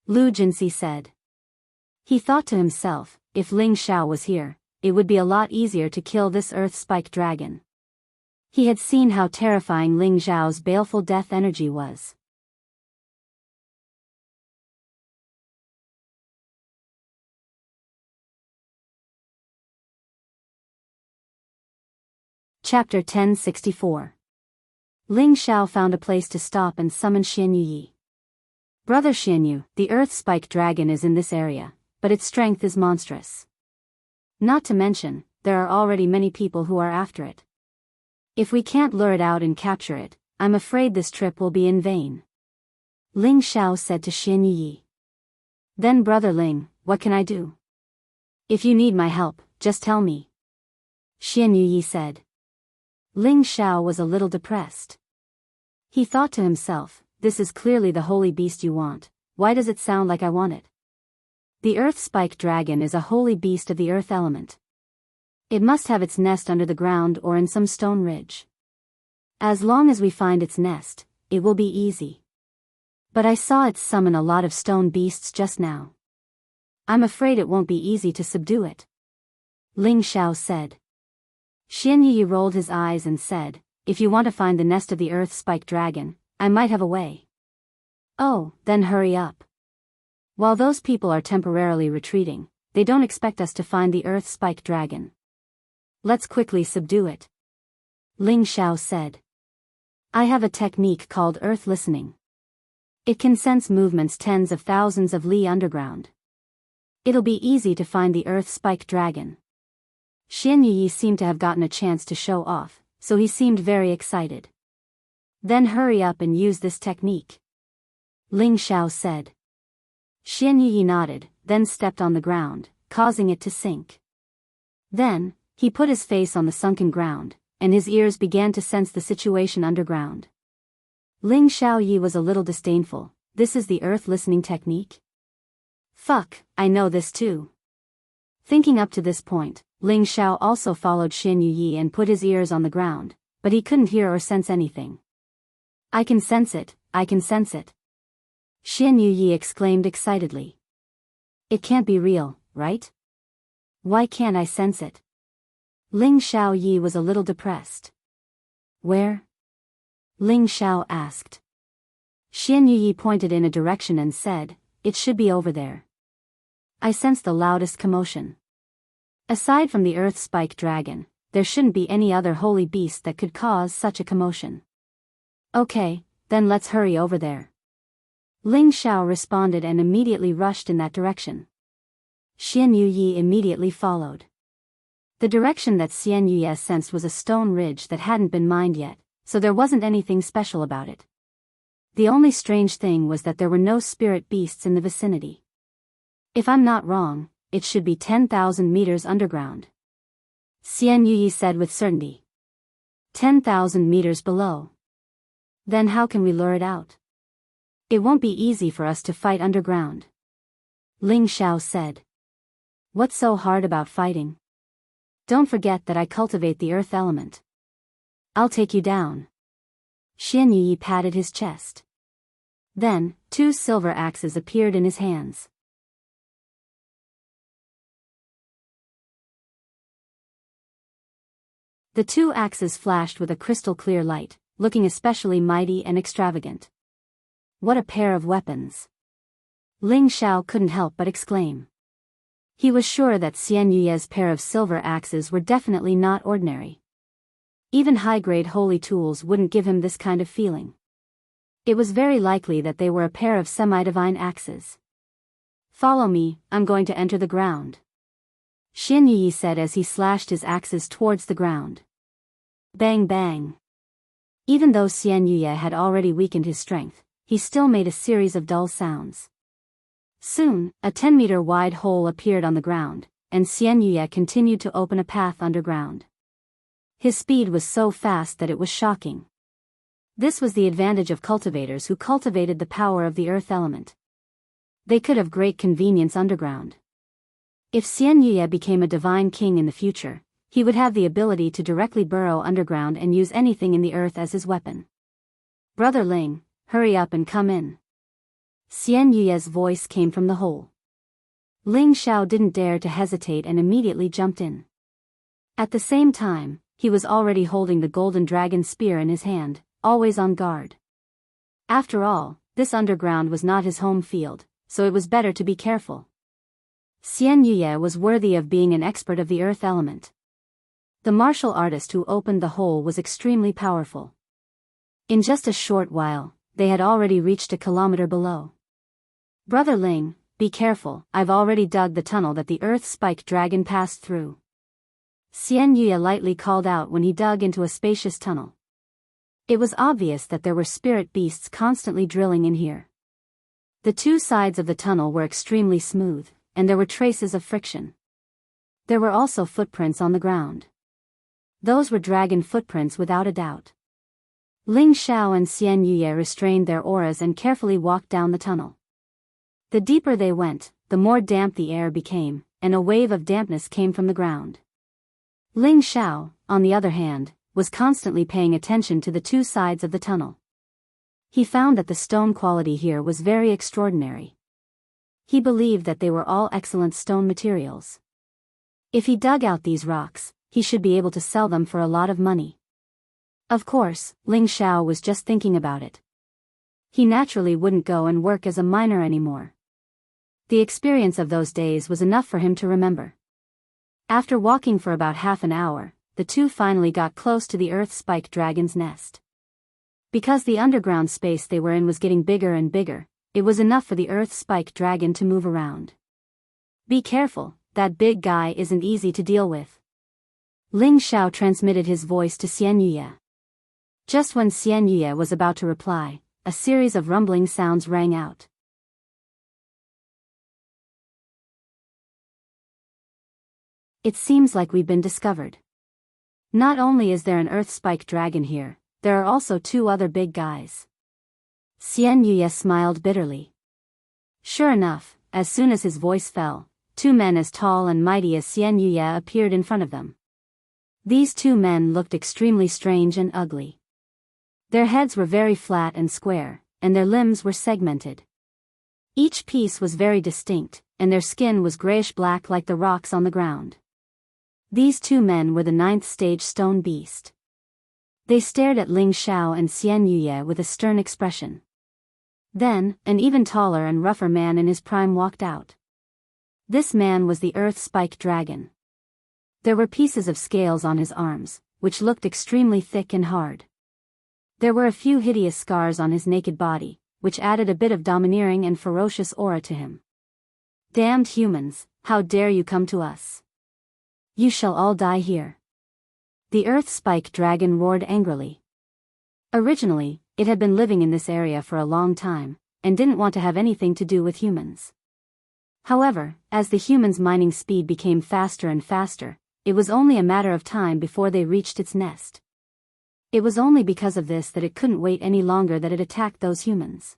Lu Jinsi said. He thought to himself, if Ling Xiao was here, it would be a lot easier to kill this Earth Spike Dragon. He had seen how terrifying Ling Xiao's baleful death energy was. Chapter 1064. Ling Xiao found a place to stop and summon Xian Yi. Brother Xian Yu, the Earth Spike Dragon is in this area, but its strength is monstrous. Not to mention, there are already many people who are after it. If we can't lure it out and capture it, I'm afraid this trip will be in vain. Ling Xiao said to Xian Yi. Then Brother Ling, what can I do? If you need my help, just tell me. Xian Yi said. Ling Xiao was a little depressed. He thought to himself, this is clearly the holy beast you want, why does it sound like I want it? The Earth Spike Dragon is a holy beast of the earth element. It must have its nest under the ground or in some stone ridge. As long as we find its nest, it will be easy. But I saw it summon a lot of stone beasts just now. I'm afraid it won't be easy to subdue it. Ling Xiao said. Xian Yi rolled his eyes and said, if you want to find the nest of the Earth Spike Dragon, I might have a way. Oh, then hurry up. While those people are temporarily retreating, they don't expect us to find the Earth Spike Dragon. Let's quickly subdue it. Ling Xiao said. I have a technique called Earth Listening. It can sense movements tens of thousands of li underground. It'll be easy to find the Earth Spike Dragon. Xian Yi seemed to have gotten a chance to show off, so he seemed very excited. Then hurry up and use this technique. Ling Xiao said. Xian Yi nodded, then stepped on the ground, causing it to sink. Then, he put his face on the sunken ground, and his ears began to sense the situation underground. Ling Xiaoyi was a little disdainful, this is the earth listening technique? Fuck, I know this too. Thinking up to this point, Ling Xiao also followed Xian Yi and put his ears on the ground, but he couldn't hear or sense anything. I can sense it, I can sense it. Xian Yi exclaimed excitedly. It can't be real, right? Why can't I sense it? Ling Xiaoyi was a little depressed. Where? Ling Xiao asked. Xian Yi pointed in a direction and said, it should be over there. I sense the loudest commotion. Aside from the earth spike dragon, there shouldn't be any other holy beast that could cause such a commotion. Okay, then let's hurry over there. Ling Xiao responded and immediately rushed in that direction. Xian Yuyi immediately followed. The direction that Xian Yuyi sensed was a stone ridge that hadn't been mined yet, so there wasn't anything special about it. The only strange thing was that there were no spirit beasts in the vicinity. If I'm not wrong, it should be 10,000 meters underground. Xian Yuyi said with certainty. 10,000 meters below. Then how can we lure it out? It won't be easy for us to fight underground. Ling Xiao said. What's so hard about fighting? Don't forget that I cultivate the earth element. I'll take you down. Xian Yuyi patted his chest. Then, 2 silver axes appeared in his hands. The 2 axes flashed with a crystal-clear light, looking especially mighty and extravagant. What a pair of weapons! Ling Xiao couldn't help but exclaim. He was sure that Xian Yuyi's pair of silver axes were definitely not ordinary. Even high-grade holy tools wouldn't give him this kind of feeling. It was very likely that they were a pair of semi-divine axes. Follow me, I'm going to enter the ground. Xian Yuyi said as he slashed his axes towards the ground. Bang bang. Even though Xian Yuyi had already weakened his strength, he still made a series of dull sounds. Soon, a 10-meter wide hole appeared on the ground, and Xian Yuyi continued to open a path underground. His speed was so fast that it was shocking. This was the advantage of cultivators who cultivated the power of the earth element. They could have great convenience underground. If Xian Yuyi became a divine king in the future, he would have the ability to directly burrow underground and use anything in the earth as his weapon. Brother Ling, hurry up and come in. Xian Yuyi's voice came from the hole. Ling Xiao didn't dare to hesitate and immediately jumped in. At the same time, he was already holding the golden dragon spear in his hand, always on guard. After all, this underground was not his home field, so it was better to be careful. Xian Yuyi was worthy of being an expert of the earth element. The martial artist who opened the hole was extremely powerful. In just a short while, they had already reached a kilometer below. Brother Ling, be careful, I've already dug the tunnel that the earth spike dragon passed through. Xian Yuyi lightly called out when he dug into a spacious tunnel. It was obvious that there were spirit beasts constantly drilling in here. The 2 sides of the tunnel were extremely smooth, and there were traces of friction. There were also footprints on the ground. Those were dragon footprints without a doubt. Ling Xiao and Xian Yuyi restrained their auras and carefully walked down the tunnel. The deeper they went, the more damp the air became, and a wave of dampness came from the ground. Ling Xiao, on the other hand, was constantly paying attention to the 2 sides of the tunnel. He found that the stone quality here was very extraordinary. He believed that they were all excellent stone materials. If he dug out these rocks, he should be able to sell them for a lot of money. Of course, Ling Xiao was just thinking about it. He naturally wouldn't go and work as a miner anymore. The experience of those days was enough for him to remember. After walking for about half an hour, the 2 finally got close to the earth spike dragon's nest. Because the underground space they were in was getting bigger and bigger, it was enough for the earth spike dragon to move around. Be careful, that big guy isn't easy to deal with. Ling Xiao transmitted his voice to Xian Yuyi. Just when Xian Yuyi was about to reply, a series of rumbling sounds rang out. It seems like we've been discovered. Not only is there an earth spike dragon here, there are also 2 other big guys. Xian Yuyi smiled bitterly. Sure enough, as soon as his voice fell, 2 men as tall and mighty as Xian Yuyi appeared in front of them. These 2 men looked extremely strange and ugly. Their heads were very flat and square, and their limbs were segmented. Each piece was very distinct, and their skin was grayish-black like the rocks on the ground. These 2 men were the 9th stage stone beast. They stared at Ling Xiao and Xian Yuyi with a stern expression. Then, an even taller and rougher man in his prime walked out. This man was the earth spike dragon. There were pieces of scales on his arms, which looked extremely thick and hard. There were a few hideous scars on his naked body, which added a bit of domineering and ferocious aura to him. Damned humans, how dare you come to us? You shall all die here. The earth spike dragon roared angrily. Originally, it had been living in this area for a long time, and didn't want to have anything to do with humans. However, as the humans' mining speed became faster and faster, it was only a matter of time before they reached its nest. It was only because of this that it couldn't wait any longer that it attacked those humans.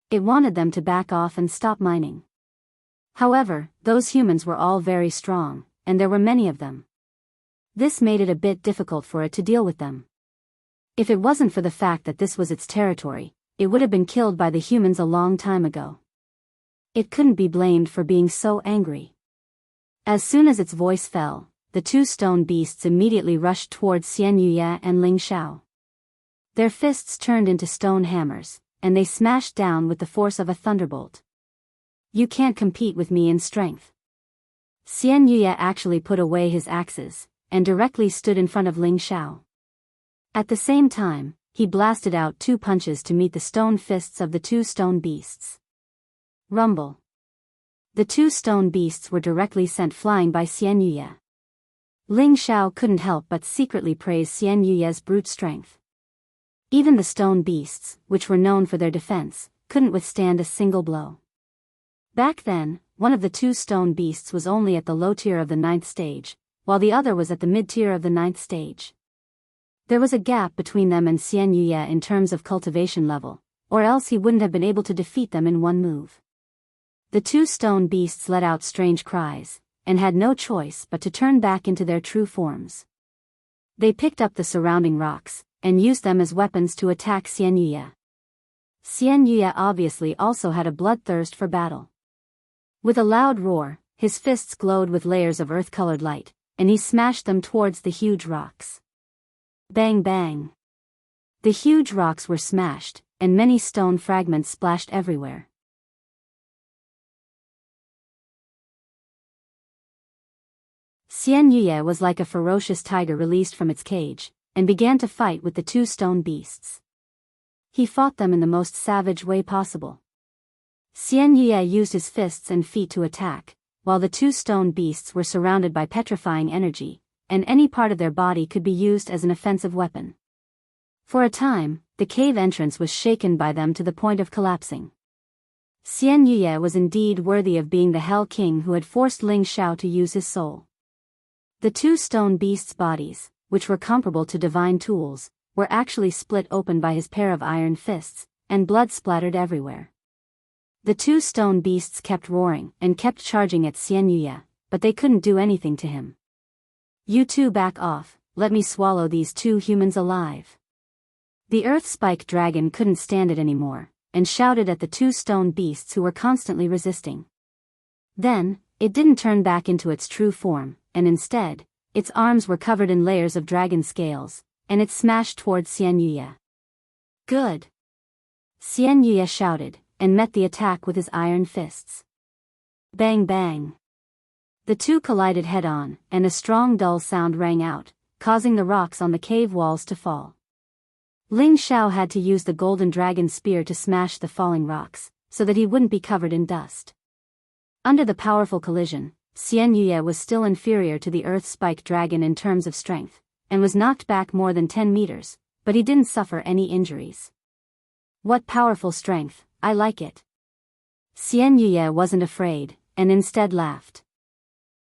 It wanted them to back off and stop mining. However, those humans were all very strong, and there were many of them. This made it a bit difficult for it to deal with them. If it wasn't for the fact that this was its territory, it would have been killed by the humans a long time ago. It couldn't be blamed for being so angry. As soon as its voice fell, the two stone beasts immediately rushed towards Xian Yuya and Ling Xiao. Their fists turned into stone hammers, and they smashed down with the force of a thunderbolt. You can't compete with me in strength. Xian Yuya actually put away his axes, and directly stood in front of Ling Xiao. At the same time, he blasted out 2 punches to meet the stone fists of the 2 stone beasts. Rumble. The 2 stone beasts were directly sent flying by Xian Yuya. Ling Xiao couldn't help but secretly praise Xian Yuya's brute strength. Even the stone beasts, which were known for their defense, couldn't withstand a single blow. Back then, one of the 2 stone beasts was only at the low tier of the 9th stage, while the other was at the mid-tier of the 9th stage. There was a gap between them and Xian Yuya in terms of cultivation level, or else he wouldn't have been able to defeat them in one move. The 2 stone beasts let out strange cries, and had no choice but to turn back into their true forms. They picked up the surrounding rocks, and used them as weapons to attack Xian Yuya. Xian Yuya obviously also had a bloodthirst for battle. With a loud roar, his fists glowed with layers of earth-colored light, and he smashed them towards the huge rocks. Bang bang. The huge rocks were smashed, and many stone fragments splashed everywhere. Xian Yuya was like a ferocious tiger released from its cage, and began to fight with the 2 stone beasts. He fought them in the most savage way possible. Xian Yuya used his fists and feet to attack, while the 2 stone beasts were surrounded by petrifying energy, and any part of their body could be used as an offensive weapon. For a time, the cave entrance was shaken by them to the point of collapsing. Xian Yuya was indeed worthy of being the Hell King who had forced Ling Xiao to use his soul. The 2 stone beasts' bodies, which were comparable to divine tools, were actually split open by his pair of iron fists, and blood splattered everywhere. The 2 stone beasts kept roaring and kept charging at Xian Yuya, but they couldn't do anything to him. You two back off, let me swallow these 2 humans alive. The earth spike dragon couldn't stand it anymore, and shouted at the 2 stone beasts who were constantly resisting. Then, it didn't turn back into its true form, and instead, its arms were covered in layers of dragon scales, and it smashed towards Xian Yuya. Good! Xian Yuya shouted, and met the attack with his iron fists. Bang bang! The 2 collided head-on, and a strong dull sound rang out, causing the rocks on the cave walls to fall. Ling Xiao had to use the golden dragon spear to smash the falling rocks, so that he wouldn't be covered in dust. Under the powerful collision, Xian Yuya was still inferior to the earth spike dragon in terms of strength, and was knocked back more than 10 meters, but he didn't suffer any injuries. What powerful strength, I like it. Xian Yuya wasn't afraid, and instead laughed.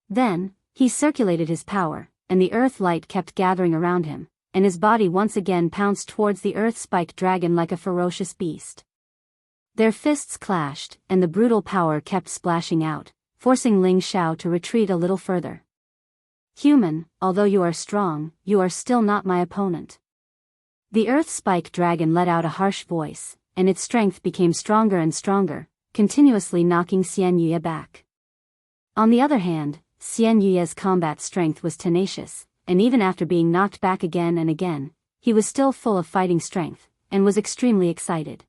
Then, he circulated his power, and the earth light kept gathering around him, and his body once again pounced towards the earth spike dragon like a ferocious beast. Their fists clashed, and the brutal power kept splashing out, forcing Ling Xiao to retreat a little further. Human, although you are strong, you are still not my opponent. The earth spike dragon let out a harsh voice, and its strength became stronger and stronger, continuously knocking Xian Yuya back. On the other hand, Xian Yuya's combat strength was tenacious, and even after being knocked back again and again, he was still full of fighting strength, and was extremely excited.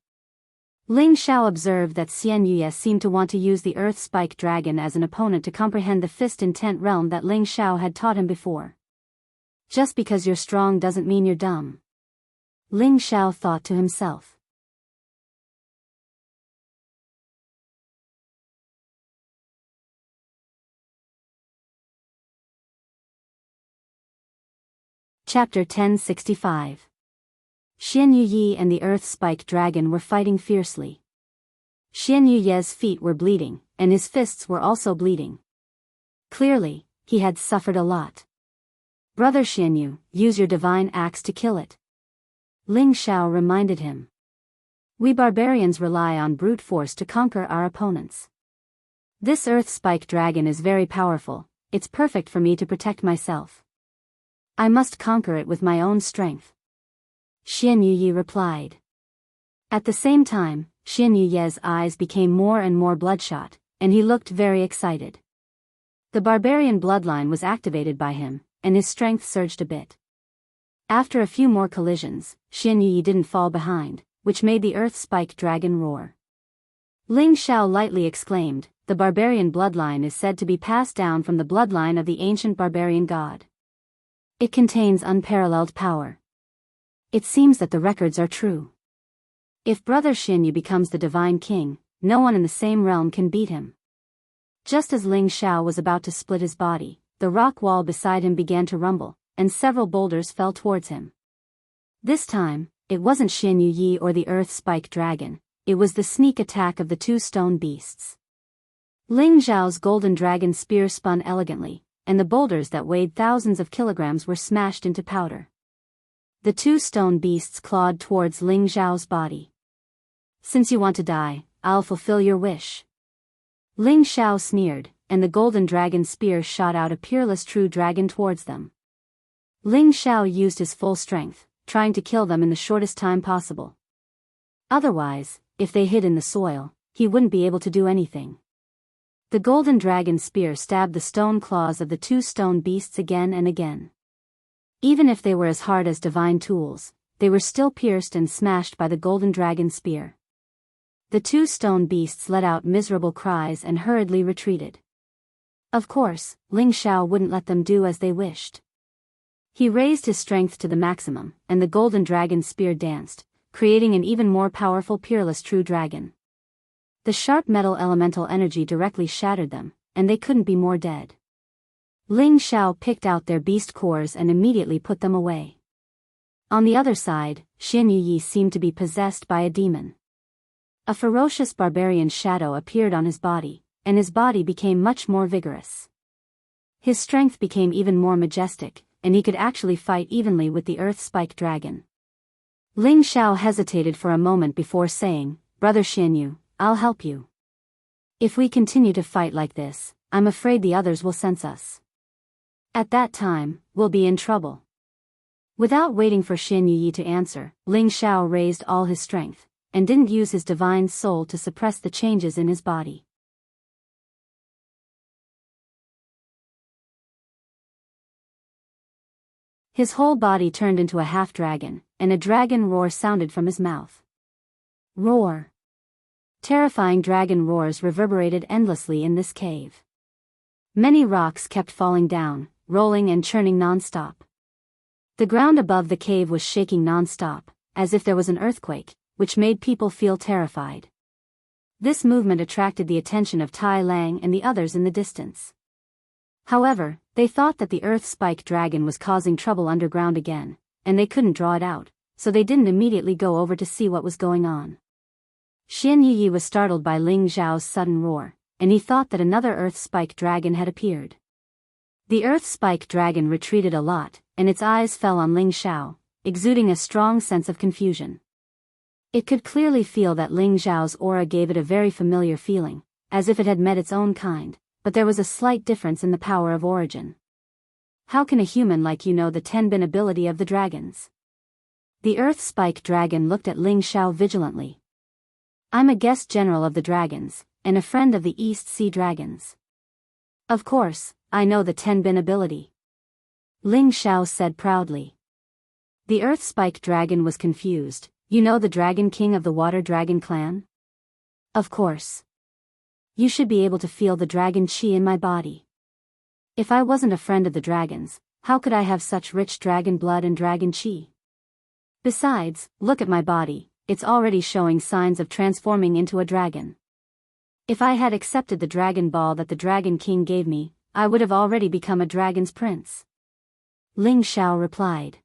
Ling Xiao observed that Xian Yuye seemed to want to use the Earth Spike Dragon as an opponent to comprehend the fist intent realm that Ling Xiao had taught him before. Just because you're strong doesn't mean you're dumb, Ling Xiao thought to himself. Chapter 1065. Xian Yuyi and the Earth Spike Dragon were fighting fiercely. Xian Yuye's feet were bleeding, and his fists were also bleeding. Clearly, he had suffered a lot. Brother Xianyu, use your divine axe to kill it, Ling Xiao reminded him. We barbarians rely on brute force to conquer our opponents. This Earth Spike Dragon is very powerful, it's perfect for me to protect myself. I must conquer it with my own strength, Xian Yuyi replied. At the same time, Xian Yuye's eyes became more and more bloodshot, and he looked very excited. The barbarian bloodline was activated by him, and his strength surged a bit. After a few more collisions, Xian Yuyi didn't fall behind, which made the Earth Spike Dragon roar. Ling Xiao lightly exclaimed, the barbarian bloodline is said to be passed down from the bloodline of the ancient barbarian god. It contains unparalleled power. It seems that the records are true. If Brother Xinyu becomes the divine king, no one in the same realm can beat him. Just as Ling Xiao was about to split his body, the rock wall beside him began to rumble, and several boulders fell towards him. This time, it wasn't Xian Yuyi or the Earth Spike Dragon, it was the sneak attack of the two stone beasts. Ling Xiao's golden dragon spear spun elegantly, and the boulders that weighed thousands of kilograms were smashed into powder. The two stone beasts clawed towards Ling Xiao's body. Since you want to die, I'll fulfill your wish, Ling Xiao sneered, and the golden dragon spear shot out a peerless true dragon towards them. Ling Xiao used his full strength, trying to kill them in the shortest time possible. Otherwise, if they hid in the soil, he wouldn't be able to do anything. The golden dragon spear stabbed the stone claws of the two stone beasts again and again. Even if they were as hard as divine tools, they were still pierced and smashed by the golden dragon spear. The two stone beasts let out miserable cries and hurriedly retreated. Of course, Ling Xiao wouldn't let them do as they wished. He raised his strength to the maximum, and the golden dragon spear danced, creating an even more powerful peerless true dragon. The sharp metal elemental energy directly shattered them, and they couldn't be more dead. Ling Xiao picked out their beast cores and immediately put them away. On the other side, Xian Yuyi seemed to be possessed by a demon. A ferocious barbarian shadow appeared on his body, and his body became much more vigorous. His strength became even more majestic, and he could actually fight evenly with the Earth Spike Dragon. Ling Xiao hesitated for a moment before saying, Brother Xianyu, I'll help you. If we continue to fight like this, I'm afraid the others will sense us. At that time, we'll be in trouble. Without waiting for Xian Yuyi to answer, Ling Xiao raised all his strength, and didn't use his divine soul to suppress the changes in his body. His whole body turned into a half-dragon, and a dragon roar sounded from his mouth. Roar. Terrifying dragon roars reverberated endlessly in this cave. Many rocks kept falling down, rolling and churning non-stop. The ground above the cave was shaking non-stop, as if there was an earthquake, which made people feel terrified. This movement attracted the attention of Tai Lang and the others in the distance. However, they thought that the Earth Spike Dragon was causing trouble underground again, and they couldn't draw it out, so they didn't immediately go over to see what was going on. Xian Yuyi was startled by Ling Xiao's sudden roar, and he thought that another Earth Spike Dragon had appeared. The Earth Spike Dragon retreated a lot, and its eyes fell on Ling Xiao, exuding a strong sense of confusion. It could clearly feel that Ling Xiao's aura gave it a very familiar feeling, as if it had met its own kind, but there was a slight difference in the power of origin. How can a human like you know the Tenbin ability of the dragons? The Earth Spike Dragon looked at Ling Xiao vigilantly. I'm a guest general of the dragons, and a friend of the East Sea Dragons. Of course, I know the Tenbin ability, Ling Xiao said proudly. The Earth Spike Dragon was confused. You know the Dragon King of the Water Dragon clan? Of course. You should be able to feel the dragon chi in my body. If I wasn't a friend of the dragons, how could I have such rich dragon blood and dragon chi? Besides, look at my body, it's already showing signs of transforming into a dragon. If I had accepted the dragon ball that the Dragon King gave me, I would have already become a dragon's prince. Ling Xiao replied.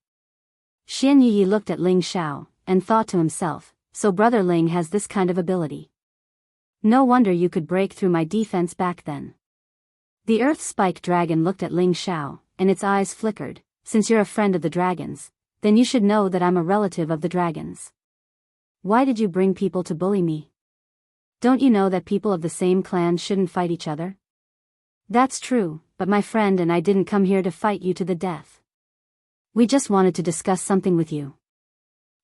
Xian Yi looked at Ling Xiao, and thought to himself, so Brother Ling has this kind of ability. No wonder you could break through my defense back then. The Earth Spike Dragon looked at Ling Xiao, and its eyes flickered. Since you're a friend of the dragons, then you should know that I'm a relative of the dragons. Why did you bring people to bully me? Don't you know that people of the same clan shouldn't fight each other? That's true, but my friend and I didn't come here to fight you to the death. We just wanted to discuss something with you.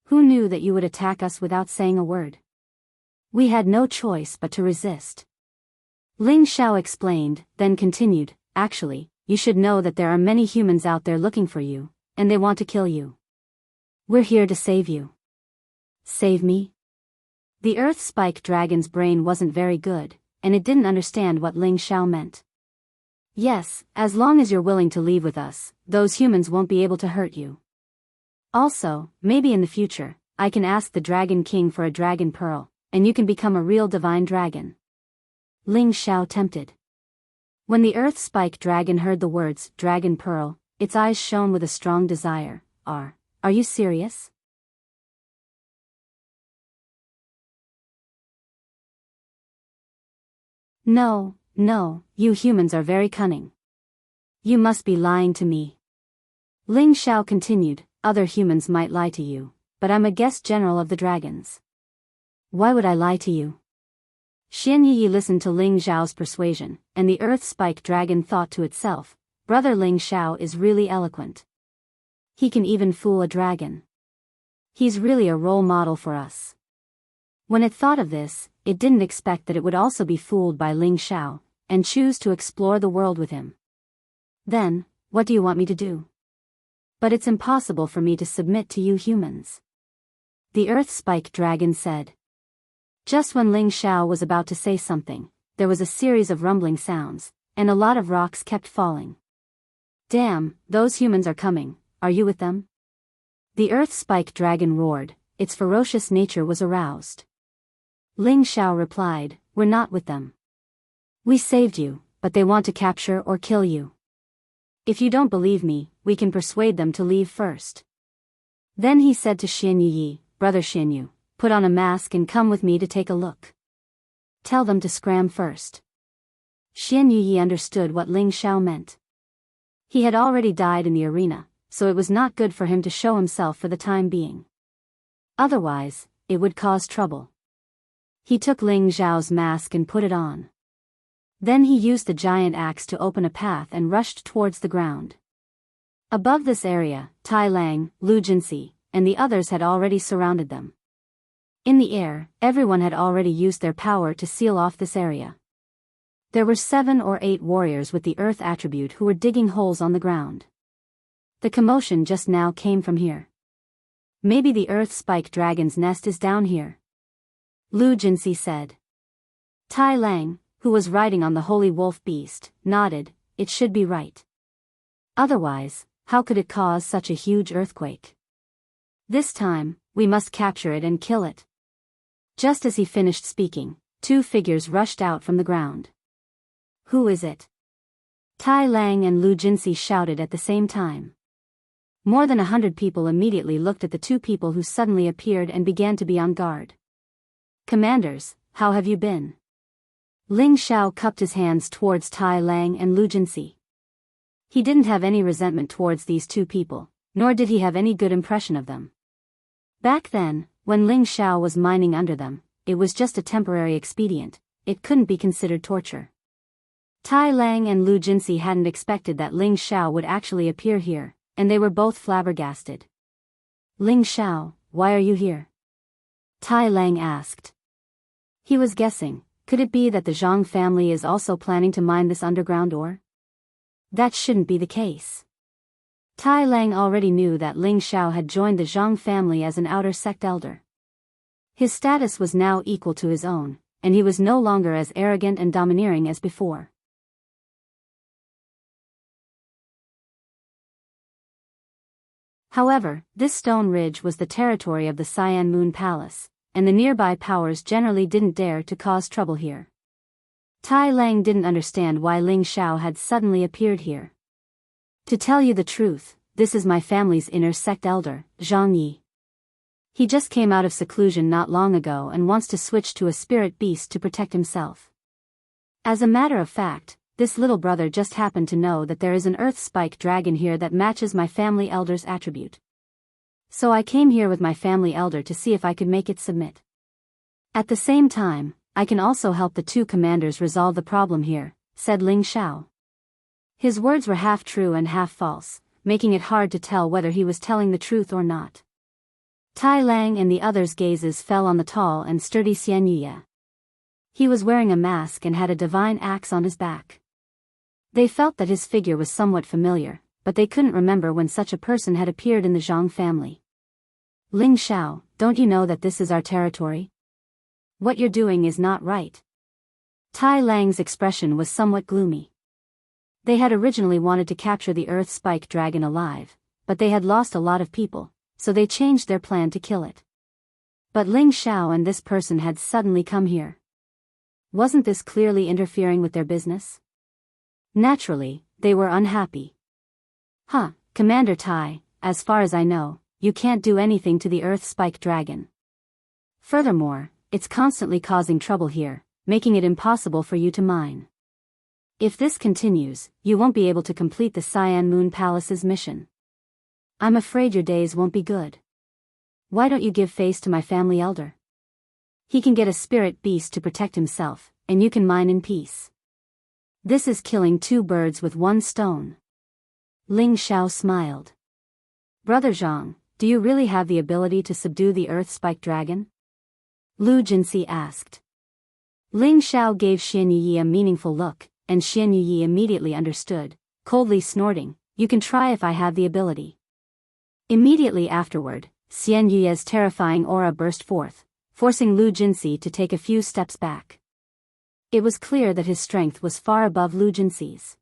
Who knew that you would attack us without saying a word? We had no choice but to resist. Ling Xiao explained, then continued, actually, you should know that there are many humans out there looking for you, and they want to kill you. We're here to save you. Save me? The Earth Spike Dragon's brain wasn't very good, and it didn't understand what Ling Xiao meant. Yes, as long as you're willing to leave with us, those humans won't be able to hurt you. Also, maybe in the future, I can ask the Dragon King for a dragon pearl, and you can become a real divine dragon. Ling Xiao tempted. When the Earth Spike Dragon heard the words, dragon pearl, its eyes shone with a strong desire. Are you serious? No, you humans are very cunning. You must be lying to me. Ling Xiao continued, other humans might lie to you, but I'm a guest general of the dragons. Why would I lie to you? Xian Yi listened to Ling Xiao's persuasion, and the Earth Spike Dragon thought to itself, Brother Ling Xiao is really eloquent. He can even fool a dragon. He's really a role model for us. When it thought of this, it didn't expect that it would also be fooled by Ling Xiao, and choose to explore the world with him. Then, what do you want me to do? But it's impossible for me to submit to you humans. The Earth Spike Dragon said. Just when Ling Xiao was about to say something, there was a series of rumbling sounds, and a lot of rocks kept falling. Damn, those humans are coming, are you with them? The Earth Spike Dragon roared, its ferocious nature was aroused. Ling Xiao replied, we're not with them. We saved you, but they want to capture or kill you. If you don't believe me, we can persuade them to leave first. Then he said to Xian Yi, Brother Xian Yu, put on a mask and come with me to take a look. Tell them to scram first. Xian Yi understood what Ling Xiao meant. He had already died in the arena, so it was not good for him to show himself for the time being. Otherwise, it would cause trouble. He took Ling Xiao's mask and put it on. Then he used the giant axe to open a path and rushed towards the ground. Above this area, Tai Lang, Lu Jinxi, and the others had already surrounded them. In the air, everyone had already used their power to seal off this area. There were 7 or 8 warriors with the earth attribute who were digging holes on the ground. The commotion just now came from here. Maybe the Earth Spike Dragon's nest is down here. Lu Jinxi said. Tai Lang, who was riding on the holy wolf beast, nodded, it should be right. Otherwise, how could it cause such a huge earthquake? This time, we must capture it and kill it. Just as he finished speaking, 2 figures rushed out from the ground. Who is it? Tai Lang and Lu Jinxi shouted at the same time. More than 100 people immediately looked at the 2 people who suddenly appeared and began to be on guard. Commanders, how have you been? Ling Xiao cupped his hands towards Tai Lang and Lu Jinxi. He didn't have any resentment towards these 2 people, nor did he have any good impression of them. Back then, when Ling Xiao was mining under them, it was just a temporary expedient, it couldn't be considered torture. Tai Lang and Lu Jinxi hadn't expected that Ling Xiao would actually appear here, and they were both flabbergasted. Ling Xiao, why are you here? Tai Lang asked. He was guessing, could it be that the Zhang family is also planning to mine this underground ore? That shouldn't be the case. Tai Lang already knew that Ling Xiao had joined the Zhang family as an outer sect elder. His status was now equal to his own, and he was no longer as arrogant and domineering as before. However, this stone ridge was the territory of the Cyan Moon Palace, and the nearby powers generally didn't dare to cause trouble here. Tai Lang didn't understand why Ling Xiao had suddenly appeared here. To tell you the truth, this is my family's inner sect elder, Zhang Yi. He just came out of seclusion not long ago and wants to switch to a spirit beast to protect himself. As a matter of fact, this little brother just happened to know that there is an earth spike dragon here that matches my family elder's attribute. So I came here with my family elder to see if I could make it submit. At the same time, I can also help the two commanders resolve the problem here, said Ling Xiao. His words were half true and half false, making it hard to tell whether he was telling the truth or not. Tai Lang and the others' gazes fell on the tall and sturdy Xian Yuye. He was wearing a mask and had a divine axe on his back. They felt that his figure was somewhat familiar, but they couldn't remember when such a person had appeared in the Zhang family. Ling Xiao, don't you know that this is our territory? What you're doing is not right. Tai Lang's expression was somewhat gloomy. They had originally wanted to capture the earth spike dragon alive, but they had lost a lot of people, so they changed their plan to kill it. But Ling Xiao and this person had suddenly come here. Wasn't this clearly interfering with their business? Naturally, they were unhappy. Commander Tai, as far as I know, you can't do anything to the earth spike dragon. Furthermore, it's constantly causing trouble here, making it impossible for you to mine. If this continues, you won't be able to complete the Cyan Moon Palace's mission. I'm afraid your days won't be good. Why don't you give face to my family elder? He can get a spirit beast to protect himself, and you can mine in peace. This is killing two birds with one stone. Ling Xiao smiled. Brother Zhang, do you really have the ability to subdue the earth spike dragon? Lu Jinxi asked. Ling Xiao gave Xian Yuyi a meaningful look, and Xian Yuyi immediately understood, coldly snorting, you can try if I have the ability. Immediately afterward, Xian Yuyi's terrifying aura burst forth, forcing Lu Jinxi to take a few steps back. It was clear that his strength was far above Lu Jinxi's.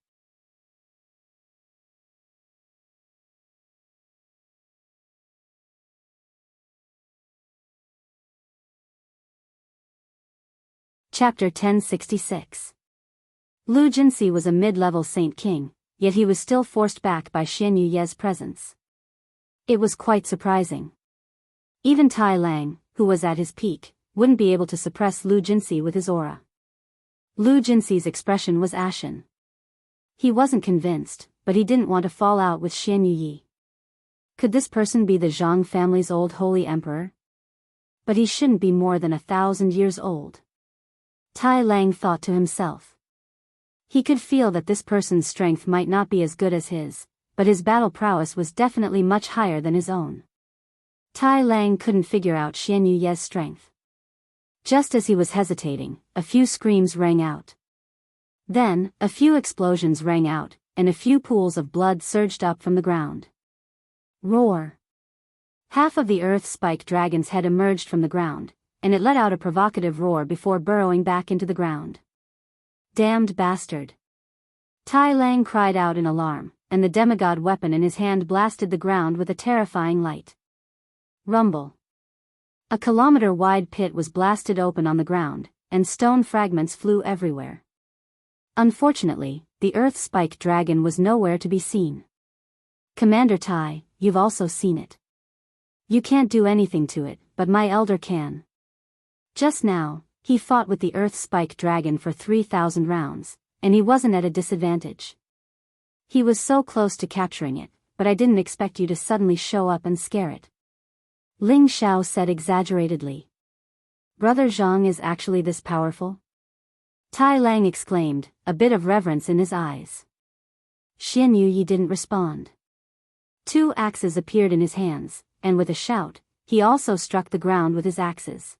Chapter 1066. Lu Jinxi was a mid-level Saint King, yet he was still forced back by Xian Yuyi's presence. It was quite surprising. Even Tai Lang, who was at his peak, wouldn't be able to suppress Lu Jinxi with his aura. Lu Jinxi's expression was ashen. He wasn't convinced, but he didn't want to fall out with Xian Yuyi. Could this person be the Zhang family's old holy emperor? But he shouldn't be more than 1,000 years old. Tai Lang thought to himself. He could feel that this person's strength might not be as good as his, but his battle prowess was definitely much higher than his own. Tai Lang couldn't figure out Xian Yuyi's strength. Just as he was hesitating, a few screams rang out. Then, a few explosions rang out, and a few pools of blood surged up from the ground. Roar! Half of the earth spike dragon's head emerged from the ground, and it let out a provocative roar before burrowing back into the ground. Damned bastard! Tai Lang cried out in alarm, and the demigod weapon in his hand blasted the ground with a terrifying light. Rumble! A kilometer-wide pit was blasted open on the ground, and stone fragments flew everywhere. Unfortunately, the earth spike dragon was nowhere to be seen. Commander Tai, you've also seen it. You can't do anything to it, but my elder can. Just now, he fought with the earth spike dragon for 3,000 rounds, and he wasn't at a disadvantage. He was so close to capturing it, but I didn't expect you to suddenly show up and scare it. Ling Xiao said exaggeratedly. Brother Zhang is actually this powerful? Tai Lang exclaimed, a bit of reverence in his eyes. Xian Yuyi didn't respond. Two axes appeared in his hands, and with a shout, he also struck the ground with his axes.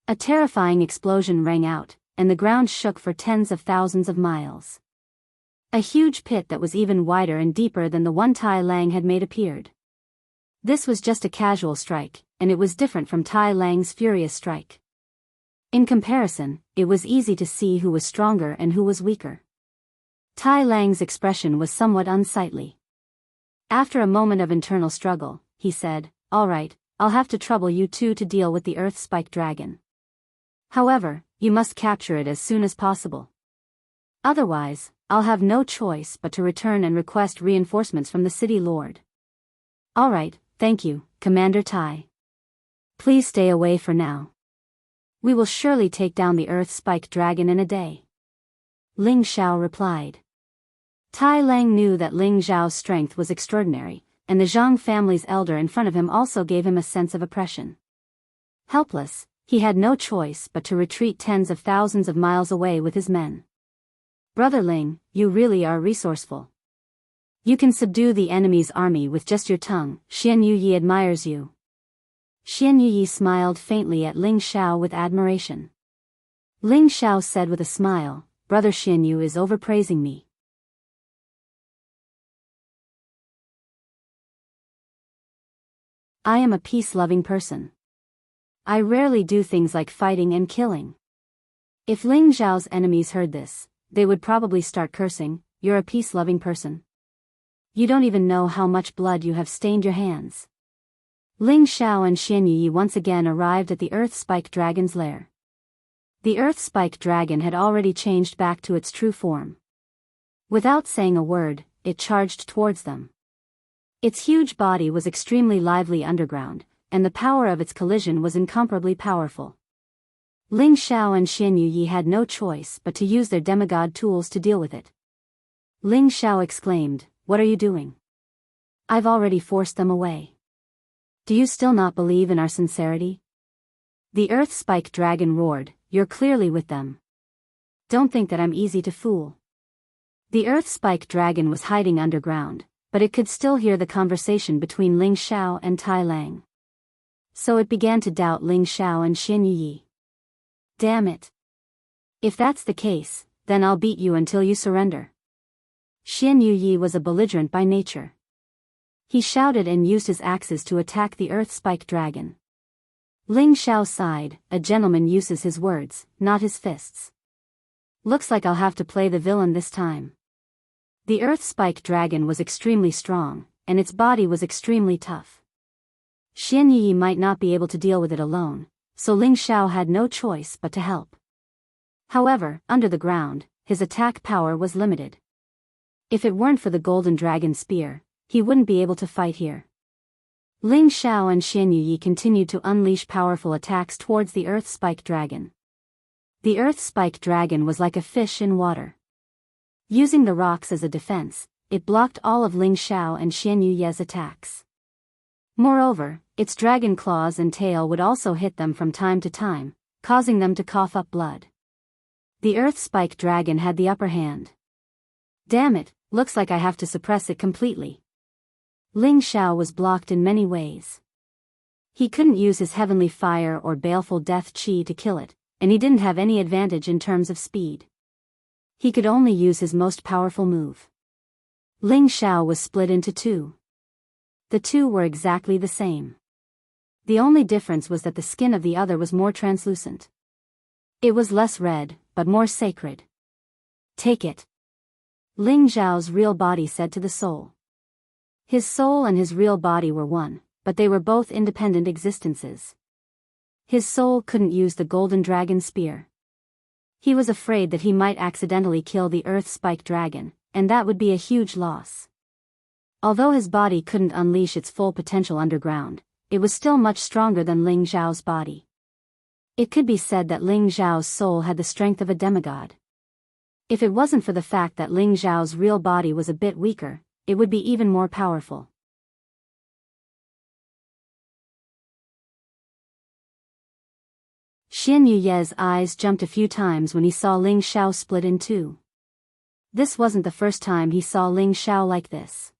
A terrifying explosion rang out, and the ground shook for tens of thousands of miles. A huge pit that was even wider and deeper than the one Tai Lang had made appeared. This was just a casual strike, and it was different from Tai Lang's furious strike. In comparison, it was easy to see who was stronger and who was weaker. Tai Lang's expression was somewhat unsightly. After a moment of internal struggle, he said, "All right, I'll have to trouble you two to deal with the earth-spiked dragon. However, you must capture it as soon as possible. Otherwise, I'll have no choice but to return and request reinforcements from the city lord." "All right, thank you, Commander Tai. Please stay away for now. We will surely take down the earth-spiked dragon in a day," Ling Xiao replied. Tai Lang knew that Ling Xiao's strength was extraordinary, and the Zhang family's elder in front of him also gave him a sense of oppression. Helpless, he had no choice but to retreat tens of thousands of miles away with his men. "Brother Ling, you really are resourceful. You can subdue the enemy's army with just your tongue." Xian Yuyi admires you. Xian Yuyi smiled faintly at Ling Xiao with admiration. Ling Xiao said with a smile, "Brother Xian Yu is overpraising me." I am a peace-loving person. I rarely do things like fighting and killing. If Ling Xiao's enemies heard this, they would probably start cursing, "You're a peace-loving person. You don't even know how much blood you have stained your hands." Ling Xiao and Xian Yi once again arrived at the earth-spiked dragon's lair. The earth-spiked dragon had already changed back to its true form. Without saying a word, it charged towards them. Its huge body was extremely lively underground, and the power of its collision was incomparably powerful. Ling Xiao and Xian Yi had no choice but to use their demigod tools to deal with it. Ling Xiao exclaimed, "What are you doing? I've already forced them away. Do you still not believe in our sincerity?" The earth-spiked dragon roared, "You're clearly with them. Don't think that I'm easy to fool." The earth-spiked dragon was hiding underground, but it could still hear the conversation between Ling Xiao and Tai Lang. So it began to doubt Ling Xiao and Xian Yi. "Damn it. If that's the case, then I'll beat you until you surrender." Xian Yi was a belligerent by nature. He shouted and used his axes to attack the earth-spiked dragon. Ling Xiao sighed, "A gentleman uses his words, not his fists. Looks like I'll have to play the villain this time." The earth-spiked dragon was extremely strong, and its body was extremely tough. Xian Yi might not be able to deal with it alone, so Ling Xiao had no choice but to help. However, under the ground, his attack power was limited. If it weren't for the golden dragon spear, he wouldn't be able to fight here. Ling Xiao and Xian Yi continued to unleash powerful attacks towards the earth-spiked dragon. The earth-spiked dragon was like a fish in water. Using the rocks as a defense, it blocked all of Ling Xiao and Xian Yu's attacks. Moreover, its dragon claws and tail would also hit them from time to time, causing them to cough up blood. The earth-spiked dragon had the upper hand. "Damn it, looks like I have to suppress it completely." Ling Xiao was blocked in many ways. He couldn't use his heavenly fire or baleful death chi to kill it, and he didn't have any advantage in terms of speed. He could only use his most powerful move. Ling Xiao was split into two. The two were exactly the same. The only difference was that the skin of the other was more translucent. It was less red, but more sacred. "Take it." Ling Xiao's real body said to the soul. His soul and his real body were one, but they were both independent existences. His soul couldn't use the golden dragon spear. He was afraid that he might accidentally kill the earth-spiked dragon, and that would be a huge loss. Although his body couldn't unleash its full potential underground, it was still much stronger than Ling Xiao's body. It could be said that Ling Xiao's soul had the strength of a demigod. If it wasn't for the fact that Ling Xiao's real body was a bit weaker, it would be even more powerful. Xian Yu's eyes jumped a few times when he saw Ling Xiao split in two. This wasn't the first time he saw Ling Xiao like this.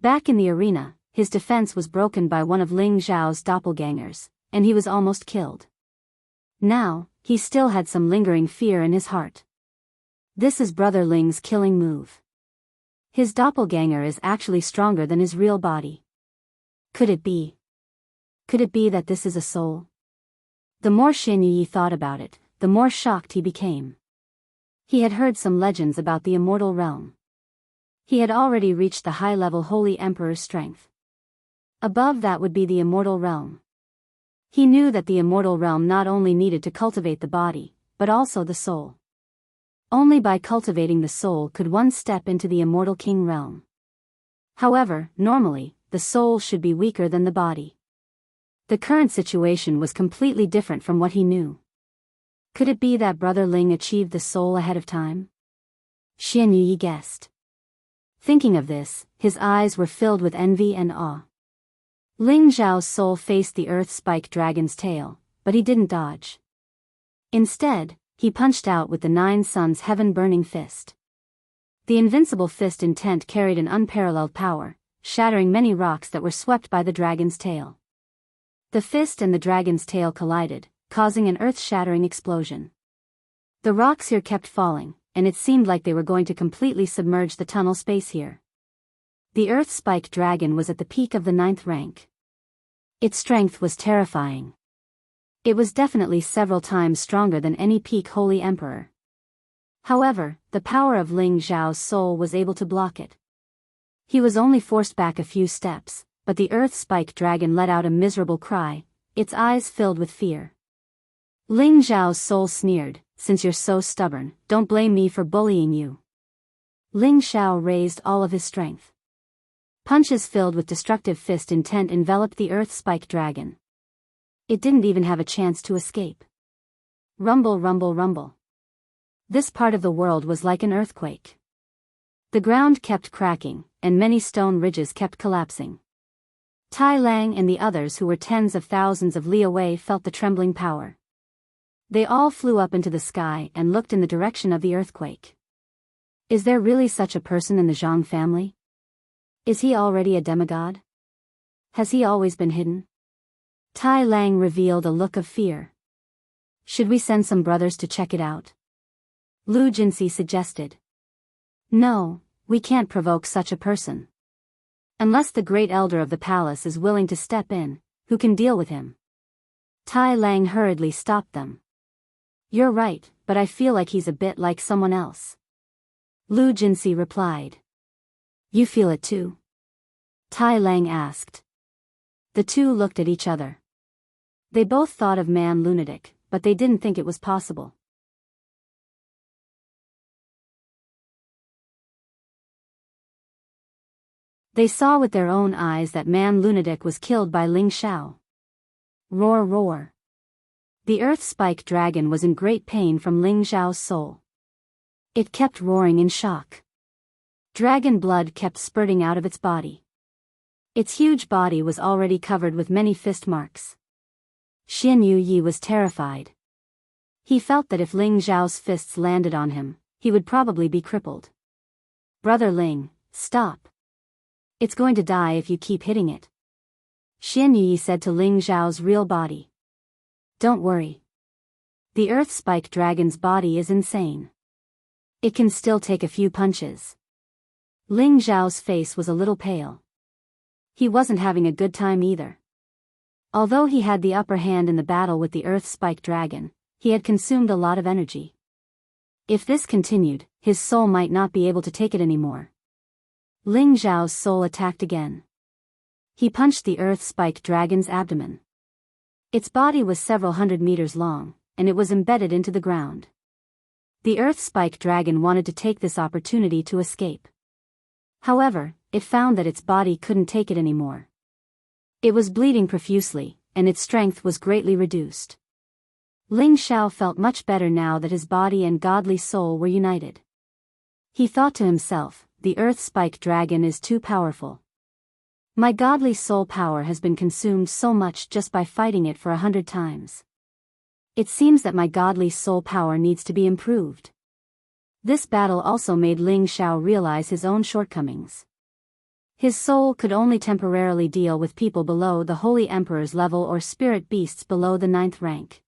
Back in the arena, his defense was broken by one of Ling Xiao's doppelgangers, and he was almost killed. Now, he still had some lingering fear in his heart. This is Brother Ling's killing move. His doppelganger is actually stronger than his real body. Could it be? Could it be that this is a soul? The more Xian Yi thought about it, the more shocked he became. He had heard some legends about the immortal realm. He had already reached the high-level Holy Emperor's strength. Above that would be the immortal realm. He knew that the immortal realm not only needed to cultivate the body, but also the soul. Only by cultivating the soul could one step into the immortal king realm. However, normally, the soul should be weaker than the body. The current situation was completely different from what he knew. Could it be that Brother Ling achieved the soul ahead of time? Xian Yi guessed. Thinking of this, his eyes were filled with envy and awe. Ling Zhao's soul faced the earth-spike dragon's tail, but he didn't dodge. Instead, he punched out with the 9 suns heaven-burning fist. The invincible fist intent carried an unparalleled power, shattering many rocks that were swept by the dragon's tail. The fist and the dragon's tail collided, causing an earth-shattering explosion. The rocks here kept falling, and it seemed like they were going to completely submerge the tunnel space here. The earth-spike dragon was at the peak of the 9th rank. Its strength was terrifying. It was definitely several times stronger than any peak Holy Emperor. However, the power of Ling Zhao's soul was able to block it. He was only forced back a few steps, but the earth-spike dragon let out a miserable cry, its eyes filled with fear. Ling Zhao's soul sneered, "Since you're so stubborn, don't blame me for bullying you." Ling Zhao raised all of his strength. Punches filled with destructive fist intent enveloped the earth-spike dragon. It didn't even have a chance to escape. Rumble, rumble, rumble. This part of the world was like an earthquake. The ground kept cracking, and many stone ridges kept collapsing. Tai Lang and the others who were tens of thousands of li away felt the trembling power. They all flew up into the sky and looked in the direction of the earthquake. Is there really such a person in the Zhang family? Is he already a demigod? Has he always been hidden? Tai Lang revealed a look of fear. Should we send some brothers to check it out? Lu Jinsi suggested. No, we can't provoke such a person. Unless the great elder of the palace is willing to step in, who can deal with him? Tai Lang hurriedly stopped them. You're right, but I feel like he's a bit like someone else. Lu Jinsi replied. You feel it too? Tai Lang asked. The two looked at each other. They both thought of man lunatic, but they didn't think it was possible. They saw with their own eyes that man lunatic was killed by Ling Zhao. Roar, roar. The earth-spike dragon was in great pain from Ling Zhao's soul. It kept roaring in shock. Dragon blood kept spurting out of its body. Its huge body was already covered with many fist marks. Xian Yi was terrified. He felt that if Ling Zhao's fists landed on him, he would probably be crippled. Brother Ling, stop. It's going to die if you keep hitting it. Xian Yi said to Ling Zhao's real body. Don't worry. The earth-spike dragon's body is insane. It can still take a few punches. Ling Zhao's face was a little pale. He wasn't having a good time either. Although he had the upper hand in the battle with the earth-spike dragon, he had consumed a lot of energy. If this continued, his soul might not be able to take it anymore. Ling Zhao's soul attacked again. He punched the earth-spike dragon's abdomen. Its body was several hundred meters long, and it was embedded into the ground. The earth-spike dragon wanted to take this opportunity to escape. However, it found that its body couldn't take it anymore. It was bleeding profusely, and its strength was greatly reduced. Ling Zhao felt much better now that his body and godly soul were united. He thought to himself, the earth-spike dragon is too powerful. My godly soul power has been consumed so much just by fighting it for 100 times. It seems that my godly soul power needs to be improved. This battle also made Ling Zhao realize his own shortcomings. His soul could only temporarily deal with people below the Holy Emperor's level or spirit beasts below the 9th rank.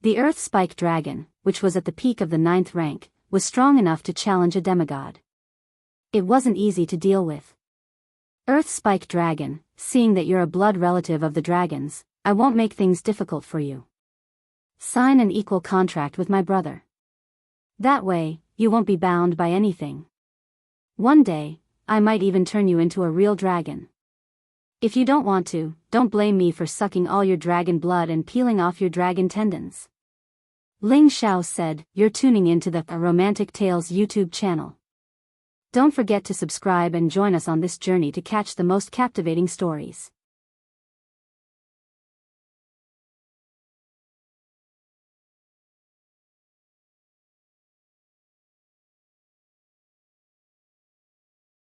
The earth-spike dragon, which was at the peak of the 9th rank, was strong enough to challenge a demigod. It wasn't easy to deal with. Earth-spike dragon, seeing that you're a blood relative of the dragons, I won't make things difficult for you. Sign an equal contract with my brother. That way, you won't be bound by anything. One day, I might even turn you into a real dragon. If you don't want to, don't blame me for sucking all your dragon blood and peeling off your dragon tendons. Ling Xiao said, "You're tuning into the Romantic Tales YouTube channel. Don't forget to subscribe and join us on this journey to catch the most captivating stories."